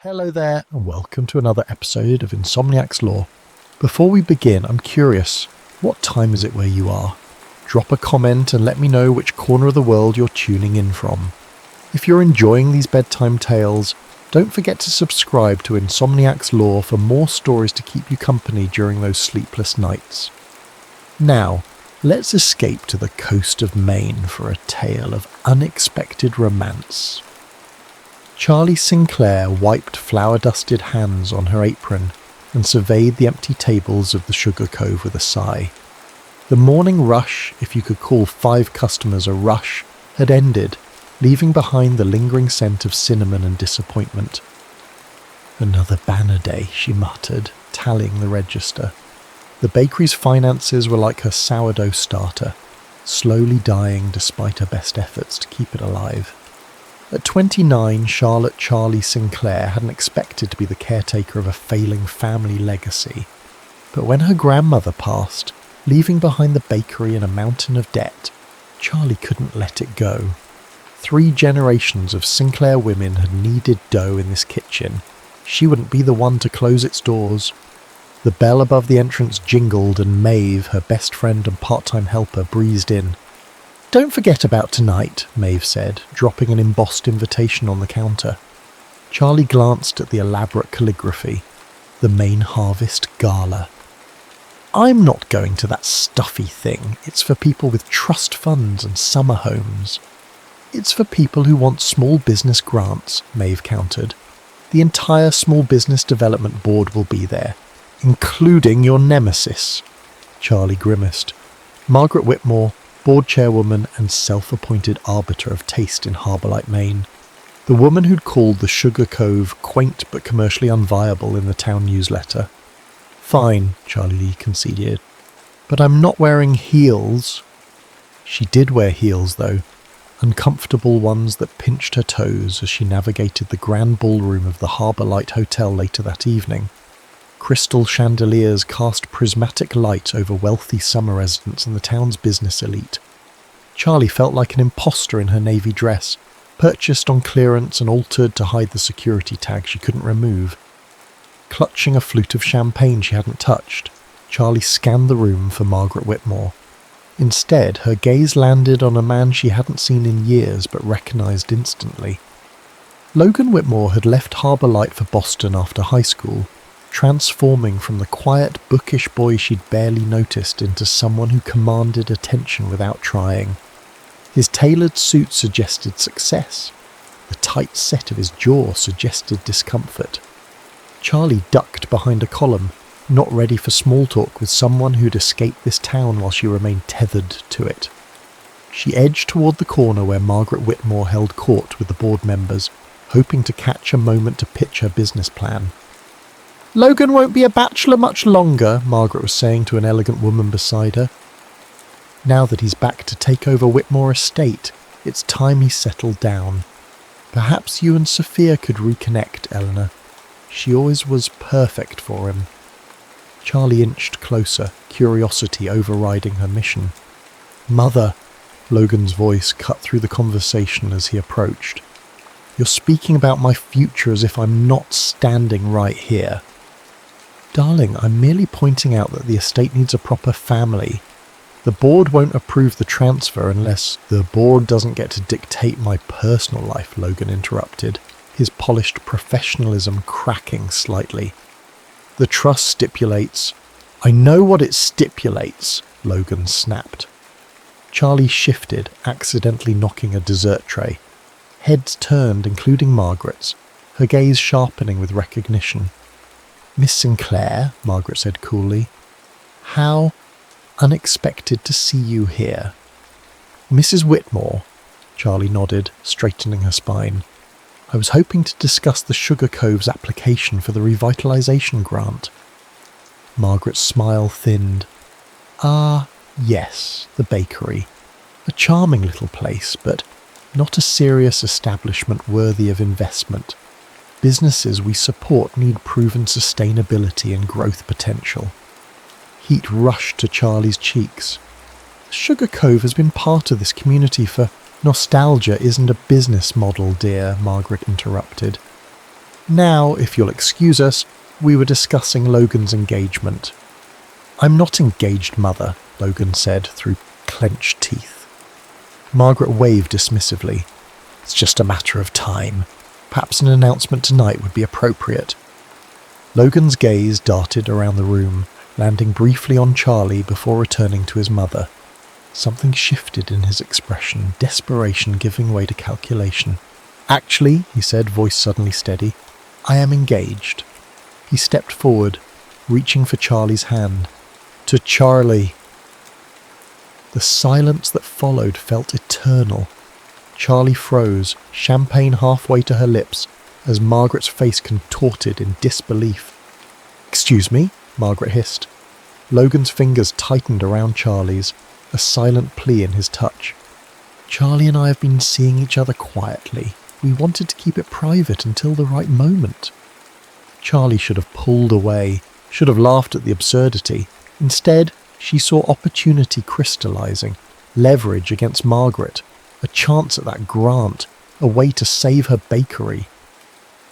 Hello there, and welcome to another episode of Insomniac's Law. Before we begin, I'm curious, what time is it where you are? Drop a comment and let me know which corner of the world you're tuning in from. If you're enjoying these bedtime tales, don't forget to subscribe to Insomniac's Law for more stories to keep you company during those sleepless nights. Now, let's escape to the coast of Maine for a tale of unexpected romance. Charlie Sinclair wiped flour-dusted hands on her apron and surveyed the empty tables of the Sugar Cove with a sigh. The morning rush, if you could call 5 customers a rush, had ended, leaving behind the lingering scent of cinnamon and disappointment. "Another banner day," she muttered, tallying the register. The bakery's finances were like her sourdough starter, slowly dying despite her best efforts to keep it alive. At 29, Charlotte Charlie Sinclair hadn't expected to be the caretaker of a failing family legacy. But when her grandmother passed, leaving behind the bakery and a mountain of debt, Charlie couldn't let it go. 3 generations of Sinclair women had kneaded dough in this kitchen. She wouldn't be the one to close its doors. The bell above the entrance jingled and Maeve, her best friend and part-time helper, breezed in. "Don't forget about tonight," Maeve said, dropping an embossed invitation on the counter. Charlie glanced at the elaborate calligraphy. The Maine Harvest Gala. "I'm not going to that stuffy thing. It's for people with trust funds and summer homes." "It's for people who want small business grants," Maeve countered. "The entire Small Business Development Board will be there, including your nemesis." Charlie grimaced. Margaret Whitmore, board chairwoman and self-appointed arbiter of taste in Harbourlight, Maine. The woman who'd called the Sugar Cove quaint but commercially unviable in the town newsletter. "Fine," Charlie Lee conceded, "but I'm not wearing heels." She did wear heels, though, uncomfortable ones that pinched her toes as she navigated the grand ballroom of the Harbourlight Hotel later that evening. Crystal chandeliers cast prismatic light over wealthy summer residents and the town's business elite. Charlie felt like an imposter in her navy dress, purchased on clearance and altered to hide the security tag she couldn't remove. Clutching a flute of champagne she hadn't touched, Charlie scanned the room for Margaret Whitmore. Instead, her gaze landed on a man she hadn't seen in years but recognised instantly. Logan Whitmore had left Harbourlight for Boston after high school, transforming from the quiet, bookish boy she'd barely noticed into someone who commanded attention without trying. His tailored suit suggested success. The tight set of his jaw suggested discomfort. Charlie ducked behind a column, not ready for small talk with someone who'd escaped this town while she remained tethered to it. She edged toward the corner where Margaret Whitmore held court with the board members, hoping to catch a moment to pitch her business plan. "Logan won't be a bachelor much longer," Margaret was saying to an elegant woman beside her. "Now that he's back to take over Whitmore Estate, it's time he settled down. Perhaps you and Sophia could reconnect, Eleanor. She always was perfect for him." Charlie inched closer, curiosity overriding her mission. "Mother," Logan's voice cut through the conversation as he approached. "You're speaking about my future as if I'm not standing right here." "Darling, I'm merely pointing out that the estate needs a proper family. The board won't approve the transfer unless—" "The board doesn't get to dictate my personal life," Logan interrupted, his polished professionalism cracking slightly. "The trust stipulates—" "I know what it stipulates," Logan snapped. Charlie shifted, accidentally knocking a dessert tray. Heads turned, including Margaret's, her gaze sharpening with recognition. "Miss Sinclair," Margaret said coolly, "how unexpected to see you here." "Mrs. Whitmore," Charlie nodded, straightening her spine. "I was hoping to discuss the Sugar Cove's application for the revitalisation grant." Margaret's smile thinned. "Ah, yes, the bakery. A charming little place, but not a serious establishment worthy of investment. Businesses we support need proven sustainability and growth potential." Heat rushed to Charlie's cheeks. "The Sugar Cove has been part of this community for—" "Nostalgia isn't a business model, dear," Margaret interrupted. Now, if you'll excuse us, we were discussing Logan's engagement. I'm not engaged, Mother, Logan said through clenched teeth. Margaret waved dismissively. It's just a matter of time. Perhaps an announcement tonight would be appropriate. Logan's gaze darted around the room, landing briefly on Charlie before returning to his mother. Something shifted in his expression, desperation giving way to calculation. Actually, he said, voice suddenly steady, I am engaged. He stepped forward, reaching for Charlie's hand. To Charlie. The silence that followed felt eternal. Charlie froze, champagne halfway to her lips, as Margaret's face contorted in disbelief. Excuse me, Margaret hissed. Logan's fingers tightened around Charlie's, a silent plea in his touch. Charlie and I have been seeing each other quietly. We wanted to keep it private until the right moment. Charlie should have pulled away, should have laughed at the absurdity. Instead, she saw opportunity crystallizing, leverage against Margaret, a chance at that grant, a way to save her bakery.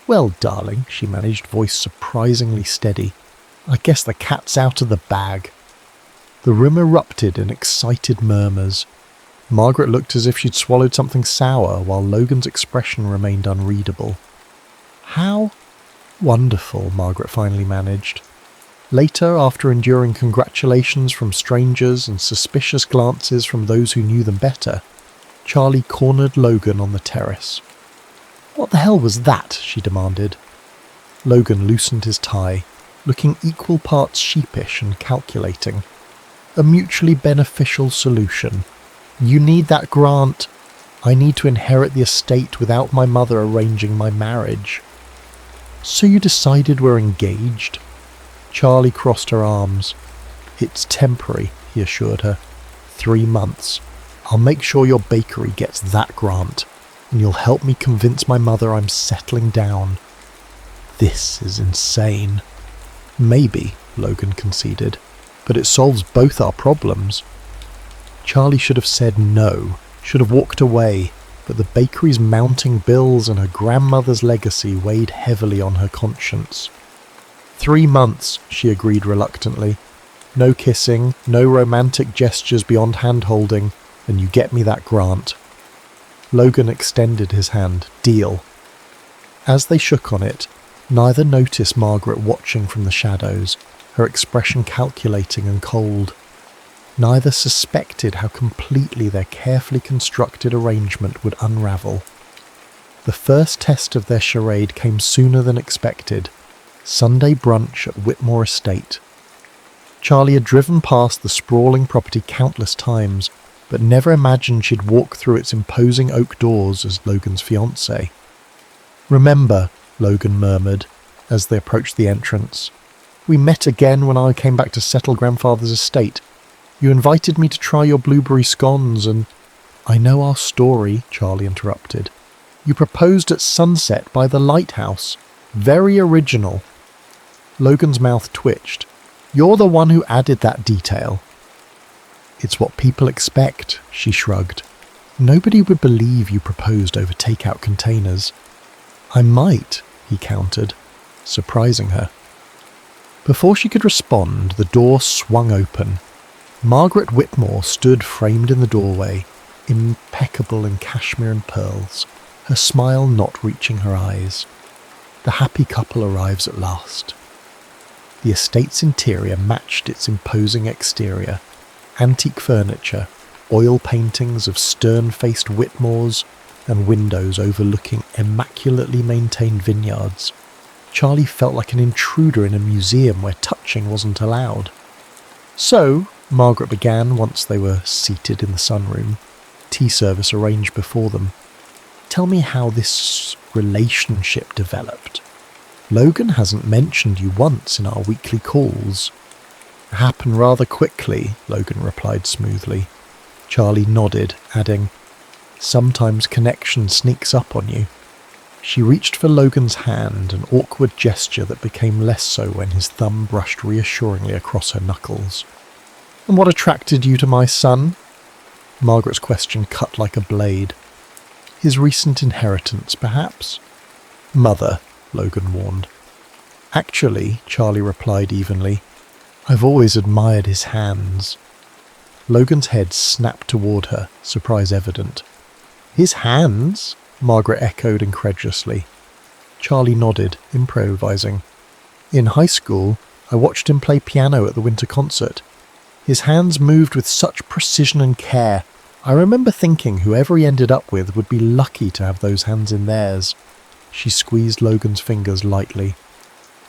Well, darling, she managed, voice surprisingly steady. I guess the cat's out of the bag. The room erupted in excited murmurs. Margaret looked as if she'd swallowed something sour, while Logan's expression remained unreadable. How wonderful, Margaret finally managed. Later, after enduring congratulations from strangers and suspicious glances from those who knew them better, Charlie cornered Logan on the terrace. What the hell was that? She demanded. Logan loosened his tie, looking equal parts sheepish and calculating. A mutually beneficial solution. You need that grant. I need to inherit the estate without my mother arranging my marriage. So you decided we're engaged? Charlie crossed her arms. It's temporary, he assured her. 3 months. I'll make sure your bakery gets that grant, and you'll help me convince my mother I'm settling down. This is insane. Maybe, Logan conceded, but it solves both our problems. Charlie should have said no, should have walked away, but the bakery's mounting bills and her grandmother's legacy weighed heavily on her conscience. 3 months, she agreed reluctantly. No kissing, no romantic gestures beyond hand-holding, and you get me that grant. Logan extended his hand. Deal. As they shook on it, neither noticed Margaret watching from the shadows, her expression calculating and cold. Neither suspected how completely their carefully constructed arrangement would unravel. The first test of their charade came sooner than expected. Sunday brunch at Whitmore Estate. Charlie had driven past the sprawling property countless times, but never imagined she'd walk through its imposing oak doors as Logan's fiancée. Remember, Logan murmured, as they approached the entrance. We met again when I came back to settle grandfather's estate. You invited me to try your blueberry scones and... I know our story, Charlie interrupted. You proposed at sunset by the lighthouse. Very original. Logan's mouth twitched. You're the one who added that detail. It's what people expect, she shrugged. Nobody would believe you proposed over takeout containers. I might, he countered, surprising her. Before she could respond, the door swung open. Margaret Whitmore stood framed in the doorway, impeccable in cashmere and pearls, her smile not reaching her eyes. The happy couple arrives at last. The estate's interior matched its imposing exterior. Antique furniture, oil paintings of stern-faced Whitmores, and windows overlooking immaculately maintained vineyards. Charlie felt like an intruder in a museum where touching wasn't allowed. So, Margaret began once they were seated in the sunroom, tea service arranged before them. Tell me how this relationship developed. Logan hasn't mentioned you once in our weekly calls. It happened rather quickly, Logan replied smoothly. Charlie nodded, adding, Sometimes connection sneaks up on you. She reached for Logan's hand, an awkward gesture that became less so when his thumb brushed reassuringly across her knuckles. And what attracted you to my son? Margaret's question cut like a blade. His recent inheritance, perhaps? Mother, Logan warned. Actually, Charlie replied evenly, I've always admired his hands. Logan's head snapped toward her, surprise evident. His hands? Margaret echoed incredulously. Charlie nodded, improvising. In high school, I watched him play piano at the winter concert. His hands moved with such precision and care. I remember thinking whoever he ended up with would be lucky to have those hands in theirs. She squeezed Logan's fingers lightly.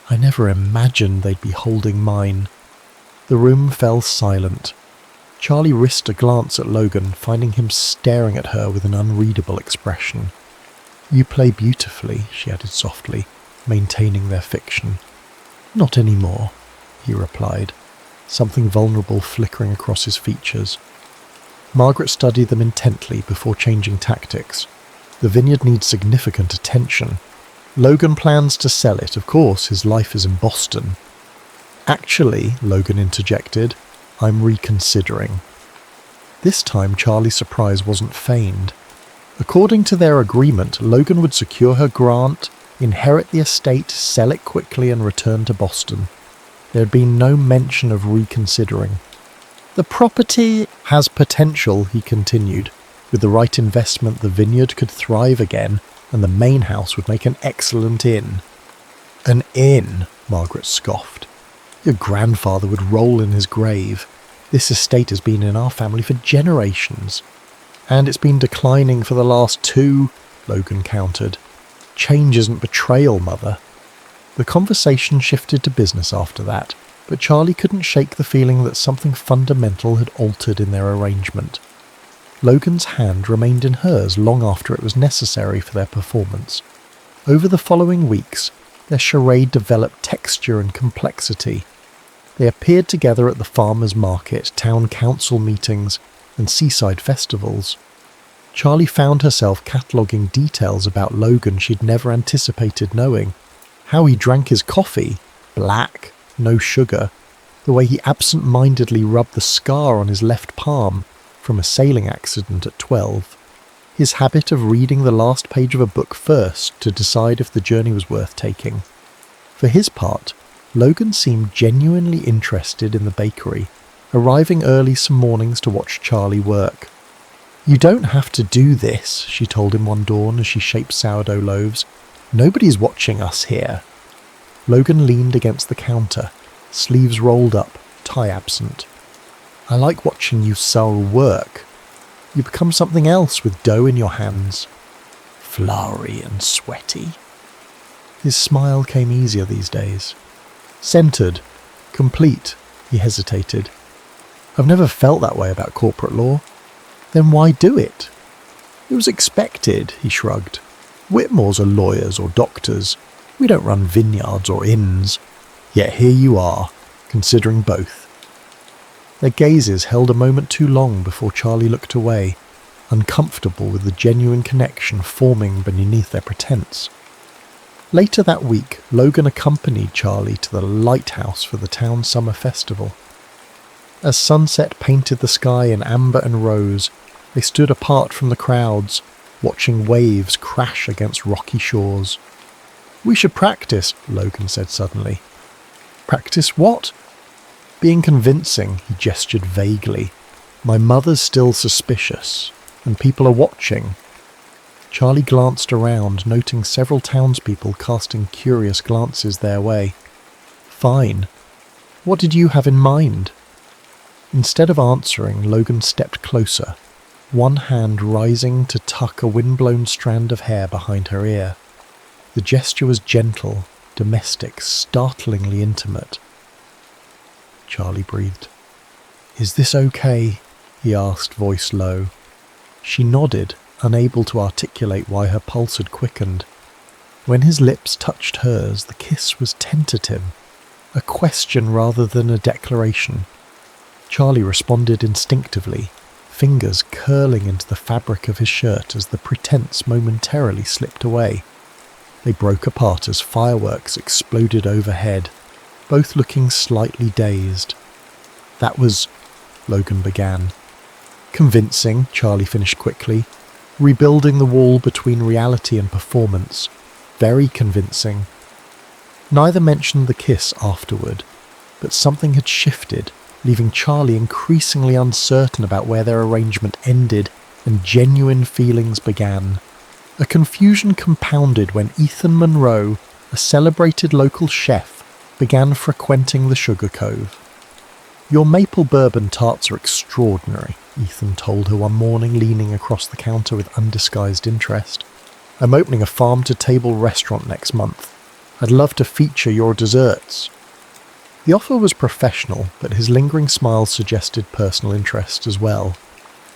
I never imagined they'd be holding mine. The room fell silent. Charlie risked a glance at Logan, finding him staring at her with an unreadable expression. You play beautifully, she added softly, maintaining their fiction. Not anymore, he replied, something vulnerable flickering across his features. Margaret studied them intently before changing tactics. The vineyard needs significant attention. Logan plans to sell it, of course, his life is in Boston. Actually, Logan interjected, I'm reconsidering. This time Charlie's surprise wasn't feigned. According to their agreement, Logan would secure her grant, inherit the estate, sell it quickly and return to Boston. There had been no mention of reconsidering. The property has potential, he continued. With the right investment, the vineyard could thrive again, and the main house would make an excellent inn. An inn, Margaret scoffed. Your grandfather would roll in his grave. This estate has been in our family for generations. And it's been declining for the last 2, Logan countered. Change isn't betrayal, Mother. The conversation shifted to business after that, but Charlie couldn't shake the feeling that something fundamental had altered in their arrangement. Logan's hand remained in hers long after it was necessary for their performance. Over the following weeks, their charade developed texture and complexity. They appeared together at the farmers' market, town council meetings, and seaside festivals. Charlie found herself cataloguing details about Logan she'd never anticipated knowing. How he drank his coffee, black, no sugar, the way he absent-mindedly rubbed the scar on his left palm from a sailing accident at 12, his habit of reading the last page of a book first to decide if the journey was worth taking. For his part, Logan seemed genuinely interested in the bakery, arriving early some mornings to watch Charlie work. You don't have to do this, she told him one dawn as she shaped sourdough loaves. Nobody's watching us here. Logan leaned against the counter, sleeves rolled up, tie absent. I like watching you sell work. You become something else with dough in your hands. Flowery and sweaty. His smile came easier these days. Centred, complete, he hesitated. I've never felt that way about corporate law. Then why do it? It was expected, he shrugged. Whitmores are lawyers or doctors. We don't run vineyards or inns. Yet here you are, considering both. Their gazes held a moment too long before Charlie looked away, uncomfortable with the genuine connection forming beneath their pretense. Later that week, Logan accompanied Charlie to the lighthouse for the town summer festival. As sunset painted the sky in amber and rose, they stood apart from the crowds, watching waves crash against rocky shores. We should practice, Logan said suddenly. Practice what? Being convincing, he gestured vaguely. My mother's still suspicious, and people are watching. Charlie glanced around, noting several townspeople casting curious glances their way. Fine. What did you have in mind? Instead of answering, Logan stepped closer, one hand rising to tuck a windblown strand of hair behind her ear. The gesture was gentle, domestic, startlingly intimate. Charlie breathed. Is this okay? He asked, voice low. She nodded, unable to articulate why her pulse had quickened. When his lips touched hers, the kiss was tentative, a question rather than a declaration. Charlie responded instinctively, fingers curling into the fabric of his shirt as the pretense momentarily slipped away. They broke apart as fireworks exploded overhead, both looking slightly dazed. That was, Logan began. Convincing, Charlie finished quickly, rebuilding the wall between reality and performance. very convincing. Neither mentioned the kiss afterward, but something had shifted, leaving Charlie increasingly uncertain about where their arrangement ended and genuine feelings began. A confusion compounded when Ethan Monroe, a celebrated local chef, began frequenting the Sugar Cove. "Your maple bourbon tarts are extraordinary," Ethan told her one morning, leaning across the counter with undisguised interest. "I'm opening a farm-to-table restaurant next month. I'd love to feature your desserts." The offer was professional, but his lingering smile suggested personal interest as well.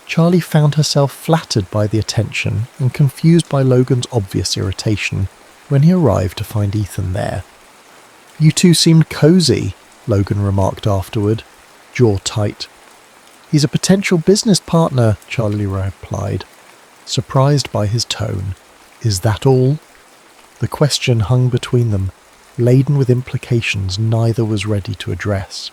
Charlie found herself flattered by the attention and confused by Logan's obvious irritation when he arrived to find Ethan there. "You two seemed cozy," Logan remarked afterward, jaw tight. "He's a potential business partner," Charlie replied, surprised by his tone. "Is that all?" The question hung between them, laden with implications neither was ready to address.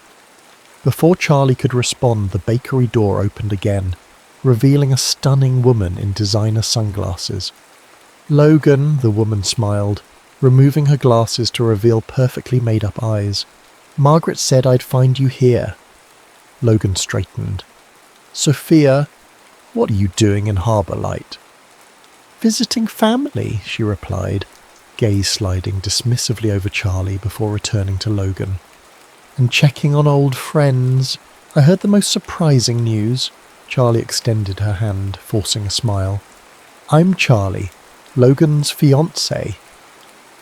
Before Charlie could respond, the bakery door opened again, revealing a stunning woman in designer sunglasses. "Logan," the woman smiled, removing her glasses to reveal perfectly made-up eyes. "Margaret said I'd find you here." Logan straightened. "Sophia, what are you doing in Harbour Light?" "Visiting family," she replied, gaze sliding dismissively over Charlie before returning to Logan. "And checking on old friends. I heard the most surprising news." Charlie extended her hand, forcing a smile. "I'm Charlie, Logan's fiancé."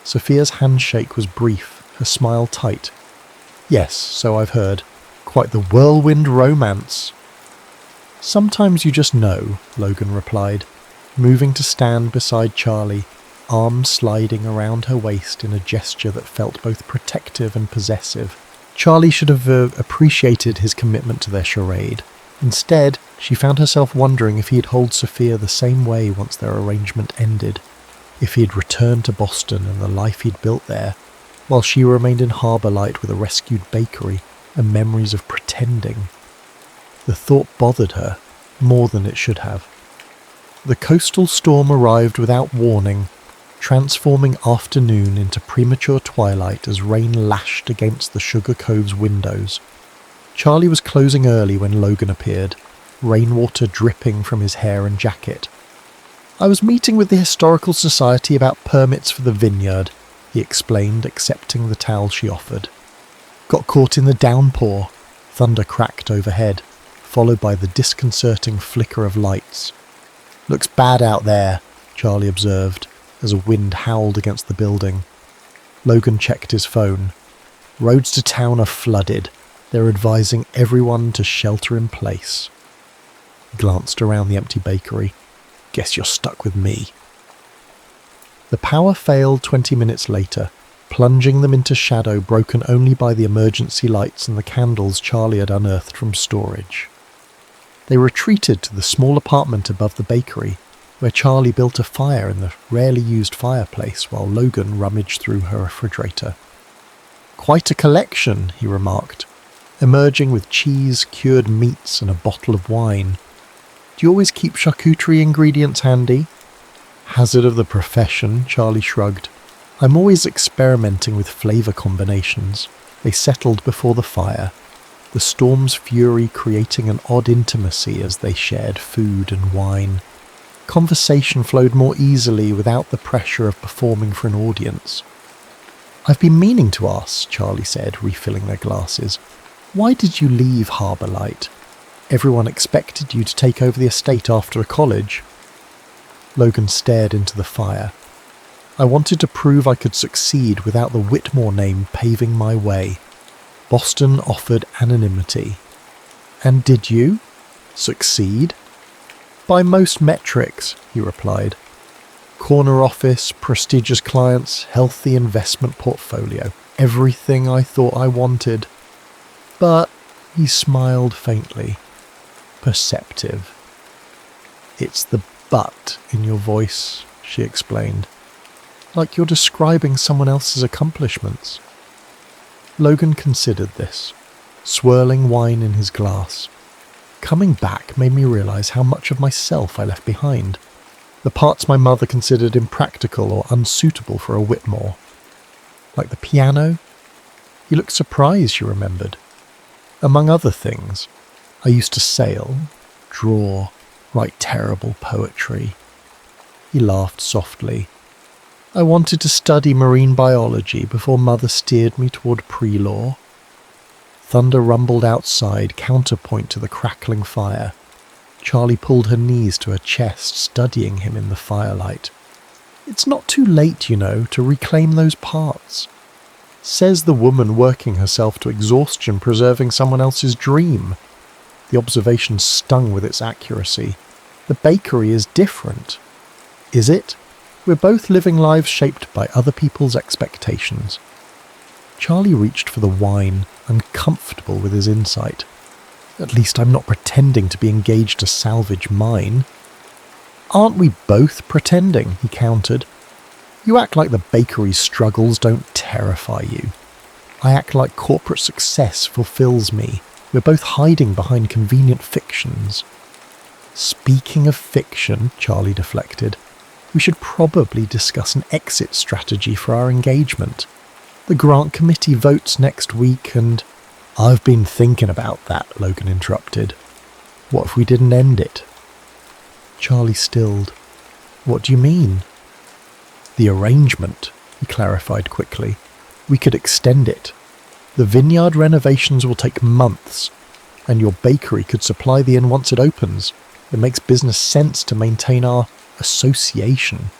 Sophia's handshake was brief, her smile tight. "Yes, so I've heard. Quite the whirlwind romance." "Sometimes you just know," Logan replied, moving to stand beside Charlie, arms sliding around her waist in a gesture that felt both protective and possessive. Charlie should have appreciated his commitment to their charade. Instead, she found herself wondering if he'd hold Sophia the same way once their arrangement ended, if he'd returned to Boston and the life he'd built there, while she remained in Harbour Light with a rescued bakery and memories of pretending. The thought bothered her more than it should have. The coastal storm arrived without warning, transforming afternoon into premature twilight as rain lashed against the Sugar Cove's windows. Charlie was closing early when Logan appeared, rainwater dripping from his hair and jacket. "I was meeting with the Historical Society about permits for the vineyard," he explained, accepting the towel she offered. "Got caught in the downpour." Thunder cracked overhead, followed by the disconcerting flicker of lights. "Looks bad out there," Charlie observed, as a wind howled against the building. Logan checked his phone. "Roads to town are flooded. They're advising everyone to shelter in place." He glanced around the empty bakery. "Guess you're stuck with me." The power failed 20 minutes later, plunging them into shadow broken only by the emergency lights and the candles Charlie had unearthed from storage. They retreated to the small apartment above the bakery, where Charlie built a fire in the rarely used fireplace while Logan rummaged through her refrigerator. "Quite a collection," he remarked, emerging with cheese, cured meats and a bottle of wine. "Do you always keep charcuterie ingredients handy?" "Hazard of the profession," Charlie shrugged. "I'm always experimenting with flavour combinations." They settled before the fire, the storm's fury creating an odd intimacy as they shared food and wine. Conversation flowed more easily without the pressure of performing for an audience. "I've been meaning to ask," Charlie said, refilling their glasses. "Why did you leave Harbour Light? Everyone expected you to take over the estate after college." Logan stared into the fire. "I wanted to prove I could succeed without the Whitmore name paving my way. Boston offered anonymity." "And did you? Succeed?" "By most metrics," he replied. "Corner office, prestigious clients, healthy investment portfolio. Everything I thought I wanted. But," he smiled faintly, "perceptive." "It's the but in your voice," she explained. "Like you're describing someone else's accomplishments." Logan considered this, swirling wine in his glass. "Coming back made me realise how much of myself I left behind. The parts my mother considered impractical or unsuitable for a Whitmore. Like the piano? You looked surprised, she remembered. Among other things, I used to sail, draw, write terrible poetry. He laughed softly. I wanted to study marine biology before Mother steered me toward pre-law. Thunder rumbled outside, counterpoint to the crackling fire. Charlie pulled her knees to her chest, studying him in the firelight. It's not too late, you know, to reclaim those parts. Says the woman working herself to exhaustion, preserving someone else's dream. The observation stung with its accuracy. The bakery is different. Is it? We're both living lives shaped by other people's expectations. Charlie reached for the wine, uncomfortable with his insight. At least I'm not pretending to be engaged to salvage mine. Aren't we both pretending? He countered. You act like the bakery's struggles don't terrify you. I act like corporate success fulfills me. We're both hiding behind convenient fictions. Speaking of fiction, Charlie deflected, we should probably discuss an exit strategy for our engagement. The grant committee votes next week and... I've been thinking about that, Logan interrupted. What if we didn't end it? Charlie stilled. What do you mean? The arrangement, he clarified quickly. We could extend it. The vineyard renovations will take months, and your bakery could supply the inn once it opens. It makes business sense to maintain our association.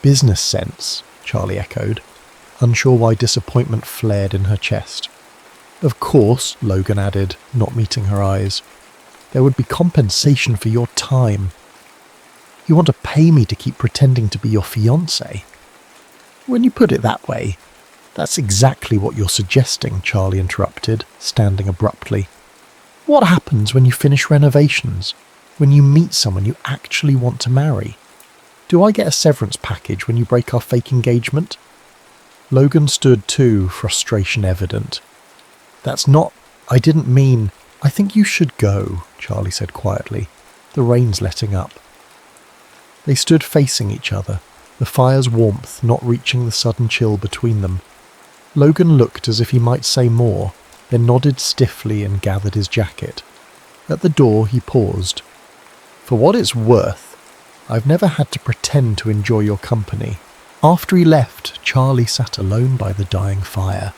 Business sense, Charlie echoed, unsure why disappointment flared in her chest. Of course, Logan added, not meeting her eyes. There would be compensation for your time. You want to pay me to keep pretending to be your fiancé? When you put it that way, that's exactly what you're suggesting, Charlie interrupted, standing abruptly. What happens when you finish renovations? When you meet someone you actually want to marry? Do I get a severance package when you break our fake engagement? Logan stood too, frustration evident. That's not... I didn't mean... I think you should go, Charlie said quietly. The rain's letting up. They stood facing each other, the fire's warmth not reaching the sudden chill between them. Logan looked as if he might say more, then nodded stiffly and gathered his jacket. At the door he paused. For what it's worth, I've never had to pretend to enjoy your company. After he left, Charlie sat alone by the dying fire,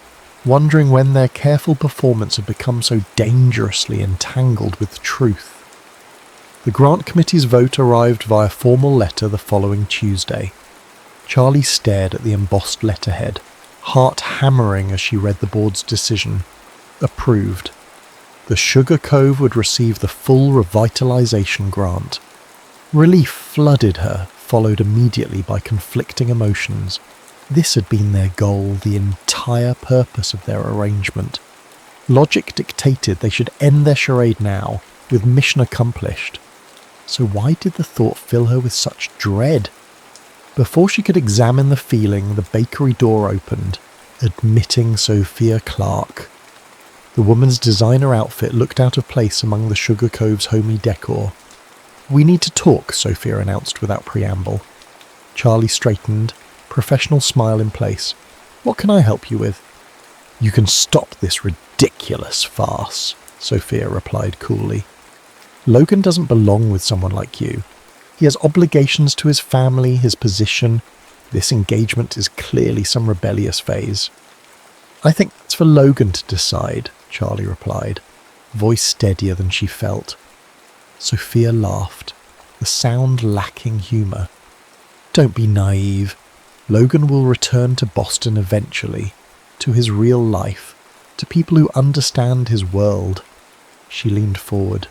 wondering when their careful performance had become so dangerously entangled with truth. The grant committee's vote arrived via formal letter the following Tuesday. Charlie stared at the embossed letterhead, heart hammering as she read the board's decision. Approved. The Sugar Cove would receive the full revitalization grant. Relief flooded her, followed immediately by conflicting emotions. This had been their goal, the entire purpose of their arrangement. Logic dictated they should end their charade now, with mission accomplished. So why did the thought fill her with such dread? Before she could examine the feeling, the bakery door opened, admitting Sophia Clark. The woman's designer outfit looked out of place among the Sugar Cove's homey decor. We need to talk, Sophia announced without preamble. Charlie straightened, professional smile in place. What can I help you with? You can stop this ridiculous farce, Sophia replied coolly. Logan doesn't belong with someone like you. He has obligations to his family, his position. This engagement is clearly some rebellious phase. I think it's for Logan to decide, Charlie replied, voice steadier than she felt. Sophia laughed, the sound lacking humour. Don't be naive. Logan will return to Boston eventually, to his real life, to people who understand his world. She leaned forward.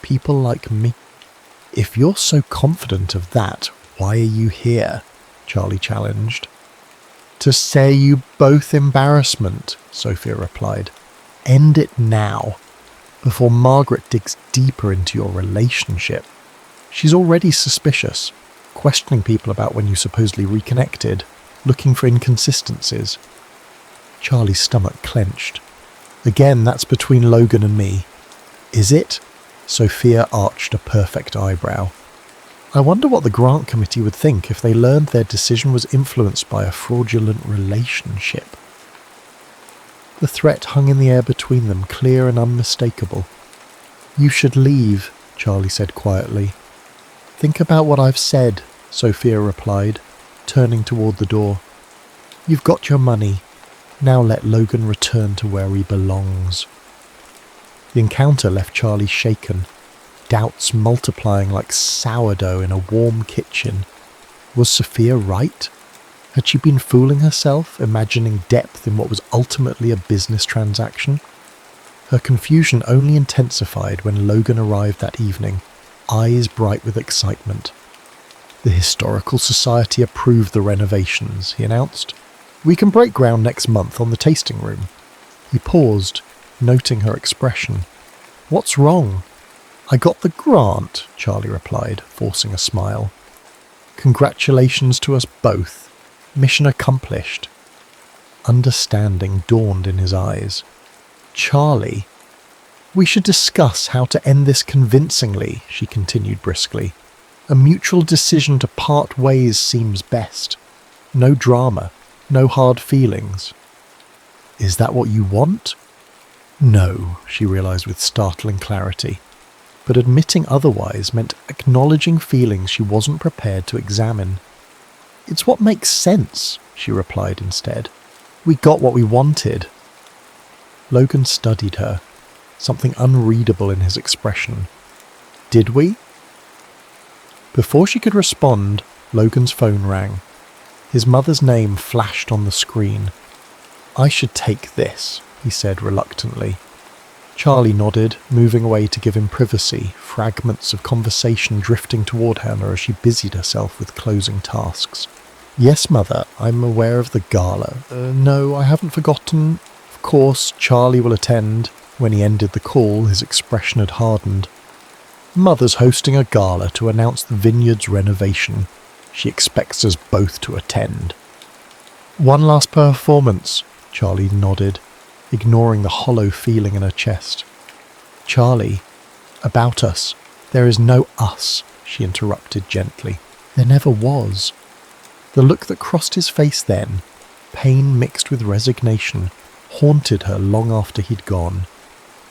People like me. If you're so confident of that, why are you here? Charlie challenged. To say you both embarrassment, Sophia replied. End it now, before Margaret digs deeper into your relationship. She's already suspicious, questioning people about when you supposedly reconnected, looking for inconsistencies. Charlie's stomach clenched. Again, that's between Logan and me. Is it? Sophia arched a perfect eyebrow. I wonder what the grant committee would think if they learned their decision was influenced by a fraudulent relationship. The threat hung in the air between them, clear and unmistakable. "You should leave," Charlie said quietly. "Think about what I've said," Sophia replied, turning toward the door. "You've got your money. Now let Logan return to where he belongs." The encounter left Charlie shaken, doubts multiplying like sourdough in a warm kitchen. Was Sophia right? Had she been fooling herself, imagining depth in what was ultimately a business transaction? Her confusion only intensified when Logan arrived that evening, eyes bright with excitement. "The Historical Society approved the renovations," he announced. "We can break ground next month on the tasting room." He paused, noting her expression. "What's wrong?" "I got the grant," Charlie replied, forcing a smile. "Congratulations to us both. Mission accomplished." Understanding dawned in his eyes. "Charlie, we should discuss how to end this convincingly," she continued briskly. "A mutual decision to part ways seems best. No drama, no hard feelings." "Is that what you want?" No, she realized with startling clarity. But admitting otherwise meant acknowledging feelings she wasn't prepared to examine. "It's what makes sense," she replied instead. "We got what we wanted." Logan studied her, something unreadable in his expression. "Did we?" Before she could respond, Logan's phone rang. His mother's name flashed on the screen. "I should take this," he said reluctantly. Charlie nodded, moving away to give him privacy, fragments of conversation drifting toward Hannah as she busied herself with closing tasks. "Yes, Mother, I'm aware of the gala. No, I haven't forgotten. Of course, Charlie will attend." When he ended the call, his expression had hardened. "Mother's hosting a gala to announce the vineyard's renovation. She expects us both to attend." "One last performance," Charlie nodded, ignoring the hollow feeling in her chest. "Charlie, about us. There is no us," she interrupted gently. "There never was." The look that crossed his face then, pain mixed with resignation, haunted her long after he'd gone.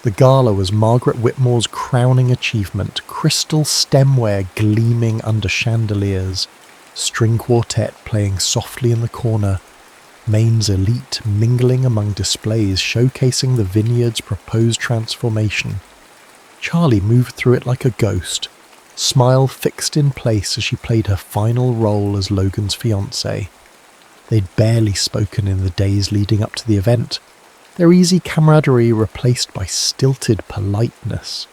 The gala was Margaret Whitmore's crowning achievement, crystal stemware gleaming under chandeliers, string quartet playing softly in the corner, Maine's elite mingling among displays showcasing the vineyard's proposed transformation. Charlie moved through it like a ghost, smile fixed in place as she played her final role as Logan's fiancée. They'd barely spoken in the days leading up to the event, their easy camaraderie replaced by stilted politeness.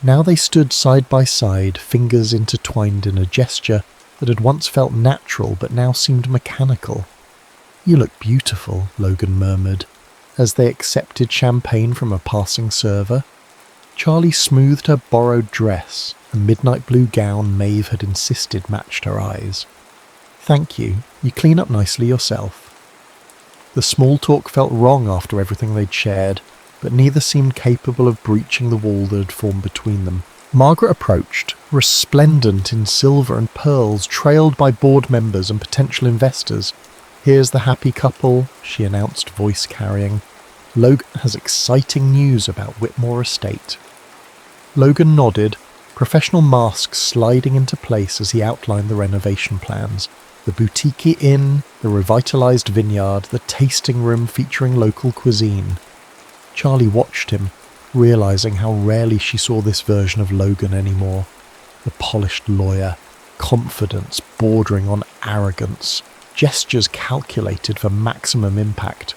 Now they stood side by side, fingers intertwined in a gesture that had once felt natural but now seemed mechanical. "You look beautiful," Logan murmured, as they accepted champagne from a passing server. Charlie smoothed her borrowed dress, a midnight blue gown Maeve had insisted matched her eyes. "Thank you. You clean up nicely yourself." The small talk felt wrong after everything they'd shared, but neither seemed capable of breaching the wall that had formed between them. Margaret approached, resplendent in silver and pearls, trailed by board members and potential investors. "Here's the happy couple," she announced, voice carrying. "Logan has exciting news about Whitmore Estate." Logan nodded, professional masks sliding into place as he outlined the renovation plans. The boutique inn, the revitalised vineyard, the tasting room featuring local cuisine. Charlie watched him, realising how rarely she saw this version of Logan anymore. The polished lawyer, confidence bordering on arrogance, gestures calculated for maximum impact.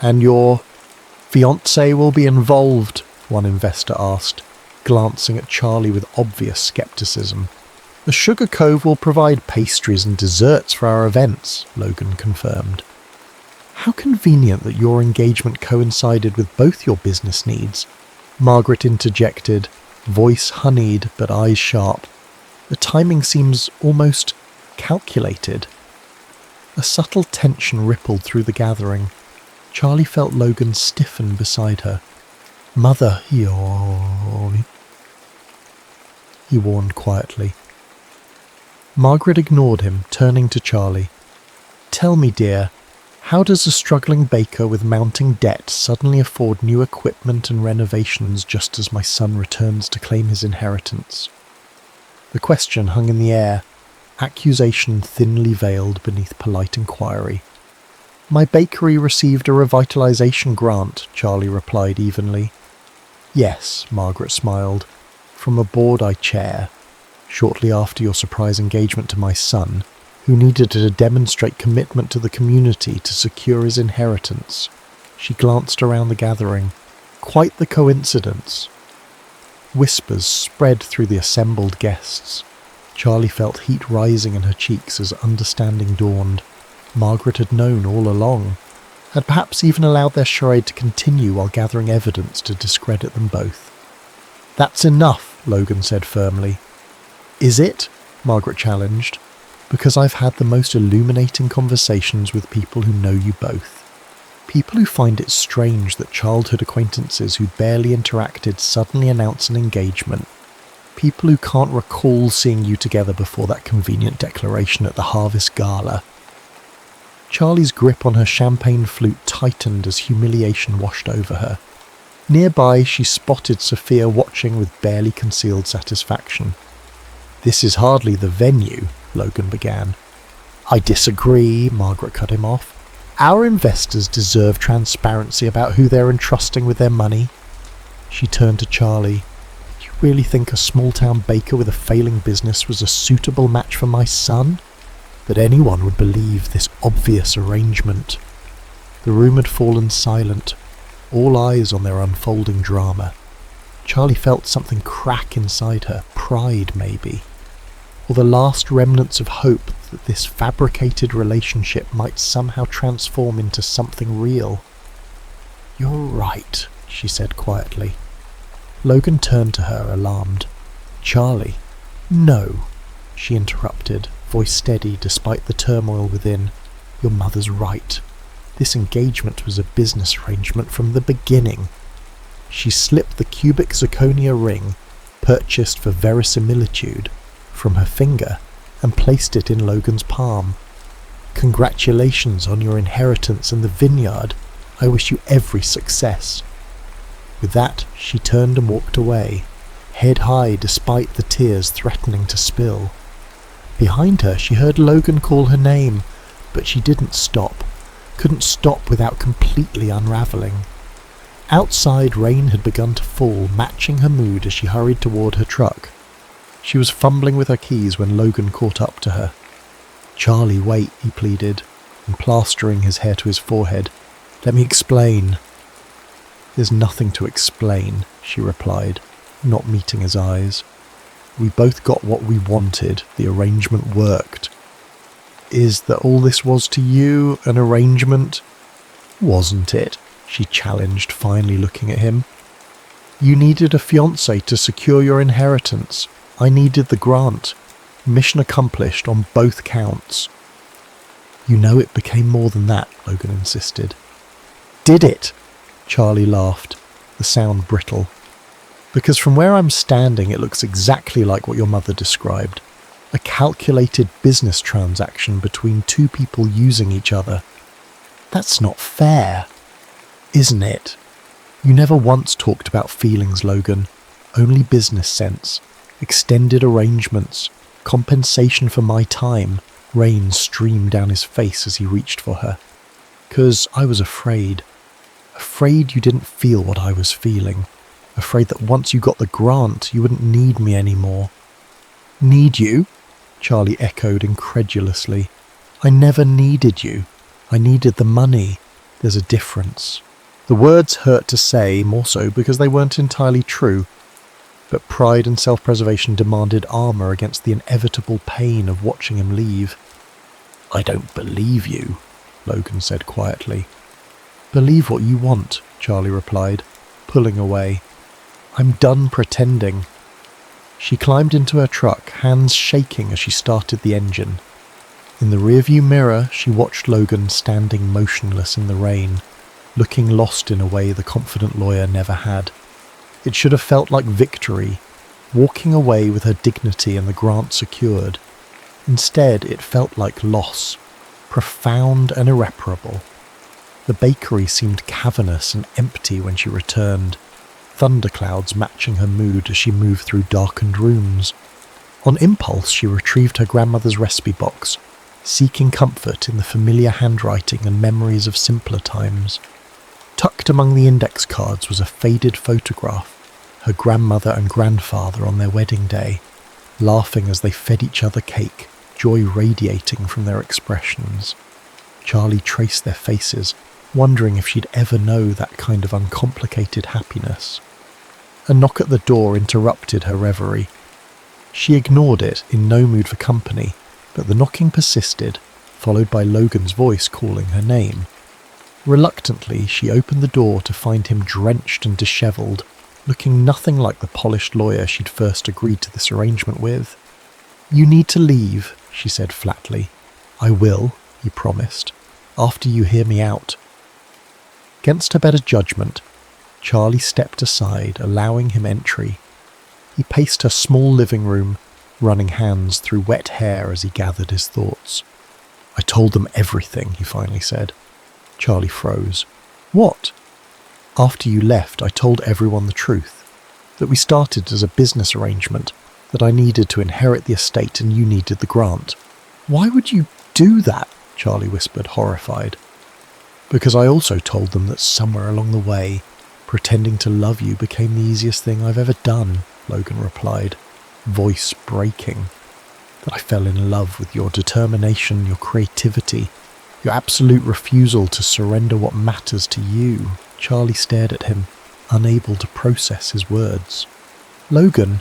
"And your fiancé will be involved?" one investor asked, glancing at Charlie with obvious scepticism. "The Sugar Cove will provide pastries and desserts for our events," Logan confirmed. "How convenient that your engagement coincided with both your business needs," Margaret interjected, voice honeyed but eyes sharp. "The timing seems almost calculated." A subtle tension rippled through the gathering. Charlie felt Logan stiffen beside her. "Mother, he warned quietly. Margaret ignored him, turning to Charlie. "Tell me, dear, how does a struggling baker with mounting debt suddenly afford new equipment and renovations just as my son returns to claim his inheritance?" The question hung in the air, accusation thinly veiled beneath polite inquiry. "My bakery received a revitalization grant," Charlie replied evenly. "Yes," Margaret smiled, "from a board I chair, shortly after your surprise engagement to my son, who needed to demonstrate commitment to the community to secure his inheritance." She glanced around the gathering. "Quite the coincidence." Whispers spread through the assembled guests. Charlie felt heat rising in her cheeks as understanding dawned. Margaret had known all along, had perhaps even allowed their charade to continue while gathering evidence to discredit them both. "That's enough," Logan said firmly. "Is it?" Margaret challenged. "Because I've had the most illuminating conversations with people who know you both. People who find it strange that childhood acquaintances who barely interacted suddenly announce an engagement. People who can't recall seeing you together before that convenient declaration at the Harvest Gala." Charlie's grip on her champagne flute tightened as humiliation washed over her. Nearby, she spotted Sophia watching with barely concealed satisfaction. "This is hardly the venue," Logan began. "I disagree," Margaret cut him off. "Our investors deserve transparency about who they're entrusting with their money." She turned to Charlie. "You really think a small-town baker with a failing business was a suitable match for my son? That anyone would believe this obvious arrangement?" The room had fallen silent, all eyes on their unfolding drama. Charlie felt something crack inside her, pride maybe, or the last remnants of hope that this fabricated relationship might somehow transform into something real. "You're right," she said quietly. Logan turned to her, alarmed. "Charlie." "No," she interrupted, voice steady despite the turmoil within. "Your mother's right. This engagement was a business arrangement from the beginning." She slipped the cubic zirconia ring, purchased for verisimilitude, from her finger and placed it in Logan's palm. "Congratulations on your inheritance and the vineyard. I wish you every success." With that, she turned and walked away, head high despite the tears threatening to spill. Behind her, she heard Logan call her name, but she didn't stop. Couldn't stop without completely unraveling. Outside, rain had begun to fall, matching her mood as she hurried toward her truck. She was fumbling with her keys when Logan caught up to her. "Charlie, wait," he pleaded, and plastering his hair to his forehead. "Let me explain." "There's nothing to explain," she replied, not meeting his eyes. "We both got what we wanted. The arrangement worked." "Is that all this was to you, an arrangement?" "Wasn't it?" she challenged, finally looking at him. "You needed a fiancé to secure your inheritance. I needed the grant. Mission accomplished on both counts." "You know it became more than that," Logan insisted. "Did it?" Charlie laughed, the sound brittle. "Because from where I'm standing it looks exactly like what your mother described. A calculated business transaction between two people using each other. That's not fair, isn't it? You never once talked about feelings, Logan. Only business sense. Extended arrangements. Compensation for my time." Rain streamed down his face as he reached for her. "'Cause I was afraid. Afraid you didn't feel what I was feeling. Afraid that once you got the grant, you wouldn't need me anymore." "Need you?" Charlie echoed incredulously. "I never needed you. I needed the money. There's a difference." The words hurt to say, more so because they weren't entirely true. But pride and self-preservation demanded armour against the inevitable pain of watching him leave. "I don't believe you," Logan said quietly. "Believe what you want," Charlie replied, pulling away. "I'm done pretending." She climbed into her truck, hands shaking as she started the engine. In the rearview mirror, she watched Logan standing motionless in the rain, looking lost in a way the confident lawyer never had. It should have felt like victory, walking away with her dignity and the grant secured. Instead, it felt like loss, profound and irreparable. The bakery seemed cavernous and empty when she returned, thunderclouds matching her mood as she moved through darkened rooms. On impulse, she retrieved her grandmother's recipe box, seeking comfort in the familiar handwriting and memories of simpler times. Tucked among the index cards was a faded photograph, her grandmother and grandfather on their wedding day, laughing as they fed each other cake, joy radiating from their expressions. Charlie traced their faces, wondering if she'd ever know that kind of uncomplicated happiness. A knock at the door interrupted her reverie. She ignored it, in no mood for company, but the knocking persisted, followed by Logan's voice calling her name. Reluctantly, she opened the door to find him drenched and dishevelled, looking nothing like the polished lawyer she'd first agreed to this arrangement with. "You need to leave," she said flatly. "I will," he promised, "after you hear me out." Against her better judgment, Charlie stepped aside, allowing him entry. He paced her small living room, running hands through wet hair as he gathered his thoughts. "I told them everything," he finally said. Charlie froze. "What?" "After you left, I told everyone the truth. That we started as a business arrangement, that I needed to inherit the estate and you needed the grant." "Why would you do that?" Charlie whispered, horrified. "Because I also told them that somewhere along the way, pretending to love you became the easiest thing I've ever done," Logan replied, voice breaking. "That I fell in love with your determination, your creativity, your absolute refusal to surrender what matters to you." Charlie stared at him, unable to process his words. "Logan,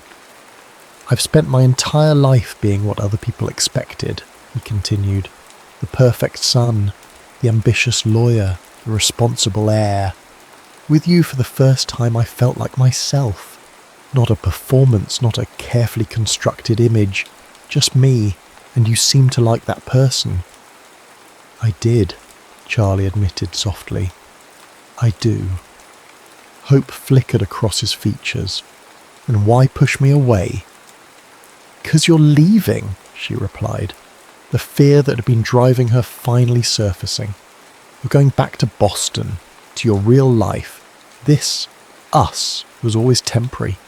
I've spent my entire life being what other people expected," he continued. "The perfect son, the ambitious lawyer, the responsible heir. With you for the first time I felt like myself. Not a performance, not a carefully constructed image, just me, and you seemed to like that person." "I did," Charlie admitted softly. "I do." Hope flickered across his features. "And why push me away?" "'Cause you're leaving," she replied, the fear that had been driving her finally surfacing. "You're going back to Boston, to your real life. This, us, was always temporary."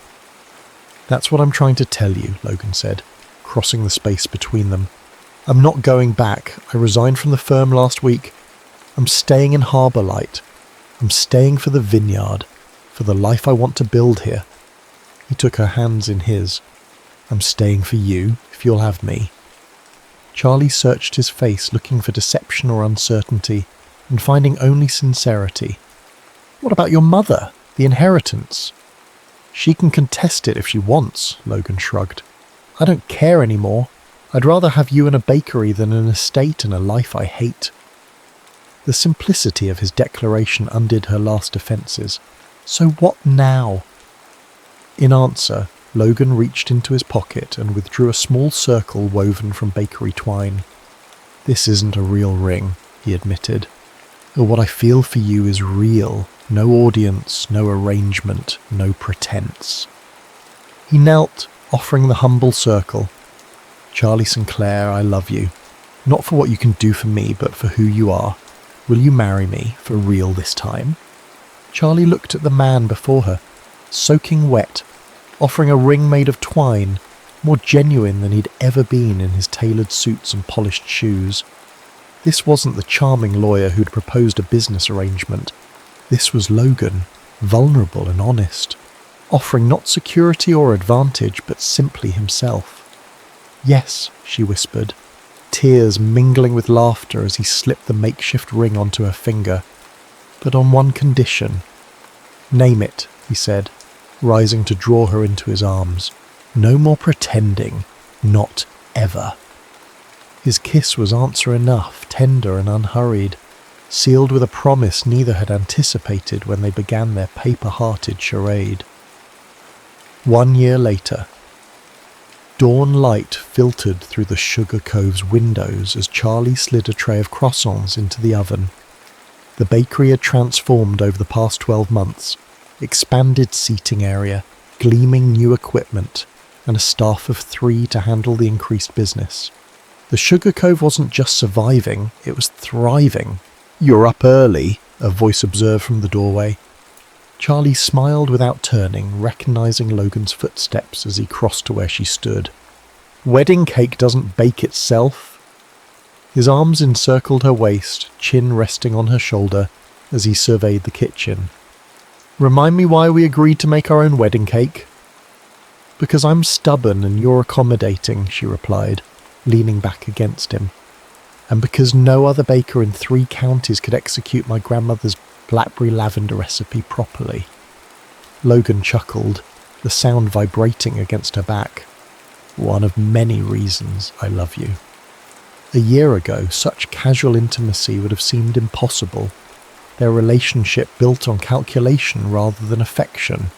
"That's what I'm trying to tell you," Logan said, crossing the space between them. "I'm not going back. I resigned from the firm last week. I'm staying in Harbour Light. I'm staying for the vineyard, for the life I want to build here." He took her hands in his. "I'm staying for you, if you'll have me." Charlie searched his face, looking for deception or uncertainty, and finding only sincerity. "What about your mother? The inheritance?" "She can contest it if she wants," Logan shrugged. "I don't care anymore. I'd rather have you in a bakery than an estate and a life I hate." The simplicity of his declaration undid her last defences. "So what now?" In answer, Logan reached into his pocket and withdrew a small circle woven from bakery twine. "This isn't a real ring," he admitted. "What I feel for you is real. No audience, no arrangement, no pretense." He knelt, offering the humble circle. "Charlie Sinclair, I love you. Not for what you can do for me, but for who you are. Will you marry me, for real this time?" Charlie looked at the man before her, soaking wet, offering a ring made of twine, more genuine than he'd ever been in his tailored suits and polished shoes. This wasn't the charming lawyer who'd proposed a business arrangement. This was Logan, vulnerable and honest, offering not security or advantage, but simply himself. "Yes," she whispered, tears mingling with laughter as he slipped the makeshift ring onto her finger. "But on one condition." "Name it," he said, rising to draw her into his arms. "No more pretending. Not ever." His kiss was answer enough, tender and unhurried, sealed with a promise neither had anticipated when they began their paper-hearted charade. 1 year later. Dawn light filtered through the Sugar Cove's windows as Charlie slid a tray of croissants into the oven. The bakery had transformed over the past 12 months, expanded seating area, gleaming new equipment, and a staff of 3 to handle the increased business. The Sugar Cove wasn't just surviving, it was thriving. "You're up early," a voice observed from the doorway. Charlie smiled without turning, recognising Logan's footsteps as he crossed to where she stood. "Wedding cake doesn't bake itself." His arms encircled her waist, chin resting on her shoulder as he surveyed the kitchen. "Remind me why we agreed to make our own wedding cake?" "Because I'm stubborn and you're accommodating," she replied, leaning back against him. "And because no other baker in 3 counties could execute my grandmother's blackberry lavender recipe properly." Logan chuckled, the sound vibrating against her back. "One of many reasons I love you." A year ago, such casual intimacy would have seemed impossible, their relationship built on calculation rather than affection.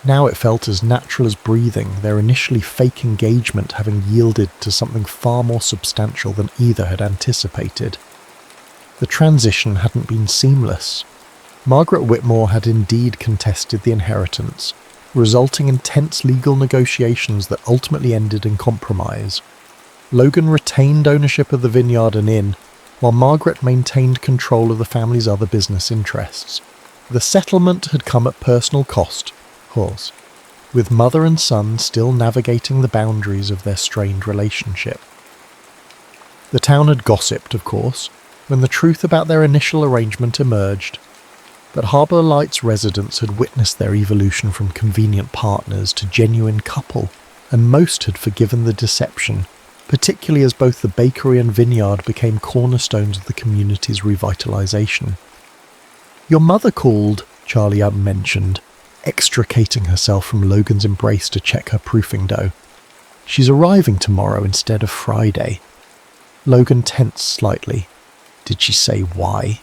Now it felt as natural as breathing, their initially fake engagement having yielded to something far more substantial than either had anticipated. The transition hadn't been seamless. Margaret Whitmore had indeed contested the inheritance, resulting in tense legal negotiations that ultimately ended in compromise. Logan retained ownership of the vineyard and inn, while Margaret maintained control of the family's other business interests. The settlement had come at personal cost, with mother and son still navigating the boundaries of their strained relationship. The town had gossiped, of course, when the truth about their initial arrangement emerged, but Harbour Lights residents had witnessed their evolution from convenient partners to genuine couple, and most had forgiven the deception, particularly as both the bakery and vineyard became cornerstones of the community's revitalisation. "Your mother called," Charlie mentioned, extricating herself from Logan's embrace to check her proofing dough. "She's arriving tomorrow instead of Friday." Logan tensed slightly. Did she say why?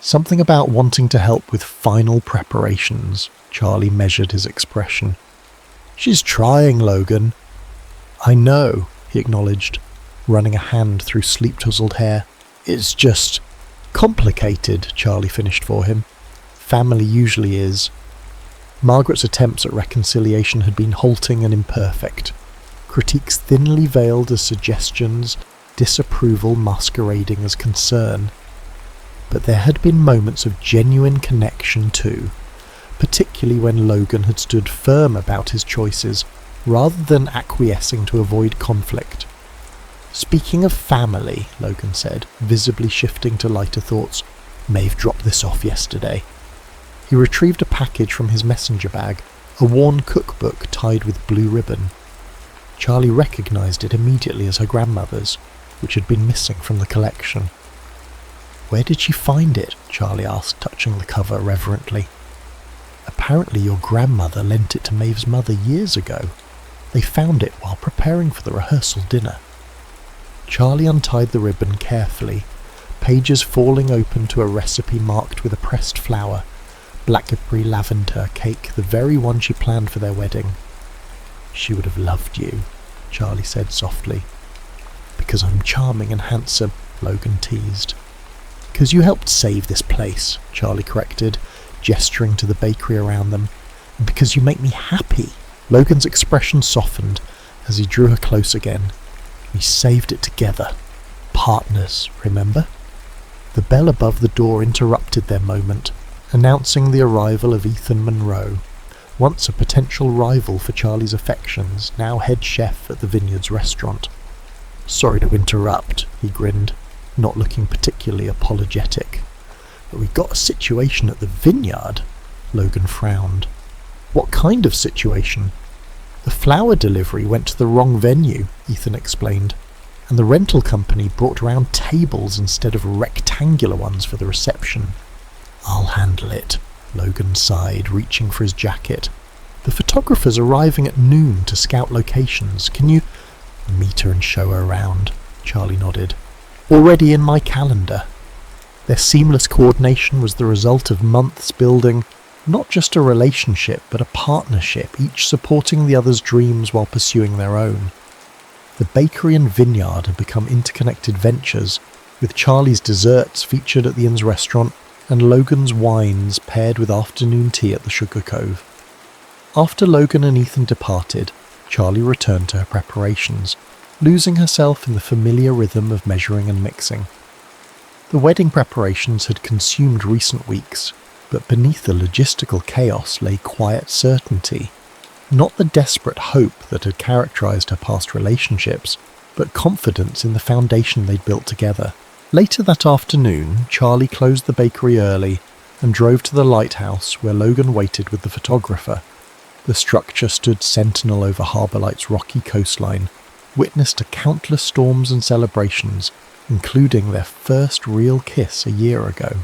Something about wanting to help with final preparations. Charlie measured his expression. "She's trying, Logan." "I know," he acknowledged, running a hand through sleep-touzled hair. "It's just complicated," Charlie finished for him. "Family usually is." Margaret's attempts at reconciliation had been halting and imperfect, critiques thinly veiled as suggestions, disapproval masquerading as concern. But there had been moments of genuine connection too, particularly when Logan had stood firm about his choices, rather than acquiescing to avoid conflict. "Speaking of family," Logan said, visibly shifting to lighter thoughts, "Maeve dropped this off yesterday." He retrieved a package from his messenger bag, a worn cookbook tied with blue ribbon. Charlie recognised it immediately as her grandmother's, which had been missing from the collection. "Where did she find it?" Charlie asked, touching the cover reverently. "Apparently your grandmother lent it to Maeve's mother years ago. They found it while preparing for the rehearsal dinner." Charlie untied the ribbon carefully, pages falling open to a recipe marked with a pressed flower, blackberry lavender cake, the very one she planned for their wedding. "She would have loved you," Charlie said softly. "Because I'm charming and handsome," Logan teased. "'Cause you helped save this place," Charlie corrected, gesturing to the bakery around them. "And because you make me happy." Logan's expression softened as he drew her close again. "We saved it together. Partners, remember?" The bell above the door interrupted their moment, announcing the arrival of Ethan Monroe, once a potential rival for Charlie's affections, now head chef at the Vineyards restaurant. "Sorry to interrupt," he grinned, not looking particularly apologetic. "But we got a situation at the Vineyard." Logan frowned. "What kind of situation?" "The flower delivery went to the wrong venue," Ethan explained, "and the rental company brought round tables instead of rectangular ones for the reception." "I'll handle it," Logan sighed, reaching for his jacket. "The photographer's arriving at noon to scout locations. Can you—" "Meet her and show her around," Charlie nodded. "Already in my calendar." Their seamless coordination was the result of months building not just a relationship, but a partnership, each supporting the other's dreams while pursuing their own. The bakery and vineyard had become interconnected ventures, with Charlie's desserts featured at the inn's restaurant and Logan's wines paired with afternoon tea at the Sugar Cove. After Logan and Ethan departed, Charlie returned to her preparations. losing herself in the familiar rhythm of measuring and mixing. The wedding preparations had consumed recent weeks, but beneath the logistical chaos lay quiet certainty. Not the desperate hope that had characterized her past relationships, but confidence in the foundation they'd built together. Later that afternoon, Charlie closed the bakery early and drove to the lighthouse where Logan waited with the photographer. The structure stood sentinel over Harbourlight's rocky coastline, witness to countless storms and celebrations, including their first real kiss a year ago.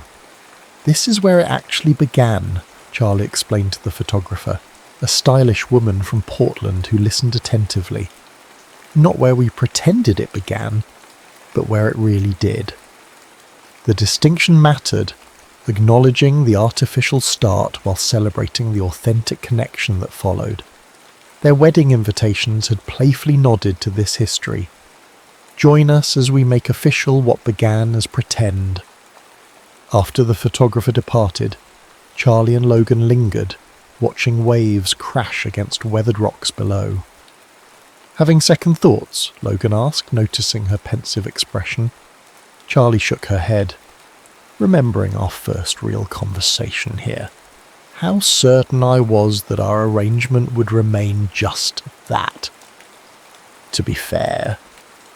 "This is where it actually began," Charlie explained to the photographer, a stylish woman from Portland who listened attentively. "Not where we pretended it began, but where it really did." The distinction mattered, acknowledging the artificial start while celebrating the authentic connection that followed. Their wedding invitations had playfully nodded to this history. "Join us as we make official what began as pretend." After the photographer departed, Charlie and Logan lingered, watching waves crash against weathered rocks below. "Having second thoughts?" Logan asked, noticing her pensive expression. Charlie shook her head. "Remembering our first real conversation here. How certain I was that our arrangement would remain just that. To be fair,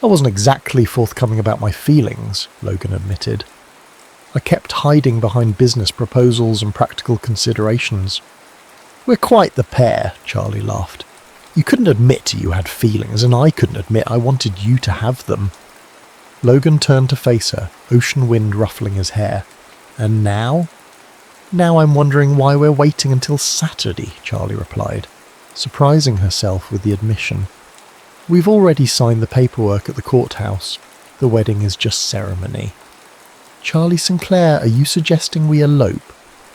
I wasn't exactly forthcoming about my feelings," Logan admitted. "I kept hiding behind business proposals and practical considerations." "We're quite the pair," Charlie laughed. "You couldn't admit you had feelings, and I couldn't admit I wanted you to have them." Logan turned to face her, ocean wind ruffling his hair. "And now?" "Now I'm wondering why we're waiting until Saturday," Charlie replied, surprising herself with the admission. "We've already signed the paperwork at the courthouse. The wedding is just ceremony." "Charlie Sinclair, are you suggesting we elope?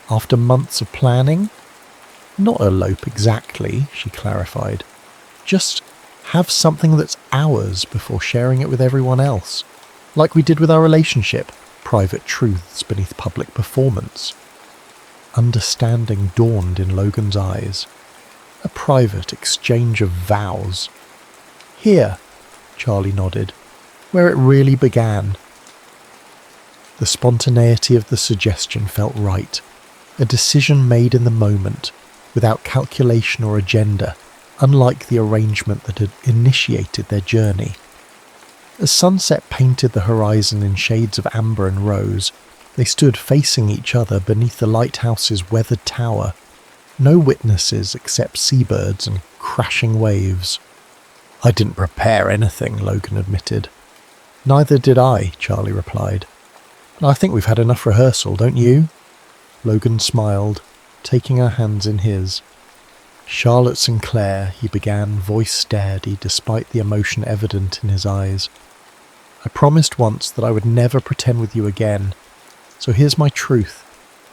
After months of planning?" "Not elope exactly," she clarified. "Just have something that's ours before sharing it with everyone else. Like we did with our relationship, private truths beneath public performance." Understanding dawned in Logan's eyes. A private exchange of vows. "Here," Charlie nodded, "where it really began." The spontaneity of the suggestion felt right. A decision made in the moment, without calculation or agenda, unlike the arrangement that had initiated their journey. As sunset painted the horizon in shades of amber and rose, they stood facing each other beneath the lighthouse's weathered tower. No witnesses except seabirds and crashing waves. "I didn't prepare anything," Logan admitted. "Neither did I," Charlie replied. "I think we've had enough rehearsal, don't you?" Logan smiled, taking her hands in his. "Charlotte Sinclair," he began, voice steady despite the emotion evident in his eyes. "I promised once that I would never pretend with you again. So here's my truth.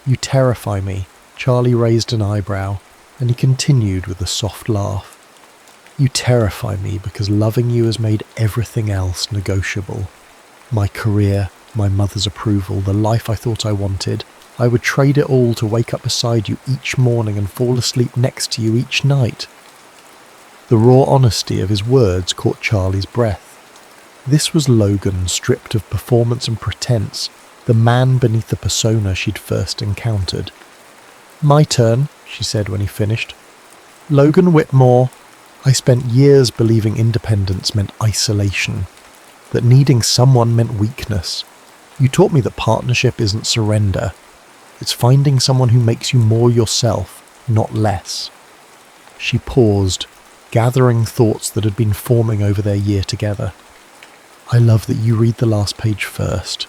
You terrify me." Charlie raised an eyebrow, and he continued with a soft laugh. "You terrify me because loving you has made everything else negotiable. My career, my mother's approval, the life I thought I wanted. I would trade it all to wake up beside you each morning and fall asleep next to you each night." The raw honesty of his words caught Charlie's breath. This was Logan, stripped of performance and pretense, the man beneath the persona she'd first encountered. "My turn," she said when he finished. "Logan Whitmore, I spent years believing independence meant isolation, that needing someone meant weakness. You taught me that partnership isn't surrender. It's finding someone who makes you more yourself, not less." She paused, gathering thoughts that had been forming over their year together. "I love that you read the last page first,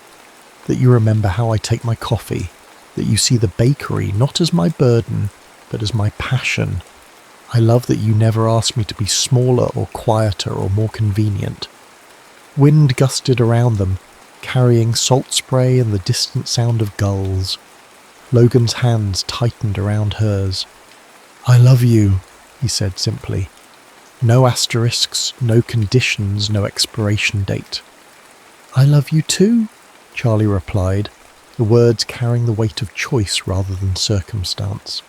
that you remember how I take my coffee, that you see the bakery not as my burden, but as my passion. I love that you never ask me to be smaller or quieter or more convenient." Wind gusted around them, carrying salt spray and the distant sound of gulls. Logan's hands tightened around hers. "I love you," he said simply. No asterisks, no conditions, no expiration date. "I love you too," Charlie replied, the words carrying the weight of choice rather than circumstance.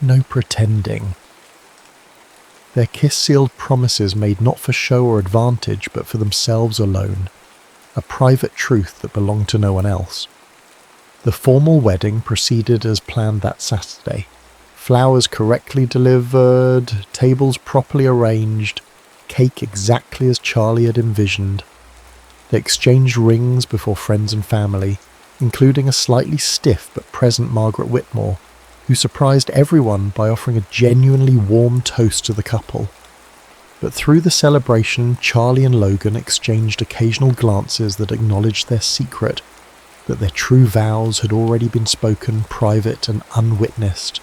"No pretending." their kiss sealed promises made not for show or advantage but for themselves alone, a private truth that belonged to no one else. The formal wedding proceeded as planned that Saturday. Flowers correctly delivered, tables properly arranged, cake exactly as Charlie had envisioned. They exchanged rings before friends and family, including a slightly stiff but present Margaret Whitmore, who surprised everyone by offering a genuinely warm toast to the couple. But through the celebration, Charlie and Logan exchanged occasional glances that acknowledged their secret, that their true vows had already been spoken private and unwitnessed,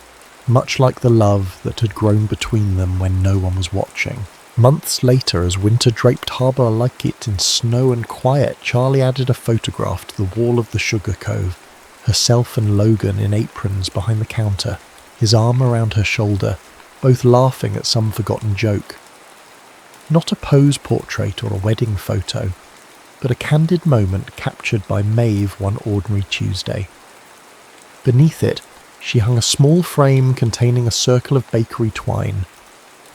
much like the love that had grown between them when no one was watching. Months later, as winter draped harbour like it in snow and quiet, Charlie added a photograph to the wall of the Sugar Cove, herself and Logan in aprons behind the counter, his arm around her shoulder, both laughing at some forgotten joke. Not a pose portrait or a wedding photo, but a candid moment captured by Maeve one ordinary Tuesday. Beneath it, she hung a small frame containing a circle of bakery twine,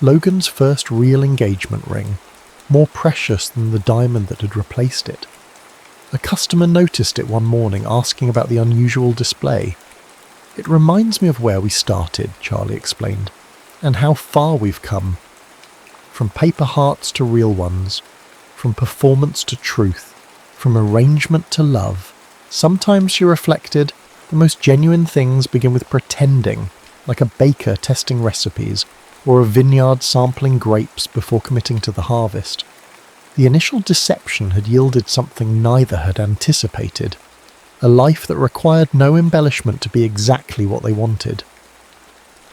Logan's first real engagement ring, more precious than the diamond that had replaced it. A customer noticed it one morning, asking about the unusual display. "It reminds me of where we started," Charlie explained, "and how far we've come. From paper hearts to real ones, from performance to truth, from arrangement to love. Sometimes," she reflected, "the most genuine things begin with pretending, like a baker testing recipes, or a vineyard sampling grapes before committing to the harvest. The initial deception had yielded something neither had anticipated, a life that required no embellishment to be exactly what they wanted."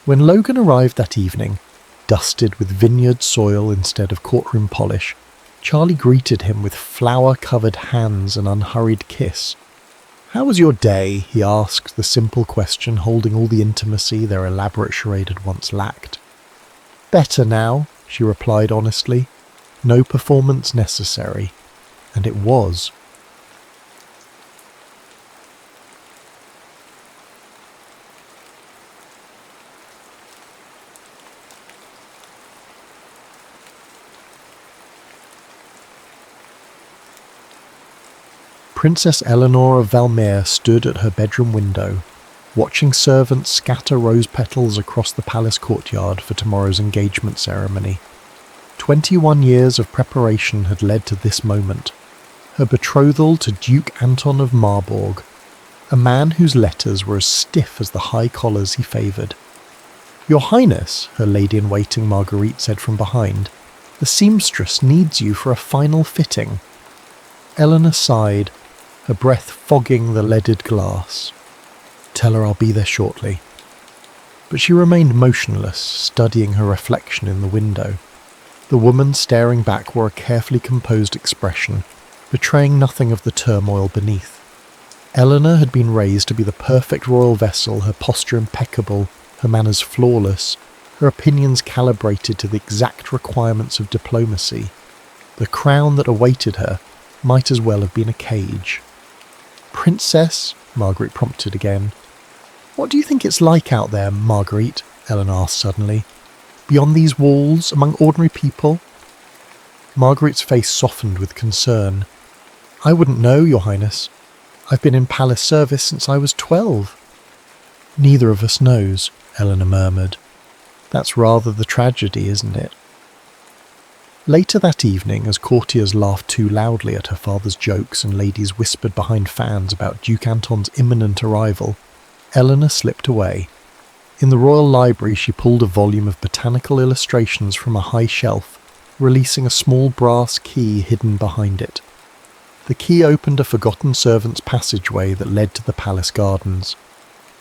When Logan arrived that evening, dusted with vineyard soil instead of courtroom polish, Charlie greeted him with flower-covered hands and unhurried kiss. "How was your day?" he asked, the simple question holding all the intimacy their elaborate charade had once lacked. "Better now," she replied honestly. "No performance necessary." And it was. Princess Eleanor of Valmere stood at her bedroom window, watching servants scatter rose petals across the palace courtyard for tomorrow's engagement ceremony. 21 years of preparation had led to this moment. Her betrothal to Duke Anton of Marburg, a man whose letters were as stiff as the high collars he favoured. "Your Highness," her lady-in-waiting Marguerite said from behind, "the seamstress needs you for a final fitting." Eleanor sighed, her breath fogging the leaded glass. "Tell her I'll be there shortly." But she remained motionless, studying her reflection in the window. The woman staring back wore a carefully composed expression, betraying nothing of the turmoil beneath. Eleanor had been raised to be the perfect royal vessel, her posture impeccable, her manners flawless, her opinions calibrated to the exact requirements of diplomacy. The crown that awaited her might as well have been a cage. "Princess," Marguerite prompted again. "What do you think it's like out there, Marguerite?" Eleanor asked suddenly. "Beyond these walls, among ordinary people?" Marguerite's face softened with concern. "I wouldn't know, Your Highness. I've been in palace service since I was 12. "Neither of us knows," Eleanor murmured. "That's rather the tragedy, isn't it?" Later that evening, as courtiers laughed too loudly at her father's jokes and ladies whispered behind fans about Duke Anton's imminent arrival, Eleanor slipped away. In the royal library, she pulled a volume of botanical illustrations from a high shelf, releasing a small brass key hidden behind it. The key opened a forgotten servant's passageway that led to the palace gardens.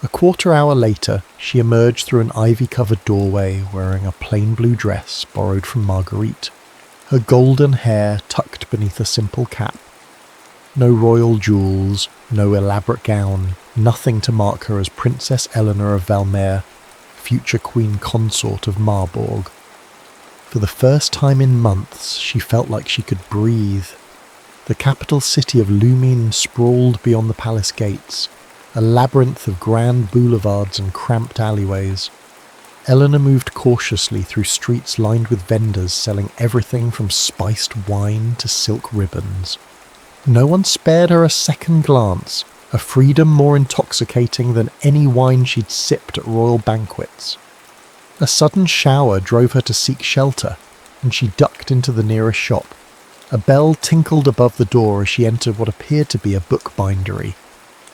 A quarter hour later, she emerged through an ivy-covered doorway wearing a plain blue dress borrowed from Marguerite, her golden hair tucked beneath a simple cap. No royal jewels, no elaborate gown, nothing to mark her as Princess Eleanor of Valmere, future Queen Consort of Marburg. For the first time in months, she felt like she could breathe. The capital city of Lumine sprawled beyond the palace gates, a labyrinth of grand boulevards and cramped alleyways. Eleanor moved cautiously through streets lined with vendors selling everything from spiced wine to silk ribbons. No one spared her a second glance, a freedom more intoxicating than any wine she'd sipped at royal banquets. A sudden shower drove her to seek shelter, and she ducked into the nearest shop. A bell tinkled above the door as she entered what appeared to be a bookbindery.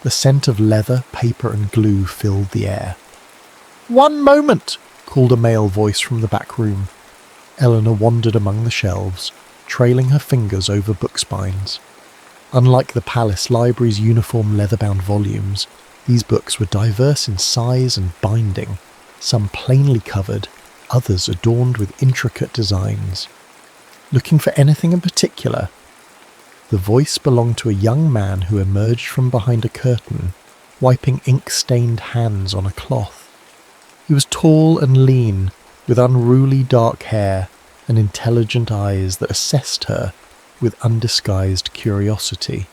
The scent of leather, paper and glue filled the air. "One moment!" called a male voice from the back room. Eleanor wandered among the shelves, trailing her fingers over book spines. Unlike the palace library's uniform leather-bound volumes, these books were diverse in size and binding, some plainly covered, others adorned with intricate designs. Looking for anything in particular? The voice belonged to a young man who emerged from behind a curtain, wiping ink-stained hands on a cloth. He was tall and lean, with unruly dark hair and intelligent eyes that assessed her with undisguised curiosity.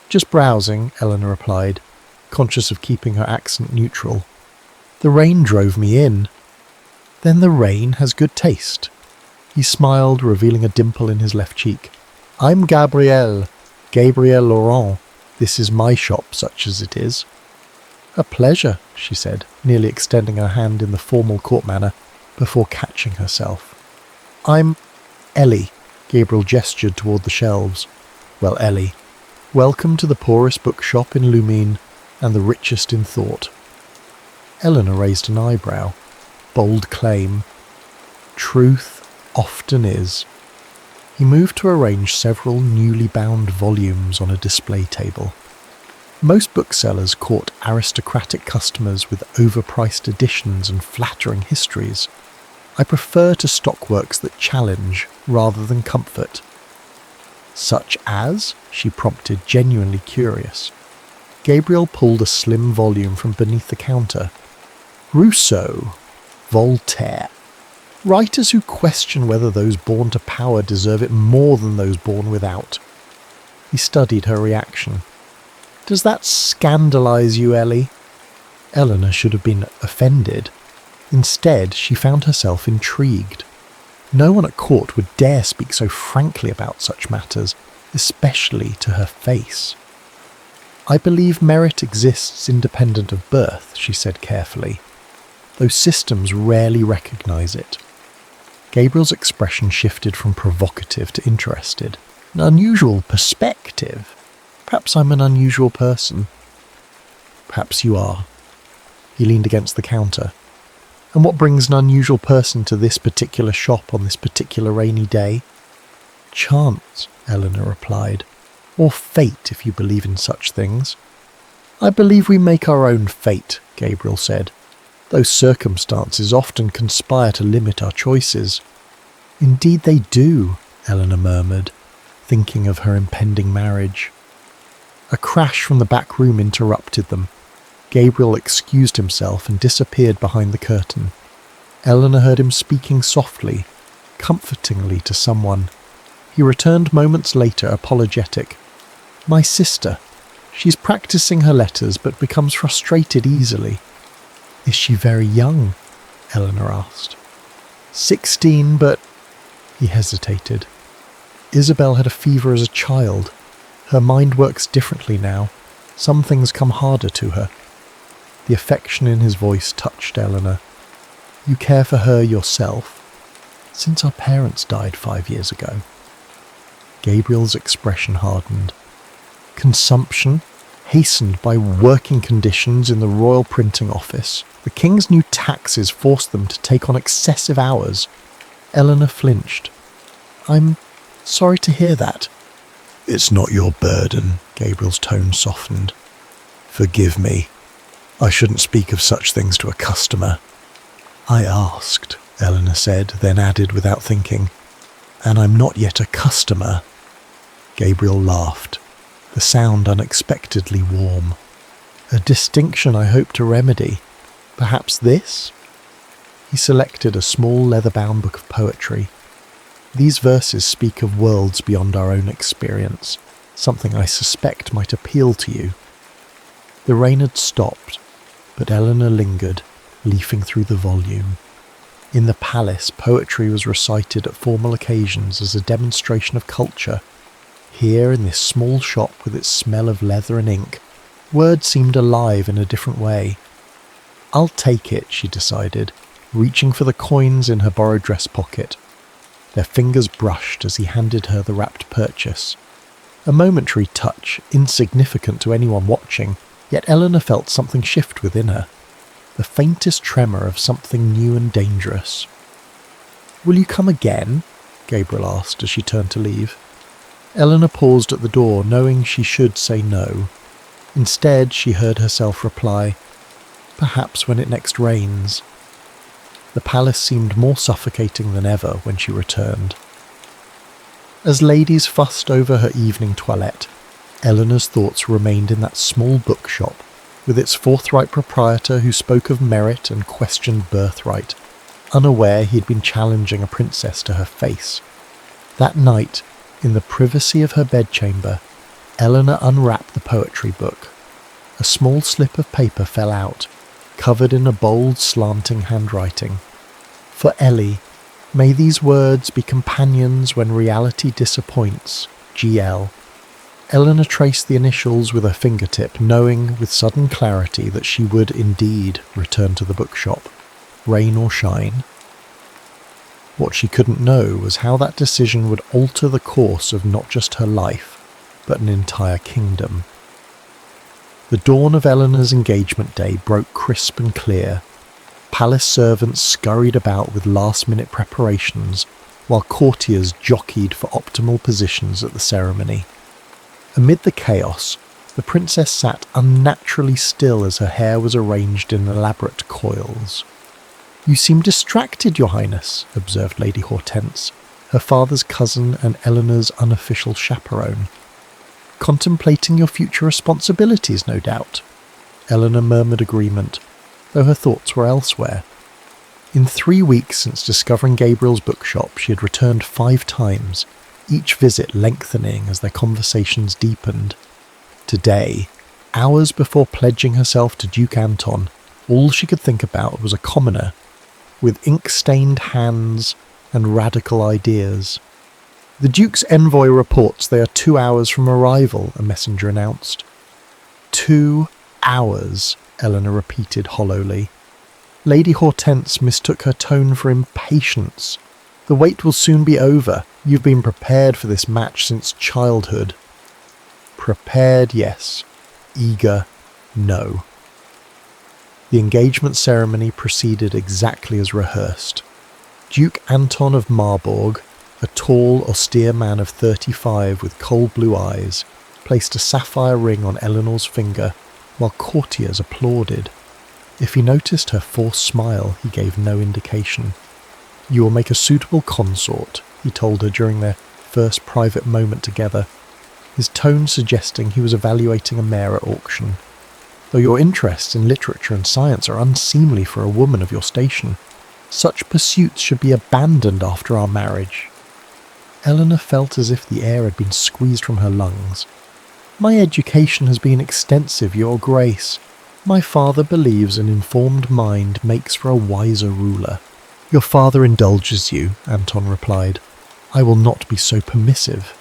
"Just browsing," Eleanor replied, conscious of keeping her accent neutral. "The rain drove me in." "Then the rain has good taste." He smiled, revealing a dimple in his left cheek. "I'm Gabriel Laurent. This is my shop, such as it is." "A pleasure," she said, nearly extending her hand in the formal court manner before catching herself. "I'm Ellie." Gabriel gestured toward the shelves. "Well, Ellie, welcome to the poorest bookshop in Lumine and the richest in thought." Eleanor raised an eyebrow. Bold claim. Truth often is. He moved to arrange several newly bound volumes on a display table. Most booksellers court aristocratic customers with overpriced editions and flattering histories. I prefer to stock works that challenge rather than comfort. "Such as?" she prompted, genuinely curious. Gabriel pulled a slim volume from beneath the counter. "Rousseau, Voltaire. Writers who question whether those born to power deserve it more than those born without." He studied her reaction. "Does that scandalise you, Ellie?" Eleanor should have been offended. Instead, she found herself intrigued. No one at court would dare speak so frankly about such matters, especially to her face. "I believe merit exists independent of birth," she said carefully. "Those systems rarely recognise it." Gabriel's expression shifted from provocative to interested. "An unusual perspective. Perhaps I'm an unusual person." "Perhaps you are." He leaned against the counter. "And what brings an unusual person to this particular shop on this particular rainy day?" "Chance," Eleanor replied. "Or fate, if you believe in such things." "I believe we make our own fate," Gabriel said. "Those circumstances often conspire to limit our choices." "Indeed they do," Eleanor murmured, thinking of her impending marriage. A crash from the back room interrupted them. Gabriel excused himself and disappeared behind the curtain. Eleanor heard him speaking softly, comfortingly to someone. He returned moments later, apologetic. "My sister. She's practicing her letters but becomes frustrated easily." "Is she very young?" Eleanor asked. 16, but..." He hesitated. "Isabel had a fever as a child. Her mind works differently now. Some things come harder to her." The affection in his voice touched Eleanor. "You care for her yourself?" "Since our parents died 5 years ago." Gabriel's expression hardened. Consumption, hastened by working conditions in the royal printing office. The king's new taxes forced them to take on excessive hours. Eleanor flinched. "I'm sorry to hear that." "It's not your burden," Gabriel's tone softened. "Forgive me. I shouldn't speak of such things to a customer." "I asked," Eleanor said, then added without thinking, "and I'm not yet a customer." Gabriel laughed, the sound unexpectedly warm. "A distinction I hope to remedy. Perhaps this?" He selected a small leather-bound book of poetry. "These verses speak of worlds beyond our own experience, something I suspect might appeal to you." The rain had stopped, but Eleanor lingered, leafing through the volume. In the palace, poetry was recited at formal occasions as a demonstration of culture. Here, in this small shop with its smell of leather and ink, words seemed alive in a different way. "I'll take it," she decided, reaching for the coins in her borrowed dress pocket. Their fingers brushed as he handed her the wrapped purchase. A momentary touch, insignificant to anyone watching, yet Eleanor felt something shift within her. The faintest tremor of something new and dangerous. "Will you come again?" Gabriel asked as she turned to leave. Eleanor paused at the door, knowing she should say no. Instead, she heard herself reply, "Perhaps when it next rains." The palace seemed more suffocating than ever when she returned. As ladies fussed over her evening toilette, Eleanor's thoughts remained in that small bookshop, with its forthright proprietor who spoke of merit and questioned birthright, unaware he had been challenging a princess to her face. That night, in the privacy of her bedchamber, Eleanor unwrapped the poetry book. A small slip of paper fell out, covered in a bold, slanting handwriting. "For Ellie, may these words be companions when reality disappoints. GL." Eleanor traced the initials with her fingertip, knowing with sudden clarity that she would indeed return to the bookshop, rain or shine. What she couldn't know was how that decision would alter the course of not just her life, but an entire kingdom. The dawn of Eleanor's engagement day broke crisp and clear. Palace servants scurried about with last-minute preparations, while courtiers jockeyed for optimal positions at the ceremony. Amid the chaos, the princess sat unnaturally still as her hair was arranged in elaborate coils. "You seem distracted, Your Highness," observed Lady Hortense, her father's cousin and Eleanor's unofficial chaperone. "Contemplating your future responsibilities, no doubt." Eleanor murmured agreement, though her thoughts were elsewhere. In 3 weeks since discovering Gabriel's bookshop, she had returned 5 times, each visit lengthening as their conversations deepened. Today, hours before pledging herself to Duke Anton, all she could think about was a commoner, with ink-stained hands and radical ideas. "The Duke's envoy reports they are 2 hours from arrival," a messenger announced. 2 hours, Eleanor repeated hollowly. Lady Hortense mistook her tone for impatience. "The wait will soon be over. You've been prepared for this match since childhood." Prepared, yes. Eager, no. The engagement ceremony proceeded exactly as rehearsed. Duke Anton of Marburg, a tall, austere man of 35 with cold blue eyes, placed a sapphire ring on Eleanor's finger, while courtiers applauded. If he noticed her forced smile, he gave no indication. "You will make a suitable consort," he told her during their first private moment together, his tone suggesting he was evaluating a mare at auction. "Though your interests in literature and science are unseemly for a woman of your station, such pursuits should be abandoned after our marriage." Eleanor felt as if the air had been squeezed from her lungs. "My education has been extensive, Your Grace. My father believes an informed mind makes for a wiser ruler." "Your father indulges you," Anton replied. "I will not be so permissive."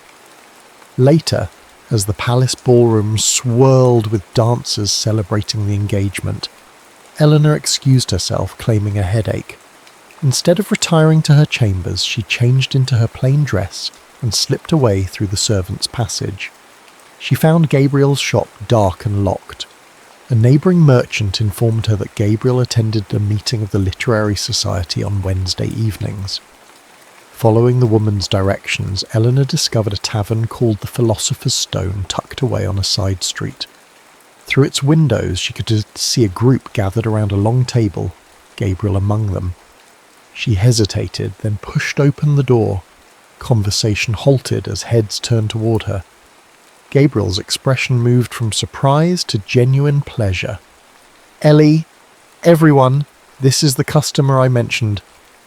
Later, as the palace ballroom swirled with dancers celebrating the engagement, Eleanor excused herself, claiming a headache. Instead of retiring to her chambers, she changed into her plain dress and slipped away through the servants' passage. She found Gabriel's shop dark and locked. A neighbouring merchant informed her that Gabriel attended a meeting of the Literary Society on Wednesday evenings. Following the woman's directions, Eleanor discovered a tavern called the Philosopher's Stone tucked away on a side street. Through its windows she could see a group gathered around a long table, Gabriel among them. She hesitated, then pushed open the door. Conversation halted as heads turned toward her. Gabriel's expression moved from surprise to genuine pleasure. "Ellie, everyone, this is the customer I mentioned,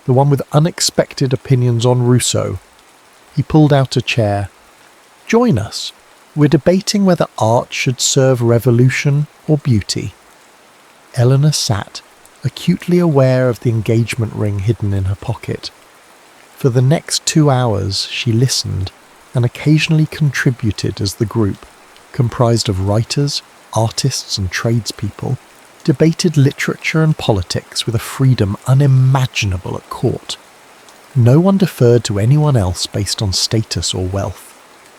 the one with unexpected opinions on Rousseau." He pulled out a chair. "Join us. We're debating whether art should serve revolution or beauty." Eleanor sat, acutely aware of the engagement ring hidden in her pocket. For the next 2 hours she listened and occasionally contributed as the group, comprised of writers, artists and tradespeople, debated literature and politics with a freedom unimaginable at court. No one deferred to anyone else based on status or wealth.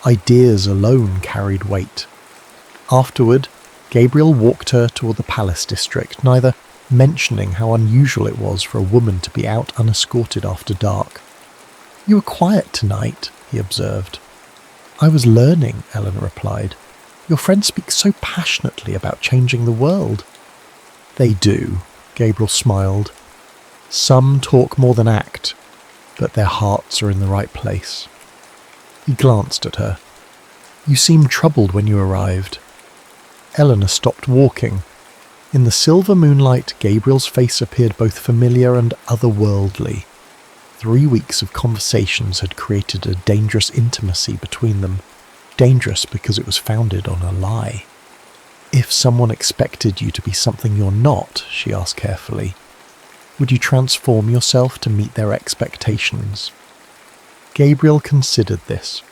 Ideas alone carried weight. Afterward, Gabriel walked her toward the palace district, neither mentioning how unusual it was for a woman to be out unescorted after dark. "You were quiet tonight," he observed. "I was learning," Eleanor replied. "Your friends speak so passionately about changing the world." "They do," Gabriel smiled. "Some talk more than act, but their hearts are in the right place." He glanced at her. "You seemed troubled when you arrived." Eleanor stopped walking. In the silver moonlight, Gabriel's face appeared both familiar and otherworldly. 3 weeks of conversations had created a dangerous intimacy between them. Dangerous because it was founded on a lie. "If someone expected you to be something you're not," she asked carefully, "would you transform yourself to meet their expectations?" Gabriel considered this.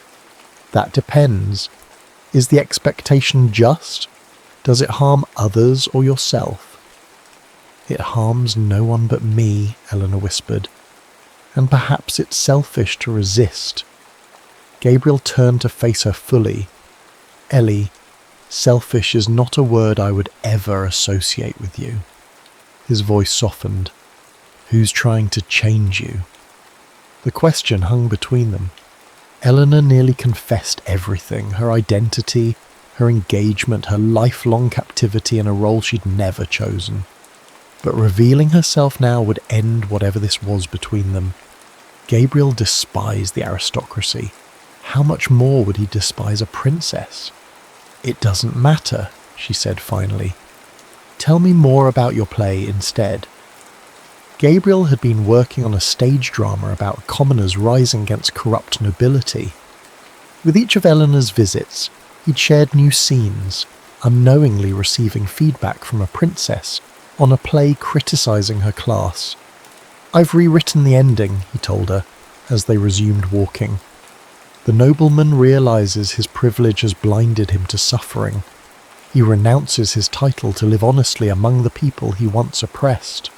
"That depends. Is the expectation just? Does it harm others or yourself?" "It harms no one but me," Eleanor whispered. "And perhaps it's selfish to resist." Gabriel turned to face her fully. "Ellie, selfish is not a word I would ever associate with you." His voice softened. "Who's trying to change you?" The question hung between them. Eleanor nearly confessed everything, her identity, her engagement, her lifelong captivity in a role she'd never chosen. But revealing herself now would end whatever this was between them. Gabriel despised the aristocracy. How much more would he despise a princess? "It doesn't matter," she said finally. "Tell me more about your play instead." Gabriel had been working on a stage drama about commoners rising against corrupt nobility. With each of Eleanor's visits, he'd shared new scenes, unknowingly receiving feedback from a princess on a play criticising her class. "I've rewritten the ending," he told her, as they resumed walking. "The nobleman realises his privilege has blinded him to suffering. He renounces his title to live honestly among the people he once oppressed."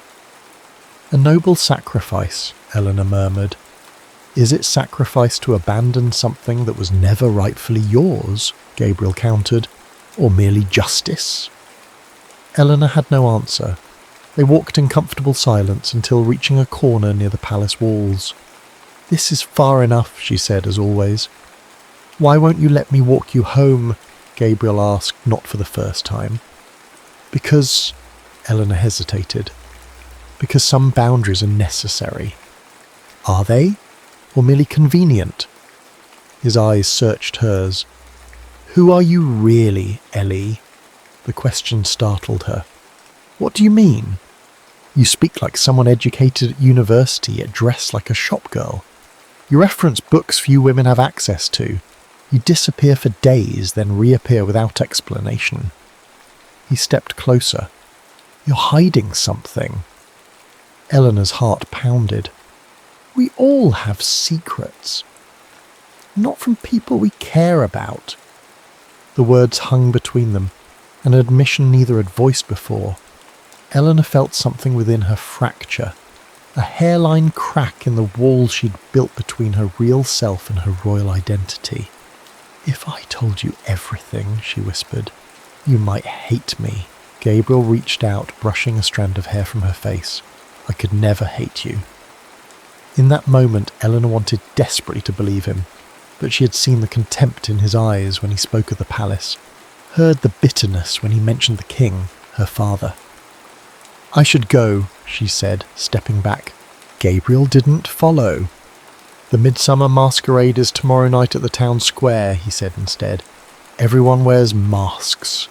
"A noble sacrifice," Eleanor murmured. "Is it sacrifice to abandon something that was never rightfully yours?" Gabriel countered. "Or merely justice?" Eleanor had no answer. They walked in comfortable silence until reaching a corner near the palace walls. "This is far enough," she said, as always. "Why won't you let me walk you home?" Gabriel asked, not for the first time. "Because," Eleanor hesitated, "because some boundaries are necessary." "Are they? Or merely convenient?" His eyes searched hers. "Who are you really, Ellie?" The question startled her. "What do you mean? You speak like someone educated at university yet dressed like a shopgirl. You reference books few women have access to. You disappear for days, then reappear without explanation." He stepped closer. "You're hiding something." Eleanor's heart pounded. "We all have secrets. Not from people we care about." The words hung between them, an admission neither had voiced before. Eleanor felt something within her fracture, a hairline crack in the wall she'd built between her real self and her royal identity. "If I told you everything," she whispered, "you might hate me." Gabriel reached out, brushing a strand of hair from her face. "I could never hate you." In that moment, Eleanor wanted desperately to believe him, but she had seen the contempt in his eyes when he spoke of the palace, heard the bitterness when he mentioned the king, her father. "I should go," she said, stepping back. Gabriel didn't follow. "The midsummer masquerade is tomorrow night at the town square," he said instead. "Everyone wears masks.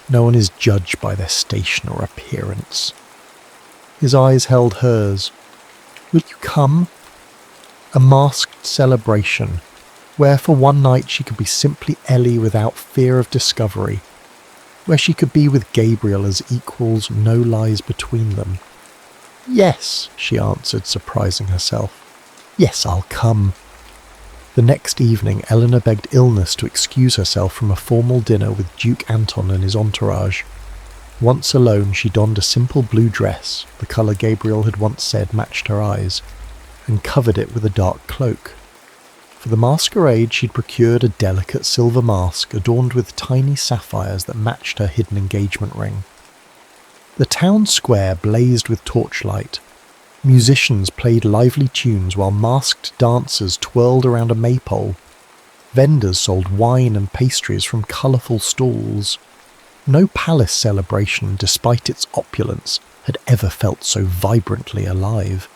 No one is judged by their station or appearance." His eyes held hers. "Will you come?" A masked celebration, where for one night she could be simply Ellie without fear of discovery, where she could be with Gabriel as equals, no lies between them. "Yes," she answered, surprising herself. "Yes, I'll come." The next evening, Eleanor begged Illness to excuse herself from a formal dinner with Duke Anton and his entourage. Once alone, she donned a simple blue dress, the colour Gabriel had once said matched her eyes, and covered it with a dark cloak. For the masquerade, she'd procured a delicate silver mask adorned with tiny sapphires that matched her hidden engagement ring. The town square blazed with torchlight. Musicians played lively tunes while masked dancers twirled around a maypole. Vendors sold wine and pastries from colourful stalls. No palace celebration, despite its opulence, had ever felt so vibrantly alive.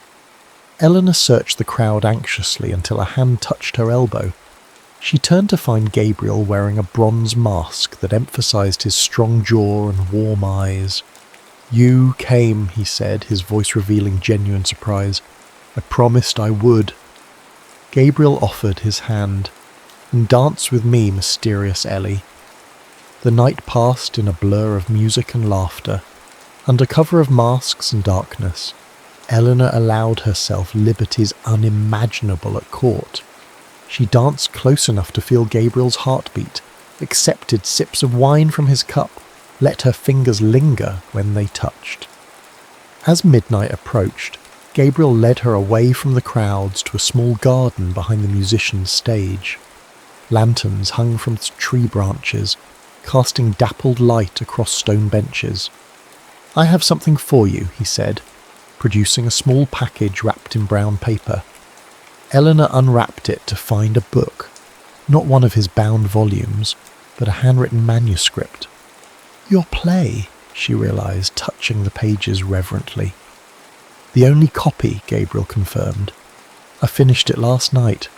Eleanor searched the crowd anxiously until a hand touched her elbow. She turned to find Gabriel wearing a bronze mask that emphasized his strong jaw and warm eyes. "You came," he said, his voice revealing genuine surprise. "I promised I would." Gabriel offered his hand. "And dance with me, mysterious Ellie." The night passed in a blur of music and laughter. Under cover of masks and darkness, Eleanor allowed herself liberties unimaginable at court. She danced close enough to feel Gabriel's heartbeat, accepted sips of wine from his cup, let her fingers linger when they touched. As midnight approached, Gabriel led her away from the crowds to a small garden behind the musicians' stage. Lanterns hung from tree branches, casting dappled light across stone benches. "I have something for you," he said, producing a small package wrapped in brown paper. Eleanor unwrapped it to find a book, not one of his bound volumes, but a handwritten manuscript. "Your play," she realized, touching the pages reverently. "The only copy," Gabriel confirmed. "I finished it last night."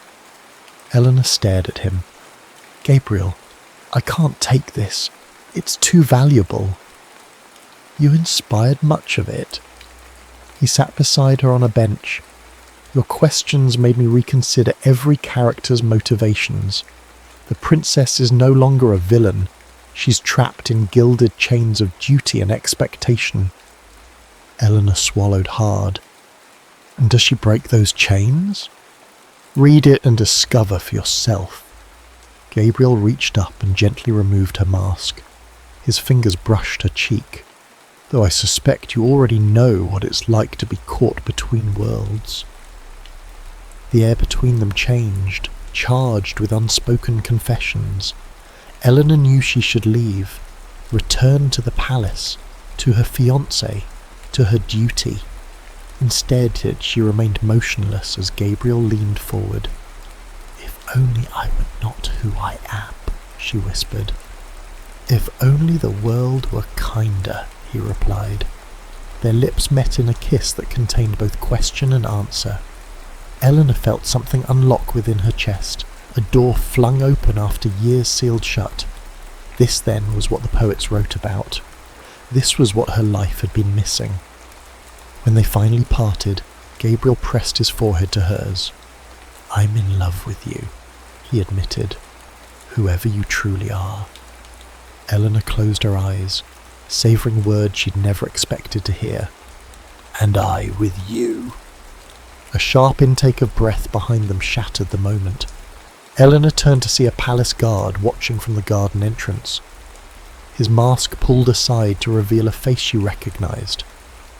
Eleanor stared at him. "Gabriel, I can't take this. It's too valuable." "You inspired much of it." He sat beside her on a bench. "Your questions made me reconsider every character's motivations. The princess is no longer a villain. She's trapped in gilded chains of duty and expectation." Eleanor swallowed hard. "And does she break those chains?" "Read it and discover for yourself." Gabriel reached up and gently removed her mask. His fingers brushed her cheek. "Though I suspect you already know what it's like to be caught between worlds." The air between them changed, charged with unspoken confessions. Eleanor knew she should leave, return to the palace, to her fiancé, to her duty. Instead, she remained motionless as Gabriel leaned forward. "If only I were not who I am," she whispered. "If only the world were kinder," he replied. Their lips met in a kiss that contained both question and answer. Eleanor felt something unlock within her chest, a door flung open after years sealed shut. This then was what the poets wrote about. This was what her life had been missing. When they finally parted, Gabriel pressed his forehead to hers. "I'm in love with you," he admitted, "whoever you truly are." Eleanor closed her eyes, savouring words she'd never expected to hear. "And I with you." A sharp intake of breath behind them shattered the moment. Eleanor turned to see a palace guard watching from the garden entrance. His mask pulled aside to reveal a face she recognised,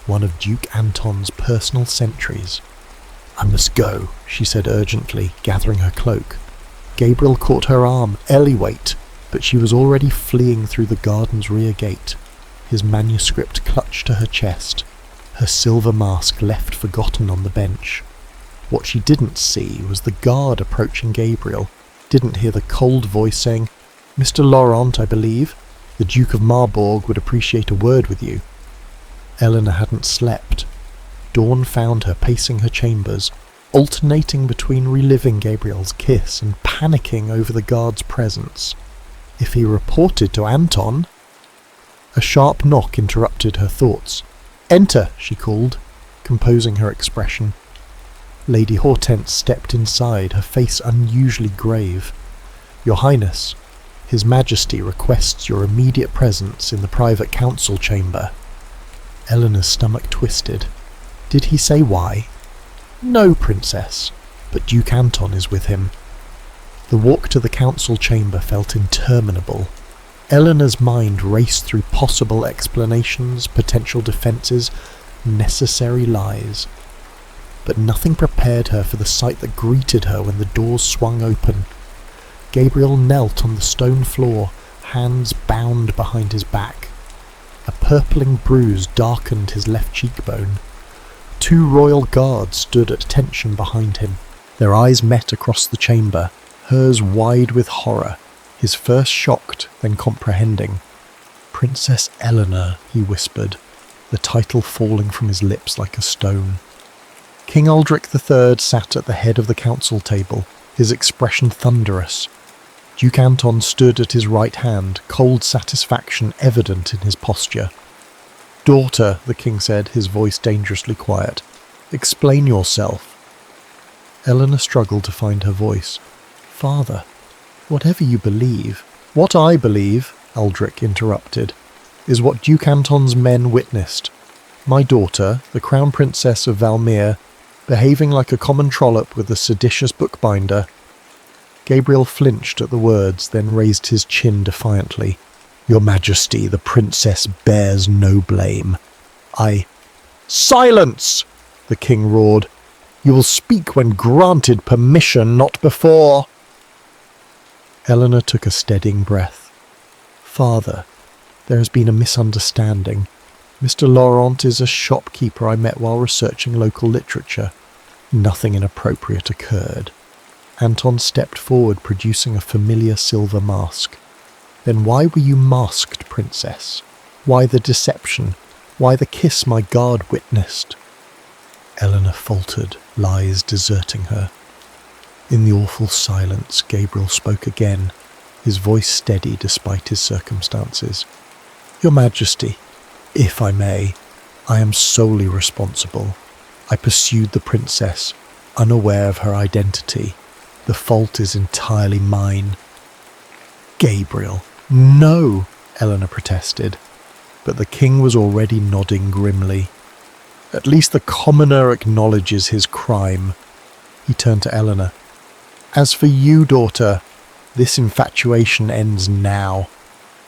one of Duke Anton's personal sentries. "I must go," she said urgently, gathering her cloak. Gabriel caught her arm. "Ellie, wait!" But she was already fleeing through the garden's rear gate. His manuscript clutched to her chest, her silver mask left forgotten on the bench. What she didn't see was the guard approaching Gabriel, didn't hear the cold voice saying, "Mr. Laurent, I believe. The Duke of Marburg would appreciate a word with you." Eleanor hadn't slept. Dawn found her pacing her chambers, alternating between reliving Gabriel's kiss and panicking over the guard's presence. If he reported to Anton... A sharp knock interrupted her thoughts. "Enter," she called, composing her expression. Lady Hortense stepped inside, her face unusually grave. "Your Highness, His Majesty requests your immediate presence in the private council chamber." Eleanor's stomach twisted. Did he say why? No, Princess, but Duke Anton is with him. The walk to the council chamber felt interminable. Eleanor's mind raced through possible explanations, potential defences, necessary lies. But nothing prepared her for the sight that greeted her when the doors swung open. Gabriel knelt on the stone floor, hands bound behind his back. A purpling bruise darkened his left cheekbone. 2 royal guards stood at attention behind him. Their eyes met across the chamber, hers wide with horror, his first shocked, then comprehending. Princess Eleanor, he whispered, the title falling from his lips like a stone. King Aldrich III sat at the head of the council table, his expression thunderous. Duke Anton stood at his right hand, cold satisfaction evident in his posture. Daughter, the king said, his voice dangerously quiet, explain yourself. Eleanor struggled to find her voice. Father, whatever you believe. What I believe, Aldrich interrupted, is what Duke Anton's men witnessed. My daughter, the Crown Princess of Valmir, behaving like a common trollop with a seditious bookbinder. Gabriel flinched at the words, then raised his chin defiantly. Your Majesty, the princess bears no blame. Silence! The king roared. You will speak when granted permission, not before. Eleanor took a steadying breath. Father, there has been a misunderstanding. Mr. Laurent is a shopkeeper I met while researching local literature. Nothing inappropriate occurred. Anton stepped forward, producing a familiar silver mask. Then why were you masked, Princess? Why the deception? Why the kiss my guard witnessed? Eleanor faltered, lies deserting her. In the awful silence, Gabriel spoke again, his voice steady despite his circumstances. Your Majesty, if I may, I am solely responsible. I pursued the princess, unaware of her identity. The fault is entirely mine. Gabriel, no, Eleanor protested, but the king was already nodding grimly. At least the commoner acknowledges his crime. He turned to Eleanor. As for you, daughter, this infatuation ends now.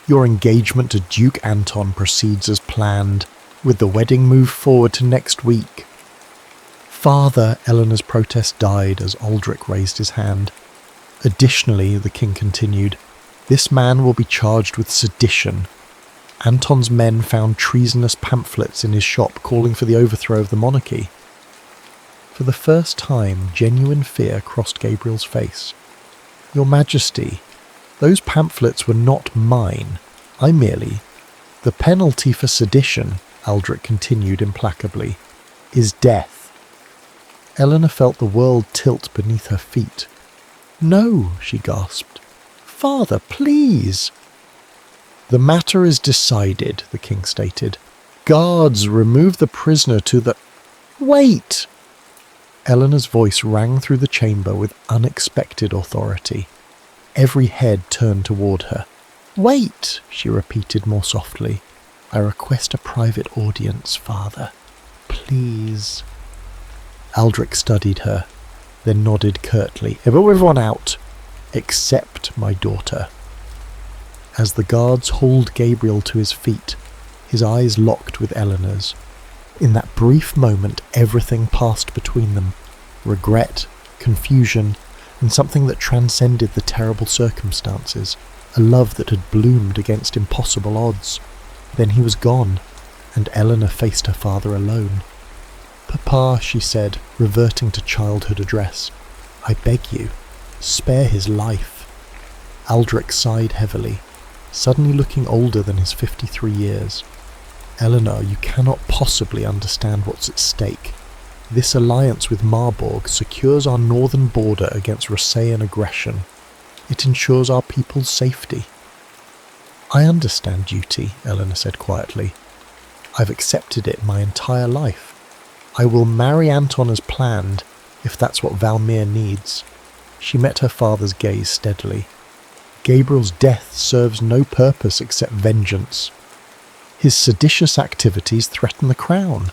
Your engagement to Duke Anton proceeds as planned, with the wedding moved forward to next week. Father, Eleanor's protest died as Aldrich raised his hand. Additionally, the king continued, this man will be charged with sedition. Anton's men found treasonous pamphlets in his shop calling for the overthrow of the monarchy. For the first time, genuine fear crossed Gabriel's face. Your Majesty, those pamphlets were not mine. I merely... The penalty for sedition, Aldrich continued implacably, is death. Eleanor felt the world tilt beneath her feet. No, she gasped. Father, please. The matter is decided, the king stated. Guards, remove the prisoner to the... Wait! Eleanor's voice rang through the chamber with unexpected authority. Every head turned toward her. Wait, she repeated more softly. I request a private audience, Father. Please. Aldrich studied her, then nodded curtly. Everyone out, except my daughter. As the guards hauled Gabriel to his feet, his eyes locked with Eleanor's. In that brief moment, everything passed between them. Regret, confusion, and something that transcended the terrible circumstances. A love that had bloomed against impossible odds. Then he was gone, and Eleanor faced her father alone. Papa, she said, reverting to childhood address, I beg you, spare his life. Aldrich sighed heavily, suddenly looking older than his 53 years. Eleanor, you cannot possibly understand what's at stake. This alliance with Marburg secures our northern border against Rasaean aggression. It ensures our people's safety. I understand duty, Eleanor said quietly. I've accepted it my entire life. I will marry Anton as planned, if that's what Valmir needs. She met her father's gaze steadily. Gabriel's death serves no purpose except vengeance. His seditious activities threaten the crown.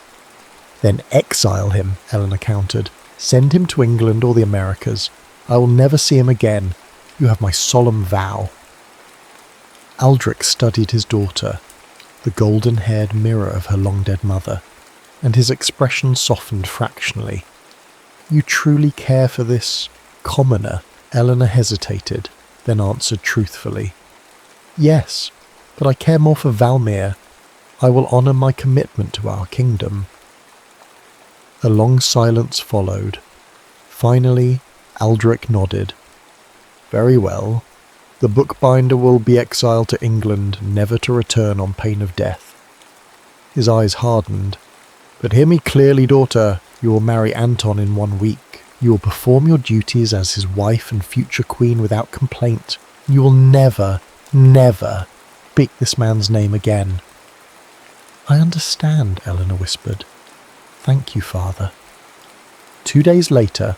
Then exile him, Eleanor countered. Send him to England or the Americas. I will never see him again. You have my solemn vow. Aldrich studied his daughter, the golden-haired mirror of her long-dead mother, and his expression softened fractionally. You truly care for this commoner? Eleanor hesitated, then answered truthfully. Yes, but I care more for Valmir. I will honour my commitment to our kingdom. A long silence followed. Finally, Aldrich nodded. Very well. The bookbinder will be exiled to England, never to return on pain of death. His eyes hardened. But hear me clearly, daughter. You will marry Anton in 1 week. You will perform your duties as his wife and future queen without complaint. You will never, never speak this man's name again. I understand, Eleanor whispered. Thank you, father. 2 days later,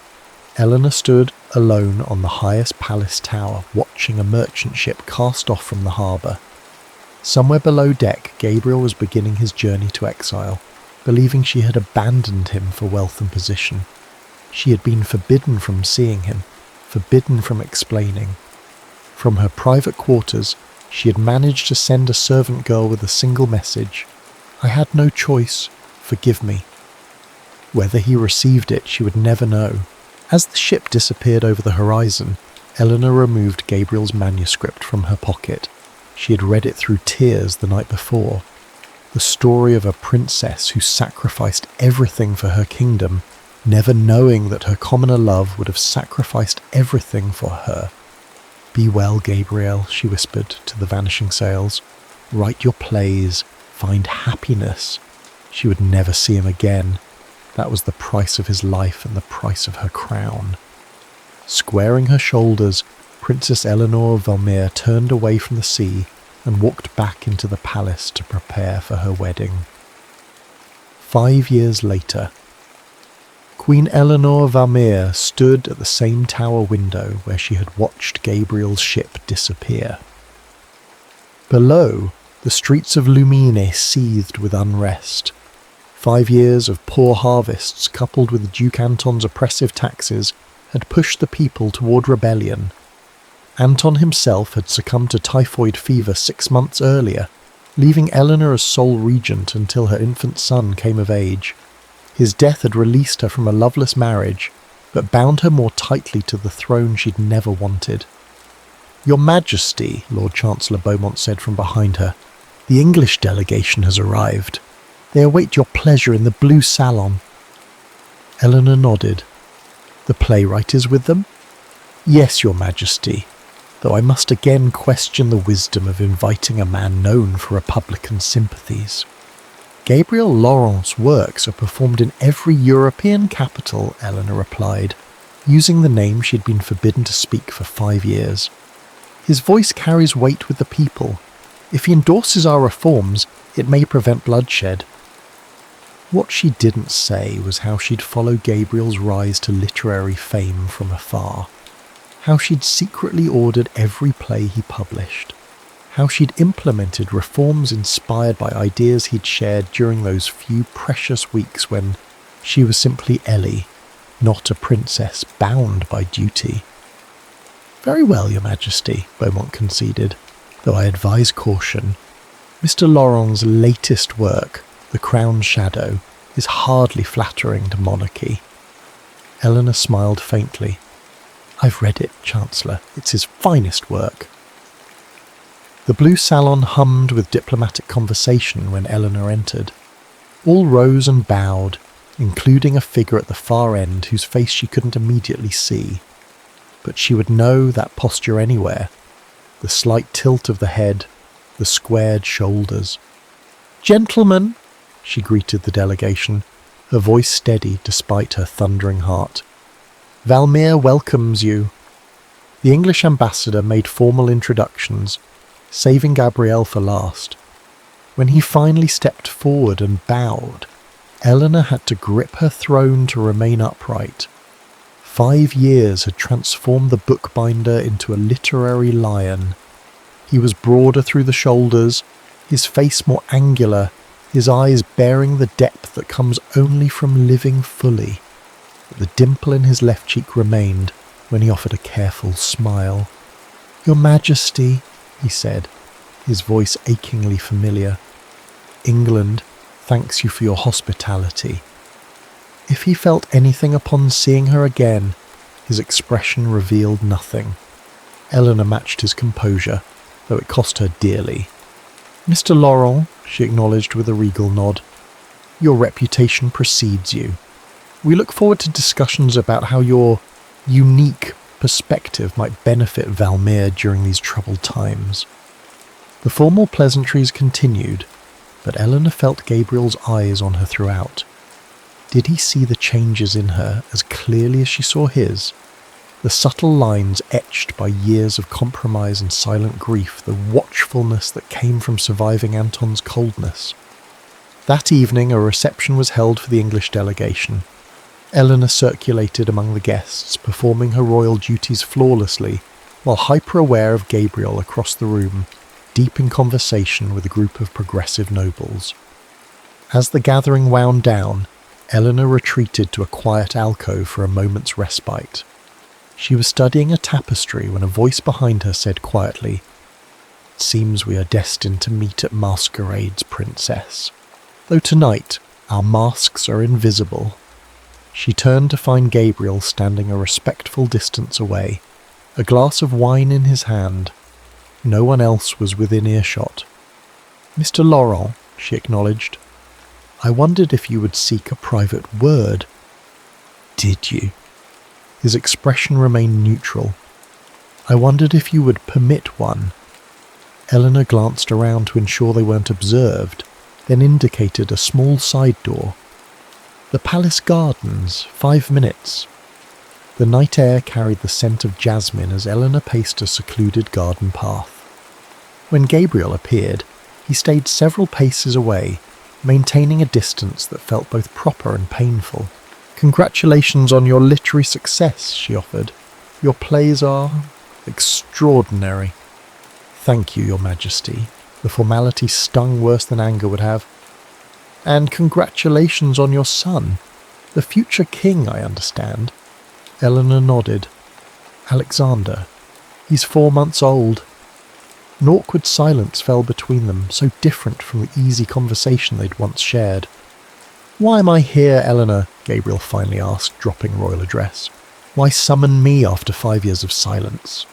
Eleanor stood alone on the highest palace tower, watching a merchant ship cast off from the harbour. Somewhere below deck, Gabriel was beginning his journey to exile, believing she had abandoned him for wealth and position. She had been forbidden from seeing him, forbidden from explaining. From her private quarters, she had managed to send a servant girl with a single message. I had no choice. Forgive me. Whether he received it, she would never know. As the ship disappeared over the horizon, Eleanor removed Gabriel's manuscript from her pocket. She had read it through tears the night before. The story of a princess who sacrificed everything for her kingdom, never knowing that her commoner love would have sacrificed everything for her. Be well, Gabriel, she whispered to the vanishing sails. Write your plays, find happiness. She would never see him again. That was the price of his life and the price of her crown. Squaring her shoulders, Princess Eleanor of Valmir turned away from the sea and walked back into the palace to prepare for her wedding. 5 years later, Queen Eleanor of Valmir stood at the same tower window where she had watched Gabriel's ship disappear. Below, the streets of Lumine seethed with unrest. 5 years of poor harvests, coupled with Duke Anton's oppressive taxes, had pushed the people toward rebellion. Anton himself had succumbed to typhoid fever 6 months earlier, leaving Eleanor as sole regent until her infant son came of age. His death had released her from a loveless marriage, but bound her more tightly to the throne she'd never wanted. Your Majesty, Lord Chancellor Beaumont said from behind her, the English delegation has arrived. They await your pleasure in the blue salon. Eleanor nodded. The playwright is with them? Yes, Your Majesty, though I must again question the wisdom of inviting a man known for Republican sympathies. Gabriel Laurent's works are performed in every European capital, Eleanor replied, using the name she'd been forbidden to speak for 5 years. His voice carries weight with the people. If he endorses our reforms, it may prevent bloodshed. What she didn't say was how she'd follow Gabriel's rise to literary fame from afar, how she'd secretly ordered every play he published, how she'd implemented reforms inspired by ideas he'd shared during those few precious weeks when she was simply Ellie, not a princess bound by duty. Very well, Your Majesty, Beaumont conceded, though I advise caution. Mr. Laurent's latest work, The Crowned Shadow, is hardly flattering to monarchy. Eleanor smiled faintly. I've read it, Chancellor. It's his finest work. The blue salon hummed with diplomatic conversation when Eleanor entered. All rose and bowed, including a figure at the far end whose face she couldn't immediately see. But she would know that posture anywhere. The slight tilt of the head, the squared shoulders. Gentlemen, she greeted the delegation, her voice steady despite her thundering heart. Valmir welcomes you. The English ambassador made formal introductions, saving Gabrielle for last. When he finally stepped forward and bowed, Eleanor had to grip her throne to remain upright. 5 years had transformed the bookbinder into a literary lion. He was broader through the shoulders, his face more angular, his eyes bearing the depth that comes only from living fully. But the dimple in his left cheek remained when he offered a careful smile. "Your Majesty," he said, his voice achingly familiar, "England thanks you for your hospitality." If he felt anything upon seeing her again, his expression revealed nothing. Eleanor matched his composure, though it cost her dearly. "Mr. Laurent," she acknowledged with a regal nod, "your reputation precedes you. We look forward to discussions about how your unique perspective might benefit Valmir during these troubled times." The formal pleasantries continued, but Eleanor felt Gabriel's eyes on her throughout. Did he see the changes in her as clearly as she saw his? The subtle lines etched by years of compromise and silent grief, the watchfulness that came from surviving Anton's coldness. That evening a reception was held for the English delegation. Eleanor circulated among the guests, performing her royal duties flawlessly, while hyper-aware of Gabriel across the room, deep in conversation with a group of progressive nobles. As the gathering wound down, Eleanor retreated to a quiet alcove for a moment's respite. She was studying a tapestry when a voice behind her said quietly, "It seems we are destined to meet at masquerades, Princess. Though tonight our masks are invisible." She turned to find Gabriel standing a respectful distance away, a glass of wine in his hand. No one else was within earshot. "Mr. Laurent," she acknowledged, "I wondered if you would seek a private word." "Did you?" His expression remained neutral. "I wondered if you would permit one." Eleanor glanced around to ensure they weren't observed, then indicated a small side door. "The palace gardens, 5 minutes." The night air carried the scent of jasmine as Eleanor paced a secluded garden path. When Gabriel appeared, he stayed several paces away, maintaining a distance that felt both proper and painful. "Congratulations on your literary success," she offered. "Your plays are extraordinary." "Thank you, Your Majesty." The formality stung worse than anger would have. "And congratulations on your son. The future king, I understand." Eleanor nodded. "Alexander. He's 4 months old." An awkward silence fell between them, so different from the easy conversation they'd once shared. "Why am I here, Eleanor?" Gabriel finally asked, dropping royal address. "Why summon me after 5 years of silence?"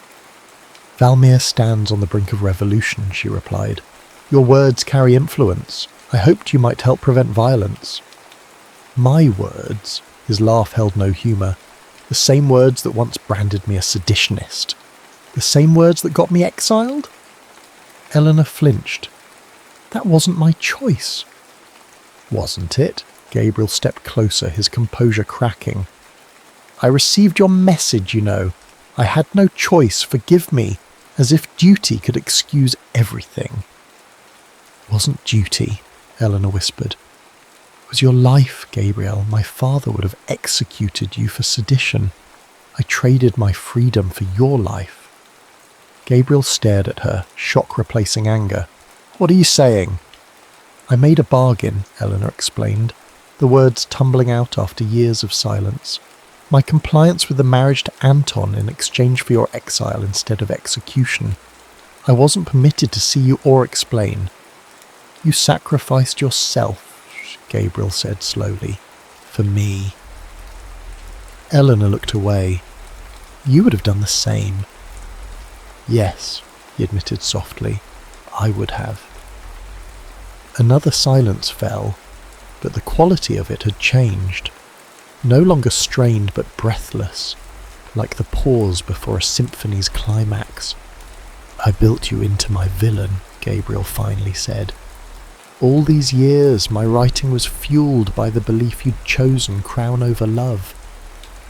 "Valmir stands on the brink of revolution," she replied. "Your words carry influence. I hoped you might help prevent violence." "My words?" His laugh held no humour. "The same words that once branded me a seditionist. The same words that got me exiled?" Eleanor flinched. "That wasn't my choice." "Wasn't it?" Gabriel stepped closer, his composure cracking. "I received your message, you know. I had no choice, forgive me, as if duty could excuse everything." "It wasn't duty," Eleanor whispered. "It was your life, Gabriel. My father would have executed you for sedition. I traded my freedom for your life." Gabriel stared at her, shock replacing anger. "What are you saying?" "I made a bargain," Eleanor explained, the words tumbling out after years of silence. "My compliance with the marriage to Anton in exchange for your exile instead of execution. I wasn't permitted to see you or explain." "You sacrificed yourself," Gabriel said slowly, "for me." Eleanor looked away. "You would have done the same." "Yes," he admitted softly, "I would have." Another silence fell, but the quality of it had changed. No longer strained but breathless, like the pause before a symphony's climax. "I built you into my villain," Gabriel finally said. "All these years my writing was fueled by the belief you'd chosen crown over love,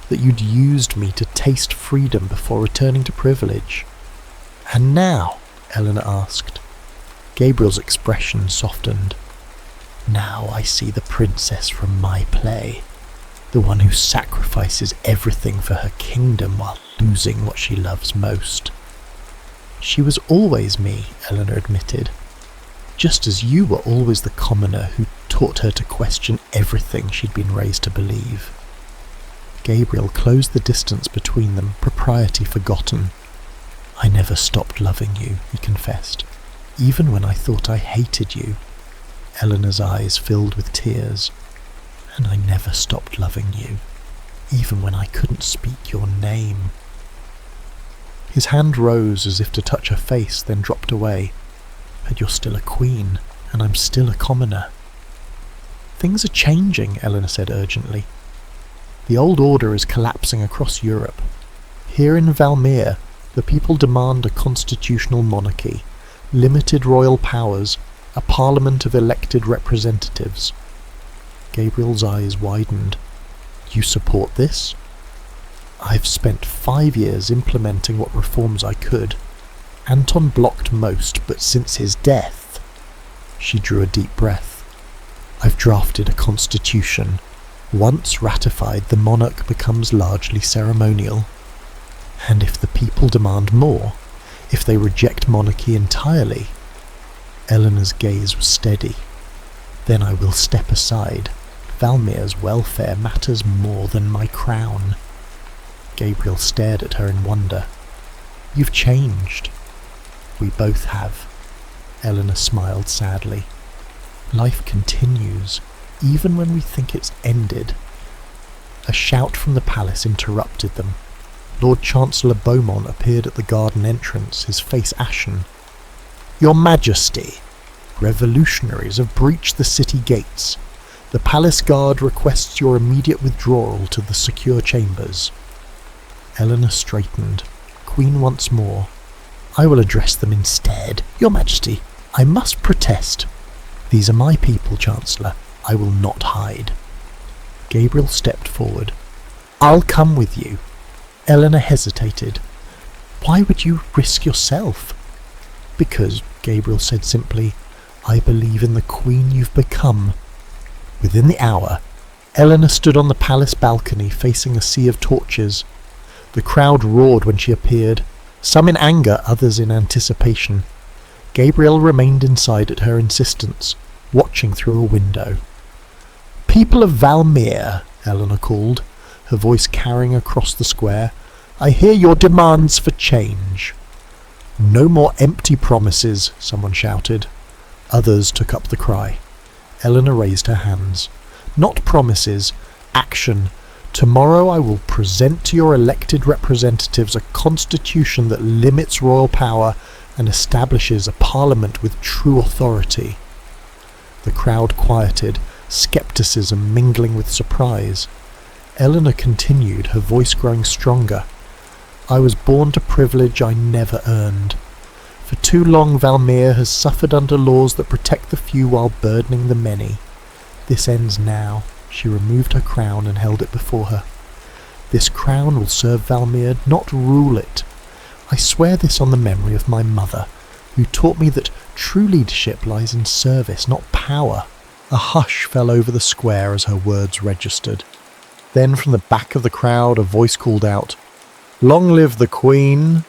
that you'd used me to taste freedom before returning to privilege." "And now?" Eleanor asked. Gabriel's expression softened. "Now I see the princess from my play, the one who sacrifices everything for her kingdom while losing what she loves most." "She was always me," Eleanor admitted. just as you were always the commoner who taught her to question everything she'd been raised to believe. Gabriel closed the distance between them, propriety forgotten. I never stopped loving you, he confessed, even when I thought I hated you. Eleanor's eyes filled with tears. And I never stopped loving you, even when I couldn't speak your name. His hand rose as if to touch her face, then dropped away. But you're still a queen, and I'm still a commoner. Things are changing, Eleanor said urgently. The old order is collapsing across Europe. Here in Valmere, the people demand a constitutional monarchy, limited royal powers, a parliament of elected representatives. Gabriel's eyes widened. You support this? I've spent 5 years implementing what reforms I could. Anton blocked most, but since his death... She drew a deep breath. I've drafted a constitution. Once ratified, the monarch becomes largely ceremonial. And if the people demand more, if they reject monarchy entirely... Eleanor's gaze was steady. Then I will step aside. Valmere's welfare matters more than my crown. Gabriel stared at her in wonder. You've changed. We both have. Eleanor smiled sadly. Life continues, even when we think it's ended. A shout from the palace interrupted them. Lord Chancellor Beaumont appeared at the garden entrance, his face ashen. Your Majesty, revolutionaries have breached the city gates. The palace guard requests your immediate withdrawal to the secure chambers. Eleanor straightened. Queen once more. I will address them instead. Your Majesty, I must protest. These are my people, Chancellor. I will not hide. Gabriel stepped forward. I'll come with you. Eleanor hesitated. Why would you risk yourself? Because, Gabriel said simply, I believe in the queen you've become. Within the hour, Eleanor stood on the palace balcony facing a sea of torches. The crowd roared when she appeared, some in anger, others in anticipation. Gabriel remained inside at her insistence, watching through a window. People of Valmere, Eleanor called, her voice carrying across the square, I hear your demands for change. No more empty promises, someone shouted. Others took up the cry. Eleanor raised her hands. Not promises, action. Tomorrow I will present to your elected representatives a constitution that limits royal power and establishes a parliament with true authority. The crowd quieted, scepticism mingling with surprise. Eleanor continued, her voice growing stronger. I was born to privilege I never earned. For too long Valmere has suffered under laws that protect the few while burdening the many. This ends now. She removed her crown and held it before her. This crown will serve Valmere, not rule it. I swear this on the memory of my mother, who taught me that true leadership lies in service, not power. A hush fell over the square as her words registered. Then from the back of the crowd a voice called out, Long live the Queen!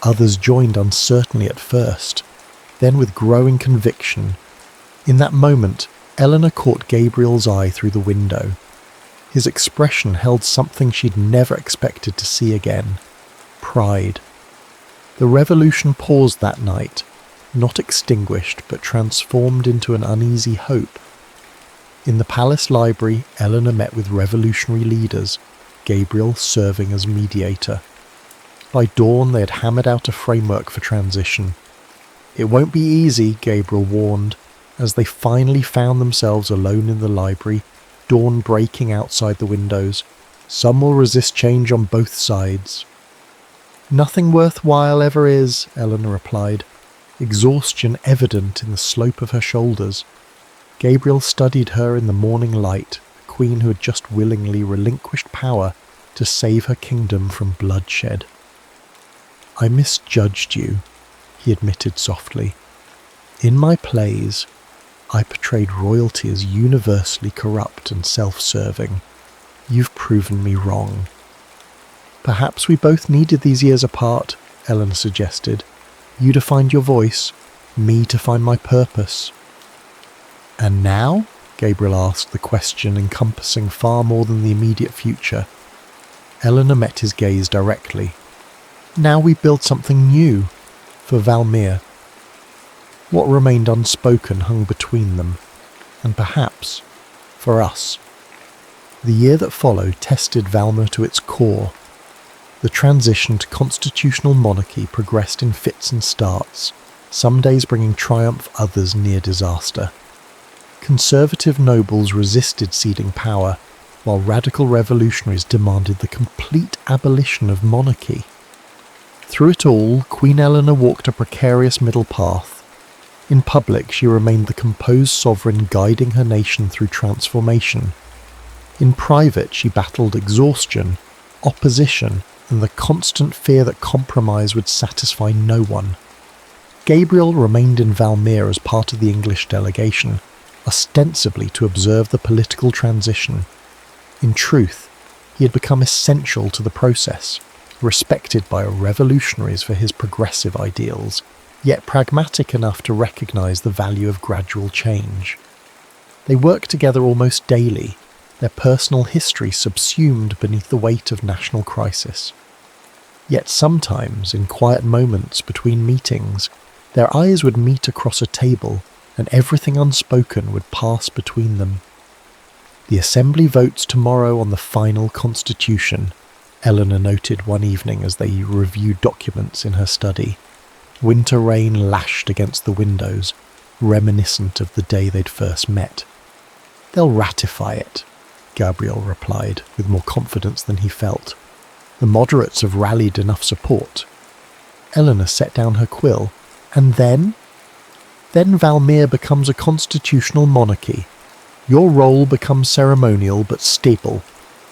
Others joined uncertainly at first, then with growing conviction. In that moment, Eleanor caught Gabriel's eye through the window. His expression held something she'd never expected to see again. Pride. The revolution paused that night, not extinguished but transformed into an uneasy hope. In the palace library, Eleanor met with revolutionary leaders, Gabriel serving as mediator. By dawn they had hammered out a framework for transition. It won't be easy, Gabriel warned, as they finally found themselves alone in the library, dawn breaking outside the windows. Some will resist change on both sides. Nothing worthwhile ever is, Eleanor replied, exhaustion evident in the slope of her shoulders. Gabriel studied her in the morning light, a queen who had just willingly relinquished power to save her kingdom from bloodshed. I misjudged you, he admitted softly. In my plays, I portrayed royalty as universally corrupt and self-serving. You've proven me wrong. Perhaps we both needed these years apart, Eleanor suggested. You to find your voice, me to find my purpose. And now? Gabriel asked, the question encompassing far more than the immediate future. Eleanor met his gaze directly. Now we build something new, for Valmir. What remained unspoken hung between them, and perhaps, for us. The year that followed tested Valmir to its core. The transition to constitutional monarchy progressed in fits and starts, some days bringing triumph, others near disaster. Conservative nobles resisted ceding power, while radical revolutionaries demanded the complete abolition of monarchy. Through it all, Queen Eleanor walked a precarious middle path. In public, she remained the composed sovereign guiding her nation through transformation. In private, she battled exhaustion, opposition, and the constant fear that compromise would satisfy no one. Gabriel remained in Valmir as part of the English delegation, ostensibly to observe the political transition. In truth, he had become essential to the process, respected by revolutionaries for his progressive ideals, yet pragmatic enough to recognise the value of gradual change. They worked together almost daily, their personal history subsumed beneath the weight of national crisis. Yet sometimes, in quiet moments between meetings, their eyes would meet across a table, and everything unspoken would pass between them. The Assembly votes tomorrow on the final constitution, Eleanor noted one evening as they reviewed documents in her study. Winter rain lashed against the windows, reminiscent of the day they'd first met. They'll ratify it, Gabriel replied, with more confidence than he felt. The moderates have rallied enough support. Eleanor set down her quill. And then? Then Valmir becomes a constitutional monarchy. Your role becomes ceremonial but stable.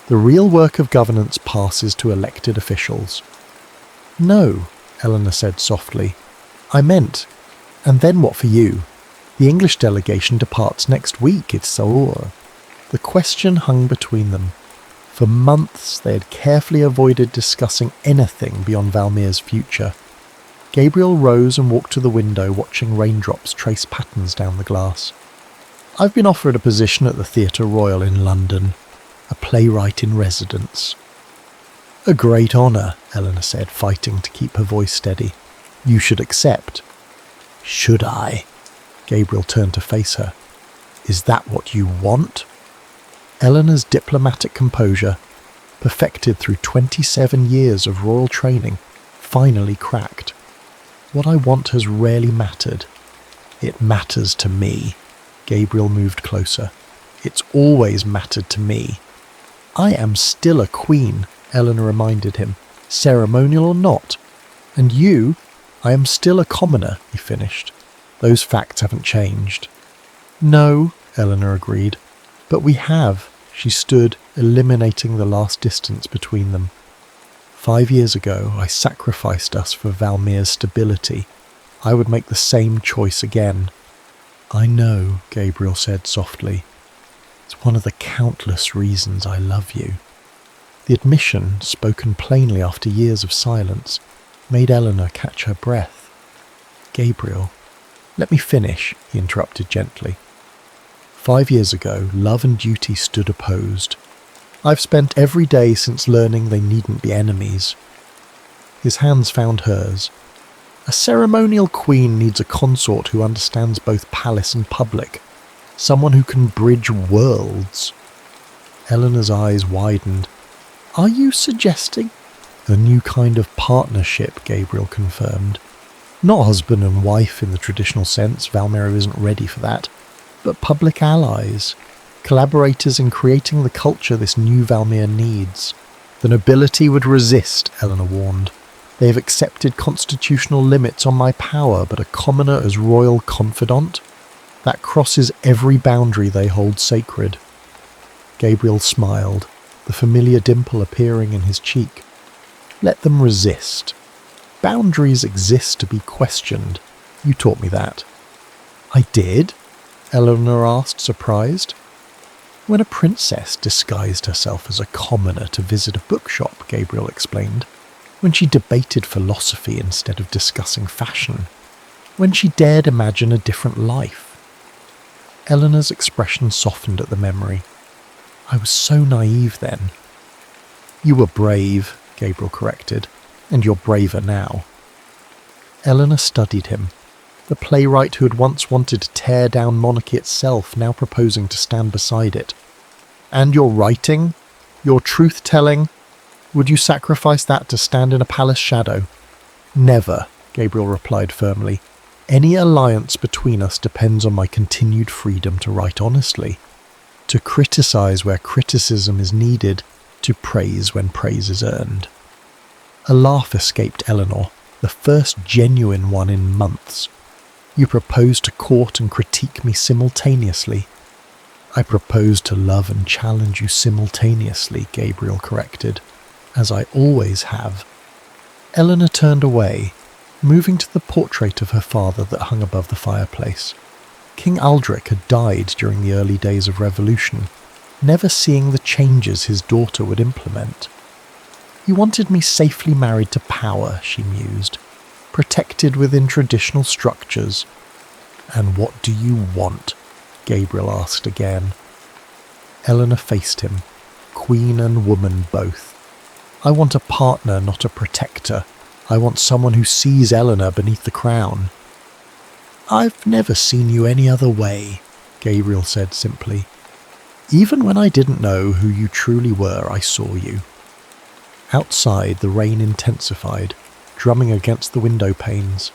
The real work of governance passes to elected officials. No, Eleanor said softly. I meant, and then what for you? The English delegation departs next week, it's so. The question hung between them. For months they had carefully avoided discussing anything beyond Valmir's future. Gabriel rose and walked to the window, watching raindrops trace patterns down the glass. I've been offered a position at the Theatre Royal in London, a playwright in residence. A great honour, Eleanor said, fighting to keep her voice steady. You should accept. Should I? Gabriel turned to face her. Is that what you want? Eleanor's diplomatic composure, perfected through 27 years of royal training, finally cracked. What I want has rarely mattered. It matters to me. Gabriel moved closer. It's always mattered to me. I am still a queen, Eleanor reminded him, ceremonial or not. And you, I am still a commoner, he finished. Those facts haven't changed. No, Eleanor agreed. But we have, she stood, eliminating the last distance between them. 5 years ago, I sacrificed us for Valmir's stability. I would make the same choice again. I know, Gabriel said softly. It's one of the countless reasons I love you. The admission, spoken plainly after years of silence, made Eleanor catch her breath. Gabriel, let me finish, he interrupted gently. 5 years ago, love and duty stood opposed. I've spent every day since learning they needn't be enemies. His hands found hers. A ceremonial queen needs a consort who understands both palace and public, someone who can bridge worlds. Eleanor's eyes widened. Are you suggesting? A new kind of partnership, Gabriel confirmed. Not husband and wife in the traditional sense, Valmir isn't ready for that, but public allies, collaborators in creating the culture this new Valmir needs. The nobility would resist, Eleanor warned. They have accepted constitutional limits on my power, but a commoner as royal confidant? That crosses every boundary they hold sacred. Gabriel smiled, the familiar dimple appearing in his cheek. Let them resist. Boundaries exist to be questioned. You taught me that. I did? Eleanor asked, surprised. When a princess disguised herself as a commoner to visit a bookshop, Gabriel explained. When she debated philosophy instead of discussing fashion. when she dared imagine a different life. Eleanor's expression softened at the memory. I was so naive then. You were brave, Gabriel corrected, and you're braver now. Eleanor studied him, the playwright who had once wanted to tear down monarchy itself, now proposing to stand beside it. And your writing? Your truth-telling? Would you sacrifice that to stand in a palace shadow? Never, Gabriel replied firmly. Any alliance between us depends on my continued freedom to write honestly, to criticize where criticism is needed, to praise when praise is earned. A laugh escaped Eleanor, the first genuine one in months. You propose to court and critique me simultaneously. I propose to love and challenge you simultaneously, Gabriel corrected, as I always have. Eleanor turned away, moving to the portrait of her father that hung above the fireplace. King Aldric had died during the early days of revolution, never seeing the changes his daughter would implement. He wanted me safely married to power, she mused, protected within traditional structures. And what do you want? Gabriel asked again. Eleanor faced him, queen and woman both. I want a partner, not a protector. I want someone who sees Eleanor beneath the crown. I've never seen you any other way, Gabriel said simply. Even when I didn't know who you truly were, I saw you. Outside, the rain intensified, drumming against the window panes.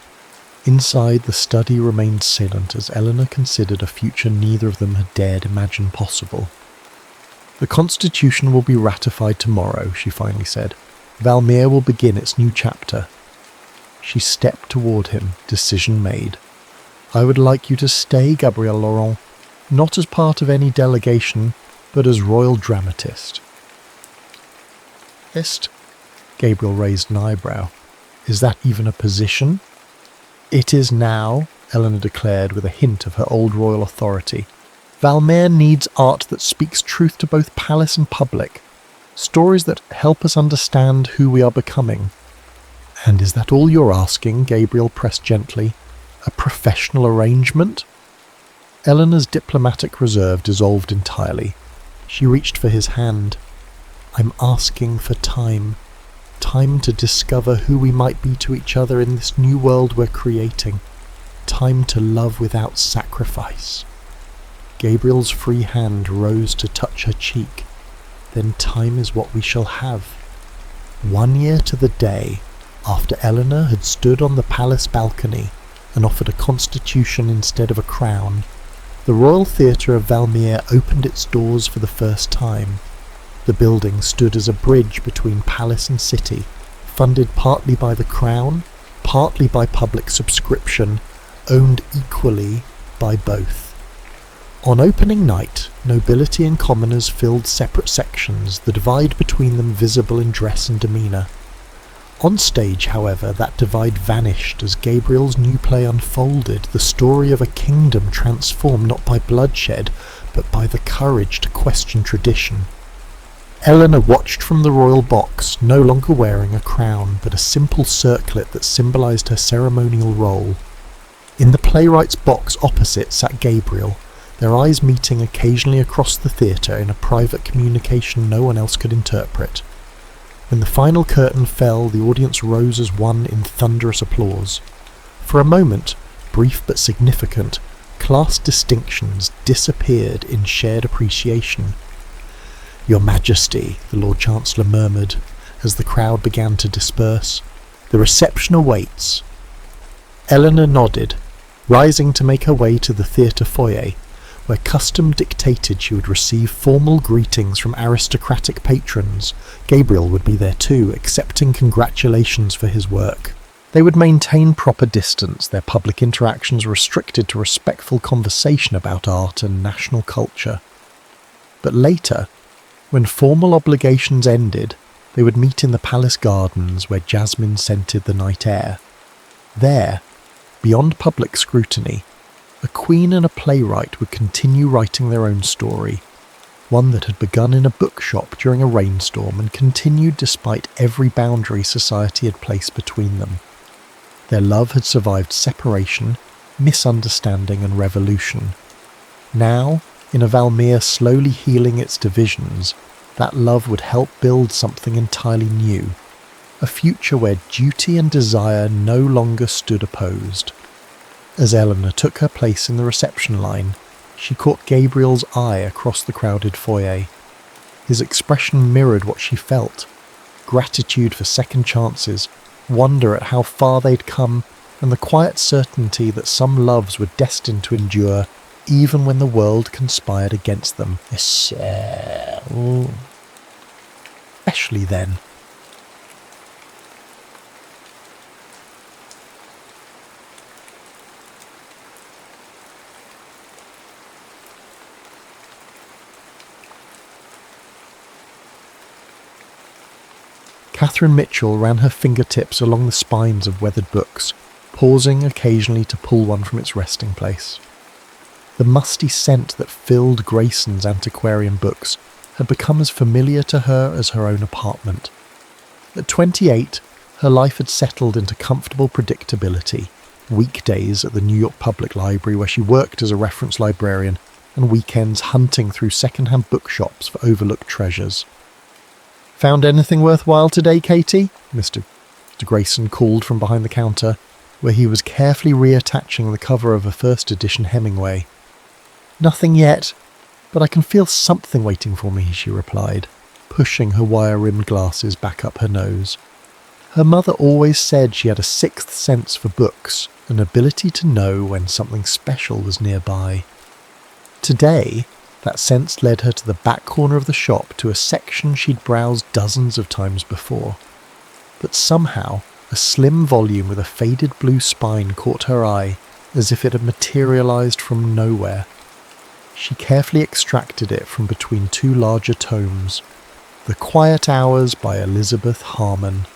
Inside, the study remained silent as Eleanor considered a future neither of them had dared imagine possible. The Constitution will be ratified tomorrow, she finally said. Valmere will begin its new chapter. She stepped toward him, decision made. I would like you to stay, Gabrielle Laurent, not as part of any delegation, but as royal dramatist. Gabriel raised an eyebrow. Is that even a position? It is now, Eleanor declared with a hint of her old royal authority. Valmere needs art that speaks truth to both palace and public, stories that help us understand who we are becoming. And is that all you're asking? Gabriel pressed gently. A professional arrangement? Eleanor's diplomatic reserve dissolved entirely. She reached for his hand. I'm asking for time. Time to discover who we might be to each other in this new world we're creating. Time to love without sacrifice. Gabriel's free hand rose to touch her cheek. Then time is what we shall have. 1 year to the day after Eleanor had stood on the palace balcony and offered a constitution instead of a crown, the Royal Theatre of Valmere opened its doors for the first time. The building stood as a bridge between palace and city, funded partly by the crown, partly by public subscription, owned equally by both. On opening night, nobility and commoners filled separate sections, the divide between them visible in dress and demeanour. On stage, however, that divide vanished as Gabriel's new play unfolded, the story of a kingdom transformed not by bloodshed, but by the courage to question tradition. Eleanor watched from the royal box, no longer wearing a crown, but a simple circlet that symbolised her ceremonial role. In the playwright's box opposite sat Gabriel, their eyes meeting occasionally across the theatre in a private communication no one else could interpret. When the final curtain fell, the audience rose as one in thunderous applause. For a moment, brief but significant, class distinctions disappeared in shared appreciation. Your Majesty, the Lord Chancellor murmured, as the crowd began to disperse. The reception awaits. Eleanor nodded, rising to make her way to the theatre foyer, where custom dictated she would receive formal greetings from aristocratic patrons. Gabriel would be there too, accepting congratulations for his work. They would maintain proper distance, their public interactions restricted to respectful conversation about art and national culture. But later, when formal obligations ended, they would meet in the palace gardens where jasmine scented the night air. There, beyond public scrutiny, a queen and a playwright would continue writing their own story, one that had begun in a bookshop during a rainstorm and continued despite every boundary society had placed between them. Their love had survived separation, misunderstanding and revolution. Now, in a Valmir slowly healing its divisions, that love would help build something entirely new. A future where duty and desire no longer stood opposed. As Eleanor took her place in the reception line, she caught Gabriel's eye across the crowded foyer. His expression mirrored what she felt. Gratitude for second chances, wonder at how far they'd come, and the quiet certainty that some loves were destined to endure even when the world conspired against them. Especially then. Catherine Mitchell ran her fingertips along the spines of weathered books, pausing occasionally to pull one from its resting place. The musty scent that filled Grayson's antiquarian books had become as familiar to her as her own apartment. At 28, her life had settled into comfortable predictability, weekdays at the New York Public Library where she worked as a reference librarian, and weekends hunting through second-hand bookshops for overlooked treasures. "Found anything worthwhile today, Katie?" Mr. Grayson called from behind the counter, where he was carefully reattaching the cover of a first edition Hemingway. "Nothing yet, but I can feel something waiting for me," she replied, pushing her wire-rimmed glasses back up her nose. Her mother always said she had a sixth sense for books, an ability to know when something special was nearby. Today, that sense led her to the back corner of the shop to a section she'd browsed dozens of times before. But somehow, a slim volume with a faded blue spine caught her eye, as if it had materialised from nowhere. She carefully extracted it from between two larger tomes. The Quiet Hours by Elizabeth Harmon.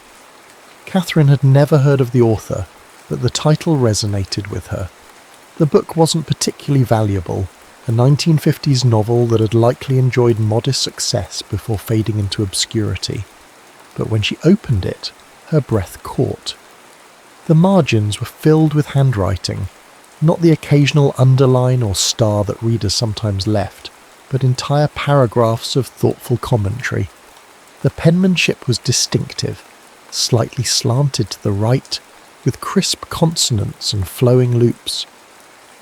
Catherine had never heard of the author, but the title resonated with her. The book wasn't particularly valuable, a 1950s novel that had likely enjoyed modest success before fading into obscurity. But when she opened it, her breath caught. The margins were filled with handwriting, not the occasional underline or star that readers sometimes left, but entire paragraphs of thoughtful commentary. The penmanship was distinctive, slightly slanted to the right, with crisp consonants and flowing loops.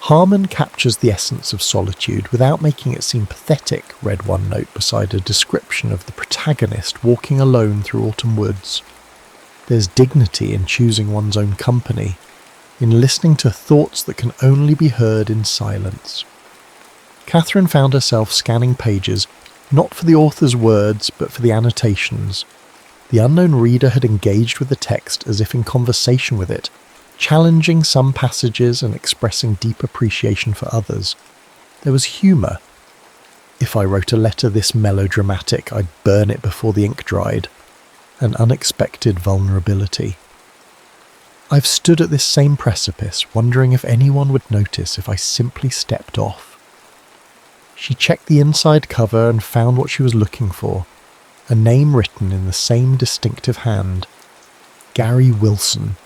Harmon captures the essence of solitude without making it seem pathetic, read one note beside a description of the protagonist walking alone through autumn woods. There's dignity in choosing one's own company, in listening to thoughts that can only be heard in silence. Catherine found herself scanning pages, not for the author's words, but for the annotations. The unknown reader had engaged with the text as if in conversation with it, challenging some passages and expressing deep appreciation for others. There was humour. If I wrote a letter this melodramatic, I'd burn it before the ink dried. An unexpected vulnerability. I've stood at this same precipice, wondering if anyone would notice if I simply stepped off. She checked the inside cover and found what she was looking for, a name written in the same distinctive hand. Gary Wilson,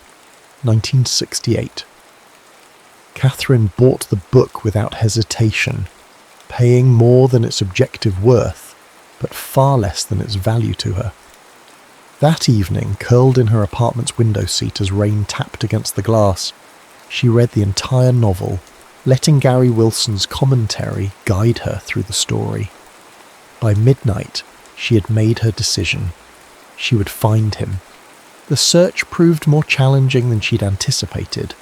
1968. Catherine bought the book without hesitation, paying more than its objective worth, but far less than its value to her. That evening, curled in her apartment's window seat as rain tapped against the glass, she read the entire novel, letting Gary Wilson's commentary guide her through the story. By midnight, she had made her decision. She would find him. The search proved more challenging than she'd anticipated.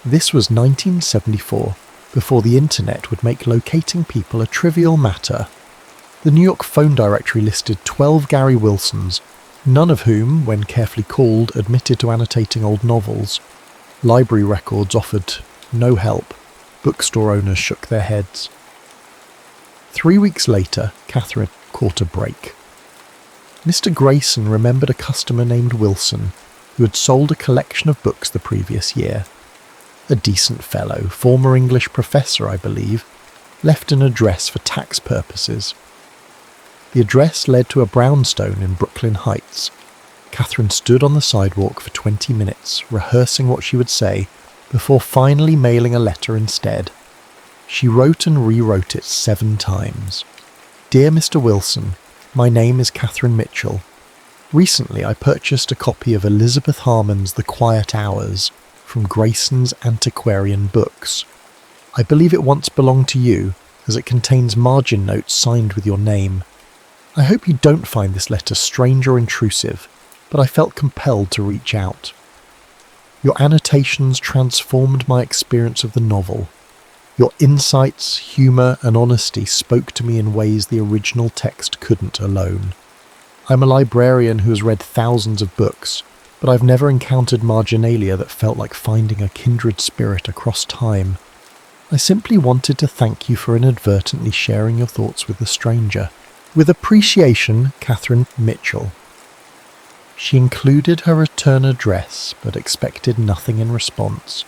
This was 1974, before the internet would make locating people a trivial matter. The New York phone directory listed 12 Gary Wilsons, none of whom, when carefully called, admitted to annotating old novels. Library records offered no help. Bookstore owners shook their heads. 3 weeks later, Catherine caught a break. Mr. Grayson remembered a customer named Wilson, who had sold a collection of books the previous year. A decent fellow, former English professor, I believe, left an address for tax purposes. The address led to a brownstone in Brooklyn Heights. Catherine stood on the sidewalk for 20 minutes, rehearsing what she would say, before finally mailing a letter instead. She wrote and rewrote it 7 times. Dear Mr. Wilson, my name is Catherine Mitchell. Recently I purchased a copy of Elizabeth Harmon's The Quiet Hours from Grayson's Antiquarian Books. I believe it once belonged to you, as it contains margin notes signed with your name. I hope you don't find this letter strange or intrusive, but I felt compelled to reach out. Your annotations transformed my experience of the novel. Your insights, humour and honesty spoke to me in ways the original text couldn't alone. I'm a librarian who has read thousands of books, but I've never encountered marginalia that felt like finding a kindred spirit across time. I simply wanted to thank you for inadvertently sharing your thoughts with a stranger. With appreciation, Catherine Mitchell. She included her return address, but expected nothing in response.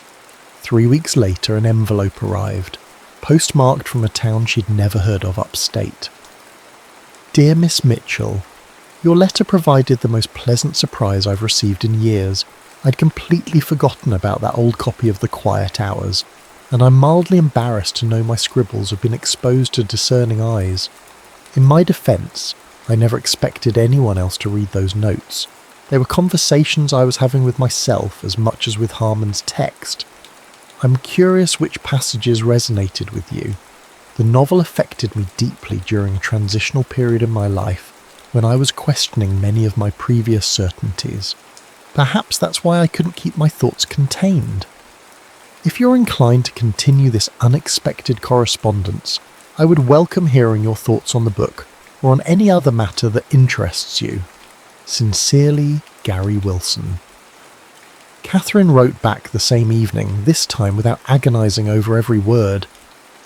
3 weeks later, an envelope arrived, postmarked from a town she'd never heard of upstate. Dear Miss Mitchell, your letter provided the most pleasant surprise I've received in years. I'd completely forgotten about that old copy of The Quiet Hours, and I'm mildly embarrassed to know my scribbles have been exposed to discerning eyes. In my defence, I never expected anyone else to read those notes. They were conversations I was having with myself as much as with Harmon's text. I'm curious which passages resonated with you. The novel affected me deeply during a transitional period in my life when I was questioning many of my previous certainties. Perhaps that's why I couldn't keep my thoughts contained. If you're inclined to continue this unexpected correspondence, I would welcome hearing your thoughts on the book or on any other matter that interests you. Sincerely, Gary Wilson. Catherine wrote back the same evening, this time without agonising over every word.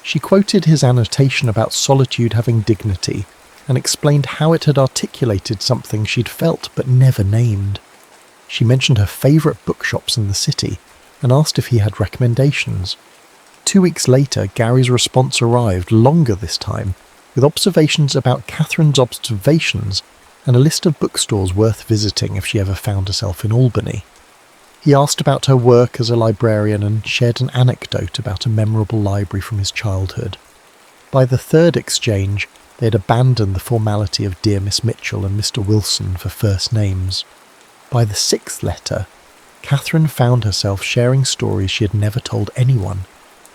She quoted his annotation about solitude having dignity and explained how it had articulated something she'd felt but never named. She mentioned her favourite bookshops in the city and asked if he had recommendations. 2 weeks later, Gary's response arrived, longer this time, with observations about Catherine's observations and a list of bookstores worth visiting if she ever found herself in Albany. He asked about her work as a librarian and shared an anecdote about a memorable library from his childhood. By the 3rd exchange, they had abandoned the formality of Dear Miss Mitchell and Mr. Wilson for first names. By the 6th letter, Catherine found herself sharing stories she had never told anyone,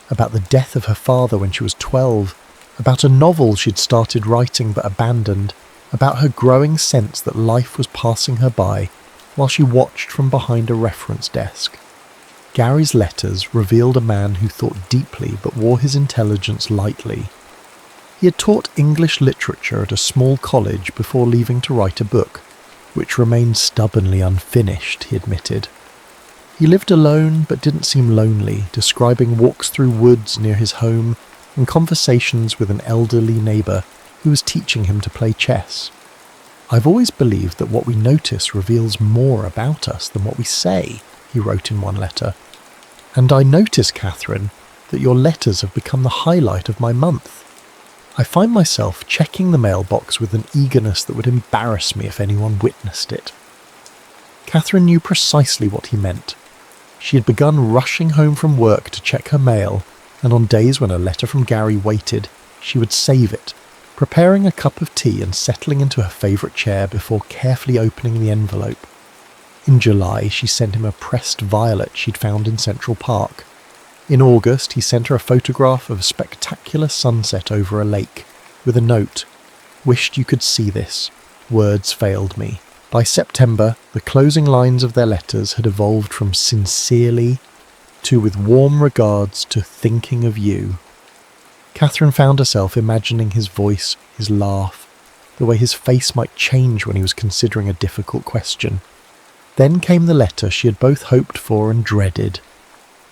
about the death of her father when she was 12, about a novel she'd started writing but abandoned, about her growing sense that life was passing her by while she watched from behind a reference desk. Gary's letters revealed a man who thought deeply but wore his intelligence lightly. He had taught English literature at a small college before leaving to write a book, which remained stubbornly unfinished, he admitted. He lived alone but didn't seem lonely, describing walks through woods near his home and conversations with an elderly neighbour who was teaching him to play chess. I've always believed that what we notice reveals more about us than what we say, he wrote in one letter. And I notice, Catherine, that your letters have become the highlight of my month. I find myself checking the mailbox with an eagerness that would embarrass me if anyone witnessed it. Catherine knew precisely what he meant. She had begun rushing home from work to check her mail, and on days when a letter from Gary waited, she would save it, preparing a cup of tea and settling into her favourite chair before carefully opening the envelope. In July, she sent him a pressed violet she'd found in Central Park. In August, he sent her a photograph of a spectacular sunset over a lake, with a note, "Wished you could see this. Words failed me." By September, the closing lines of their letters had evolved from "sincerely" to "with warm regards" to "thinking of you." Catherine found herself imagining his voice, his laugh, the way his face might change when he was considering a difficult question. Then came the letter she had both hoped for and dreaded.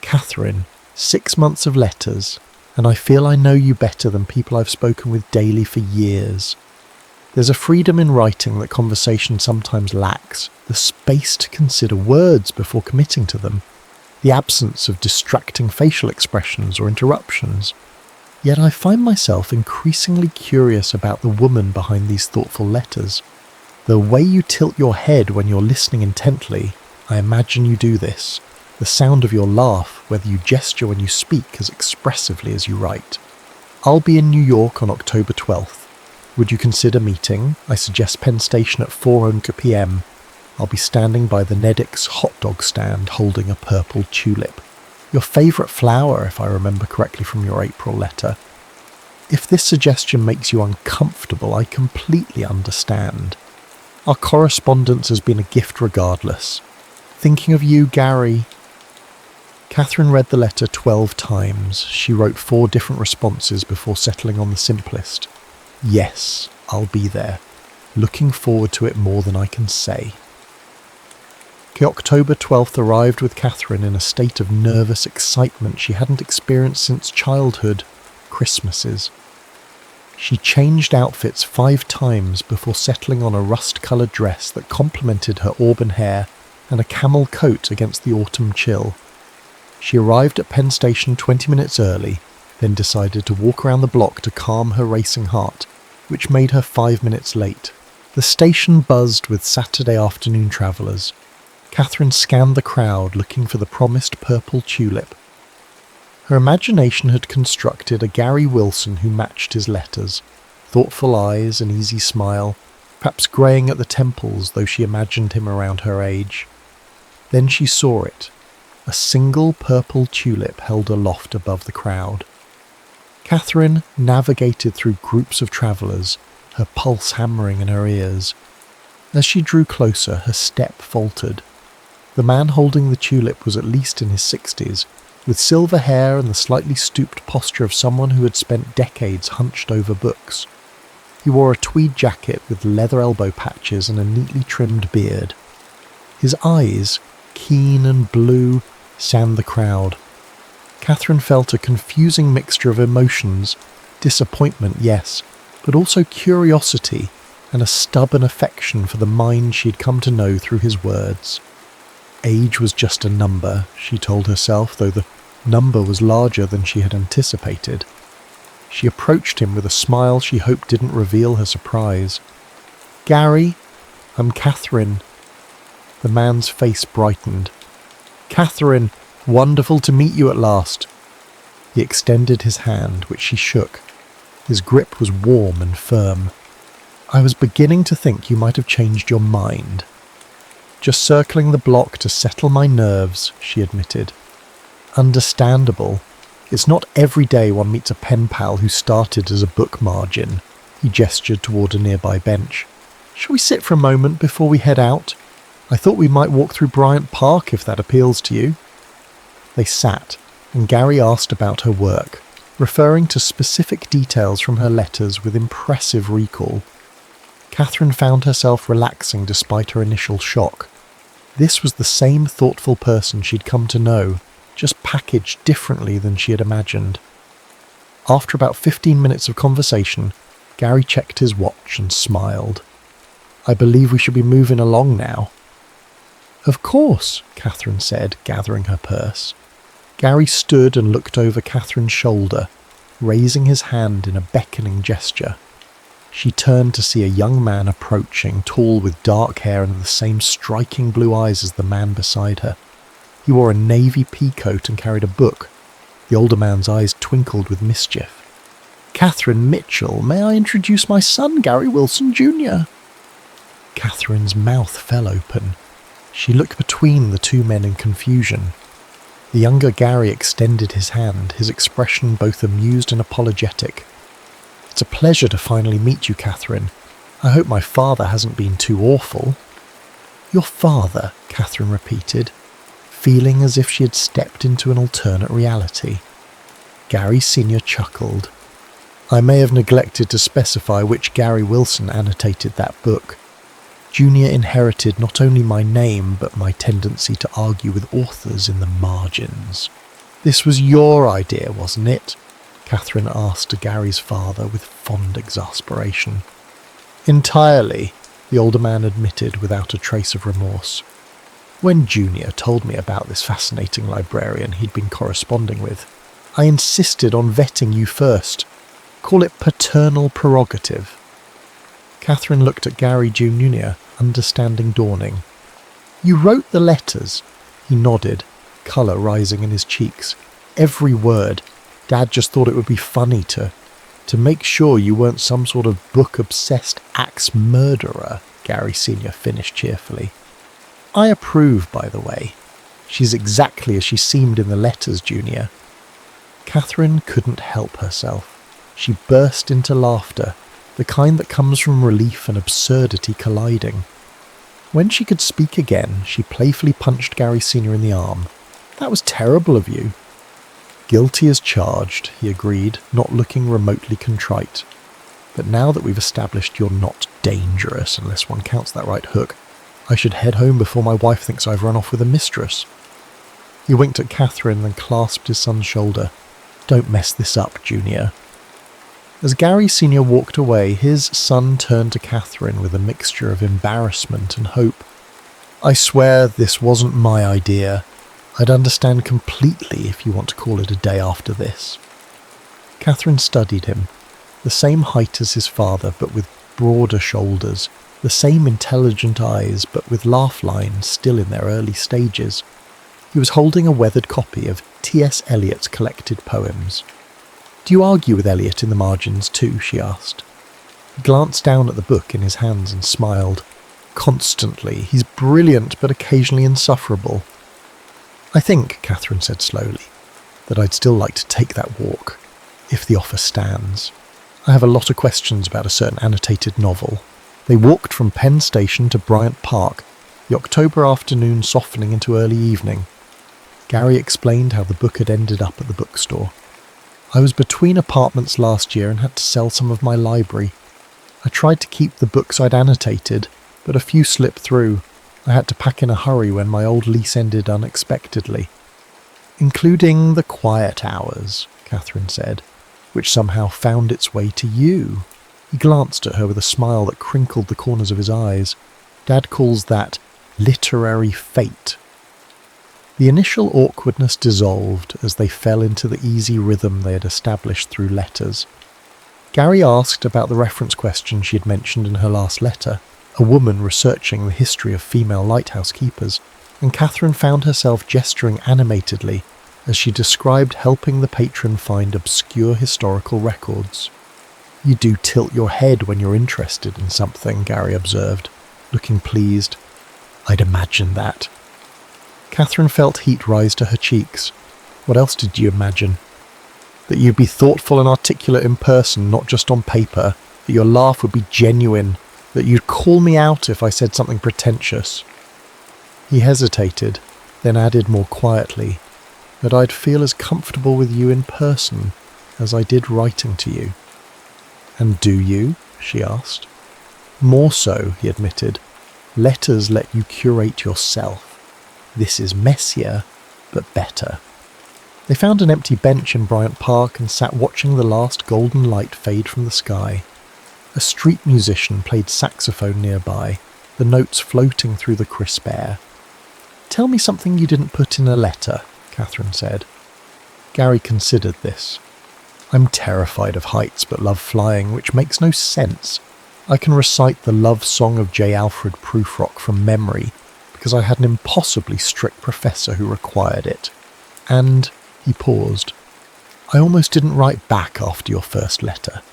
"Catherine, 6 months of letters, and I feel I know you better than people I've spoken with daily for years. There's a freedom in writing that conversation sometimes lacks, the space to consider words before committing to them, the absence of distracting facial expressions or interruptions. Yet I find myself increasingly curious about the woman behind these thoughtful letters. The way you tilt your head when you're listening intently, I imagine you do this. The sound of your laugh, whether you gesture when you speak as expressively as you write. I'll be in New York on October 12th. Would you consider meeting? I suggest Penn Station at 4 p.m. I'll be standing by the Neddick's hot dog stand holding a purple tulip. Your favourite flower, if I remember correctly from your April letter. If this suggestion makes you uncomfortable, I completely understand. Our correspondence has been a gift regardless. Thinking of you, Gary. Catherine read the letter 12 times. She wrote 4 different responses before settling on the simplest. Yes, I'll be there. Looking forward to it more than I can say. October 12th arrived with Catherine in a state of nervous excitement she hadn't experienced since childhood, Christmases. She changed outfits 5 times before settling on a rust-coloured dress that complemented her auburn hair and a camel coat against the autumn chill. She arrived at Penn Station 20 minutes early, then decided to walk around the block to calm her racing heart, which made her 5 minutes late. The station buzzed with Saturday afternoon travellers. Catherine scanned the crowd looking for the promised purple tulip. Her imagination had constructed a Gary Wilson who matched his letters. Thoughtful eyes, an easy smile, perhaps greying at the temples, though she imagined him around her age. Then she saw it, a single purple tulip held aloft above the crowd. Catherine navigated through groups of travellers, her pulse hammering in her ears. As she drew closer, her step faltered. The man holding the tulip was at least in his 60s, with silver hair and the slightly stooped posture of someone who had spent decades hunched over books. He wore a tweed jacket with leather elbow patches and a neatly trimmed beard. His eyes, keen and blue, scanned the crowd. Catherine felt a confusing mixture of emotions, disappointment, yes, but also curiosity and a stubborn affection for the mind she had come to know through his words. Age was just a number, she told herself, though the number was larger than she had anticipated. She approached him with a smile she hoped didn't reveal her surprise. "Gary, I'm Catherine." The man's face brightened. "Catherine, wonderful to meet you at last." He extended his hand, which she shook. His grip was warm and firm. "I was beginning to think you might have changed your mind." "Just circling the block to settle my nerves," she admitted. "Understandable. It's not every day one meets a pen pal who started as a book margin." He gestured toward a nearby bench. "Shall we sit for a moment before we head out? I thought we might walk through Bryant Park if that appeals to you." They sat, and Gary asked about her work, referring to specific details from her letters with impressive recall. Catherine found herself relaxing despite her initial shock. This was the same thoughtful person she'd come to know, just packaged differently than she had imagined. After about 15 minutes of conversation, Gary checked his watch and smiled. "I believe we should be moving along now." "Of course," Catherine said, gathering her purse. Gary stood and looked over Catherine's shoulder, raising his hand in a beckoning gesture. She turned to see a young man approaching, tall with dark hair and the same striking blue eyes as the man beside her. He wore a navy pea coat and carried a book. The older man's eyes twinkled with mischief. "Catherine Mitchell, may I introduce my son, Gary Wilson Jr.? Catherine's mouth fell open. She looked between the two men in confusion. The younger Gary extended his hand, his expression both amused and apologetic. "It's a pleasure to finally meet you, Catherine. I hope my father hasn't been too awful." "Your father," Catherine repeated, feeling as if she had stepped into an alternate reality. Gary Sr. chuckled. "I may have neglected to specify which Gary Wilson annotated that book. Junior inherited not only my name, but my tendency to argue with authors in the margins." "This was your idea, wasn't it?" Catherine asked Gary's father with fond exasperation. "Entirely," the older man admitted without a trace of remorse. "When Junior told me about this fascinating librarian he'd been corresponding with, I insisted on vetting you first. Call it paternal prerogative." Catherine looked at Gary Jr., understanding dawning. You wrote the letters? He nodded, colour rising in his cheeks. Every word. Dad just thought it would be funny to make sure you weren't some sort of book-obsessed axe murderer, Gary Sr. finished cheerfully. I approve, by the way. She's exactly as she seemed in the letters, Junior. Catherine couldn't help herself. She burst into laughter, the kind that comes from relief and absurdity colliding. When she could speak again, she playfully punched Gary Sr. in the arm. That was terrible of you. Guilty as charged, he agreed, not looking remotely contrite. But now that we've established you're not dangerous, unless one counts that right hook, I should head home before my wife thinks I've run off with a mistress. He winked at Catherine, then clasped his son's shoulder. Don't mess this up, Junior. As Gary Sr. walked away, his son turned to Catherine with a mixture of embarrassment and hope. I swear this wasn't my idea. I'd understand completely if you want to call it a day after this. Catherine studied him, the same height as his father, but with broader shoulders, the same intelligent eyes, but with laugh lines still in their early stages. He was holding a weathered copy of T.S. Eliot's collected poems. Do you argue with Eliot in the margins too? She asked. He glanced down at the book in his hands and smiled. Constantly. He's brilliant, but occasionally insufferable. I think, Catherine said slowly, that I'd still like to take that walk, if the offer stands. I have a lot of questions about a certain annotated novel. They walked from Penn Station to Bryant Park, the October afternoon softening into early evening. Gary explained how the book had ended up at the bookstore. I was between apartments last year and had to sell some of my library. I tried to keep the books I'd annotated, but a few slipped through. I had to pack in a hurry when my old lease ended unexpectedly. Including the quiet hours, Catherine said, which somehow found its way to you. He glanced at her with a smile that crinkled the corners of his eyes. Dad calls that literary fate. The initial awkwardness dissolved as they fell into the easy rhythm they had established through letters. Gary asked about the reference question she had mentioned in her last letter, a woman researching the history of female lighthouse keepers, and Catherine found herself gesturing animatedly as she described helping the patron find obscure historical records. You do tilt your head when you're interested in something, Gary observed, looking pleased. I'd imagine that. Catherine felt heat rise to her cheeks. What else did you imagine? That you'd be thoughtful and articulate in person, not just on paper, that your laugh would be genuine, that you'd call me out if I said something pretentious. He hesitated, then added more quietly, that I'd feel as comfortable with you in person as I did writing to you. And do you? She asked. More so, he admitted. Letters let you curate yourself. This is messier, but better. They found an empty bench in Bryant Park and sat watching the last golden light fade from the sky. A street musician played saxophone nearby, the notes floating through the crisp air. Tell me something you didn't put in a letter, Catherine said. Gary considered this. I'm terrified of heights but love flying, which makes no sense. I can recite the love song of J. Alfred Prufrock from memory, because I had an impossibly strict professor who required it. And, he paused, I almost didn't write back after your first letter,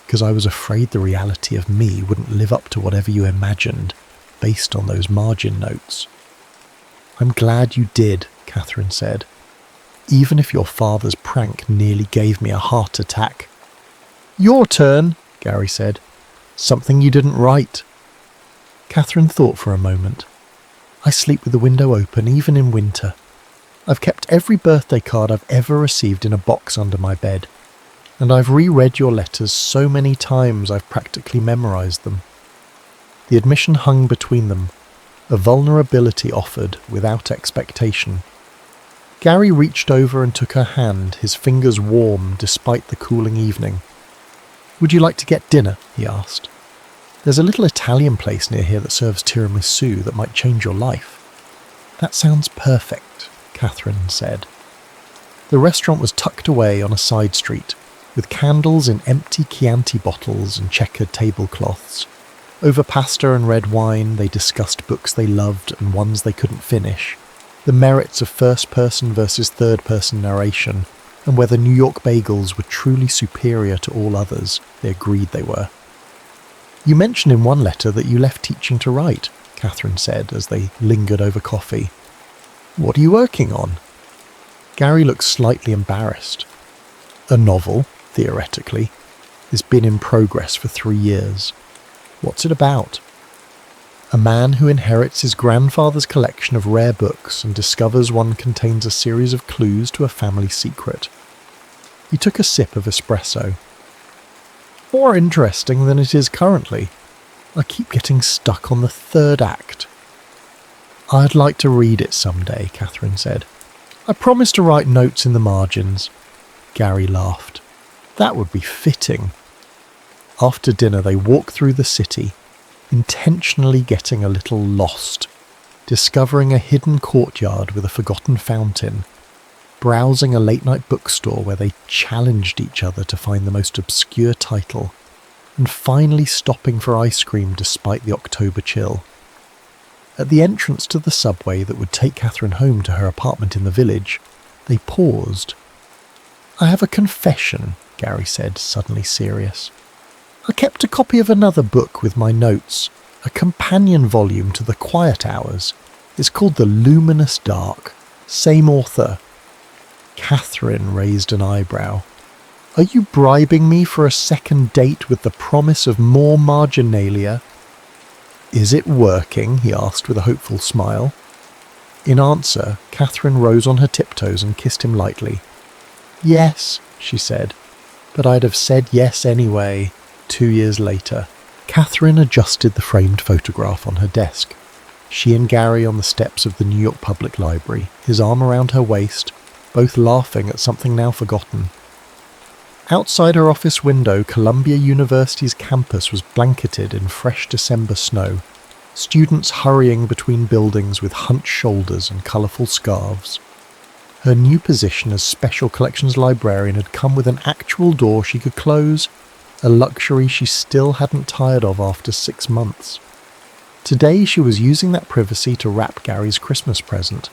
because I was afraid the reality of me wouldn't live up to whatever you imagined, based on those margin notes. I'm glad you did, Catherine said, even if your father's prank nearly gave me a heart attack. Your turn, Gary said. Something you didn't write. Catherine thought for a moment. I sleep with the window open, even in winter. I've kept every birthday card I've ever received in a box under my bed, and I've reread your letters so many times I've practically memorized them. The admission hung between them, a vulnerability offered without expectation. Gary reached over and took her hand, his fingers warm despite the cooling evening. Would you like to get dinner? He asked. There's a little Italian place near here that serves tiramisu that might change your life. That sounds perfect, Catherine said. The restaurant was tucked away on a side street, with candles in empty Chianti bottles and checkered tablecloths. Over pasta and red wine, they discussed books they loved and ones they couldn't finish, the merits of first-person versus third-person narration, and whether New York bagels were truly superior to all others. They agreed they were. "You mentioned in one letter that you left teaching to write," Catherine said as they lingered over coffee. "What are you working on?" Gary looked slightly embarrassed. "A novel, theoretically. It's been in progress for 3 years. What's it about?" "A man who inherits his grandfather's collection of rare books and discovers one contains a series of clues to a family secret." He took a sip of espresso. "More interesting than it is currently. I keep getting stuck on the third act." "I'd like to read it someday," Catherine said. "I promise to write notes in the margins." Gary laughed. "That would be fitting." After dinner they walked through the city, intentionally getting a little lost, discovering a hidden courtyard with a forgotten fountain, browsing a late-night bookstore where they challenged each other to find the most obscure title, and finally stopping for ice cream despite the October chill. At the entrance to the subway that would take Catherine home to her apartment in the village, they paused. "I have a confession," Gary said, suddenly serious. "I kept a copy of another book with my notes, a companion volume to The Quiet Hours. It's called The Luminous Dark. Same author." Catherine raised an eyebrow. "Are you bribing me for a second date with the promise of more marginalia?" "Is it working?" he asked with a hopeful smile. In answer, Catherine rose on her tiptoes and kissed him lightly. "Yes," she said, "but I'd have said yes anyway." 2 years later, Catherine adjusted the framed photograph on her desk. She and Gary on the steps of the New York Public Library, his arm around her waist, both laughing at something now forgotten. Outside her office window, Columbia University's campus was blanketed in fresh December snow, students hurrying between buildings with hunched shoulders and colourful scarves. Her new position as Special Collections Librarian had come with an actual door she could close, a luxury she still hadn't tired of after 6 months. Today she was using that privacy to wrap Gary's Christmas present,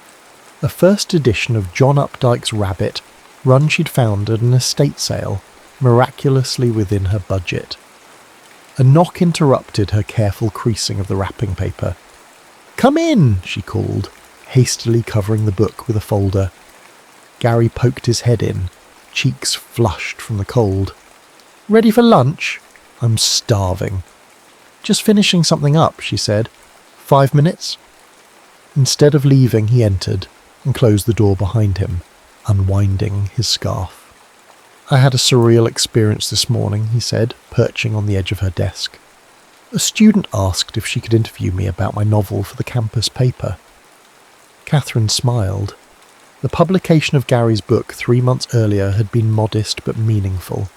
a first edition of John Updike's Rabbit, run she'd found at an estate sale, miraculously within her budget. A knock interrupted her careful creasing of the wrapping paper. "Come in," she called, hastily covering the book with a folder. Gary poked his head in, cheeks flushed from the cold. "Ready for lunch?" "I'm starving." "Just finishing something up," she said. 5 minutes?" Instead of leaving, he entered and closed the door behind him, unwinding his scarf. "I had a surreal experience this morning," he said, perching on the edge of her desk. "A student asked if she could interview me about my novel for the campus paper." Catherine smiled. The publication of Gary's book 3 months earlier had been modest but meaningful.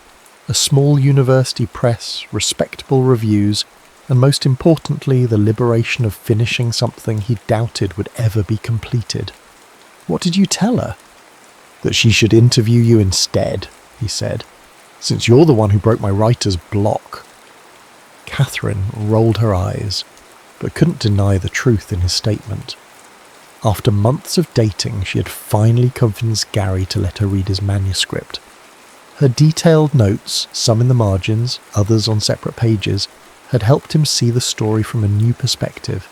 A small university press, respectable reviews, and most importantly the liberation of finishing something he doubted would ever be completed. "What did you tell her?" "That she should interview you instead," he said, "since you're the one who broke my writer's block." Catherine rolled her eyes, but couldn't deny the truth in his statement. After months of dating, she had finally convinced Gary to let her read his manuscript. Her detailed notes, some in the margins, others on separate pages, had helped him see the story from a new perspective.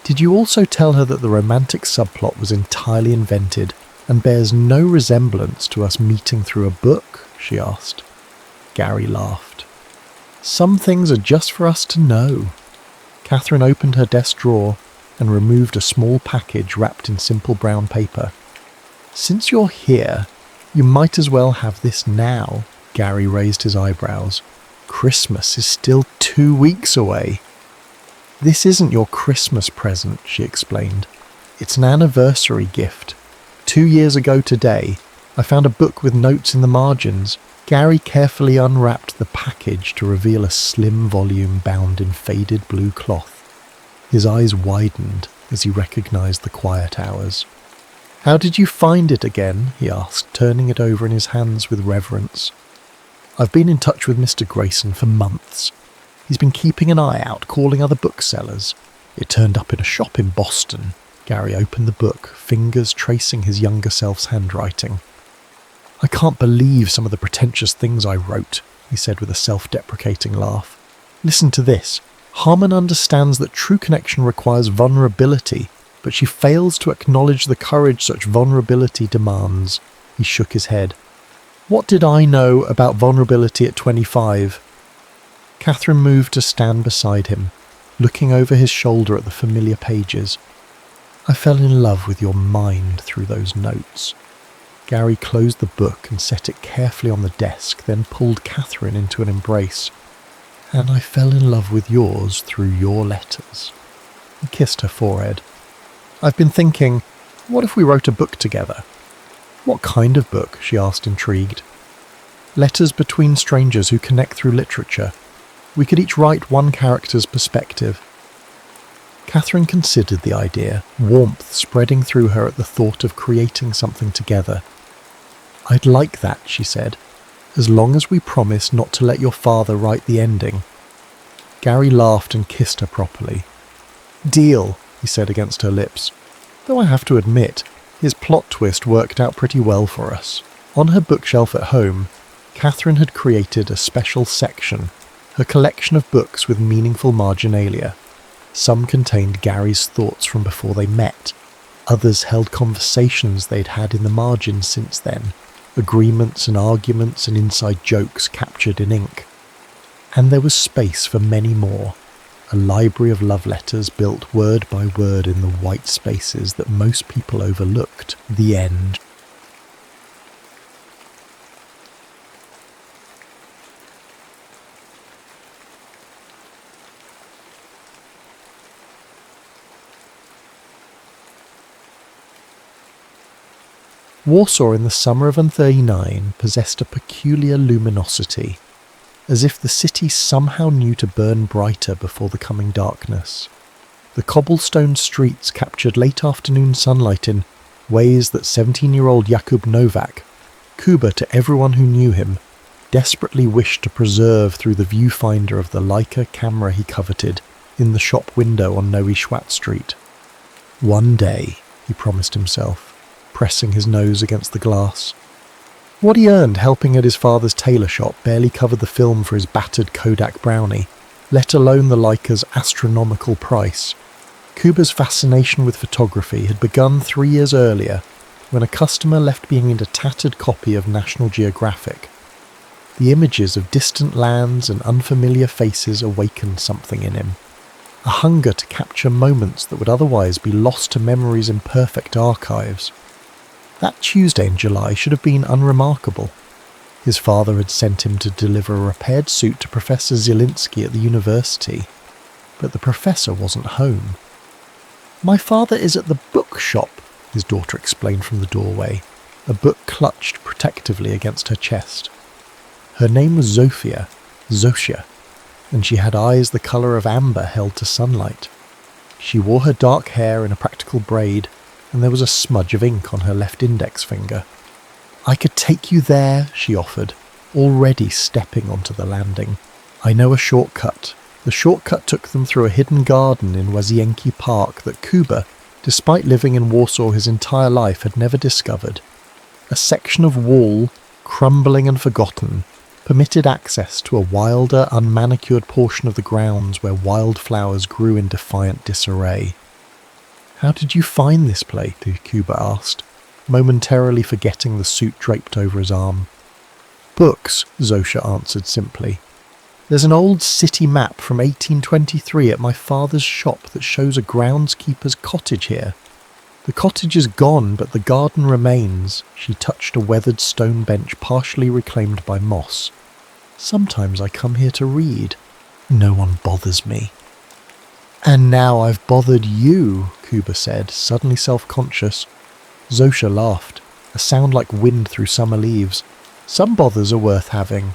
"Did you also tell her that the romantic subplot was entirely invented and bears no resemblance to us meeting through a book?" she asked. Gary laughed. "Some things are just for us to know." Catherine opened her desk drawer and removed a small package wrapped in simple brown paper. "Since you're here, you might as well have this now." Gary raised his eyebrows. "Christmas is still 2 weeks away." "This isn't your Christmas present," she explained. "It's an anniversary gift. 2 years ago today, I found a book with notes in the margins." Gary carefully unwrapped the package to reveal a slim volume bound in faded blue cloth. His eyes widened as he recognized The Quiet Hours. "How did you find it again?" he asked, turning it over in his hands with reverence. "I've been in touch with Mr. Grayson for months. He's been keeping an eye out, calling other booksellers. It turned up in a shop in Boston. Gary opened the book, fingers tracing his younger self's handwriting. I can't believe some of the pretentious things I wrote, he said with a self-deprecating laugh. Listen to this. Harmon understands that true connection requires vulnerability, but she fails to acknowledge the courage such vulnerability demands. He shook his head. What did I know about vulnerability at 25? Catherine moved to stand beside him, looking over his shoulder at the familiar pages. I fell in love with your mind through those notes. Gary closed the book and set it carefully on the desk, then pulled Catherine into an embrace. And I fell in love with yours through your letters. He kissed her forehead. I've been thinking, what if we wrote a book together? What kind of book? She asked, intrigued. Letters between strangers who connect through literature. We could each write one character's perspective. Catherine considered the idea, warmth spreading through her at the thought of creating something together. I'd like that, she said, as long as we promise not to let your father write the ending. Gary laughed and kissed her properly. Deal, he said against her lips. Though I have to admit, his plot twist worked out pretty well for us. On her bookshelf at home, Catherine had created a special section, her collection of books with meaningful marginalia. Some contained Gary's thoughts from before they met. Others held conversations they'd had in the margins since then, agreements and arguments and inside jokes captured in ink. And there was space for many more, a library of love letters built word by word in the white spaces that most people overlooked. The end. Warsaw in the summer of 1939 possessed a peculiar luminosity, as if the city somehow knew to burn brighter before the coming darkness. The cobblestone streets captured late afternoon sunlight in ways that 17-year-old Jakub Novak, Kuba to everyone who knew him, desperately wished to preserve through the viewfinder of the Leica camera he coveted in the shop window on Nowy Świat Street. One day, he promised himself, pressing his nose against the glass. What he earned helping at his father's tailor shop barely covered the film for his battered Kodak Brownie, let alone the Leica's astronomical price. Kuba's fascination with photography had begun 3 years earlier, when a customer left behind a tattered copy of National Geographic. The images of distant lands and unfamiliar faces awakened something in him, a hunger to capture moments that would otherwise be lost to memory's imperfect archives. That Tuesday in July should have been unremarkable. His father had sent him to deliver a repaired suit to Professor Zielinski at the university, but the professor wasn't home. My father is at the bookshop, his daughter explained from the doorway, a book clutched protectively against her chest. Her name was Zosia, and she had eyes the colour of amber held to sunlight. She wore her dark hair in a practical braid, and there was a smudge of ink on her left index finger. I could take you there, she offered, already stepping onto the landing. I know a shortcut. The shortcut took them through a hidden garden in Łazienki Park that Kuba, despite living in Warsaw his entire life, had never discovered. A section of wall, crumbling and forgotten, permitted access to a wilder, unmanicured portion of the grounds where wildflowers grew in defiant disarray. How did you find this place? Kuba asked, momentarily forgetting the suit draped over his arm. Books, Zosia answered simply. There's an old city map from 1823 at my father's shop that shows a groundskeeper's cottage here. The cottage is gone, but the garden remains. She touched a weathered stone bench partially reclaimed by moss. Sometimes I come here to read. No one bothers me. And now I've bothered you, Kuba said, suddenly self-conscious. Zosia laughed, a sound like wind through summer leaves. Some bothers are worth having.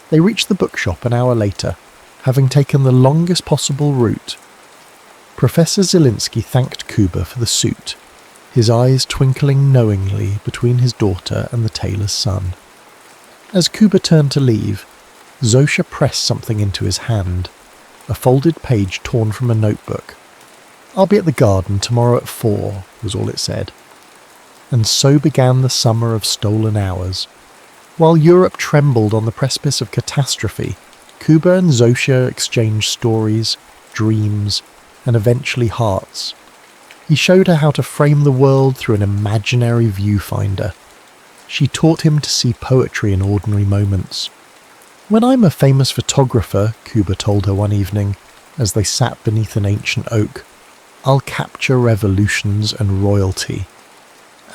They reached the bookshop an hour later, having taken the longest possible route. Professor Zielinski thanked Kuba for the suit, his eyes twinkling knowingly between his daughter and the tailor's son. As Kuba turned to leave, Zosha pressed something into his hand, a folded page torn from a notebook. "I'll be at the garden tomorrow at 4, was all it said. And so began the summer of stolen hours. While Europe trembled on the precipice of catastrophe, Kuba and Zosha exchanged stories, dreams, and eventually hearts. He showed her how to frame the world through an imaginary viewfinder. She taught him to see poetry in ordinary moments. "When I'm a famous photographer," Kuba told her one evening, as they sat beneath an ancient oak, "I'll capture revolutions and royalty.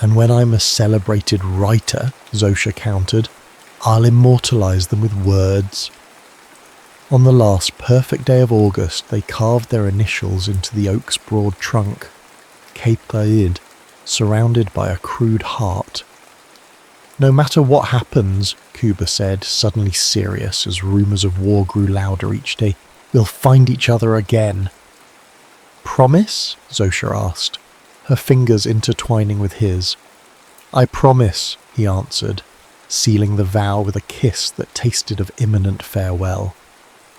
And when I'm a celebrated writer," Zosha countered, "I'll immortalize them with words." On the last perfect day of August, they carved their initials into the oak's broad trunk, Cape, surrounded by a crude heart. "No matter what happens," Kuba said, suddenly serious as rumours of war grew louder each day, "we'll find each other again." "Promise?" Zosha asked, her fingers intertwining with his. "I promise," he answered, sealing the vow with a kiss that tasted of imminent farewell.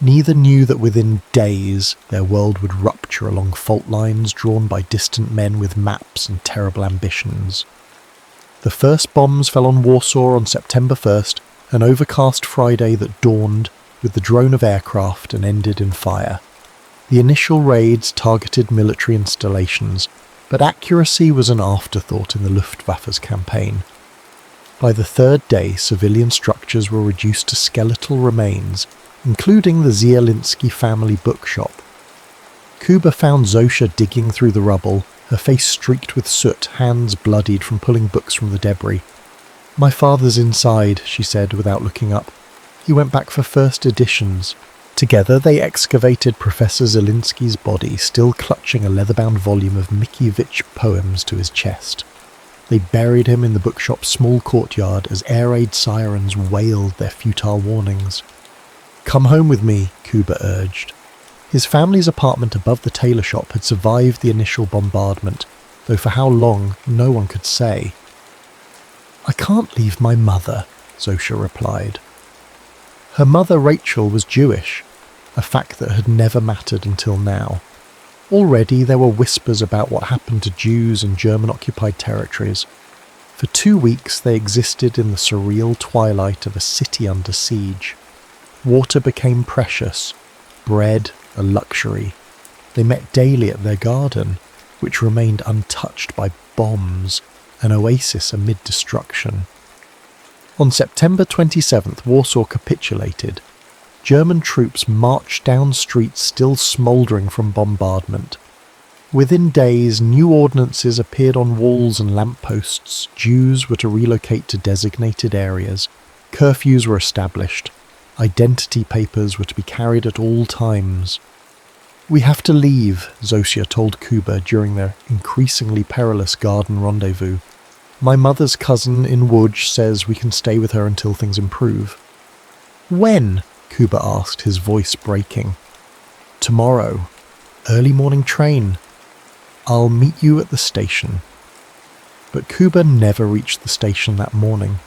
Neither knew that within days their world would rupture along fault lines drawn by distant men with maps and terrible ambitions. The first bombs fell on Warsaw on September 1st, an overcast Friday that dawned with the drone of aircraft and ended in fire. The initial raids targeted military installations, but accuracy was an afterthought in the Luftwaffe's campaign. By the third day, civilian structures were reduced to skeletal remains, including the Zielinski family bookshop. Kuba found Zosha digging through the rubble, her face streaked with soot, hands bloodied from pulling books from the debris. "My father's inside," she said without looking up. "He went back for first editions." Together they excavated Professor Zielinski's body, still clutching a leather-bound volume of Mickiewicz poems to his chest. They buried him in the bookshop's small courtyard as air raid sirens wailed their futile warnings. "Come home with me," Kuba urged. His family's apartment above the tailor shop had survived the initial bombardment, though for how long, no one could say. "I can't leave my mother," Zosha replied. Her mother, Rachel, was Jewish, a fact that had never mattered until now. Already there were whispers about what happened to Jews in German-occupied territories. For 2 weeks they existed in the surreal twilight of a city under siege. Water became precious, bread a luxury. They met daily at their garden, which remained untouched by bombs, an oasis amid destruction. On September 27th, Warsaw capitulated. German troops marched down streets still smouldering from bombardment. Within days, new ordinances appeared on walls and lampposts. Jews were to relocate to designated areas. Curfews were established. Identity papers were to be carried at all times. "We have to leave," Zosha told Kuba during their increasingly perilous garden rendezvous. "My mother's cousin in Łódź says we can stay with her until things improve." "When?" Kuba asked, his voice breaking. "Tomorrow. Early morning train. I'll meet you at the station." But Kuba never reached the station that morning.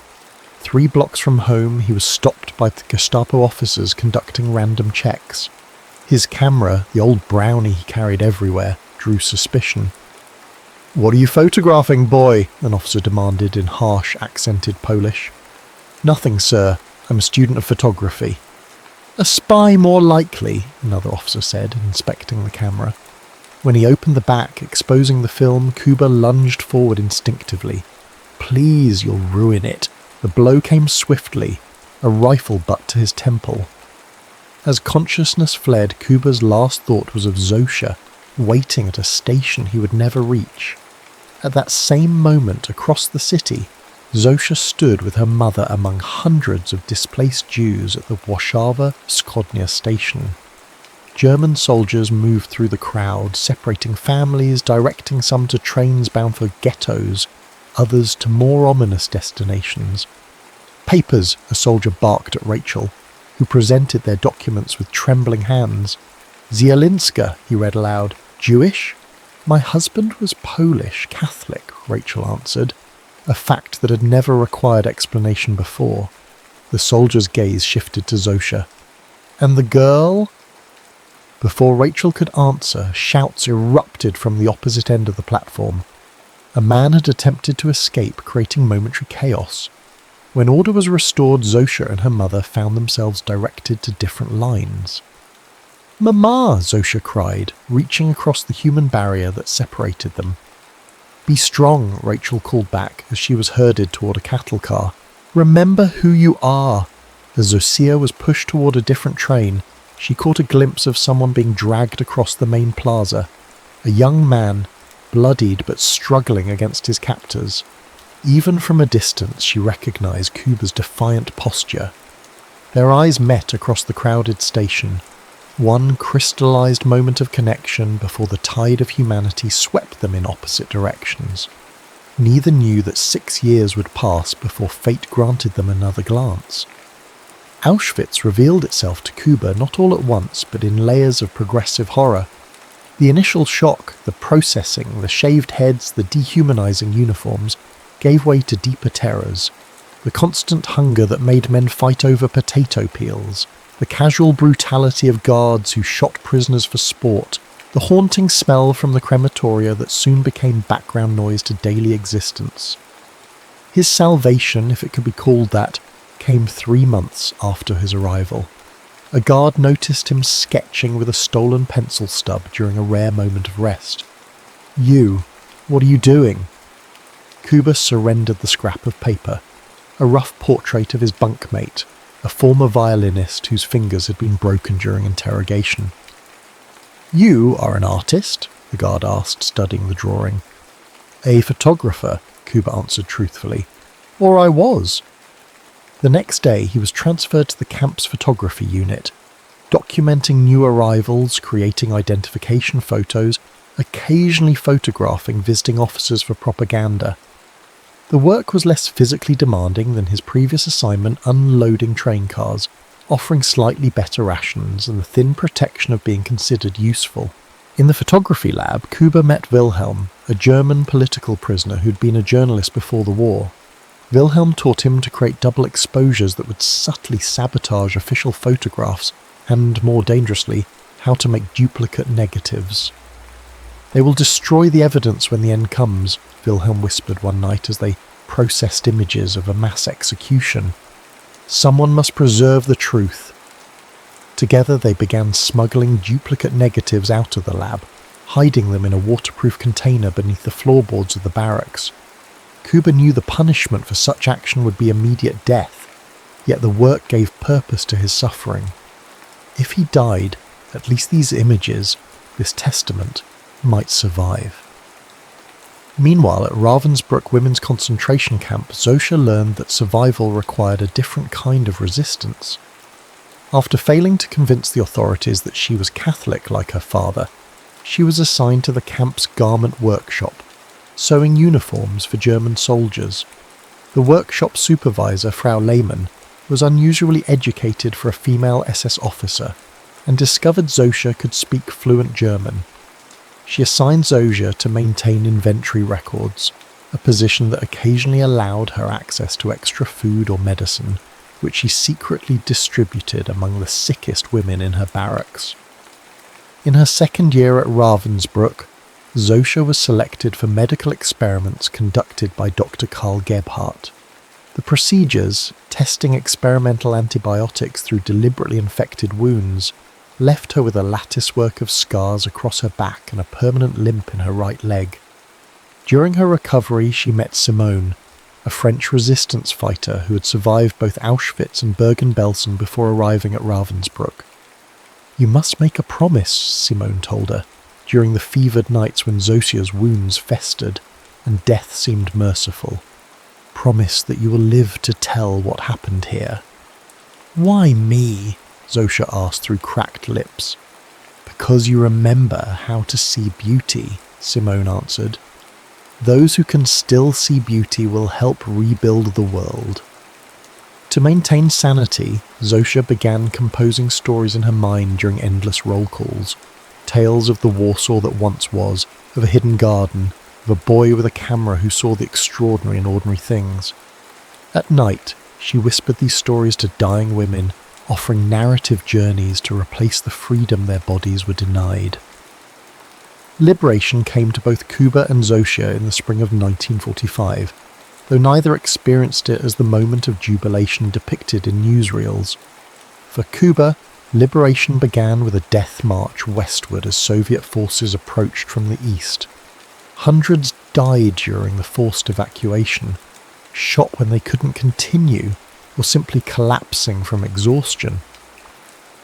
3 blocks from home, he was stopped by the Gestapo officers conducting random checks. His camera, the old brownie he carried everywhere, drew suspicion. "What are you photographing, boy?" an officer demanded in harsh, accented Polish. "Nothing, sir. I'm a student of photography." "A spy more likely," another officer said, inspecting the camera. When he opened the back, exposing the film, Kuba lunged forward instinctively. "Please, you'll ruin it." The blow came swiftly, a rifle butt to his temple. As consciousness fled, Kuba's last thought was of Zosha, waiting at a station he would never reach. At that same moment, across the city, Zosha stood with her mother among hundreds of displaced Jews at the Warszawa-Wschodnia station. German soldiers moved through the crowd, separating families, directing some to trains bound for ghettos, others to more ominous destinations. "Papers," a soldier barked at Rachel, who presented their documents with trembling hands. "Zielinska," he read aloud. "Jewish?" "My husband was Polish, Catholic," Rachel answered, a fact that had never required explanation before. The soldier's gaze shifted to Zosha. And the girl? Before Rachel could answer, shouts erupted from the opposite end of the platform. A man had attempted to escape, creating momentary chaos. When order was restored, Zosha and her mother found themselves directed to different lines. "Mama!" Zosha cried, reaching across the human barrier that separated them. "Be strong," Rachel called back as she was herded toward a cattle car. "Remember who you are." As Zosia was pushed toward a different train, she caught a glimpse of someone being dragged across the main plaza. A young man, bloodied but struggling against his captors. Even from a distance, she recognized Kuba's defiant posture. Their eyes met across the crowded station. One crystallized moment of connection before the tide of humanity swept them in opposite directions. Neither knew that 6 years would pass before fate granted them another glance. Auschwitz revealed itself to Kuba not all at once, but in layers of progressive horror. The initial shock, the processing, the shaved heads, the dehumanizing uniforms, gave way to deeper terrors. The constant hunger that made men fight over potato peels, the casual brutality of guards who shot prisoners for sport, the haunting smell from the crematoria that soon became background noise to daily existence. His salvation, if it could be called that, came 3 months after his arrival. A guard noticed him sketching with a stolen pencil stub during a rare moment of rest. "You, what are you doing?" Kuba surrendered the scrap of paper, a rough portrait of his bunkmate, a former violinist whose fingers had been broken during interrogation. "You are an artist?" the guard asked, studying the drawing. "A photographer," Kuba answered truthfully. "Or I was." The next day he was transferred to the camp's photography unit, documenting new arrivals, creating identification photos, occasionally photographing visiting officers for propaganda. The work was less physically demanding than his previous assignment, unloading train cars, offering slightly better rations and the thin protection of being considered useful. In the photography lab, Kuba met Wilhelm, a German political prisoner who'd been a journalist before the war. Wilhelm taught him to create double exposures that would subtly sabotage official photographs and, more dangerously, how to make duplicate negatives. "They will destroy the evidence when the end comes," Wilhelm whispered one night as they processed images of a mass execution. "Someone must preserve the truth." Together they began smuggling duplicate negatives out of the lab, hiding them in a waterproof container beneath the floorboards of the barracks. Kuba knew the punishment for such action would be immediate death, yet the work gave purpose to his suffering. If he died, at least these images, this testament, might survive. Meanwhile, at Ravensbrück women's concentration camp, Zosha learned that survival required a different kind of resistance. After failing to convince the authorities that she was Catholic like her father, she was assigned to the camp's garment workshop, sewing uniforms for German soldiers. The workshop supervisor, Frau Lehmann, was unusually educated for a female SS officer and discovered Zosha could speak fluent German. She assigned Zosha to maintain inventory records, a position that occasionally allowed her access to extra food or medicine, which she secretly distributed among the sickest women in her barracks. In her second year at Ravensbrück, Zosha was selected for medical experiments conducted by Dr. Karl Gebhardt. The procedures, testing experimental antibiotics through deliberately infected wounds, left her with a latticework of scars across her back and a permanent limp in her right leg. During her recovery, she met Simone, a French resistance fighter who had survived both Auschwitz and Bergen-Belsen before arriving at Ravensbrück. "You must make a promise," Simone told her, during the fevered nights when Zosia's wounds festered and death seemed merciful. "Promise that you will live to tell what happened here." "Why me?" Zosha asked through cracked lips. "Because you remember how to see beauty," Simone answered. "Those who can still see beauty will help rebuild the world." To maintain sanity, Zosha began composing stories in her mind during endless roll calls. Tales of the Warsaw that once was, of a hidden garden, of a boy with a camera who saw the extraordinary in ordinary things. At night, She whispered these stories to dying women, offering narrative journeys to replace the freedom their bodies were denied. Liberation came to both Kuba and Zosia in the spring of 1945, though neither experienced it as the moment of jubilation depicted in newsreels. For Kuba, liberation began with a death march westward as Soviet forces approached from the east. Hundreds died during the forced evacuation, shot when they couldn't continue, or simply collapsing from exhaustion.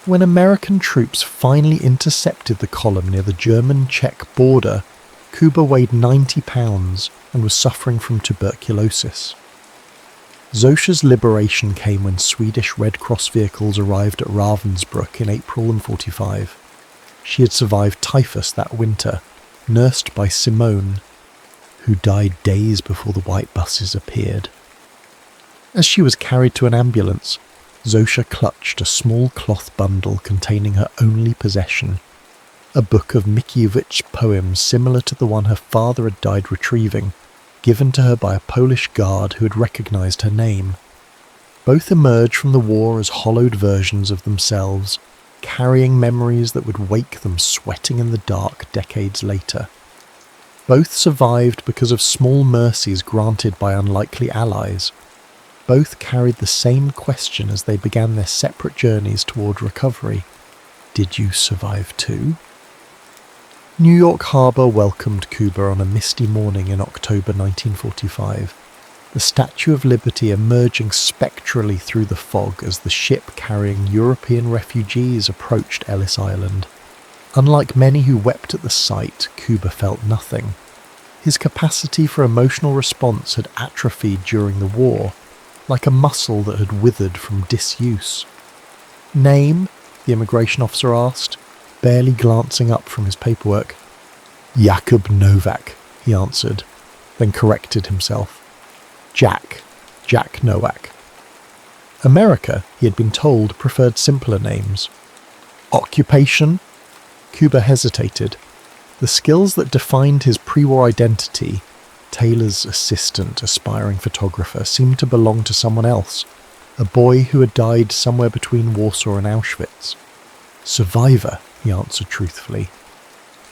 When American troops finally intercepted the column near the German-Czech border, Kuba weighed 90 pounds and was suffering from tuberculosis. Zosia's liberation came when Swedish Red Cross vehicles arrived at Ravensbrück in April of 45. She had survived typhus that winter, nursed by Simone, who died days before the white buses appeared. As she was carried to an ambulance, Zosia clutched a small cloth bundle containing her only possession, a book of Mickiewicz's poems similar to the one her father had died retrieving, given to her by a Polish guard who had recognized her name. Both emerged from the war as hollowed versions of themselves, carrying memories that would wake them sweating in the dark decades later. Both survived because of small mercies granted by unlikely allies. Both carried the same question as they began their separate journeys toward recovery. Did you survive too? New York Harbor welcomed Kuba on a misty morning in October 1945, the Statue of Liberty emerging spectrally through the fog as the ship carrying European refugees approached Ellis Island. Unlike many who wept at the sight, Kuba felt nothing. His capacity for emotional response had atrophied during the war, like a muscle that had withered from disuse. Name? The immigration officer asked, barely glancing up from his paperwork. Jakub Novak, he answered, then corrected himself. Jack Nowak. America, he had been told, preferred simpler names. Occupation? Kuba hesitated. The skills that defined his pre-war identity, Taylor's assistant, aspiring photographer, seemed to belong to someone else, a boy who had died somewhere between Warsaw and Auschwitz. Survivor, he answered truthfully.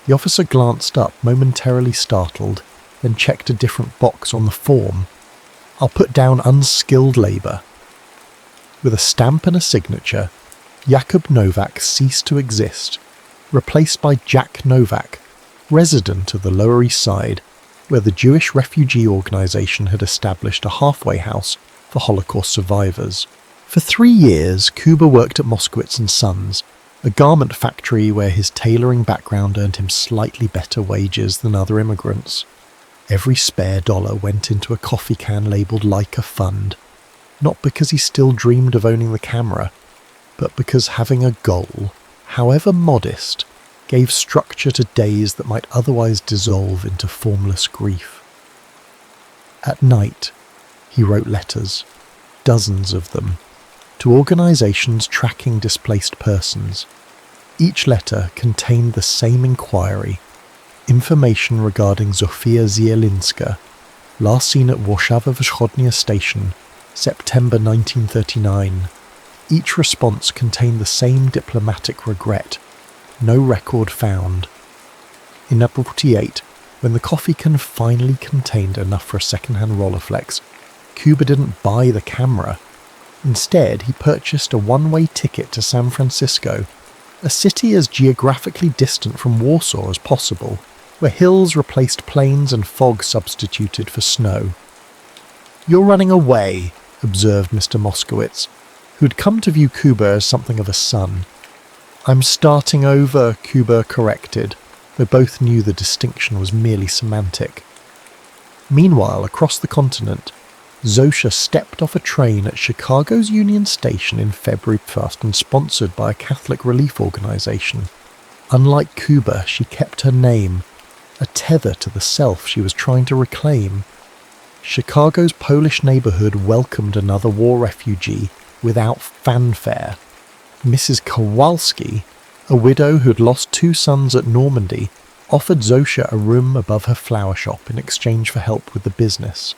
The officer glanced up, momentarily startled, then checked a different box on the form. I'll put down unskilled labour. With a stamp and a signature, Jakub Novak ceased to exist, replaced by Jack Novak, resident of the Lower East Side, where the Jewish refugee organisation had established a halfway house for Holocaust survivors. For 3 years, Kuba worked at Moskowitz & Sons, a garment factory where his tailoring background earned him slightly better wages than other immigrants. Every spare dollar went into a coffee can labelled Leica Fund, not because he still dreamed of owning the camera, but because having a goal, however modest, gave structure to days that might otherwise dissolve into formless grief. At night, he wrote letters, dozens of them, to organisations tracking displaced persons. Each letter contained the same inquiry, information regarding Zofia Zielinska, last seen at Warszawa Wschodnia Station, September 1939. Each response contained the same diplomatic regret. No record found. In April 48, when the coffee can finally contained enough for a second-hand Rolleiflex, Kuba didn't buy the camera. Instead, he purchased a one-way ticket to San Francisco, a city as geographically distant from Warsaw as possible, where hills replaced plains and fog substituted for snow. "You're running away," observed Mr. Moskowitz, who'd come to view Kuba as something of a son. "I'm starting over," Kuba corrected, though both knew the distinction was merely semantic. Meanwhile, across the continent, Zosia stepped off a train at Chicago's Union Station in February 1st and sponsored by a Catholic relief organisation. Unlike Kuba, she kept her name, a tether to the self she was trying to reclaim. Chicago's Polish neighbourhood welcomed another war refugee without fanfare. Mrs. Kowalski, a widow who had lost 2 sons at Normandy, offered Zosia a room above her flower shop in exchange for help with the business.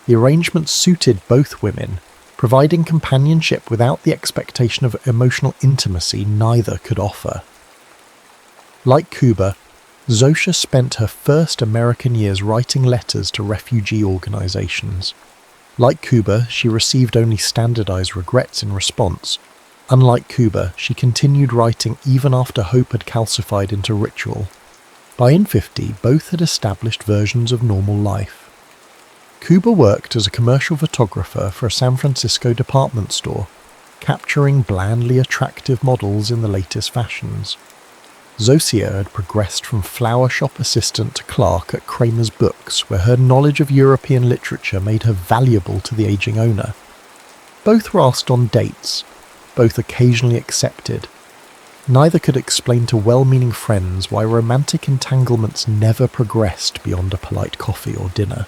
The arrangement suited both women, providing companionship without the expectation of emotional intimacy neither could offer. Like Kuba, Zosha spent her first American years writing letters to refugee organizations. Like Kuba, she received only standardized regrets in response. Unlike Kuba, she continued writing even after hope had calcified into ritual. By in-50, both had established versions of normal life. Kuba worked as a commercial photographer for a San Francisco department store, capturing blandly attractive models in the latest fashions. Zosia had progressed from flower shop assistant to clerk at Kramer's Books, where her knowledge of European literature made her valuable to the aging owner. Both were asked on dates, both occasionally accepted. Neither could explain to well-meaning friends why romantic entanglements never progressed beyond a polite coffee or dinner.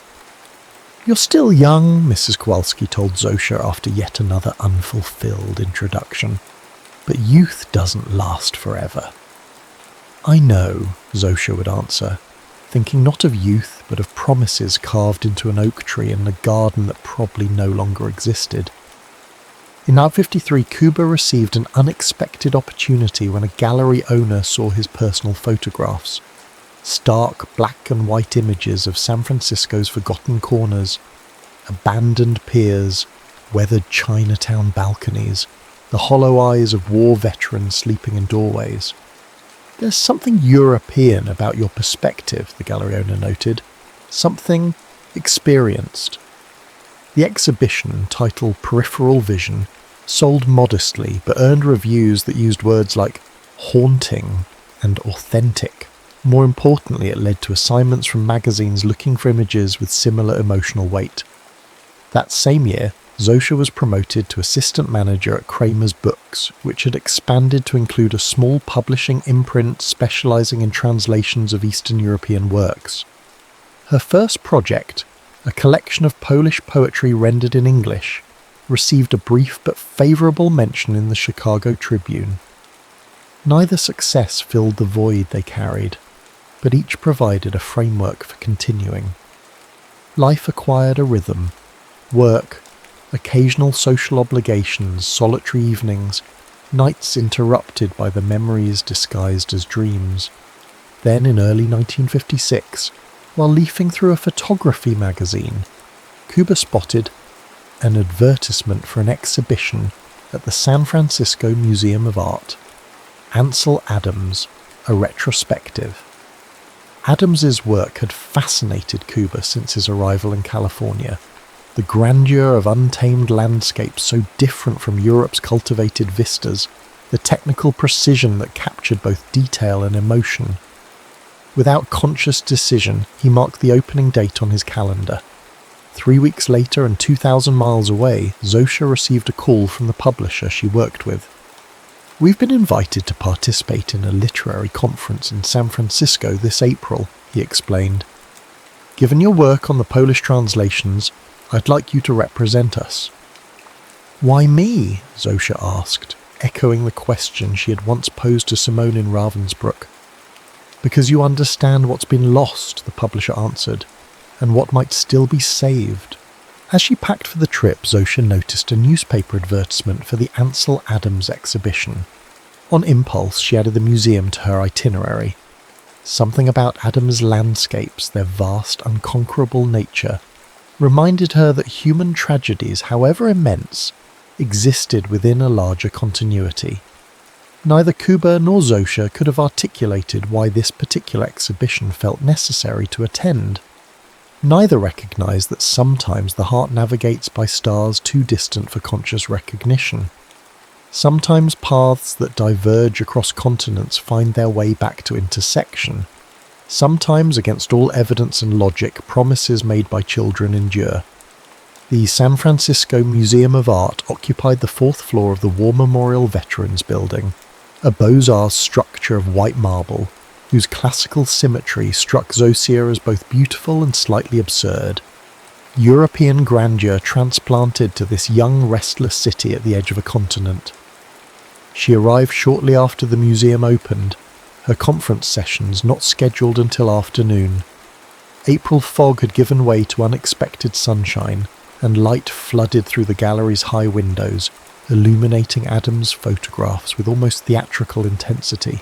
"You're still young," Mrs. Kowalski told Zosha after yet another unfulfilled introduction. "But youth doesn't last forever." "I know," Zosha would answer, thinking not of youth but of promises carved into an oak tree in a garden that probably no longer existed. In 1953, Kuba received an unexpected opportunity when a gallery owner saw his personal photographs. Stark black and white images of San Francisco's forgotten corners, abandoned piers, weathered Chinatown balconies, the hollow eyes of war veterans sleeping in doorways. "There's something European about your perspective," the gallery owner noted. "Something experienced." The exhibition, titled Peripheral Vision, sold modestly but earned reviews that used words like haunting and authentic. More importantly, it led to assignments from magazines looking for images with similar emotional weight. That same year, Zosha was promoted to assistant manager at Kramer's Books, which had expanded to include a small publishing imprint specializing in translations of Eastern European works. Her first project, a collection of Polish poetry rendered in English, received a brief but favorable mention in the Chicago Tribune. Neither success filled the void they carried, but each provided a framework for continuing. Life acquired a rhythm. Work, occasional social obligations, solitary evenings, nights interrupted by the memories disguised as dreams. Then in early 1956, while leafing through a photography magazine, Kuba spotted an advertisement for an exhibition at the San Francisco Museum of Art. Ansel Adams, a retrospective. Adams's work had fascinated Kuba since his arrival in California. The grandeur of untamed landscapes so different from Europe's cultivated vistas, the technical precision that captured both detail and emotion. Without conscious decision, he marked the opening date on his calendar. 3 weeks later and 2,000 miles away, Zosha received a call from the publisher she worked with. "We've been invited to participate in a literary conference in San Francisco this April," he explained. "Given your work on the Polish translations, I'd like you to represent us." "Why me?" Zosha asked, echoing the question she had once posed to Simone in Ravensbrück. "Because you understand what's been lost," the publisher answered, "and what might still be saved." As she packed for the trip, Zosha noticed a newspaper advertisement for the Ansel Adams exhibition. On impulse, she added the museum to her itinerary. Something about Adams' landscapes, their vast, unconquerable nature, reminded her that human tragedies, however immense, existed within a larger continuity. Neither Kuba nor Zosha could have articulated why this particular exhibition felt necessary to attend. Neither recognized that sometimes the heart navigates by stars too distant for conscious recognition. Sometimes paths that diverge across continents find their way back to intersection. Sometimes, against all evidence and logic, promises made by children endure. The San Francisco Museum of Art occupied the 4th floor of the War Memorial Veterans Building, a Beaux-Arts structure of white marble, whose classical symmetry struck Zosia as both beautiful and slightly absurd. European grandeur transplanted to this young, restless city at the edge of a continent. She arrived shortly after the museum opened, her conference sessions not scheduled until afternoon. April fog had given way to unexpected sunshine, and light flooded through the gallery's high windows, illuminating Adam's photographs with almost theatrical intensity.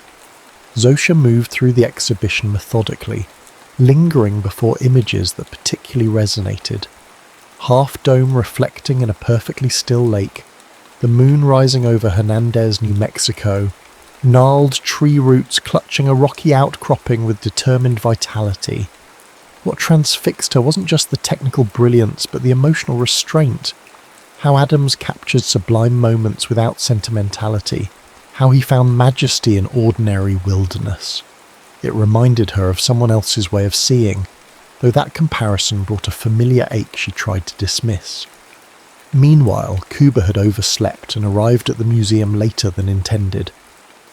Zosha moved through the exhibition methodically, lingering before images that particularly resonated. Half Dome reflecting in a perfectly still lake, the moon rising over Hernandez, New Mexico, gnarled tree roots clutching a rocky outcropping with determined vitality. What transfixed her wasn't just the technical brilliance, but the emotional restraint. How Adams captured sublime moments without sentimentality. How he found majesty in ordinary wilderness. It reminded her of someone else's way of seeing, though that comparison brought a familiar ache she tried to dismiss. Meanwhile, Kuba had overslept and arrived at the museum later than intended.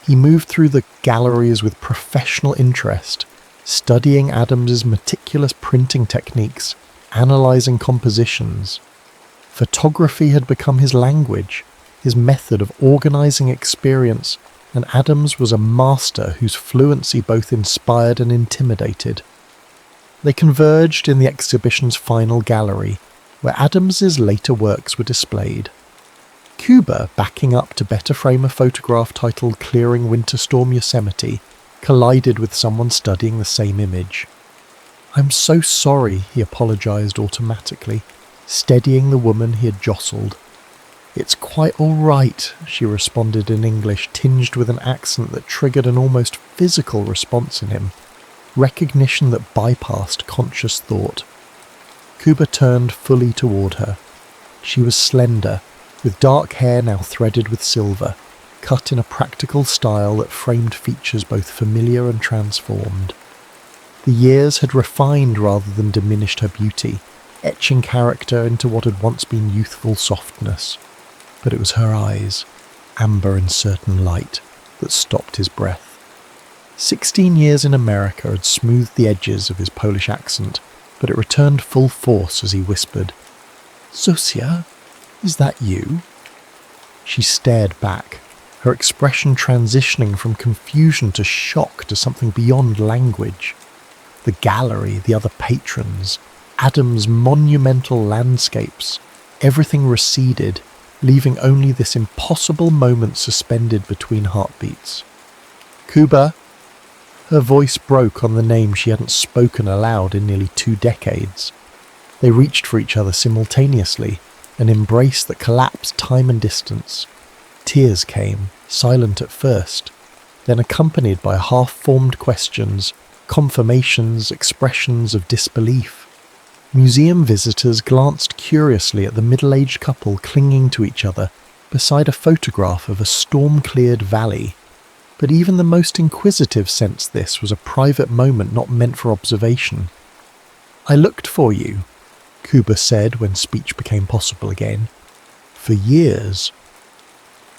He moved through the galleries with professional interest, studying Adams's meticulous printing techniques, analysing compositions. Photography had become his language, his method of organising experience, and Adams was a master whose fluency both inspired and intimidated. They converged in the exhibition's final gallery, where Adams's later works were displayed. Kuba, backing up to better frame a photograph titled Clearing Winter Storm Yosemite, collided with someone studying the same image. "I'm so sorry," he apologised automatically, steadying the woman he had jostled. "It's quite all right," she responded in English, tinged with an accent that triggered an almost physical response in him, recognition that bypassed conscious thought. Kuba turned fully toward her. She was slender, with dark hair now threaded with silver, cut in a practical style that framed features both familiar and transformed. The years had refined rather than diminished her beauty, etching character into what had once been youthful softness. But it was her eyes, amber in certain light, that stopped his breath. 16 years in America had smoothed the edges of his Polish accent, but it returned full force as he whispered, "Zosia, is that you?" She stared back, her expression transitioning from confusion to shock to something beyond language. The gallery, the other patrons, Adam's monumental landscapes, everything receded, leaving only this impossible moment suspended between heartbeats. "Kuba!" Her voice broke on the name she hadn't spoken aloud in nearly 2 decades. They reached for each other simultaneously, an embrace that collapsed time and distance. Tears came, silent at first, then accompanied by half-formed questions, confirmations, expressions of disbelief. Museum visitors glanced curiously at the middle-aged couple clinging to each other beside a photograph of a storm-cleared valley. But even the most inquisitive sensed this was a private moment not meant for observation. "I looked for you," Kuba said when speech became possible again. "For years."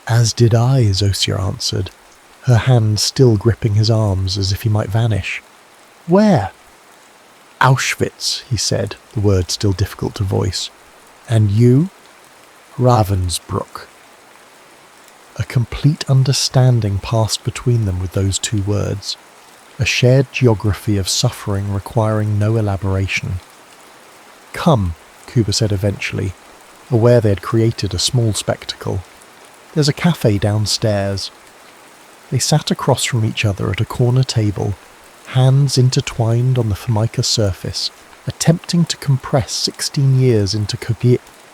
"As did I," Zosia answered, her hand still gripping his arms as if he might vanish. "Where?" "Auschwitz," he said, the word still difficult to voice. "And you?" "Ravensbrück." A complete understanding passed between them with those 2 words, a shared geography of suffering requiring no elaboration. "Come," Kuba said eventually, aware they had created a small spectacle. "There's a cafe downstairs." They sat across from each other at a corner table, hands intertwined on the formica surface, attempting to compress 16 years into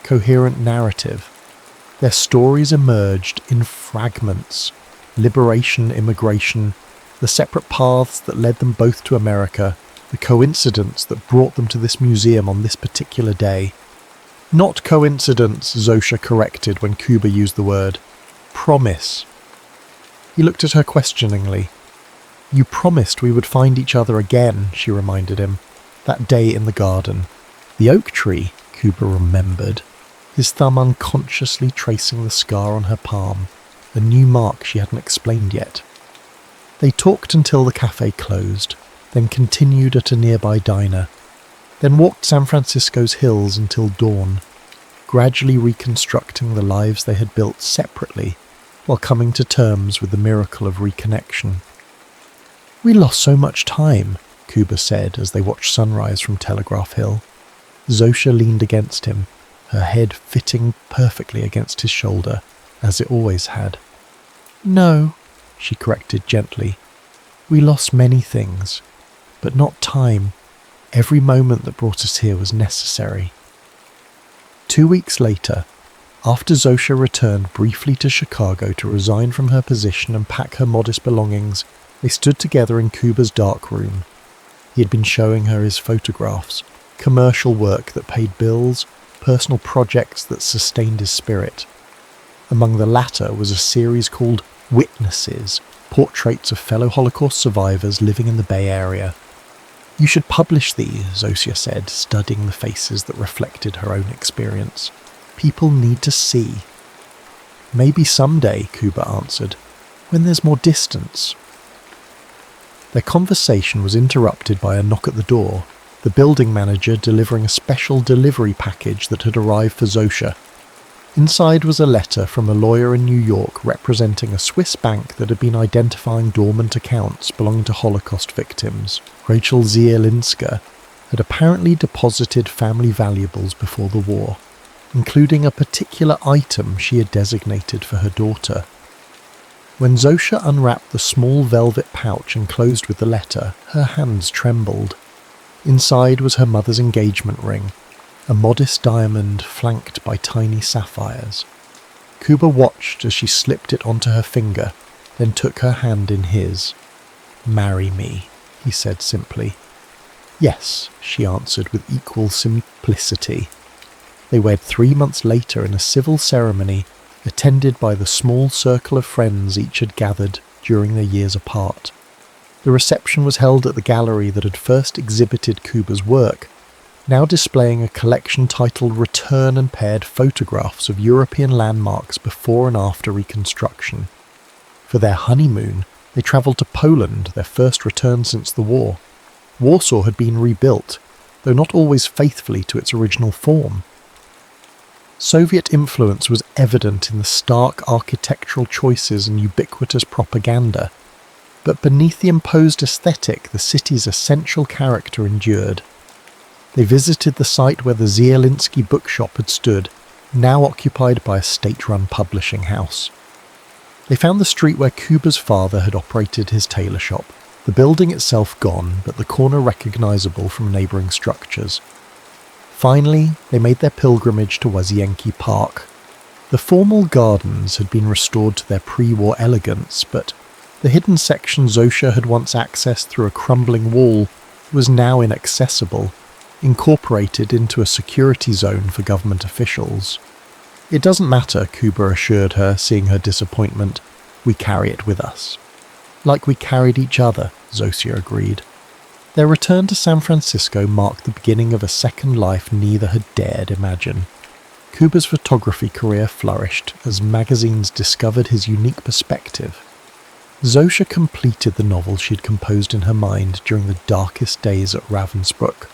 coherent narrative. Their stories emerged in fragments: liberation, immigration, the separate paths that led them both to America, the coincidence that brought them to this museum on this particular day. "Not coincidence," Zosha corrected when Kuba used the word. "Promise." He looked at her questioningly. "You promised we would find each other again," she reminded him. "That day in the garden." "The oak tree," Kuba remembered, his thumb unconsciously tracing the scar on her palm, a new mark she hadn't explained yet. They talked until the cafe closed, then continued at a nearby diner, then walked San Francisco's hills until dawn, gradually reconstructing the lives they had built separately while coming to terms with the miracle of reconnection. "We lost so much time," Kuba said as they watched sunrise from Telegraph Hill. Zosha leaned against him, her head fitting perfectly against his shoulder, as it always had. "No," she corrected gently. "We lost many things, but not time. Every moment that brought us here was necessary." 2 weeks later, after Zosha returned briefly to Chicago to resign from her position and pack her modest belongings, they stood together in Kuba's dark room. He had been showing her his photographs, commercial work that paid bills, personal projects that sustained his spirit. Among the latter was a series called Witnesses, portraits of fellow Holocaust survivors living in the Bay Area. "You should publish these," Zosia said, studying the faces that reflected her own experience. "People need to see." "Maybe someday," Kuba answered, "when there's more distance." Their conversation was interrupted by a knock at the door, the building manager delivering a special delivery package that had arrived for Zosha. Inside was a letter from a lawyer in New York representing a Swiss bank that had been identifying dormant accounts belonging to Holocaust victims. Rachel Zielinska had apparently deposited family valuables before the war, including a particular item she had designated for her daughter. When Zosha unwrapped the small velvet pouch enclosed with the letter, her hands trembled. Inside was her mother's engagement ring, a modest diamond flanked by tiny sapphires. Kuba watched as she slipped it onto her finger, then took her hand in his. "Marry me," he said simply. "Yes," she answered with equal simplicity. They wed 3 months later in a civil ceremony attended by the small circle of friends each had gathered during their years apart. The reception was held at the gallery that had first exhibited Kuba's work, now displaying a collection titled Return and Paired Photographs of European Landmarks Before and After Reconstruction. For their honeymoon, they travelled to Poland, their first return since the war. Warsaw had been rebuilt, though not always faithfully to its original form. Soviet influence was evident in the stark architectural choices and ubiquitous propaganda, but beneath the imposed aesthetic, the city's essential character endured. They visited the site where the Zielinski bookshop had stood, now occupied by a state-run publishing house. They found the street where Kuba's father had operated his tailor shop, the building itself gone, but the corner recognisable from neighbouring structures. Finally, they made their pilgrimage to Łazienki Park. The formal gardens had been restored to their pre-war elegance, but the hidden section Zosha had once accessed through a crumbling wall was now inaccessible, incorporated into a security zone for government officials. "It doesn't matter," Kuba assured her, seeing her disappointment. "We carry it with us." "Like we carried each other," Zosia agreed. Their return to San Francisco marked the beginning of a second life neither had dared imagine. Kuba's photography career flourished as magazines discovered his unique perspective. Zosha completed the novel she had composed in her mind during the darkest days at Ravensbrück.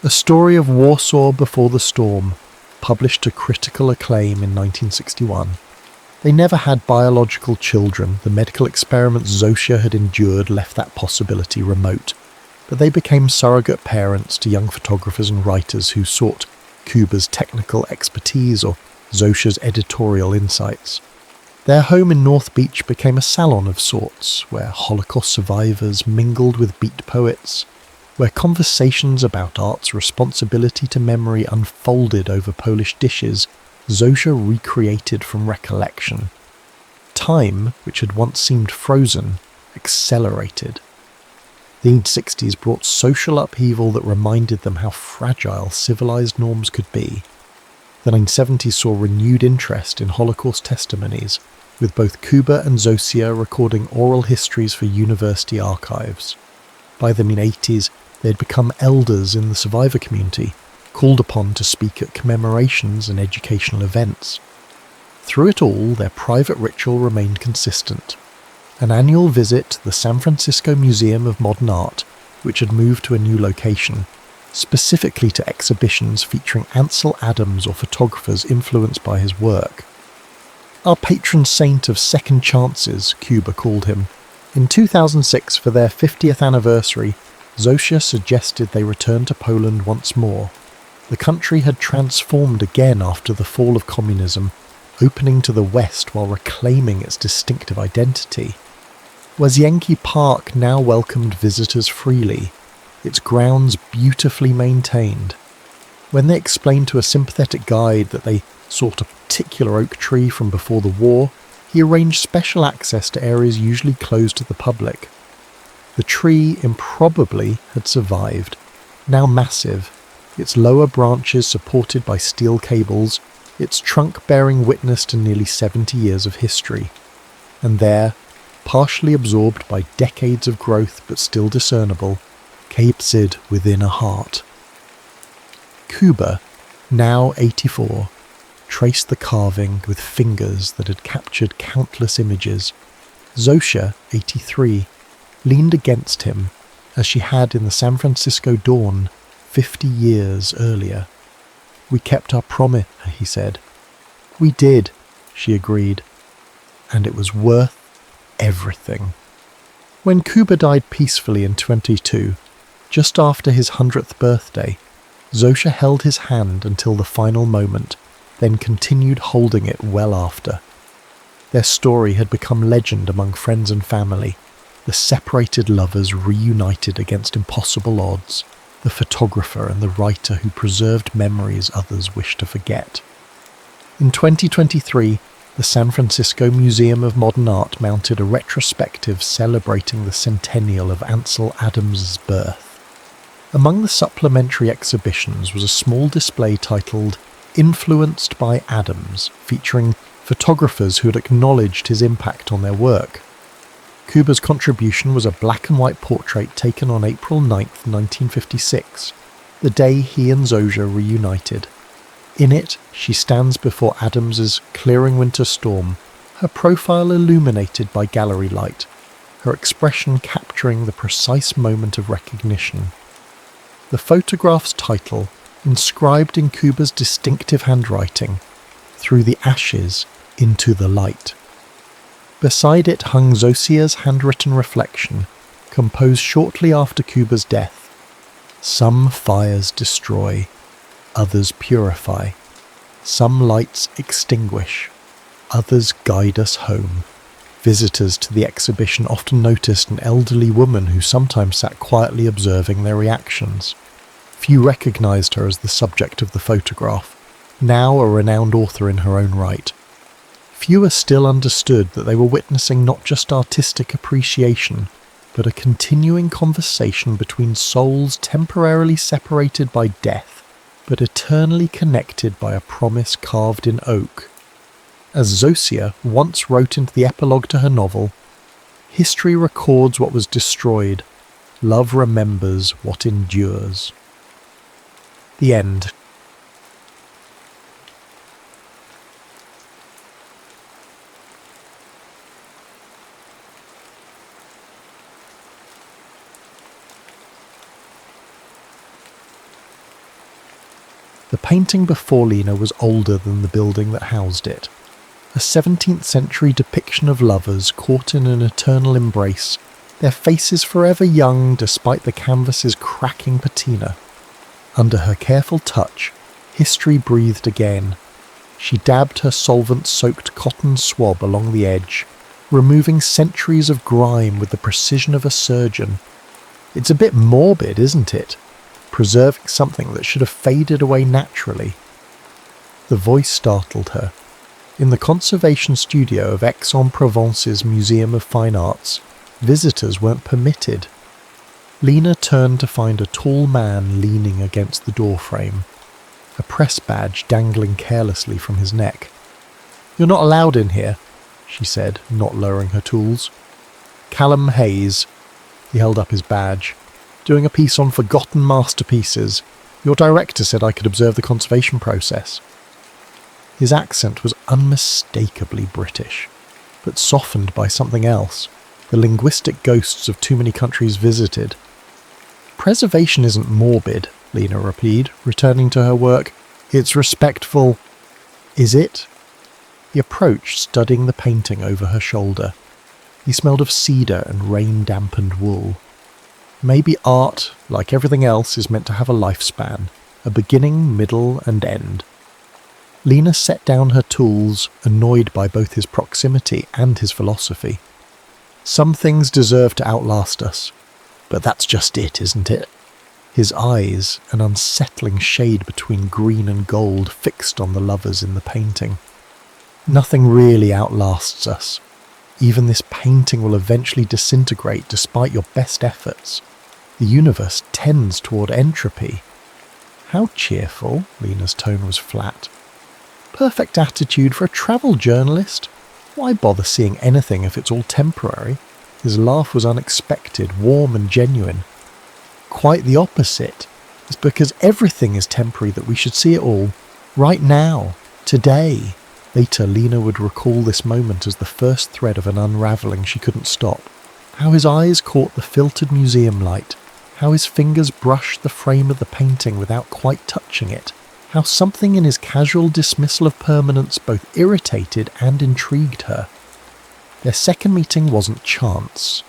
A story of Warsaw before the storm, published to critical acclaim in 1961. They never had biological children. The medical experiments Zosha had endured left that possibility remote, but they became surrogate parents to young photographers and writers who sought Kuba's technical expertise or Zosha's editorial insights. Their home in North Beach became a salon of sorts, where Holocaust survivors mingled with beat poets, where conversations about art's responsibility to memory unfolded over Polish dishes Zosha recreated from recollection. Time, which had once seemed frozen, accelerated. The 1960s brought social upheaval that reminded them how fragile civilized norms could be. The 1970s saw renewed interest in Holocaust testimonies, with both Kuba and Zosia recording oral histories for university archives. By the mid-80s, they had become elders in the survivor community, called upon to speak at commemorations and educational events. Through it all, their private ritual remained consistent. An annual visit to the San Francisco Museum of Modern Art, which had moved to a new location, specifically to exhibitions featuring Ansel Adams or photographers influenced by his work. "Our patron saint of second chances," Kuba called him. In 2006, for their 50th anniversary, Zosia suggested they return to Poland once more. The country had transformed again after the fall of communism, opening to the west while reclaiming its distinctive identity. Łazienki Park now welcomed visitors freely, its grounds beautifully maintained. When they explained to a sympathetic guide that they sought a particular oak tree from before the war, he arranged special access to areas usually closed to the public. The tree improbably had survived, now massive, its lower branches supported by steel cables, its trunk bearing witness to nearly 70 years of history. And there, partially absorbed by decades of growth but still discernible, Cape Cid within a heart. Kuba, now 84, traced the carving with fingers that had captured countless images. Zosia, 83, leaned against him as she had in the San Francisco dawn 50 years earlier. "We kept our promise," he said. "We did," she agreed. "And it was worth everything." When Kuba died peacefully in 22, just after his 100th birthday, Zosia held his hand until the final moment, then continued holding it well after. Their story had become legend among friends and family, the separated lovers reunited against impossible odds, the photographer and the writer who preserved memories others wished to forget. In 2023, the San Francisco Museum of Modern Art mounted a retrospective celebrating the centennial of Ansel Adams's birth. Among the supplementary exhibitions was a small display titled Influenced by Adams, featuring photographers who had acknowledged his impact on their work. Kuba's contribution was a black and white portrait taken on April 9, 1956, the day he and Zosia reunited. In it, she stands before Adams's clearing winter storm, her profile illuminated by gallery light, her expression capturing the precise moment of recognition. The photograph's title, inscribed in Kuba's distinctive handwriting, "Through the Ashes into the Light." Beside it hung Zosia's handwritten reflection, composed shortly after Kuba's death. "Some fires destroy, others purify. Some lights extinguish, others guide us home." Visitors to the exhibition often noticed an elderly woman who sometimes sat quietly observing their reactions. Few recognised her as the subject of the photograph, now a renowned author in her own right. Fewer still understood that they were witnessing not just artistic appreciation, but a continuing conversation between souls temporarily separated by death, but eternally connected by a promise carved in oak. As Zosia once wrote into the epilogue to her novel, "History records what was destroyed, love remembers what endures." The end. The painting before Lena was older than the building that housed it. A 17th century depiction of lovers caught in an eternal embrace, their faces forever young despite the canvas's cracking patina. Under her careful touch, history breathed again. She dabbed her solvent-soaked cotton swab along the edge, removing centuries of grime with the precision of a surgeon. It's a bit morbid, isn't it? Preserving something that should have faded away naturally. The voice startled her. In the conservation studio of Aix-en-Provence's Museum of Fine Arts, visitors weren't permitted. Lena turned to find a tall man leaning against the doorframe, a press badge dangling carelessly from his neck. "You're not allowed in here," she said, not lowering her tools. "Callum Hayes," he held up his badge, "doing a piece on forgotten masterpieces. Your director said I could observe the conservation process." His accent was unmistakably British, but softened by something else, the linguistic ghosts of too many countries visited. "Preservation isn't morbid," Lena repeated, returning to her work. "It's respectful." "Is it?" He approached, studying the painting over her shoulder. He smelled of cedar and rain-dampened wool. Maybe art, like everything else, is meant to have a lifespan, a beginning, middle, and end. Lena set down her tools, annoyed by both his proximity and his philosophy. Some things deserve to outlast us, but that's just it, isn't it? His eyes, an unsettling shade between green and gold, fixed on the lovers in the painting. Nothing really outlasts us. Even this painting will eventually disintegrate despite your best efforts. The universe tends toward entropy. How cheerful, Lena's tone was flat. Perfect attitude for a travel journalist. Why bother seeing anything if it's all temporary? His laugh was unexpected, warm and genuine. Quite the opposite. It's because everything is temporary that we should see it all. Right now. Today. Later, Lena would recall this moment as the first thread of an unravelling she couldn't stop. How his eyes caught the filtered museum light. How his fingers brushed the frame of the painting without quite touching it. How something in his casual dismissal of permanence both irritated and intrigued her. Their second meeting wasn't chance.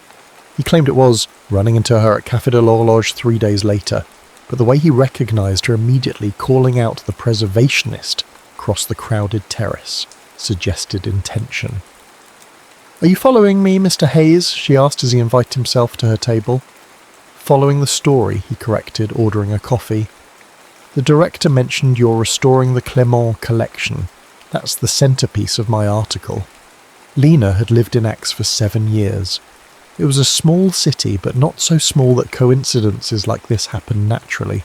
He claimed it was, running into her at Café de l'Horloge 3 days later, but the way he recognised her immediately calling out the preservationist across the crowded terrace suggested intention. "Are you following me, Mr. Hayes?" she asked as he invited himself to her table. "Following the story," he corrected, ordering a coffee. "The director mentioned you're restoring the Clément collection. That's the centrepiece of my article." Lena had lived in Aix for 7 years. It was a small city, but not so small that coincidences like this happened naturally.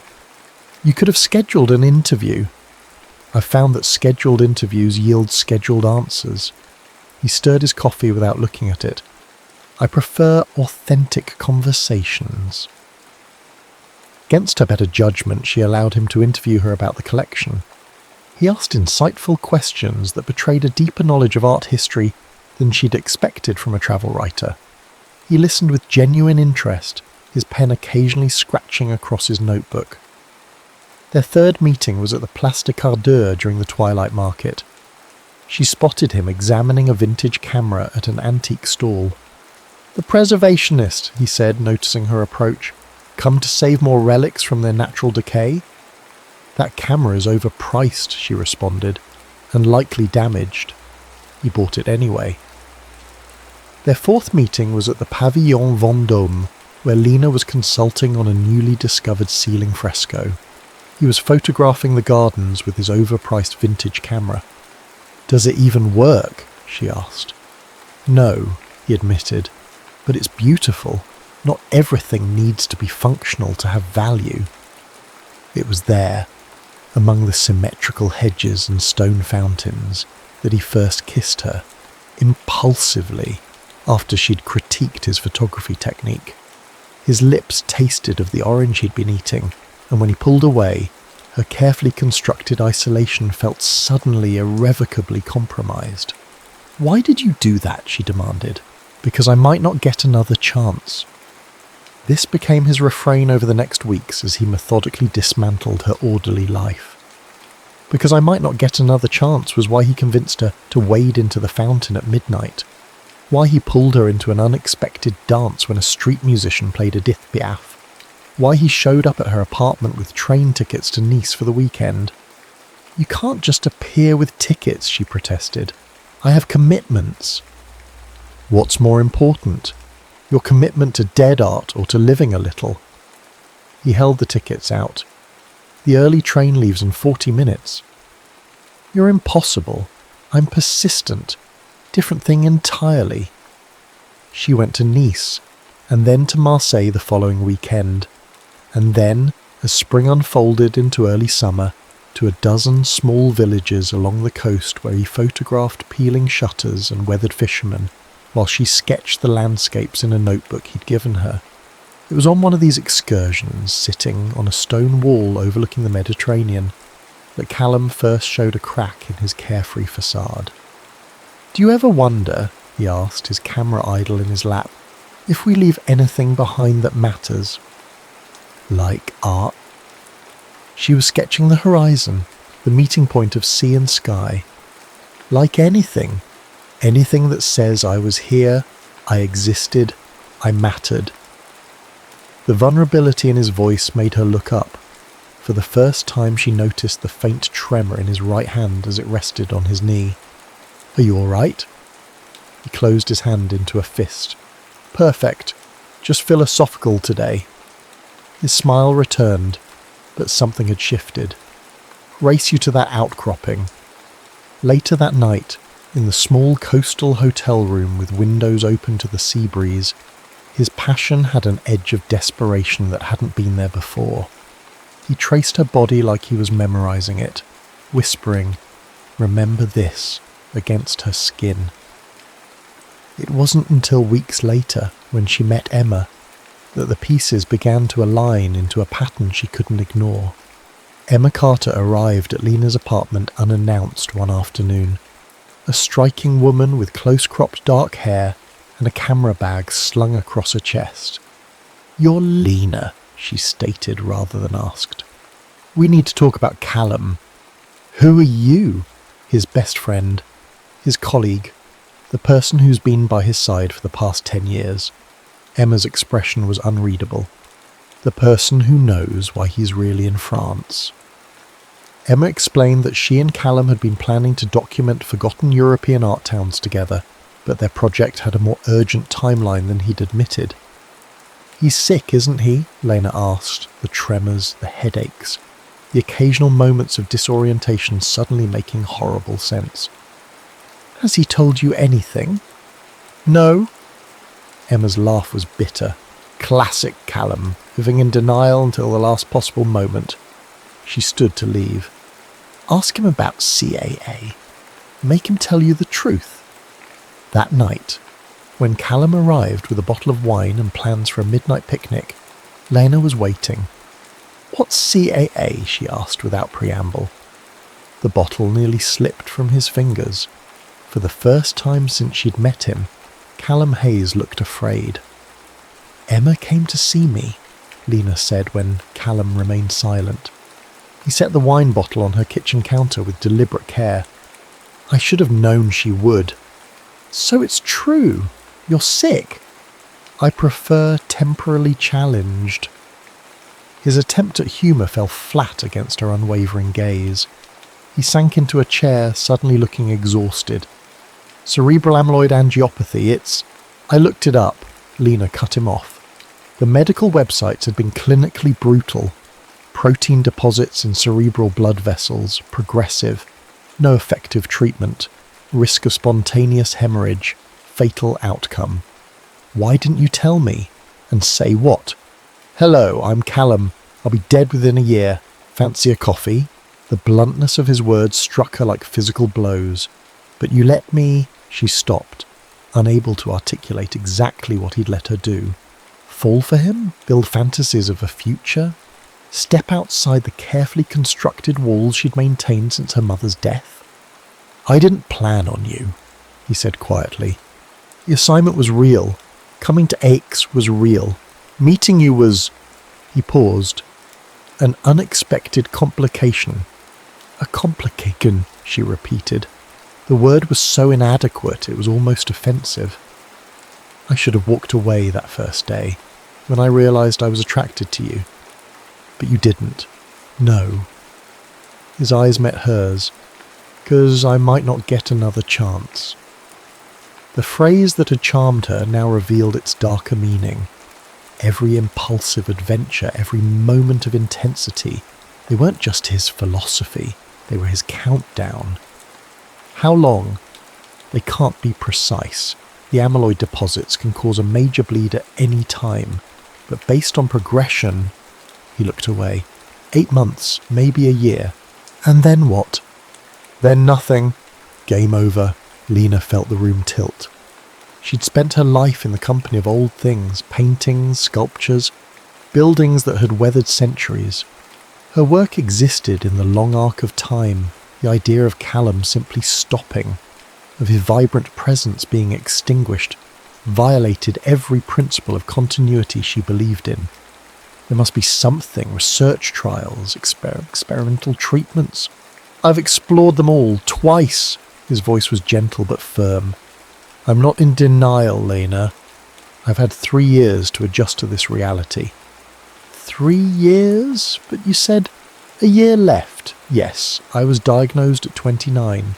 "You could have scheduled an interview." "I found that scheduled interviews yield scheduled answers." He stirred his coffee without looking at it. "I prefer authentic conversations." Against her better judgment, she allowed him to interview her about the collection. He asked insightful questions that betrayed a deeper knowledge of art history than she'd expected from a travel writer. He listened with genuine interest, his pen occasionally scratching across his notebook. Their third meeting was at the Place de Quart d'Heure during the twilight market. She spotted him examining a vintage camera at an antique stall. "The preservationist," he said, noticing her approach. "Come to save more relics from their natural decay?" "That camera is overpriced," she responded, "and likely damaged." He bought it anyway. Their fourth meeting was at the Pavillon Vendôme, where Lena was consulting on a newly discovered ceiling fresco. He was photographing the gardens with his overpriced vintage camera. "Does it even work?" she asked. "No," he admitted, "but it's beautiful. Not everything needs to be functional to have value." It was there, among the symmetrical hedges and stone fountains, that he first kissed her, impulsively, after she'd critiqued his photography technique. His lips tasted of the orange he'd been eating, and when he pulled away, her carefully constructed isolation felt suddenly irrevocably compromised. "Why did you do that?" she demanded. "Because I might not get another chance." This became his refrain over the next weeks as he methodically dismantled her orderly life. Because I might not get another chance was why he convinced her to wade into the fountain at midnight. Why he pulled her into an unexpected dance when a street musician played Edith Piaf. Why he showed up at her apartment with train tickets to Nice for the weekend. "You can't just appear with tickets," she protested. "I have commitments." "What's more important? Your commitment to dead art or to living a little?" He held the tickets out. "The early train leaves in 40 minutes. "You're impossible. I'm persistent. Different thing entirely." She went to Nice, and then to Marseille the following weekend, and then, as spring unfolded into early summer, to a dozen small villages along the coast where he photographed peeling shutters and weathered fishermen, while she sketched the landscapes in a notebook he'd given her. It was on one of these excursions, sitting on a stone wall overlooking the Mediterranean, that Callum first showed a crack in his carefree facade. "Do you ever wonder," he asked, his camera idle in his lap, "if we leave anything behind that matters? Like art?" She was sketching the horizon, the meeting point of sea and sky. "Like anything. Anything that says I was here, I existed, I mattered." The vulnerability in his voice made her look up. For the first time she noticed the faint tremor in his right hand as it rested on his knee. "Are you all right?" He closed his hand into a fist. "Perfect. Just philosophical today." His smile returned, but something had shifted. "Race you to that outcropping." Later that night, in the small coastal hotel room with windows open to the sea breeze, his passion had an edge of desperation that hadn't been there before. He traced her body like he was memorizing it, whispering, "Remember this," against her skin. It wasn't until weeks later, when she met Emma, that the pieces began to align into a pattern she couldn't ignore. Emma Carter arrived at Lena's apartment unannounced one afternoon, a striking woman with close-cropped dark hair and a camera bag slung across her chest. "You're Lena," she stated rather than asked. "We need to talk about Callum." "Who are you?" "His best friend, his colleague, the person who's been by his side for the past 10 years. Emma's expression was unreadable. "The person who knows why he's really in France." Emma explained that she and Callum had been planning to document forgotten European art towns together, but their project had a more urgent timeline than he'd admitted. "He's sick, isn't he?" Lena asked, the tremors, the headaches, the occasional moments of disorientation suddenly making horrible sense. "Has he told you anything?" "No." Emma's laugh was bitter. Classic Callum, living in denial until the last possible moment. She stood to leave. "Ask him about CAA. Make him tell you the truth." That night, when Callum arrived with a bottle of wine and plans for a midnight picnic, Lena was waiting. "What's CAA?" she asked without preamble. The bottle nearly slipped from his fingers. For the first time since she'd met him, Callum Hayes looked afraid. "Emma came to see me," Lena said when Callum remained silent. He set the wine bottle on her kitchen counter with deliberate care. "I should have known she would." "So it's true. You're sick." "I prefer temporarily challenged." His attempt at humour fell flat against her unwavering gaze. He sank into a chair, suddenly looking exhausted. "Cerebral amyloid angiopathy, I looked it up," Lena cut him off. The medical websites had been clinically brutal. Protein deposits in cerebral blood vessels, progressive, no effective treatment, risk of spontaneous hemorrhage, fatal outcome. "Why didn't you tell me?" "And say what?" "Hello, I'm Callum. I'll be dead within a year. Fancy a coffee?" The bluntness of his words struck her like physical blows. "But you let me..." She stopped, unable to articulate exactly what he'd let her do. Fall for him? Build fantasies of a future? Step outside the carefully constructed walls she'd maintained since her mother's death? "I didn't plan on you," he said quietly. "The assignment was real. Coming to Aix was real. Meeting you was..." He paused. "An unexpected complication." "A complication," she repeated. The word was so inadequate it was almost offensive. "I should have walked away that first day, when I realised I was attracted to you. But you didn't. No." His eyes met hers. "'Cause I might not get another chance." The phrase that had charmed her now revealed its darker meaning. Every impulsive adventure, every moment of intensity, they weren't just his philosophy, they were his countdown. How long? They can't be precise. The amyloid deposits can cause a major bleed at any time, but based on progression... He looked away. 8 months, maybe a year. And then what? Then nothing. Game over. Lena felt the room tilt. She'd spent her life in the company of old things, paintings, sculptures, buildings that had weathered centuries. Her work existed in the long arc of time, the idea of Callum simply stopping, of his vibrant presence being extinguished, violated every principle of continuity she believed in. There must be something, research trials, experimental treatments. "I've explored them all, twice." His voice was gentle but firm. "I'm not in denial, Lena. I've had 3 years to adjust to this reality." 3 years? But you said... A year left. Yes, I was diagnosed at 29.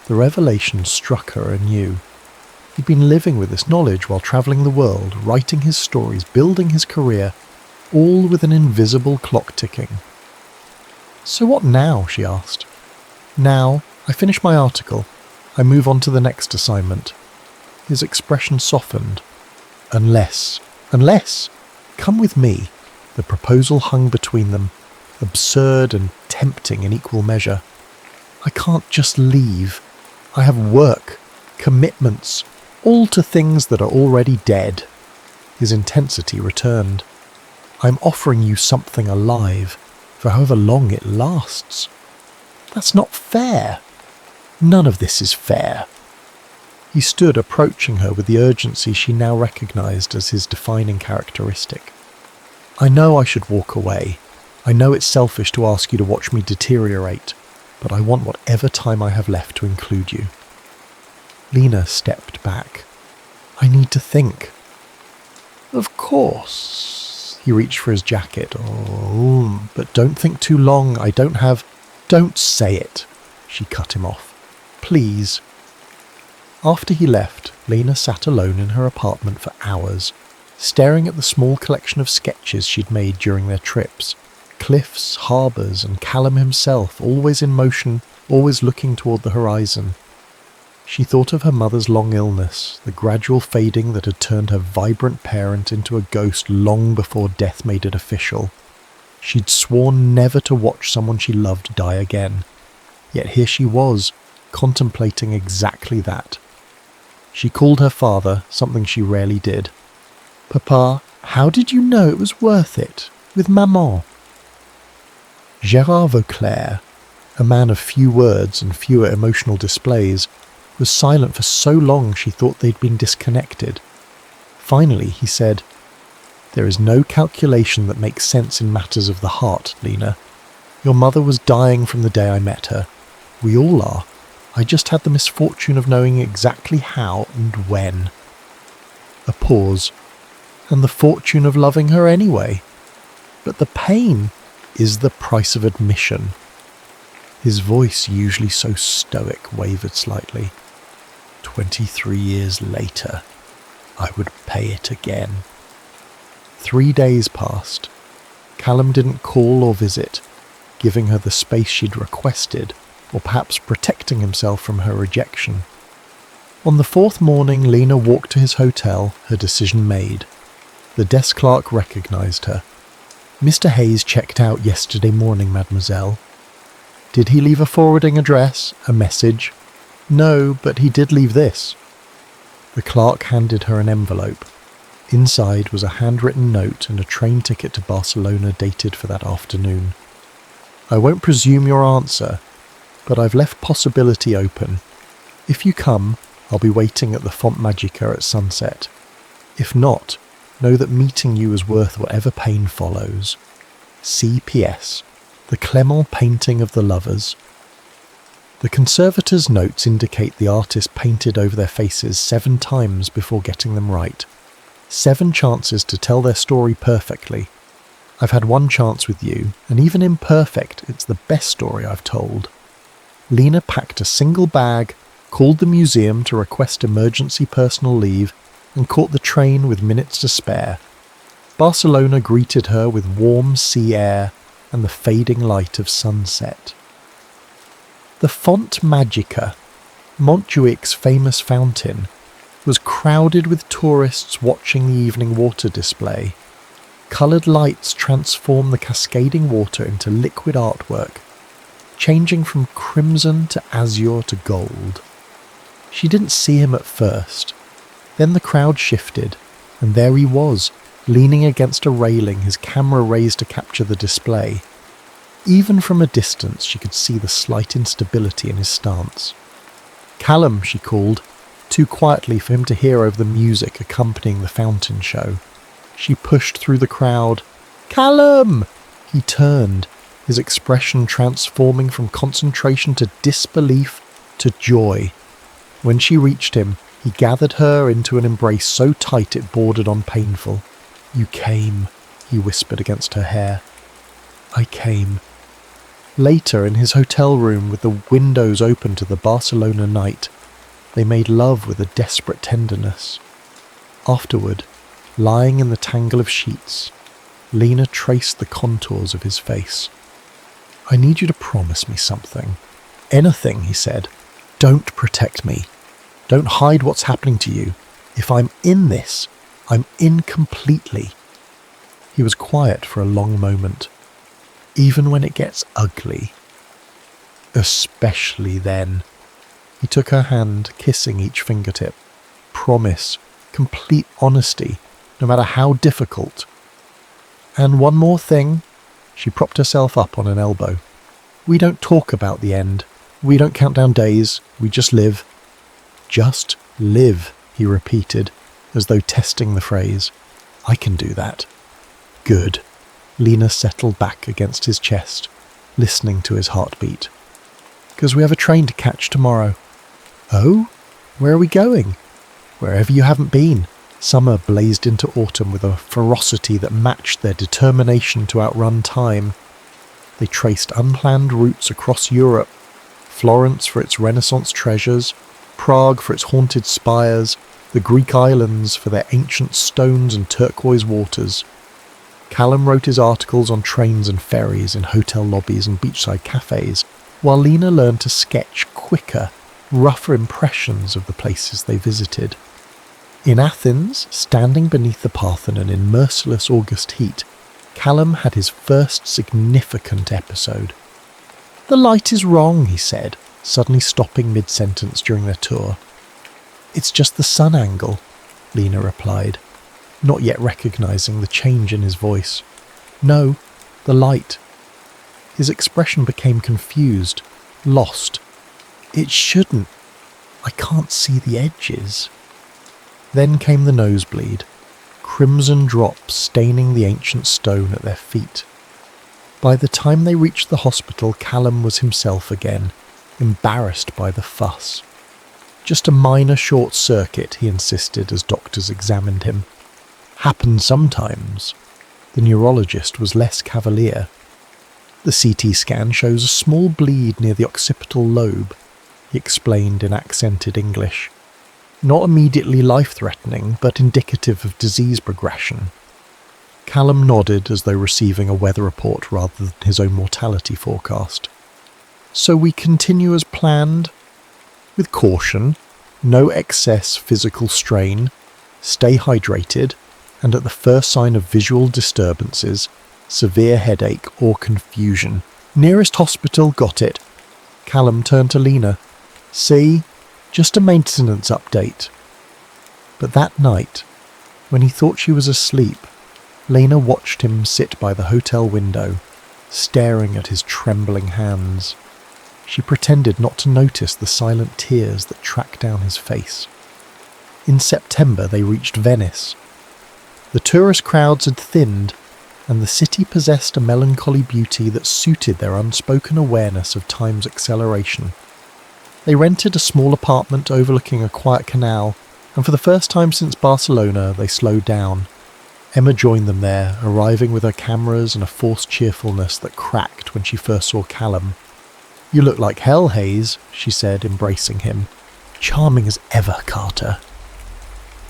The revelation struck her anew. He'd been living with this knowledge while travelling the world, writing his stories, building his career, all with an invisible clock ticking. So what now? She asked. Now, I finish my article. I move on to the next assignment. His expression softened. Unless, come with me. The proposal hung between them, absurd and tempting in equal measure. I can't just leave. I have work, commitments, all to things that are already dead. His intensity returned. I'm offering you something alive, for however long it lasts. That's not fair. None of this is fair. He stood approaching her with the urgency she now recognised as his defining characteristic. I know I should walk away. I know it's selfish to ask you to watch me deteriorate, but I want whatever time I have left to include you. Lena stepped back. I need to think. Of course. He reached for his jacket. Oh, but don't think too long. I don't have... Don't say it. She cut him off. Please. After he left, Lena sat alone in her apartment for hours, staring at the small collection of sketches she'd made during their trips. Cliffs, harbours, and Callum himself, always in motion, always looking toward the horizon. She thought of her mother's long illness, the gradual fading that had turned her vibrant parent into a ghost long before death made it official. She'd sworn never to watch someone she loved die again. Yet here she was, contemplating exactly that. She called her father, something she rarely did. Papa, how did you know it was worth it, with Maman? Gérard Vauclair, a man of few words and fewer emotional displays, was silent for so long she thought they'd been disconnected. Finally, he said, There is no calculation that makes sense in matters of the heart, Lena. Your mother was dying from the day I met her. We all are. I just had the misfortune of knowing exactly how and when. A pause. And the fortune of loving her anyway. But the pain is the price of admission. His voice, usually so stoic, wavered slightly. 23 years later, I would pay it again. 3 days passed. Callum didn't call or visit, giving her the space she'd requested, or perhaps protecting himself from her rejection. On the fourth morning, Lena walked to his hotel, her decision made. The desk clerk recognised her. Mr. Hayes checked out yesterday morning, mademoiselle. Did he leave a forwarding address, a message? No, but he did leave this. The clerk handed her an envelope. Inside was a handwritten note and a train ticket to Barcelona dated for that afternoon. I won't presume your answer, but I've left possibility open. If you come, I'll be waiting at the Font Magica at sunset. If not, know that meeting you is worth whatever pain follows. C.P.S. The Clement painting of the lovers. The conservator's notes indicate the artist painted over their faces 7 times before getting them right. 7 chances to tell their story perfectly. I've had 1 chance with you, and even imperfect, it's the best story I've told. Lena packed a single bag, called the museum to request emergency personal leave, and caught the train with minutes to spare. Barcelona greeted her with warm sea air and the fading light of sunset. The Font Magica, Montjuic's famous fountain, was crowded with tourists watching the evening water display. Coloured lights transform the cascading water into liquid artwork, changing from crimson to azure to gold. She didn't see him at first. Then the crowd shifted, and there he was, leaning against a railing, his camera raised to capture the display. Even from a distance she could see the slight instability in his stance. Callum, she called, too quietly for him to hear over the music accompanying the fountain show. She pushed through the crowd. Callum! He turned, his expression transforming from concentration to disbelief to joy. When she reached him, he gathered her into an embrace so tight it bordered on painful. You came, he whispered against her hair. I came. Later, in his hotel room with the windows open to the Barcelona night, they made love with a desperate tenderness. Afterward, lying in the tangle of sheets, Lena traced the contours of his face. I need you to promise me something. Anything, he said. Don't protect me. Don't hide what's happening to you. If I'm in this, I'm in completely. He was quiet for a long moment. Even when it gets ugly. Especially then. He took her hand, kissing each fingertip. Promise. Complete honesty, no matter how difficult. And one more thing. She propped herself up on an elbow. We don't talk about the end. We don't count down days. We just live. Just live, he repeated, as though testing the phrase. I can do that. Good. Lena settled back against his chest, listening to his heartbeat. Because we have a train to catch tomorrow. Oh? Where are we going? Wherever you haven't been. Summer blazed into autumn with a ferocity that matched their determination to outrun time. They traced unplanned routes across Europe, Florence for its Renaissance treasures, Prague for its haunted spires, the Greek islands for their ancient stones and turquoise waters. Callum wrote his articles on trains and ferries in hotel lobbies and beachside cafes, while Lena learned to sketch quicker, rougher impressions of the places they visited. In Athens, standing beneath the Parthenon in merciless August heat, Callum had his first significant episode. The light is wrong, he said, suddenly stopping mid-sentence during their tour. It's just the sun angle, Lena replied, not yet recognising the change in his voice. No, the light. His expression became confused, lost. It shouldn't. I can't see the edges. Then came the nosebleed, crimson drops staining the ancient stone at their feet. By the time they reached the hospital, Callum was himself again, embarrassed by the fuss. Just a minor short circuit, he insisted as doctors examined him. Happens sometimes. The neurologist was less cavalier. The CT scan shows a small bleed near the occipital lobe, he explained in accented English. Not immediately life-threatening, but indicative of disease progression. Callum nodded as though receiving a weather report rather than his own mortality forecast. So we continue as planned? With caution, no excess physical strain, stay hydrated, and at the first sign of visual disturbances, severe headache or confusion. Nearest hospital, got it. Callum turned to Lena. See? Just a maintenance update. But that night, when he thought she was asleep, Lena watched him sit by the hotel window, staring at his trembling hands. She pretended not to notice the silent tears that tracked down his face. In September they reached Venice. The tourist crowds had thinned, and the city possessed a melancholy beauty that suited their unspoken awareness of time's acceleration. They rented a small apartment overlooking a quiet canal, and for the first time since Barcelona, they slowed down. Emma joined them there, arriving with her cameras and a forced cheerfulness that cracked when she first saw Callum. You look like hell, Hayes, she said, embracing him. Charming as ever, Carter.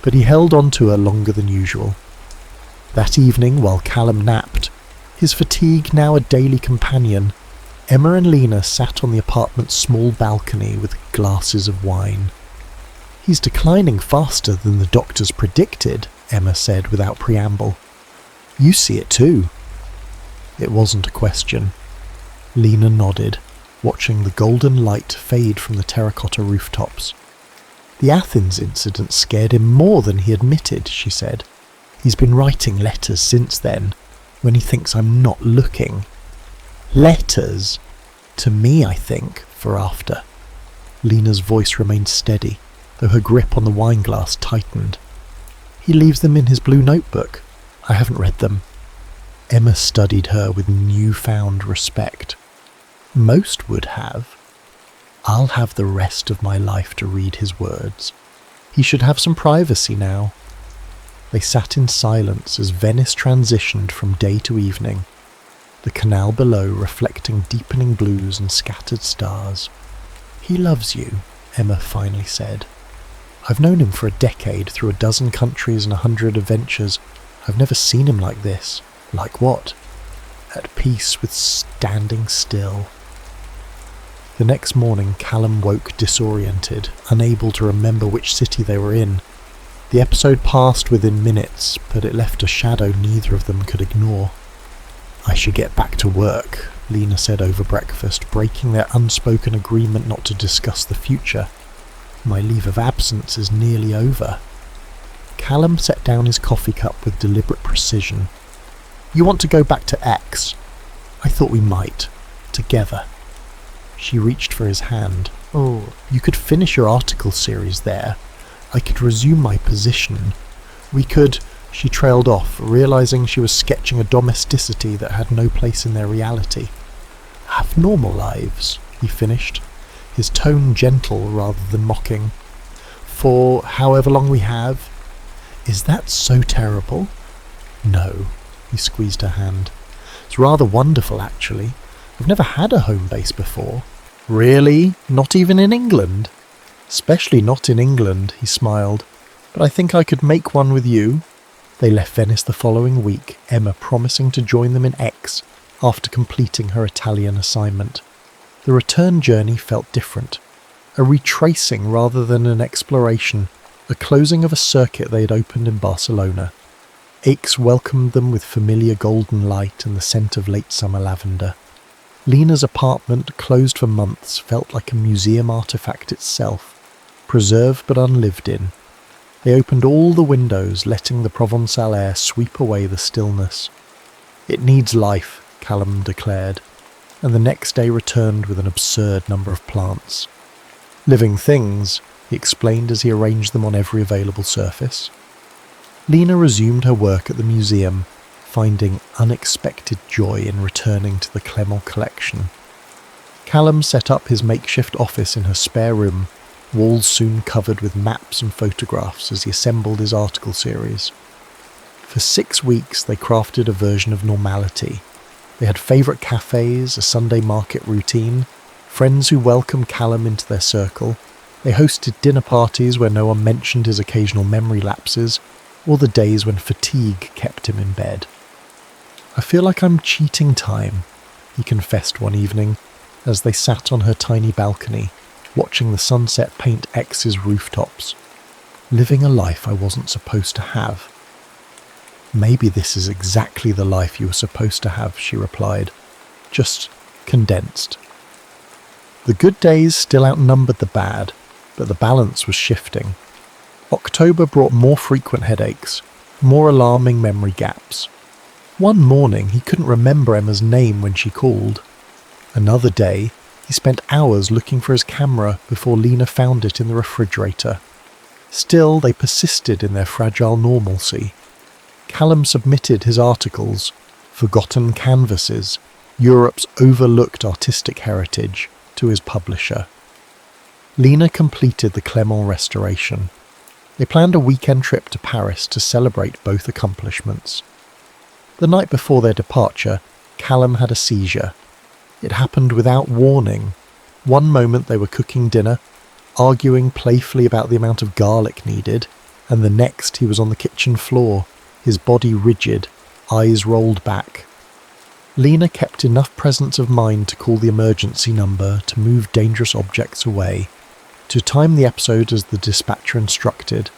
But he held on to her longer than usual. That evening, while Callum napped, his fatigue now a daily companion, Emma and Lena sat on the apartment's small balcony with glasses of wine. He's declining faster than the doctors predicted, Emma said without preamble. You see it too. It wasn't a question. Lena nodded, watching the golden light fade from the terracotta rooftops. The Athens incident scared him more than he admitted, she said. He's been writing letters since then, when he thinks I'm not looking. Letters? To me, I think, for after. Lena's voice remained steady, though her grip on the wineglass tightened. He leaves them in his blue notebook. I haven't read them. Emma studied her with newfound respect. Most would have. I'll have the rest of my life to read his words. He should have some privacy now. They sat in silence as Venice transitioned from day to evening. the canal below reflecting deepening blues and scattered stars. "He loves you," Emma finally said. "I've known him for a decade, through a dozen countries and 100 adventures. I've never seen him like this." "Like what?" "At peace with standing still." The next morning, Callum woke disoriented, unable to remember which city they were in. The episode passed within minutes, but it left a shadow neither of them could ignore. "I should get back to work," Lena said over breakfast, breaking their unspoken agreement not to discuss the future. "My leave of absence is nearly over." Callum set down his coffee cup with deliberate precision. "You want to go back to X? I thought we might. Together." She reached for his hand. "Oh, you could finish your article series there. I could resume my position. We could..." She trailed off, realizing she was sketching a domesticity that had no place in their reality. "Have normal lives," he finished, his tone gentle rather than mocking. "For however long we have." "Is that so terrible?" "No," he squeezed her hand. "It's rather wonderful, actually. I've never had a home base before." "Really? Not even in England?" "Especially not in England," he smiled. "But I think I could make one with you." They left Venice the following week, Emma promising to join them in X after completing her Italian assignment. The return journey felt different. A retracing rather than an exploration, a closing of a circuit they had opened in Barcelona. Aix welcomed them with familiar golden light and the scent of late summer lavender. Lena's apartment, closed for months, felt like a museum artifact itself, preserved but unlived in. They opened all the windows, letting the Provençal air sweep away the stillness. "It needs life," Callum declared, and the next day returned with an absurd number of plants. "Living things," he explained as he arranged them on every available surface. Lena resumed her work at the museum, finding unexpected joy in returning to the Clement collection. Callum set up his makeshift office in her spare room, walls soon covered with maps and photographs as he assembled his article series. For 6 weeks they crafted a version of normality. They had favourite cafes, a Sunday market routine, friends who welcomed Callum into their circle. They hosted dinner parties where no one mentioned his occasional memory lapses, or the days when fatigue kept him in bed. "I feel like I'm cheating time," he confessed one evening, as they sat on her tiny balcony, watching the sunset paint X's rooftops. "Living a life I wasn't supposed to have." "Maybe this is exactly the life you were supposed to have," she replied, "just condensed." The good days still outnumbered the bad, but the balance was shifting. October brought more frequent headaches, more alarming memory gaps. One morning he couldn't remember Emma's name when she called. Another day he spent hours looking for his camera before Lena found it in the refrigerator. Still, they persisted in their fragile normalcy. Callum submitted his articles, Forgotten Canvases, Europe's Overlooked Artistic Heritage, to his publisher. Lena completed the Clement restoration. They planned a weekend trip to Paris to celebrate both accomplishments. The night before their departure, Callum had a seizure. It happened without warning. One moment they were cooking dinner, arguing playfully about the amount of garlic needed, and the next he was on the kitchen floor, his body rigid, eyes rolled back. Lena kept enough presence of mind to call the emergency number, to move dangerous objects away, to time the episode as the dispatcher instructed.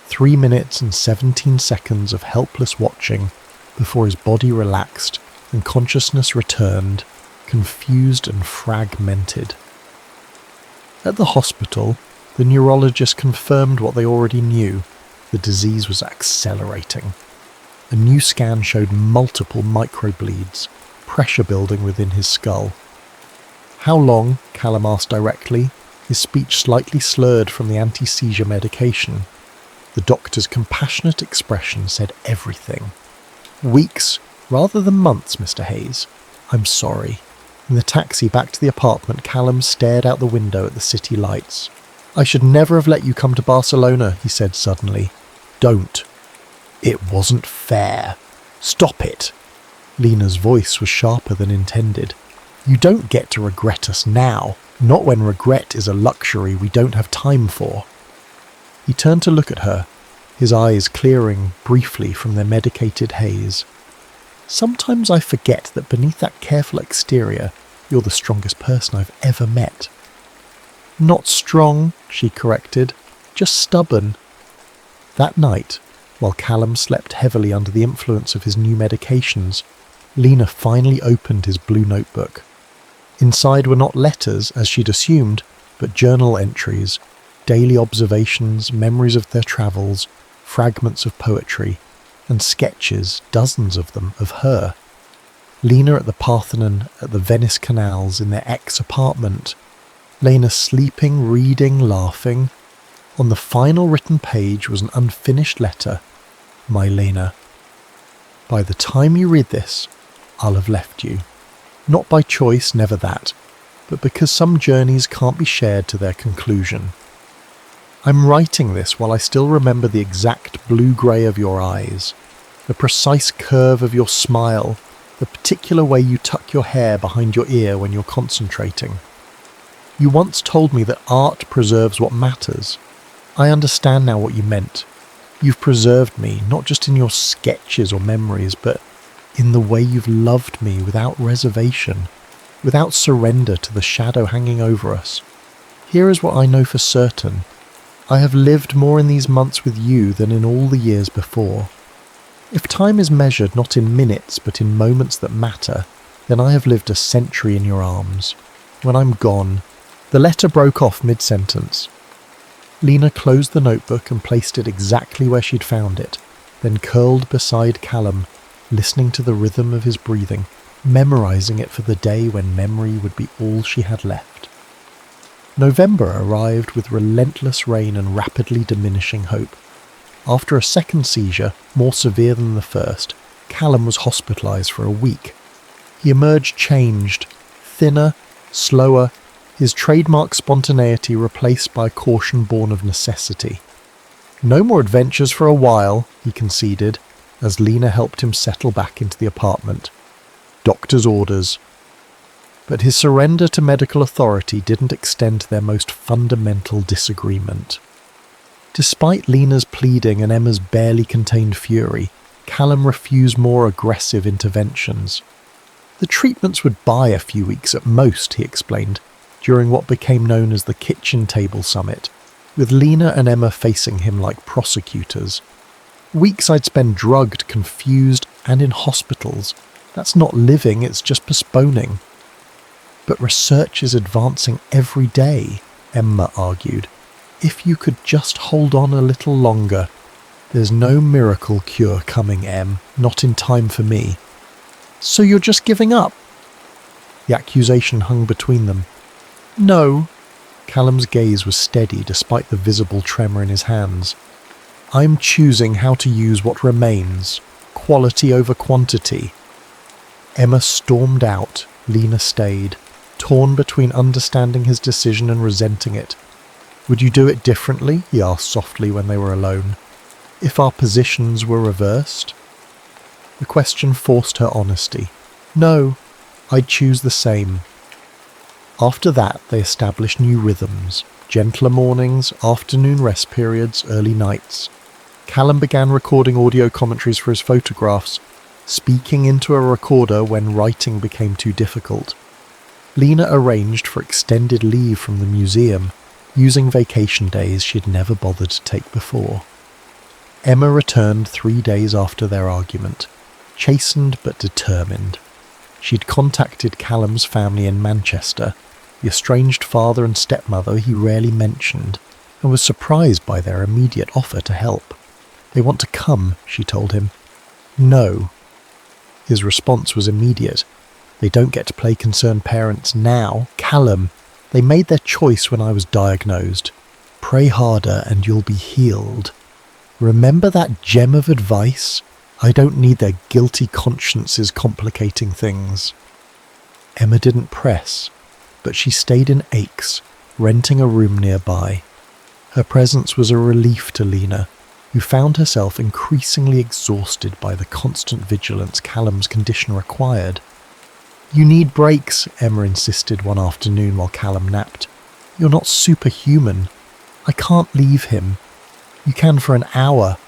3 minutes and 17 seconds of helpless watching before his body relaxed and consciousness returned, confused and fragmented. At the hospital, the neurologist confirmed what they already knew: the disease was accelerating. A new scan showed multiple microbleeds, pressure building within his skull. "How long?" Callum asked directly, his speech slightly slurred from the anti-seizure medication. The doctor's compassionate expression said everything. "Weeks, rather than months, Mr. Hayes. I'm sorry." In the taxi back to the apartment, Callum stared out the window at the city lights. "I should never have let you come to Barcelona," he said suddenly. "Don't." "It wasn't fair. Stop it." Lena's voice was sharper than intended. You don't get to regret us now, not when regret is a luxury we don't have time for. He turned to look at her, his eyes clearing briefly from their medicated haze. Sometimes I forget that beneath that careful exterior, you're the strongest person I've ever met. Not strong, she corrected, just stubborn. That night, while Callum slept heavily under the influence of his new medications, Lena finally opened his blue notebook. Inside were not letters, as she'd assumed, but journal entries, daily observations, memories of their travels, fragments of poetry, and sketches, dozens of them, of her. Lena at the Parthenon, at the Venice canals, in their ex-apartment. Lena sleeping, reading, laughing. On the final written page was an unfinished letter. My Lena. By the time you read this, I'll have left you. Not by choice, never that, but because some journeys can't be shared to their conclusion. I'm writing this while I still remember the exact blue-grey of your eyes, the precise curve of your smile, the particular way you tuck your hair behind your ear when you're concentrating. You once told me that art preserves what matters. I understand now what you meant. You've preserved me, not just in your sketches or memories, but in the way you've loved me without reservation, without surrender to the shadow hanging over us. Here is what I know for certain. I have lived more in these months with you than in all the years before. If time is measured not in minutes but in moments that matter, then I have lived a century in your arms. When I'm gone, the letter broke off mid-sentence. Lena closed the notebook and placed it exactly where she'd found it, then curled beside Callum, listening to the rhythm of his breathing, memorizing it for the day when memory would be all she had left. November arrived with relentless rain and rapidly diminishing hope. After a second seizure, more severe than the first, Callum was hospitalized for a week. He emerged changed, thinner, slower, his trademark spontaneity replaced by caution born of necessity. No more adventures for a while, he conceded, as Lena helped him settle back into the apartment. Doctor's orders. But his surrender to medical authority didn't extend to their most fundamental disagreement. Despite Lena's pleading and Emma's barely contained fury, Callum refused more aggressive interventions. The treatments would buy a few weeks at most, he explained, during what became known as the kitchen table summit, with Lena and Emma facing him like prosecutors. Weeks I'd spend drugged, confused, and in hospitals. That's not living, it's just postponing. But research is advancing every day, Emma argued. If you could just hold on a little longer. There's no miracle cure coming, Em, not in time for me. So you're just giving up? The accusation hung between them. No. Callum's gaze was steady despite the visible tremor in his hands. I'm choosing how to use what remains, quality over quantity. Emma stormed out, Lena stayed, torn between understanding his decision and resenting it. Would you do it differently? He asked softly when they were alone. If our positions were reversed? The question forced her honesty. No, I'd choose the same. After that, they established new rhythms, gentler mornings, afternoon rest periods, early nights. Callum began recording audio commentaries for his photographs, speaking into a recorder when writing became too difficult. Lena arranged for extended leave from the museum, using vacation days she'd never bothered to take before. Emma returned 3 days after their argument, chastened but determined. She'd contacted Callum's family in Manchester, the estranged father and stepmother he rarely mentioned, and was surprised by their immediate offer to help. They want to come, she told him. No. His response was immediate. They don't get to play concerned parents now. Callum, they made their choice when I was diagnosed. Pray harder and you'll be healed. Remember that gem of advice? I don't need their guilty consciences complicating things. Emma didn't press, but she stayed in Aix, renting a room nearby. Her presence was a relief to Lena, who found herself increasingly exhausted by the constant vigilance Callum's condition required. "You need breaks," Emma insisted one afternoon while Callum napped. "You're not superhuman. I can't leave him. You can for an hour.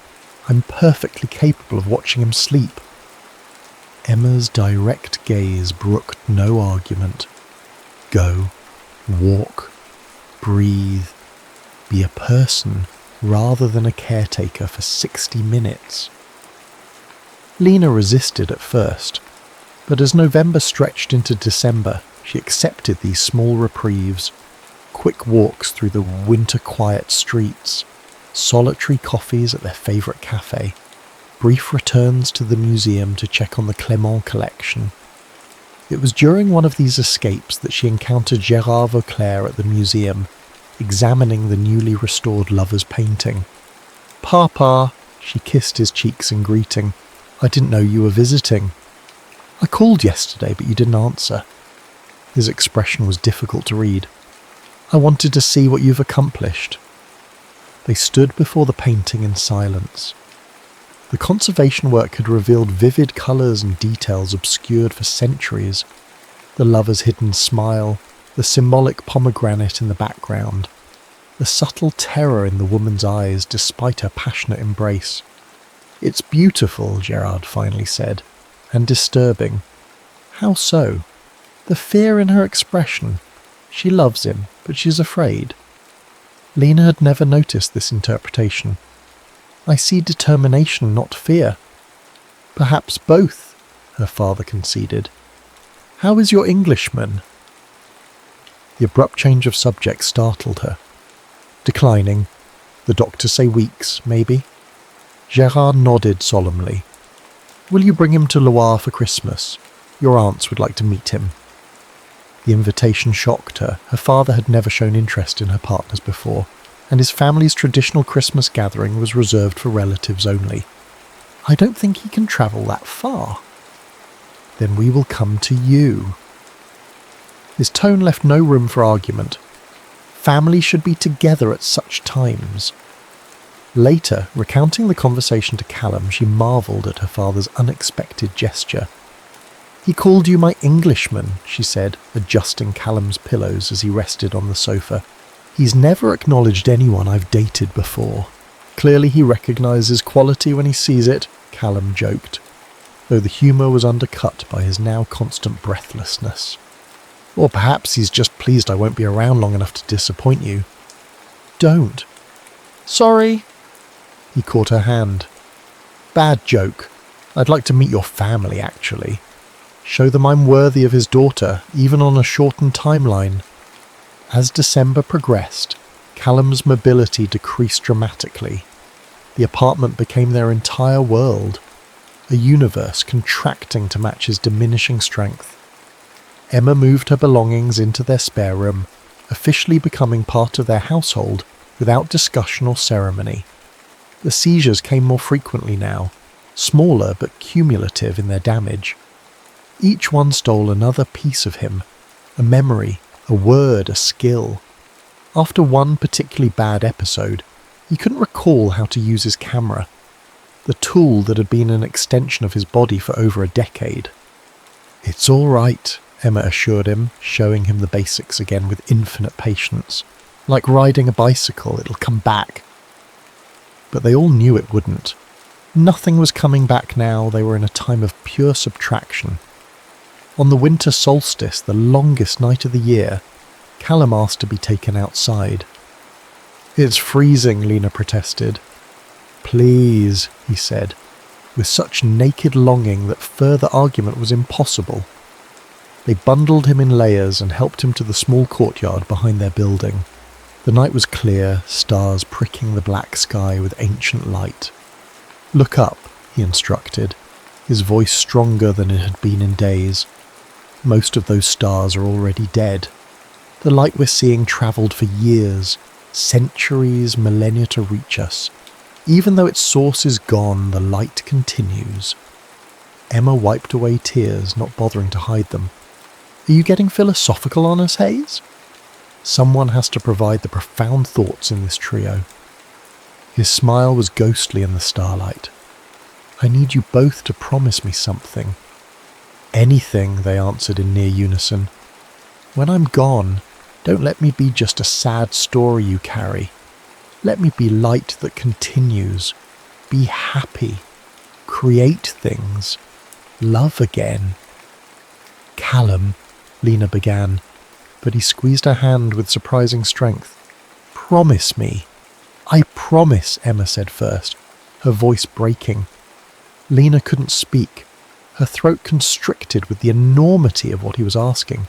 I'm perfectly capable of watching him sleep." Emma's direct gaze brooked no argument. Go, walk, breathe, be a person rather than a caretaker for 60 minutes. Lena resisted at first, but as November stretched into December, she accepted these small reprieves, quick walks through the winter-quiet streets, solitary coffees at their favourite cafe, brief returns to the museum to check on the Clément collection. It was during one of these escapes that she encountered Gérard Vauclair at the museum, examining the newly restored lover's painting. "Papa," she kissed his cheeks in greeting. "I didn't know you were visiting." "I called yesterday, but you didn't answer." His expression was difficult to read. "I wanted to see what you've accomplished." They stood before the painting in silence. The conservation work had revealed vivid colours and details obscured for centuries. The lover's hidden smile, the symbolic pomegranate in the background, the subtle terror in the woman's eyes despite her passionate embrace. "It's beautiful," Gerard finally said, "and disturbing." "How so?" "The fear in her expression. She loves him, but she's afraid." Lena had never noticed this interpretation. "I see determination, not fear." "Perhaps both," her father conceded. "How is your Englishman?" The abrupt change of subject startled her. "Declining. The doctors say weeks, maybe." Gérard nodded solemnly. "Will you bring him to Loire for Christmas? Your aunts would like to meet him." The invitation shocked her. Her father had never shown interest in her partners before, and his family's traditional Christmas gathering was reserved for relatives only. "I don't think he can travel that far." "Then we will come to you." His tone left no room for argument. Family should be together at such times. Later, recounting the conversation to Callum, she marvelled at her father's unexpected gesture. "He called you my Englishman," she said, adjusting Callum's pillows as he rested on the sofa. "He's never acknowledged anyone I've dated before." "Clearly he recognises quality when he sees it," Callum joked, though the humour was undercut by his now constant breathlessness. "Or perhaps he's just pleased I won't be around long enough to disappoint you." "Don't." "Sorry." He caught her hand. "Bad joke. I'd like to meet your family, actually. Show them I'm worthy of his daughter, even on a shortened timeline." As December progressed, Callum's mobility decreased dramatically. The apartment became their entire world, a universe contracting to match his diminishing strength. Emma moved her belongings into their spare room, officially becoming part of their household without discussion or ceremony. The seizures came more frequently now, smaller but cumulative in their damage. Each one stole another piece of him, a memory, a word, a skill. After one particularly bad episode, he couldn't recall how to use his camera, the tool that had been an extension of his body for over a decade. "It's all right," Emma assured him, showing him the basics again with infinite patience. "Like riding a bicycle, it'll come back." But they all knew it wouldn't. Nothing was coming back now. They were in a time of pure subtraction. On the winter solstice, the longest night of the year, Callum asked to be taken outside. "It's freezing," Lena protested. "Please," he said, with such naked longing that further argument was impossible. They bundled him in layers and helped him to the small courtyard behind their building. The night was clear, stars pricking the black sky with ancient light. "Look up," he instructed, his voice stronger than it had been in days. "Most of those stars are already dead. The light we're seeing travelled for years, centuries, millennia to reach us. Even though its source is gone, the light continues." Emma wiped away tears, not bothering to hide them. "Are you getting philosophical on us, Hayes?" Someone has to provide the profound thoughts in this trio. His smile was ghostly in the starlight. "I need you both to promise me something." "Anything," they answered in near unison. "When I'm gone, don't let me be just a sad story you carry. Let me be light that continues. Be happy. Create things. Love again." "Callum," Lena began, but he squeezed her hand with surprising strength. "Promise me." "I promise," Emma said first, her voice breaking. Lena couldn't speak, her throat constricted with the enormity of what he was asking.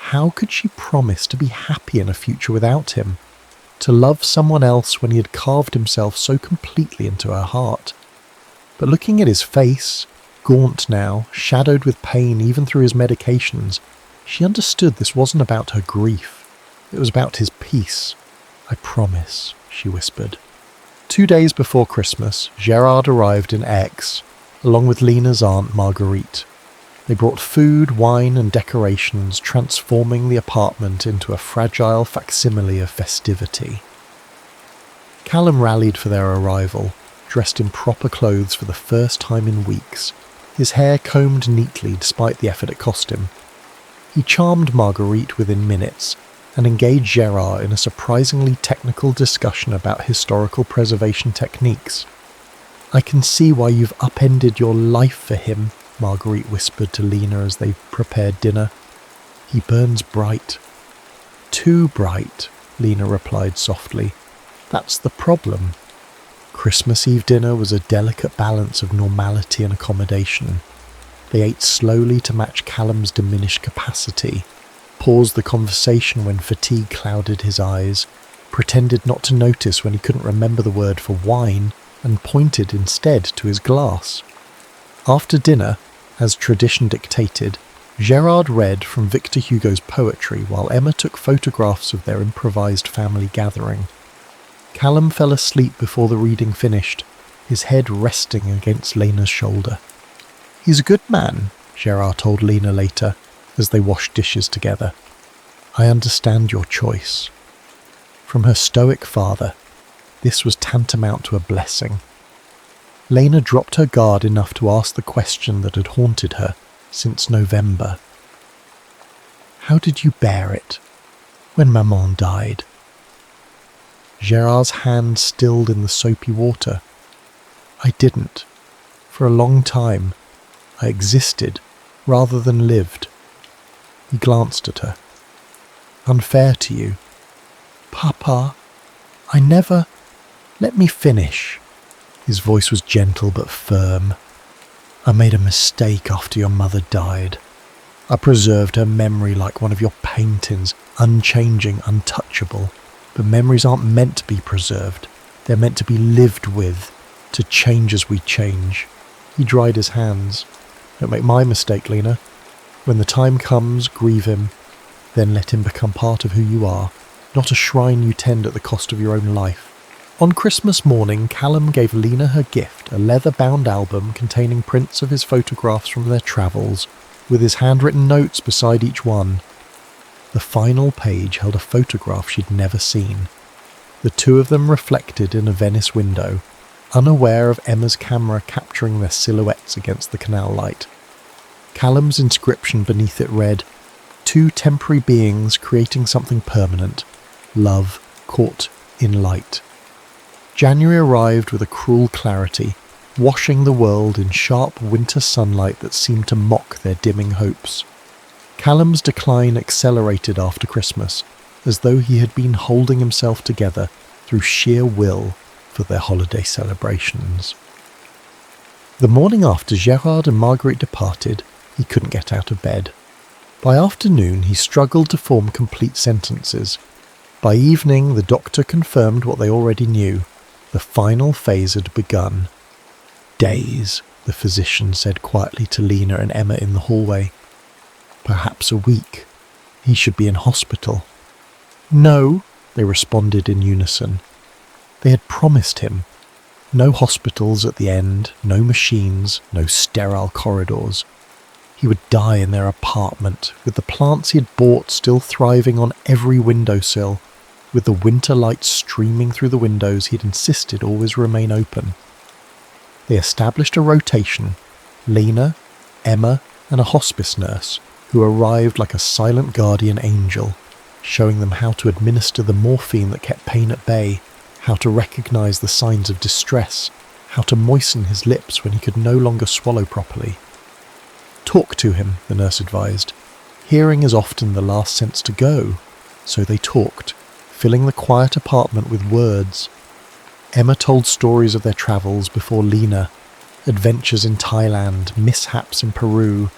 How could she promise to be happy in a future without him? To love someone else when he had carved himself so completely into her heart? But looking at his face, gaunt now, shadowed with pain even through his medications, she understood this wasn't about her grief. It was about his peace. "I promise," she whispered. 2 days before Christmas, Gerard arrived in Aix, along with Lena's aunt Marguerite. They brought food, wine and decorations, transforming the apartment into a fragile facsimile of festivity. Callum rallied for their arrival, dressed in proper clothes for the first time in weeks, his hair combed neatly despite the effort it cost him. He charmed Marguerite within minutes, and engaged Gerard in a surprisingly technical discussion about historical preservation techniques. "I can see why you've upended your life for him," Marguerite whispered to Lena as they prepared dinner. "He burns bright." "Too bright," Lena replied softly. "That's the problem." Christmas Eve dinner was a delicate balance of normality and accommodation. They ate slowly to match Callum's diminished capacity, paused the conversation when fatigue clouded his eyes, pretended not to notice when he couldn't remember the word for wine, and pointed instead to his glass. After dinner, as tradition dictated, Gerard read from Victor Hugo's poetry while Emma took photographs of their improvised family gathering. Callum fell asleep before the reading finished, his head resting against Lena's shoulder. "He's a good man," Gerard told Lena later, as they washed dishes together. "I understand your choice." From her stoic father, this was tantamount to a blessing. Lena dropped her guard enough to ask the question that had haunted her since November. "How did you bear it when Maman died?" Gerard's hand stilled in the soapy water. "I didn't. For a long time, I existed rather than lived." He glanced at her. "Unfair to you." "Papa, I never—" "Let me finish." His voice was gentle but firm. "I made a mistake after your mother died. I preserved her memory like one of your paintings, unchanging, untouchable. But memories aren't meant to be preserved. They're meant to be lived with, to change as we change." He dried his hands. "Don't make my mistake, Lena. When the time comes, grieve him, then let him become part of who you are, not a shrine you tend at the cost of your own life." On Christmas morning, Callum gave Lena her gift, a leather-bound album containing prints of his photographs from their travels, with his handwritten notes beside each one. The final page held a photograph she'd never seen. The two of them reflected in a Venice window, unaware of Emma's camera capturing their silhouettes against the canal light. Callum's inscription beneath it read, "Two temporary beings creating something permanent. Love caught in light." January arrived with a cruel clarity, washing the world in sharp winter sunlight that seemed to mock their dimming hopes. Callum's decline accelerated after Christmas, as though he had been holding himself together through sheer will for their holiday celebrations. The morning after Gerard and Marguerite departed, he couldn't get out of bed. By afternoon, he struggled to form complete sentences. By evening, the doctor confirmed what they already knew. The final phase had begun. "Days," the physician said quietly to Lena and Emma in the hallway. "Perhaps a week. He should be in hospital." "No," they responded in unison. They had promised him. No hospitals at the end, no machines, no sterile corridors. He would die in their apartment, with the plants he had bought still thriving on every windowsill. with the winter light streaming through the windows he'd insisted always remain open. They established a rotation: Lena, Emma, and a hospice nurse, who arrived like a silent guardian angel, showing them how to administer the morphine that kept pain at bay, how to recognise the signs of distress, how to moisten his lips when he could no longer swallow properly. Talk to him, the nurse advised. Hearing is often the last sense to go, so they talked, filling the quiet apartment with words. Emma told stories of their travels before Lena, adventures in Thailand, mishaps in Peru,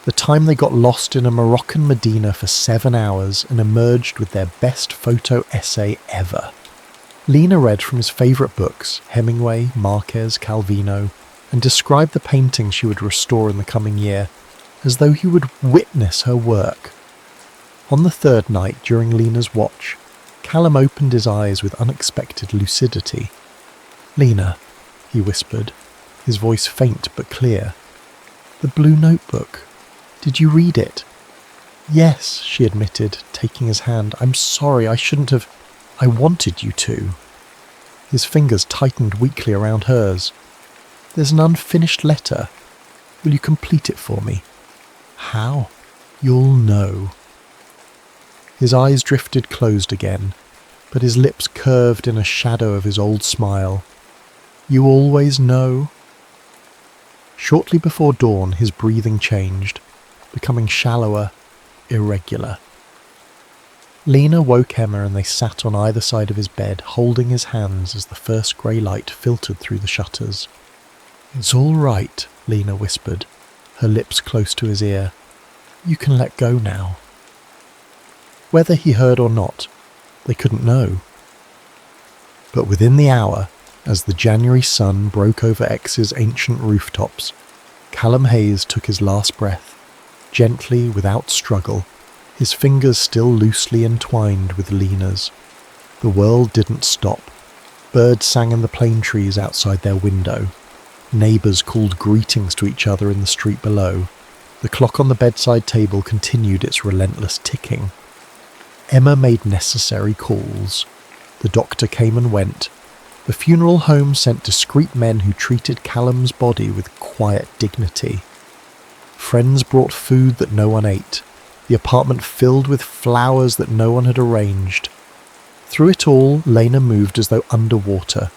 the time they got lost in a Moroccan Medina for 7 hours and emerged with their best photo essay ever. Lena read from his favourite books, Hemingway, Marquez, Calvino, and described the painting she would restore in the coming year, as though he would witness her work. On the third night, during Lena's watch, Callum opened his eyes with unexpected lucidity. "Lena," he whispered, his voice faint but clear. "The blue notebook. Did you read it?" "Yes," she admitted, taking his hand. "I'm sorry, I shouldn't have. I wanted you to." His fingers tightened weakly around hers. "There's an unfinished letter. Will you complete it for me?" "How?" "You'll know." His eyes drifted closed again, but his lips curved in a shadow of his old smile. "You always know?" Shortly before dawn, his breathing changed, becoming shallower, irregular. Lena woke Emma and they sat on either side of his bed, holding his hands as the first grey light filtered through the shutters. "It's all right," Lena whispered, her lips close to his ear. "You can let go now." Whether he heard or not, they couldn't know. But within the hour, as the January sun broke over X's ancient rooftops, Callum Hayes took his last breath, gently, without struggle, his fingers still loosely entwined with Lena's. The world didn't stop. Birds sang in the plane trees outside their window. Neighbours called greetings to each other in the street below. The clock on the bedside table continued its relentless ticking. Emma made necessary calls. The doctor came and went. The funeral home sent discreet men who treated Callum's body with quiet dignity. Friends brought food that no one ate, the apartment filled with flowers that no one had arranged. Through it all, Lena moved as though underwater,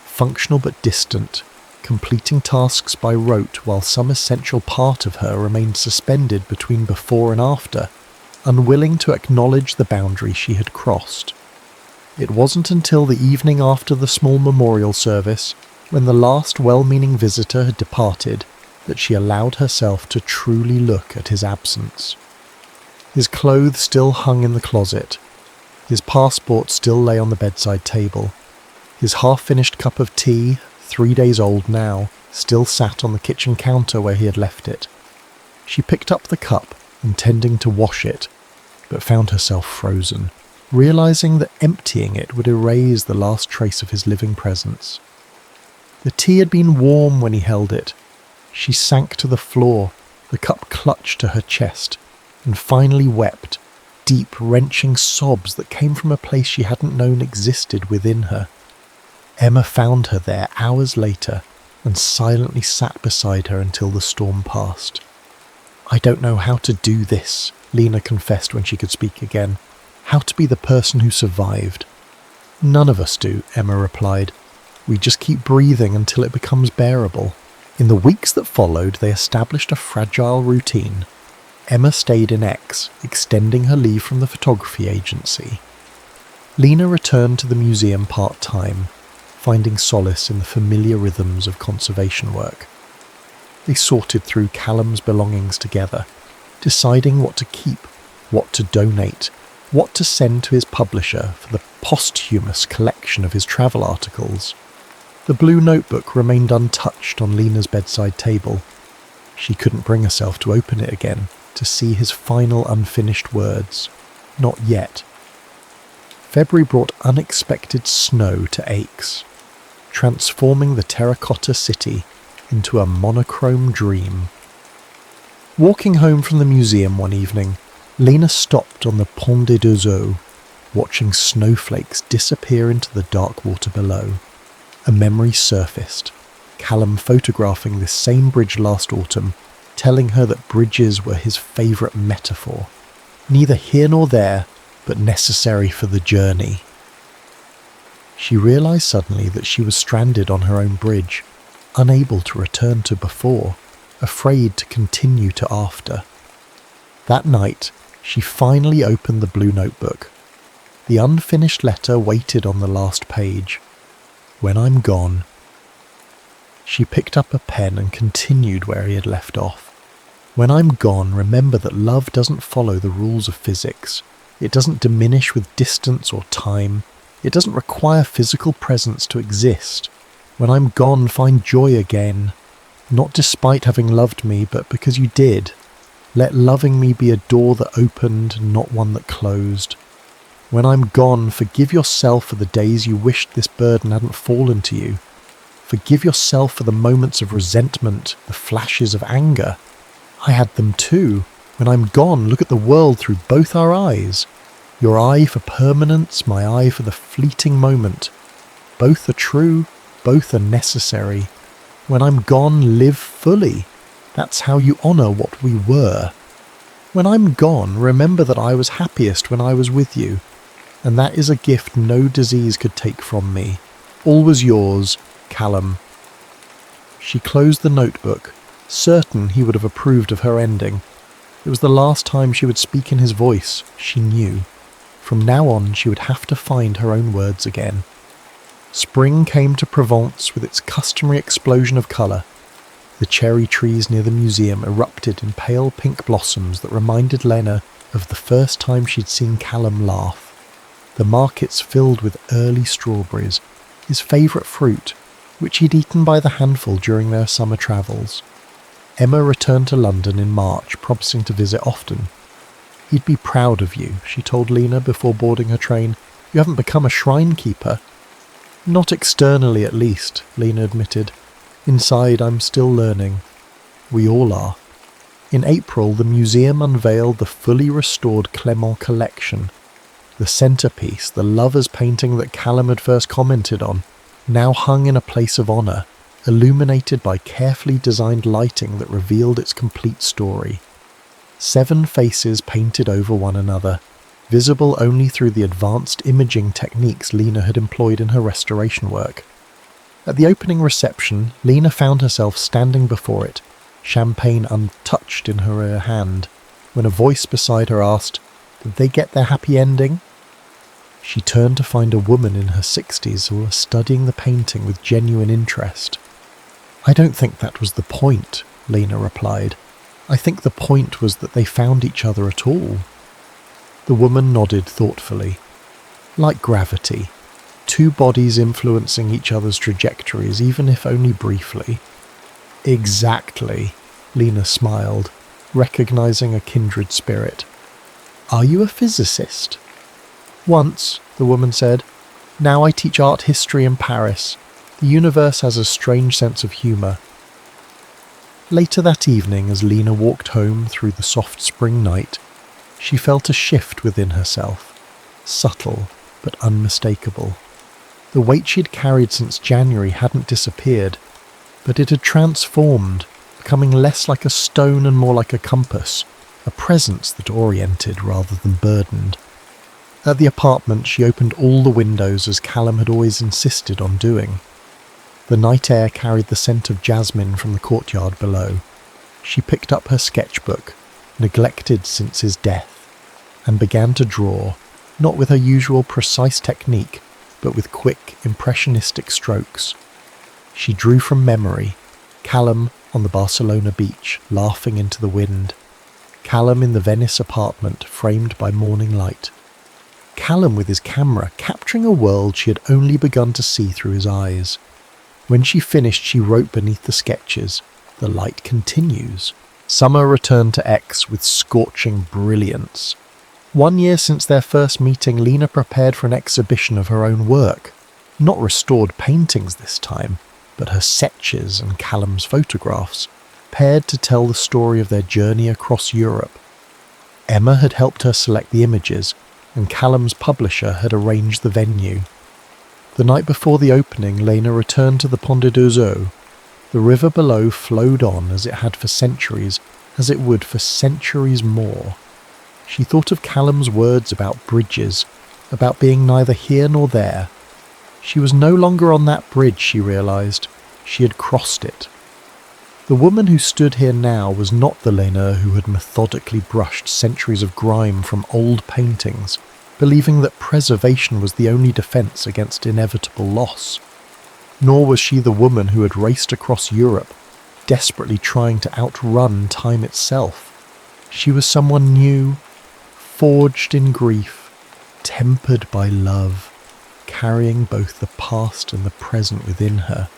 functional but distant, completing tasks by rote while some essential part of her remained suspended between before and after, unwilling to acknowledge the boundary she had crossed. It wasn't until the evening after the small memorial service, when the last well-meaning visitor had departed, that she allowed herself to truly look at his absence. His clothes still hung in the closet. His passport still lay on the bedside table. His half-finished cup of tea, 3 days old now, still sat on the kitchen counter where he had left it. She picked up the cup, intending to wash it, but found herself frozen, realising that emptying it would erase the last trace of his living presence. The tea had been warm when he held it. She sank to the floor, the cup clutched to her chest, and finally wept, deep, wrenching sobs that came from a place she hadn't known existed within her. Emma found her there hours later and silently sat beside her until the storm passed. "I don't know how to do this," Lena confessed when she could speak again. "How to be the person who survived." "None of us do," Emma replied. "We just keep breathing until it becomes bearable." In the weeks that followed, they established a fragile routine. Emma stayed in X, extending her leave from the photography agency. Lena returned to the museum part-time, finding solace in the familiar rhythms of conservation work. They sorted through Callum's belongings together, deciding what to keep, what to donate, what to send to his publisher for the posthumous collection of his travel articles. The blue notebook remained untouched on Lena's bedside table. She couldn't bring herself to open it again, to see his final unfinished words. Not yet. February brought unexpected snow to Aix, transforming the terracotta city into a monochrome dream. Walking home from the museum one evening, Lena stopped on the Pont des Deux Eaux. watching snowflakes disappear into the dark water below. A memory surfaced, Callum photographing this same bridge last autumn, telling her that bridges were his favourite metaphor. Neither here nor there, but necessary for the journey. She realised suddenly that she was stranded on her own bridge, unable to return to before, afraid to continue to after. That night, she finally opened the blue notebook. The unfinished letter waited on the last page. When I'm gone. She picked up a pen and continued where he had left off. When I'm gone, remember that love doesn't follow the rules of physics. It doesn't diminish with distance or time. It doesn't require physical presence to exist. When I'm gone, find joy again. Not despite having loved me, but because you did. Let loving me be a door that opened, not one that closed. When I'm gone, forgive yourself for the days you wished this burden hadn't fallen to you. Forgive yourself for the moments of resentment, the flashes of anger. I had them too. When I'm gone, look at the world through both our eyes. Your eye for permanence, my eye for the fleeting moment. Both are true, both are necessary. When I'm gone, live fully. That's how you honour what we were. When I'm gone, remember that I was happiest when I was with you, and that is a gift no disease could take from me. All was yours, Callum. She closed the notebook, certain he would have approved of her ending. It was the last time she would speak in his voice, she knew. From now on, she would have to find her own words again. Spring came to Provence with its customary explosion of colour. The cherry trees near the museum erupted in pale pink blossoms that reminded Lena of the first time she'd seen Callum laugh. The markets filled with early strawberries, his favourite fruit, which he'd eaten by the handful during their summer travels. Emma returned to London in March, promising to visit often. He'd be proud of you, she told Lena before boarding her train. You haven't become a shrine keeper. Not externally, at least, Lena admitted. Inside, I'm still learning. We all are. In April, the museum unveiled the fully restored Clement collection. The centrepiece, the lover's painting that Callum had first commented on, now hung in a place of honour, illuminated by carefully designed lighting that revealed its complete story. 7 faces painted over one another, visible only through the advanced imaging techniques Lena had employed in her restoration work. At the opening reception, Lena found herself standing before it, champagne untouched in her hand, when a voice beside her asked, "Did they get their happy ending?" She turned to find a woman in her 60s who was studying the painting with genuine interest. "I don't think that was the point," Lena replied. "I think the point was that they found each other at all." The woman nodded thoughtfully. Like gravity, 2 bodies influencing each other's trajectories, even if only briefly. "Exactly," Lena smiled, recognizing a kindred spirit. "Are you a physicist?" "Once," the woman said. "Now I teach art history in Paris. The universe has a strange sense of humour." Later that evening, as Lena walked home through the soft spring night, she felt a shift within herself, subtle but unmistakable. The weight she'd carried since January hadn't disappeared, but it had transformed, becoming less like a stone and more like a compass, a presence that oriented rather than burdened. At the apartment, she opened all the windows as Callum had always insisted on doing. The night air carried the scent of jasmine from the courtyard below. She picked up her sketchbook, neglected since his death, and began to draw, not with her usual precise technique, but with quick, impressionistic strokes. She drew from memory, Callum on the Barcelona beach, laughing into the wind. Callum in the Venice apartment, framed by morning light. Callum with his camera, capturing a world she had only begun to see through his eyes. When she finished, she wrote beneath the sketches, "The light continues." Summer returned to X with scorching brilliance. 1 year since their first meeting, Lena prepared for an exhibition of her own work. Not restored paintings this time, but her sketches and Callum's photographs, paired to tell the story of their journey across Europe. Emma had helped her select the images, and Callum's publisher had arranged the venue. The night before the opening, Lena returned to the Pont de Deux Eaux. The river below flowed on as it had for centuries, as it would for centuries more. She thought of Callum's words about bridges, about being neither here nor there. She was no longer on that bridge, she realised. She had crossed it. The woman who stood here now was not the Lena who had methodically brushed centuries of grime from old paintings, believing that preservation was the only defence against inevitable loss. Nor was she the woman who had raced across Europe, desperately trying to outrun time itself. She was someone new, forged in grief, tempered by love, carrying both the past and the present within her.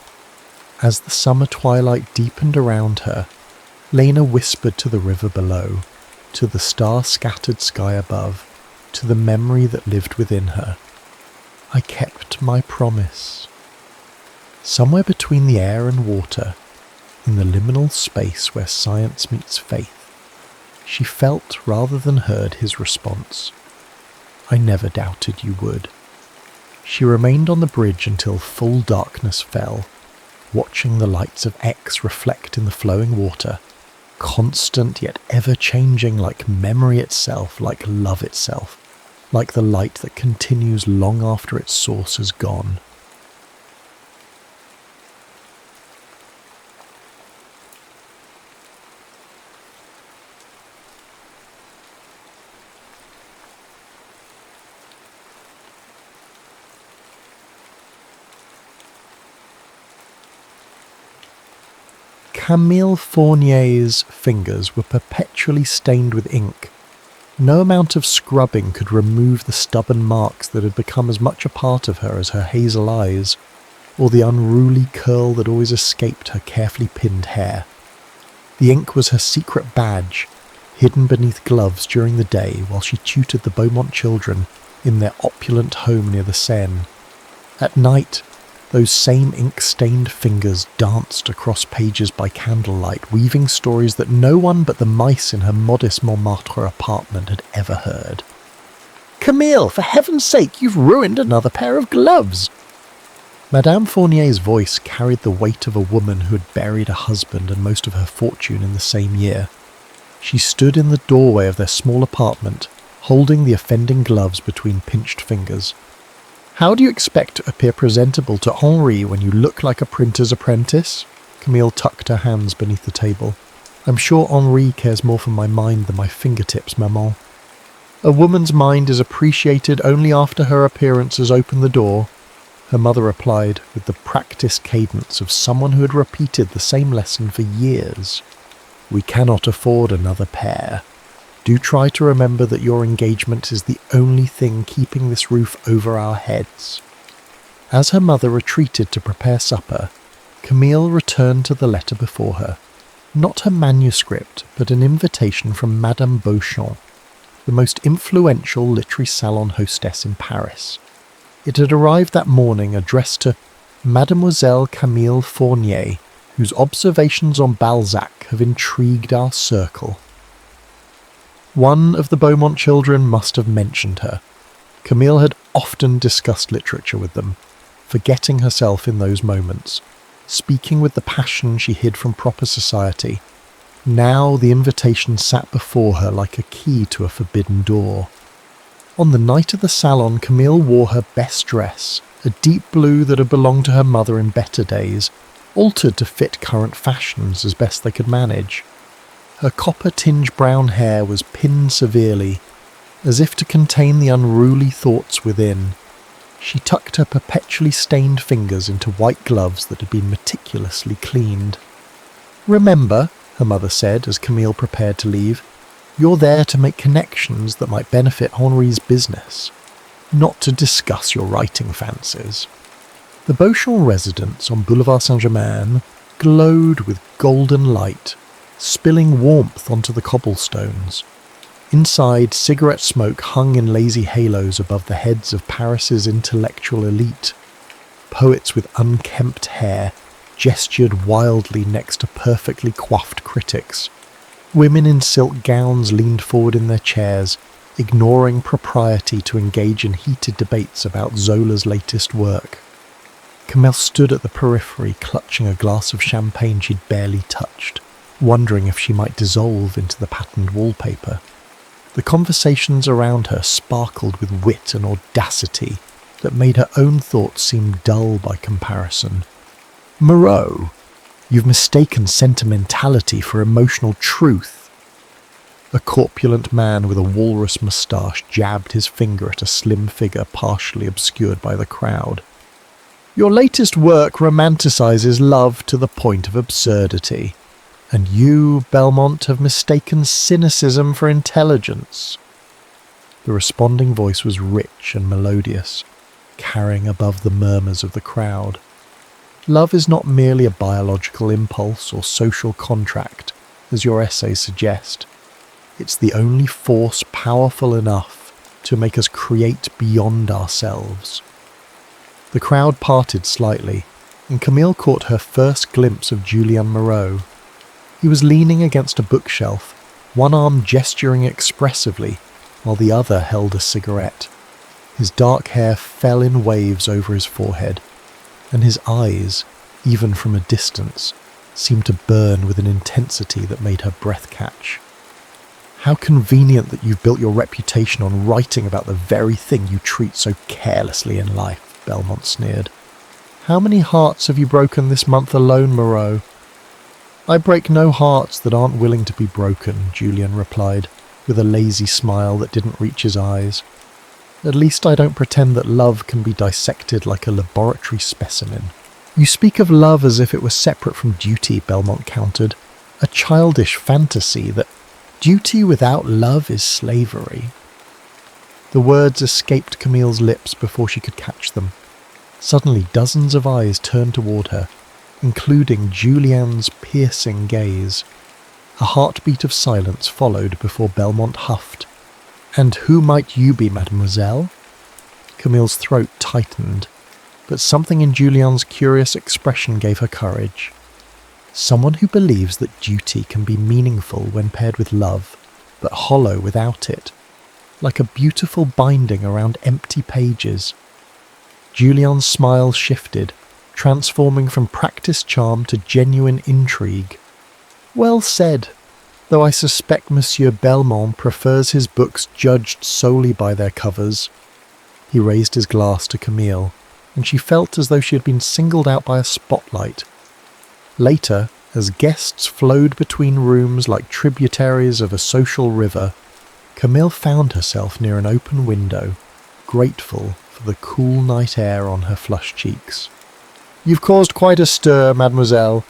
As the summer twilight deepened around her, Lena whispered to the river below, to the star-scattered sky above, to the memory that lived within her. I kept my promise. Somewhere between the air and water, in the liminal space where science meets faith, she felt rather than heard his response. I never doubted you would. She remained on the bridge until full darkness fell, watching the lights of X reflect in the flowing water, constant yet ever-changing like memory itself, like love itself, like the light that continues long after its source is gone. Camille Fournier's fingers were perpetually stained with ink. No amount of scrubbing could remove the stubborn marks that had become as much a part of her as her hazel eyes, or the unruly curl that always escaped her carefully pinned hair. The ink was her secret badge, hidden beneath gloves during the day while she tutored the Beaumont children in their opulent home near the Seine. At night, those same ink-stained fingers danced across pages by candlelight, weaving stories that no one but the mice in her modest Montmartre apartment had ever heard. "Camille, for heaven's sake, you've ruined another pair of gloves!" Madame Fournier's voice carried the weight of a woman who had buried a husband and most of her fortune in the same year. She stood in the doorway of their small apartment, holding the offending gloves between pinched fingers. "How do you expect to appear presentable to Henri when you look like a printer's apprentice?" Camille tucked her hands beneath the table. "I'm sure Henri cares more for my mind than my fingertips, maman." "A woman's mind is appreciated only after her appearance has opened the door," her mother replied with the practiced cadence of someone who had repeated the same lesson for years. "We cannot afford another pair. Do try to remember that your engagement is the only thing keeping this roof over our heads." As her mother retreated to prepare supper, Camille returned to the letter before her. Not her manuscript, but an invitation from Madame Beauchamp, the most influential literary salon hostess in Paris. It had arrived that morning addressed to Mademoiselle Camille Fournier, whose observations on Balzac have intrigued our circle. One of the Beaumont children must have mentioned her. Camille had often discussed literature with them, forgetting herself in those moments, speaking with the passion she hid from proper society. Now the invitation sat before her like a key to a forbidden door. On the night of the salon, Camille wore her best dress, a deep blue that had belonged to her mother in better days, altered to fit current fashions as best they could manage. Her copper-tinged brown hair was pinned severely, as if to contain the unruly thoughts within. She tucked her perpetually stained fingers into white gloves that had been meticulously cleaned. "Remember," her mother said as Camille prepared to leave, "you're there to make connections that might benefit Henri's business, not to discuss your writing fancies." The Beauchamp residence on Boulevard Saint-Germain glowed with golden light, spilling warmth onto the cobblestones. Inside, cigarette smoke hung in lazy halos above the heads of Paris's intellectual elite. Poets with unkempt hair gestured wildly next to perfectly coiffed critics. Women in silk gowns leaned forward in their chairs, ignoring propriety to engage in heated debates about Zola's latest work. Camille stood at the periphery, clutching a glass of champagne she'd barely touched, wondering if she might dissolve into the patterned wallpaper. The conversations around her sparkled with wit and audacity that made her own thoughts seem dull by comparison. "Moreau, you've mistaken sentimentality for emotional truth." A corpulent man with a walrus moustache jabbed his finger at a slim figure partially obscured by the crowd. "Your latest work romanticizes love to the point of absurdity. And you, Belmont, have mistaken cynicism for intelligence." The responding voice was rich and melodious, carrying above the murmurs of the crowd. Love is not merely a biological impulse or social contract, as your essays suggest. It's the only force powerful enough to make us create beyond ourselves. The crowd parted slightly, and Camille caught her first glimpse of Julien Moreau. He was leaning against a bookshelf, one arm gesturing expressively, while the other held a cigarette. His dark hair fell in waves over his forehead, and his eyes, even from a distance, seemed to burn with an intensity that made her breath catch. "How convenient that you've built your reputation on writing about the very thing you treat so carelessly in life," Belmont sneered. "How many hearts have you broken this month alone, Moreau?" "I break no hearts that aren't willing to be broken," Julien replied, with a lazy smile that didn't reach his eyes. "At least I don't pretend that love can be dissected like a laboratory specimen." "You speak of love as if it were separate from duty," Belmont countered. "A childish fantasy that duty without love is slavery." The words escaped Camille's lips before she could catch them. Suddenly dozens of eyes turned toward her, including Julien's piercing gaze. A heartbeat of silence followed before Belmont huffed. "And who might you be, mademoiselle?" Camille's throat tightened, but something in Julien's curious expression gave her courage. "Someone who believes that duty can be meaningful when paired with love, but hollow without it, like a beautiful binding around empty pages." Julien's smile shifted, transforming from practiced charm to genuine intrigue. "Well said, though I suspect Monsieur Belmont prefers his books judged solely by their covers." He raised his glass to Camille, and she felt as though she had been singled out by a spotlight. Later, as guests flowed between rooms like tributaries of a social river, Camille found herself near an open window, grateful for the cool night air on her flushed cheeks. "You've caused quite a stir, mademoiselle,"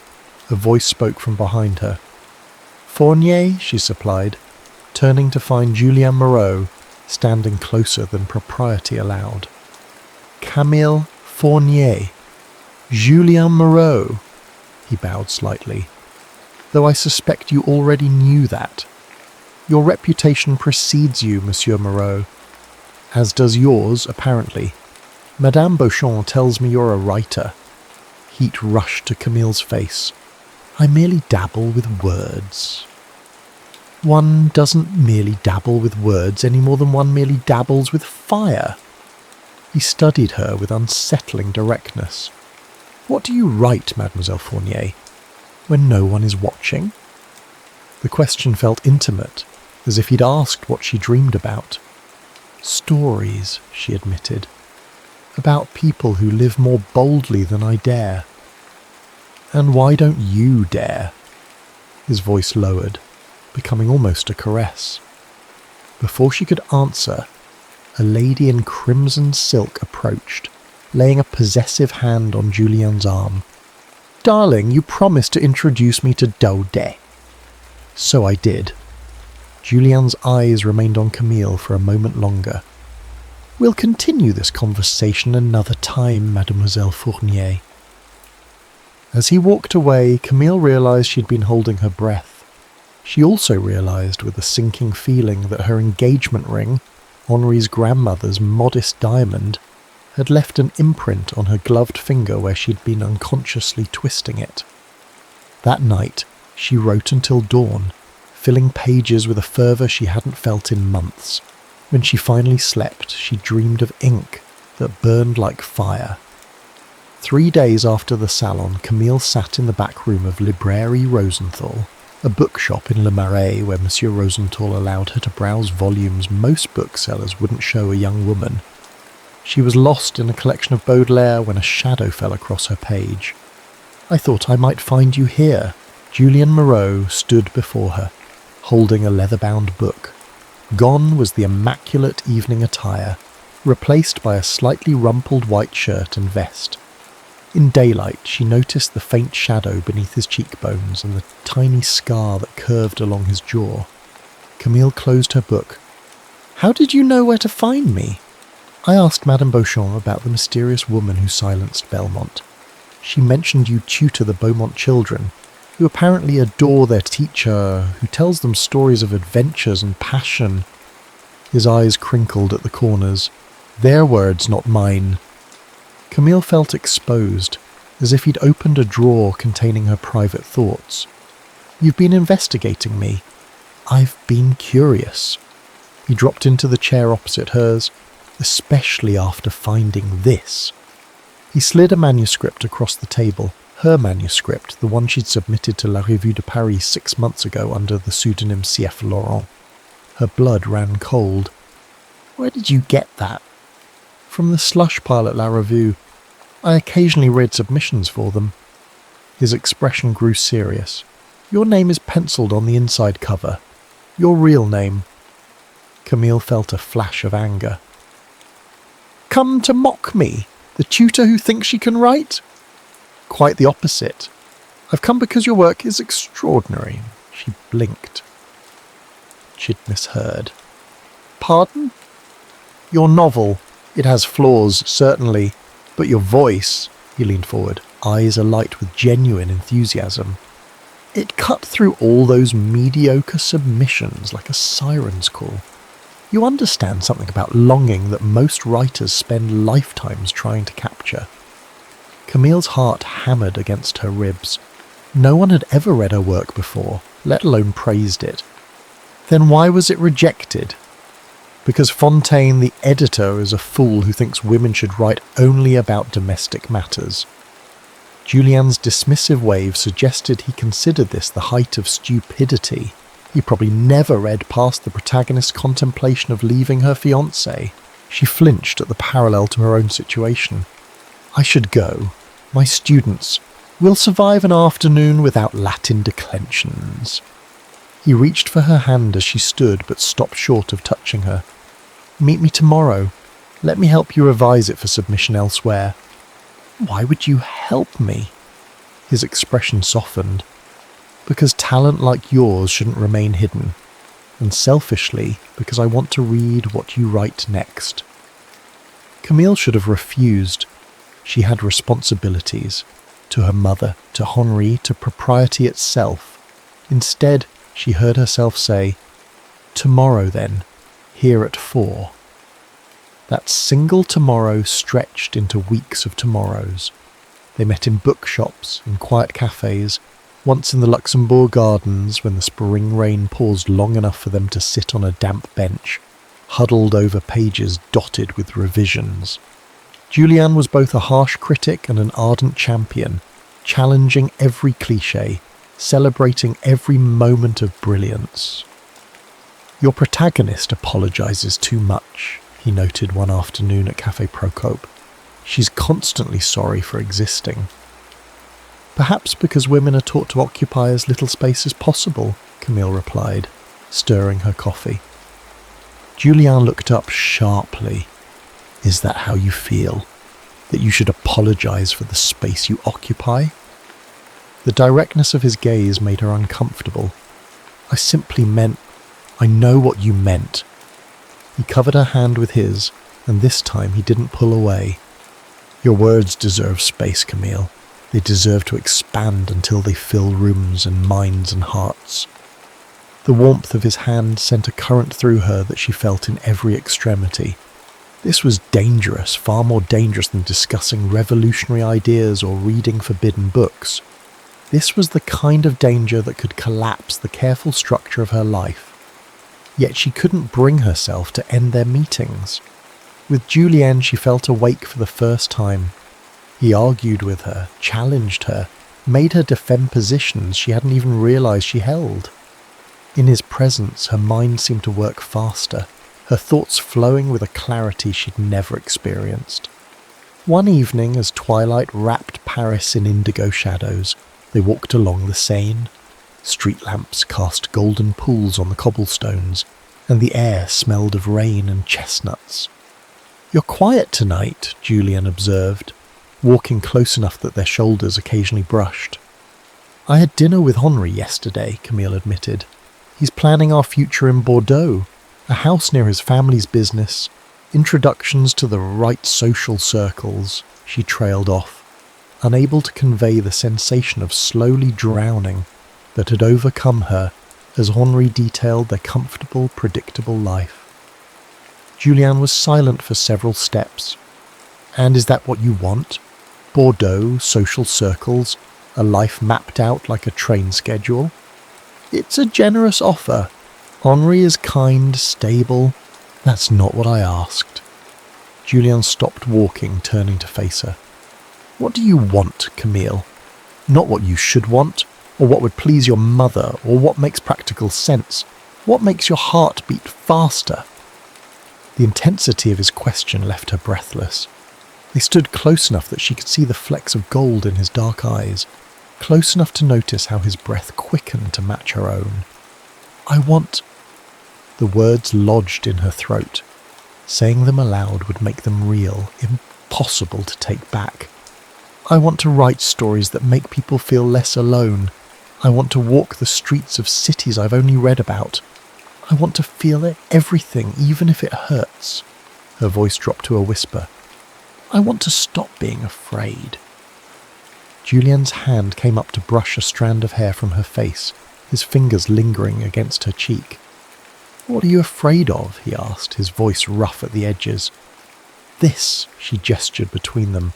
a voice spoke from behind her. "Fournier," she supplied, turning to find Julien Moreau standing closer than propriety allowed. "Camille Fournier. Julien Moreau." He bowed slightly. "Though I suspect you already knew that. Your reputation precedes you, Monsieur Moreau, as does yours, apparently. Madame Beauchamp tells me you're a writer." Heat rushed to Camille's face. "I merely dabble with words." "One doesn't merely dabble with words any more than one merely dabbles with fire." He studied her with unsettling directness. "What do you write, Mademoiselle Fournier, when no one is watching?" The question felt intimate, as if he'd asked what she dreamed about. "Stories," she admitted, "about people who live more boldly than I dare." "And why don't you dare?" His voice lowered, becoming almost a caress. Before she could answer, a lady in crimson silk approached, laying a possessive hand on Julien's arm. "Darling, you promised to introduce me to Daudet." "So I did." Julien's eyes remained on Camille for a moment longer. "We'll continue this conversation another time, Mademoiselle Fournier." As he walked away, Camille realized she'd been holding her breath. She also realized with a sinking feeling that her engagement ring, Henri's grandmother's modest diamond, had left an imprint on her gloved finger where she'd been unconsciously twisting it. That night, she wrote until dawn, filling pages with a fervour she hadn't felt in months. When she finally slept, she dreamed of ink that burned like fire. 3 days after the salon, Camille sat in the back room of Librairie Rosenthal, a bookshop in Le Marais where Monsieur Rosenthal allowed her to browse volumes most booksellers wouldn't show a young woman. She was lost in a collection of Baudelaire when a shadow fell across her page. "I thought I might find you here." Julien Moreau stood before her, holding a leather-bound book. Gone was the immaculate evening attire, replaced by a slightly rumpled white shirt and vest. In daylight, she noticed the faint shadow beneath his cheekbones and the tiny scar that curved along his jaw. Camille closed her book. "How did you know where to find me?" "I asked Madame Beauchamp about the mysterious woman who silenced Belmont. She mentioned you tutor the Beaumont children, who apparently adore their teacher, who tells them stories of adventures and passion." His eyes crinkled at the corners. "Their words, not mine." Camille felt exposed, as if he'd opened a drawer containing her private thoughts. "You've been investigating me." "I've been curious." He dropped into the chair opposite hers, especially after finding this. He slid a manuscript across the table, her manuscript, the one she'd submitted to La Revue de Paris 6 months ago under the pseudonym C.F. Laurent. Her blood ran cold. "Where did you get that?" "From the slush pile at La Revue. I occasionally read submissions for them." His expression grew serious. "Your name is penciled on the inside cover. Your real name." Camille felt a flash of anger. "Come to mock me, the tutor who thinks she can write?" "Quite the opposite. I've come because your work is extraordinary." She blinked. She'd misheard. "Pardon?" "Your novel. It has flaws, certainly. But your voice," he leaned forward, eyes alight with genuine enthusiasm. "It cut through all those mediocre submissions like a siren's call. You understand something about longing that most writers spend lifetimes trying to capture." Camille's heart hammered against her ribs. No one had ever read her work before, let alone praised it. Then why was it rejected? Because Fontaine, the editor, is a fool who thinks women should write only about domestic matters. Julien's dismissive wave suggested he considered this the height of stupidity. He probably never read past the protagonist's contemplation of leaving her fiancé. She flinched at the parallel to her own situation. "I should go. My students will survive an afternoon without Latin declensions." He reached for her hand as she stood, but stopped short of touching her. "Meet me tomorrow. Let me help you revise it for submission elsewhere." "Why would you help me?" His expression softened. "Because talent like yours shouldn't remain hidden. And selfishly, because I want to read what you write next." Camille should have refused. She had responsibilities. To her mother, to Henri, to propriety itself. Instead, she heard herself say, "Tomorrow then, here at 4. That single tomorrow stretched into weeks of tomorrows. They met in bookshops, in quiet cafes, once in the Luxembourg Gardens when the spring rain paused long enough for them to sit on a damp bench, huddled over pages dotted with revisions. Julien was both a harsh critic and an ardent champion, challenging every cliché, celebrating every moment of brilliance. "Your protagonist apologizes too much," he noted one afternoon at Café Procope. "She's constantly sorry for existing." "Perhaps because women are taught to occupy as little space as possible," Camille replied, stirring her coffee. Julien looked up sharply. "Is that how you feel? That you should apologize for the space you occupy?" The directness of his gaze made her uncomfortable. "I simply meant, I know what you meant." He covered her hand with his, and this time he didn't pull away. "Your words deserve space, Camille. They deserve to expand until they fill rooms and minds and hearts." The warmth of his hand sent a current through her that she felt in every extremity. This was dangerous, far more dangerous than discussing revolutionary ideas or reading forbidden books. This was the kind of danger that could collapse the careful structure of her life. Yet she couldn't bring herself to end their meetings. With Julien, she felt awake for the first time. He argued with her, challenged her, made her defend positions she hadn't even realised she held. In his presence, her mind seemed to work faster, her thoughts flowing with a clarity she'd never experienced. One evening, as twilight wrapped Paris in indigo shadows, they walked along the Seine. Street lamps cast golden pools on the cobblestones, and the air smelled of rain and chestnuts. "You're quiet tonight," Julien observed, walking close enough that their shoulders occasionally brushed. "I had dinner with Henri yesterday," Camille admitted. "He's planning our future in Bordeaux, a house near his family's business, introductions to the right social circles," she trailed off, unable to convey the sensation of slowly drowning that had overcome her as Henri detailed their comfortable, predictable life. Julien was silent for several steps. "And is that what you want? Bordeaux, social circles, a life mapped out like a train schedule?" "It's a generous offer. Henri is kind, stable. That's not what I asked." Julien stopped walking, turning to face her. "What do you want, Camille? Not what you should want, or what would please your mother, or what makes practical sense. What makes your heart beat faster?" The intensity of his question left her breathless. They stood close enough that she could see the flecks of gold in his dark eyes, close enough to notice how his breath quickened to match her own. "I want—" The words lodged in her throat. Saying them aloud would make them real, impossible to take back. "I want to write stories that make people feel less alone. I want to walk the streets of cities I've only read about. I want to feel everything, even if it hurts." Her voice dropped to a whisper. "I want to stop being afraid." Julien's hand came up to brush a strand of hair from her face, his fingers lingering against her cheek. "What are you afraid of?" he asked, his voice rough at the edges. "This," she gestured between them.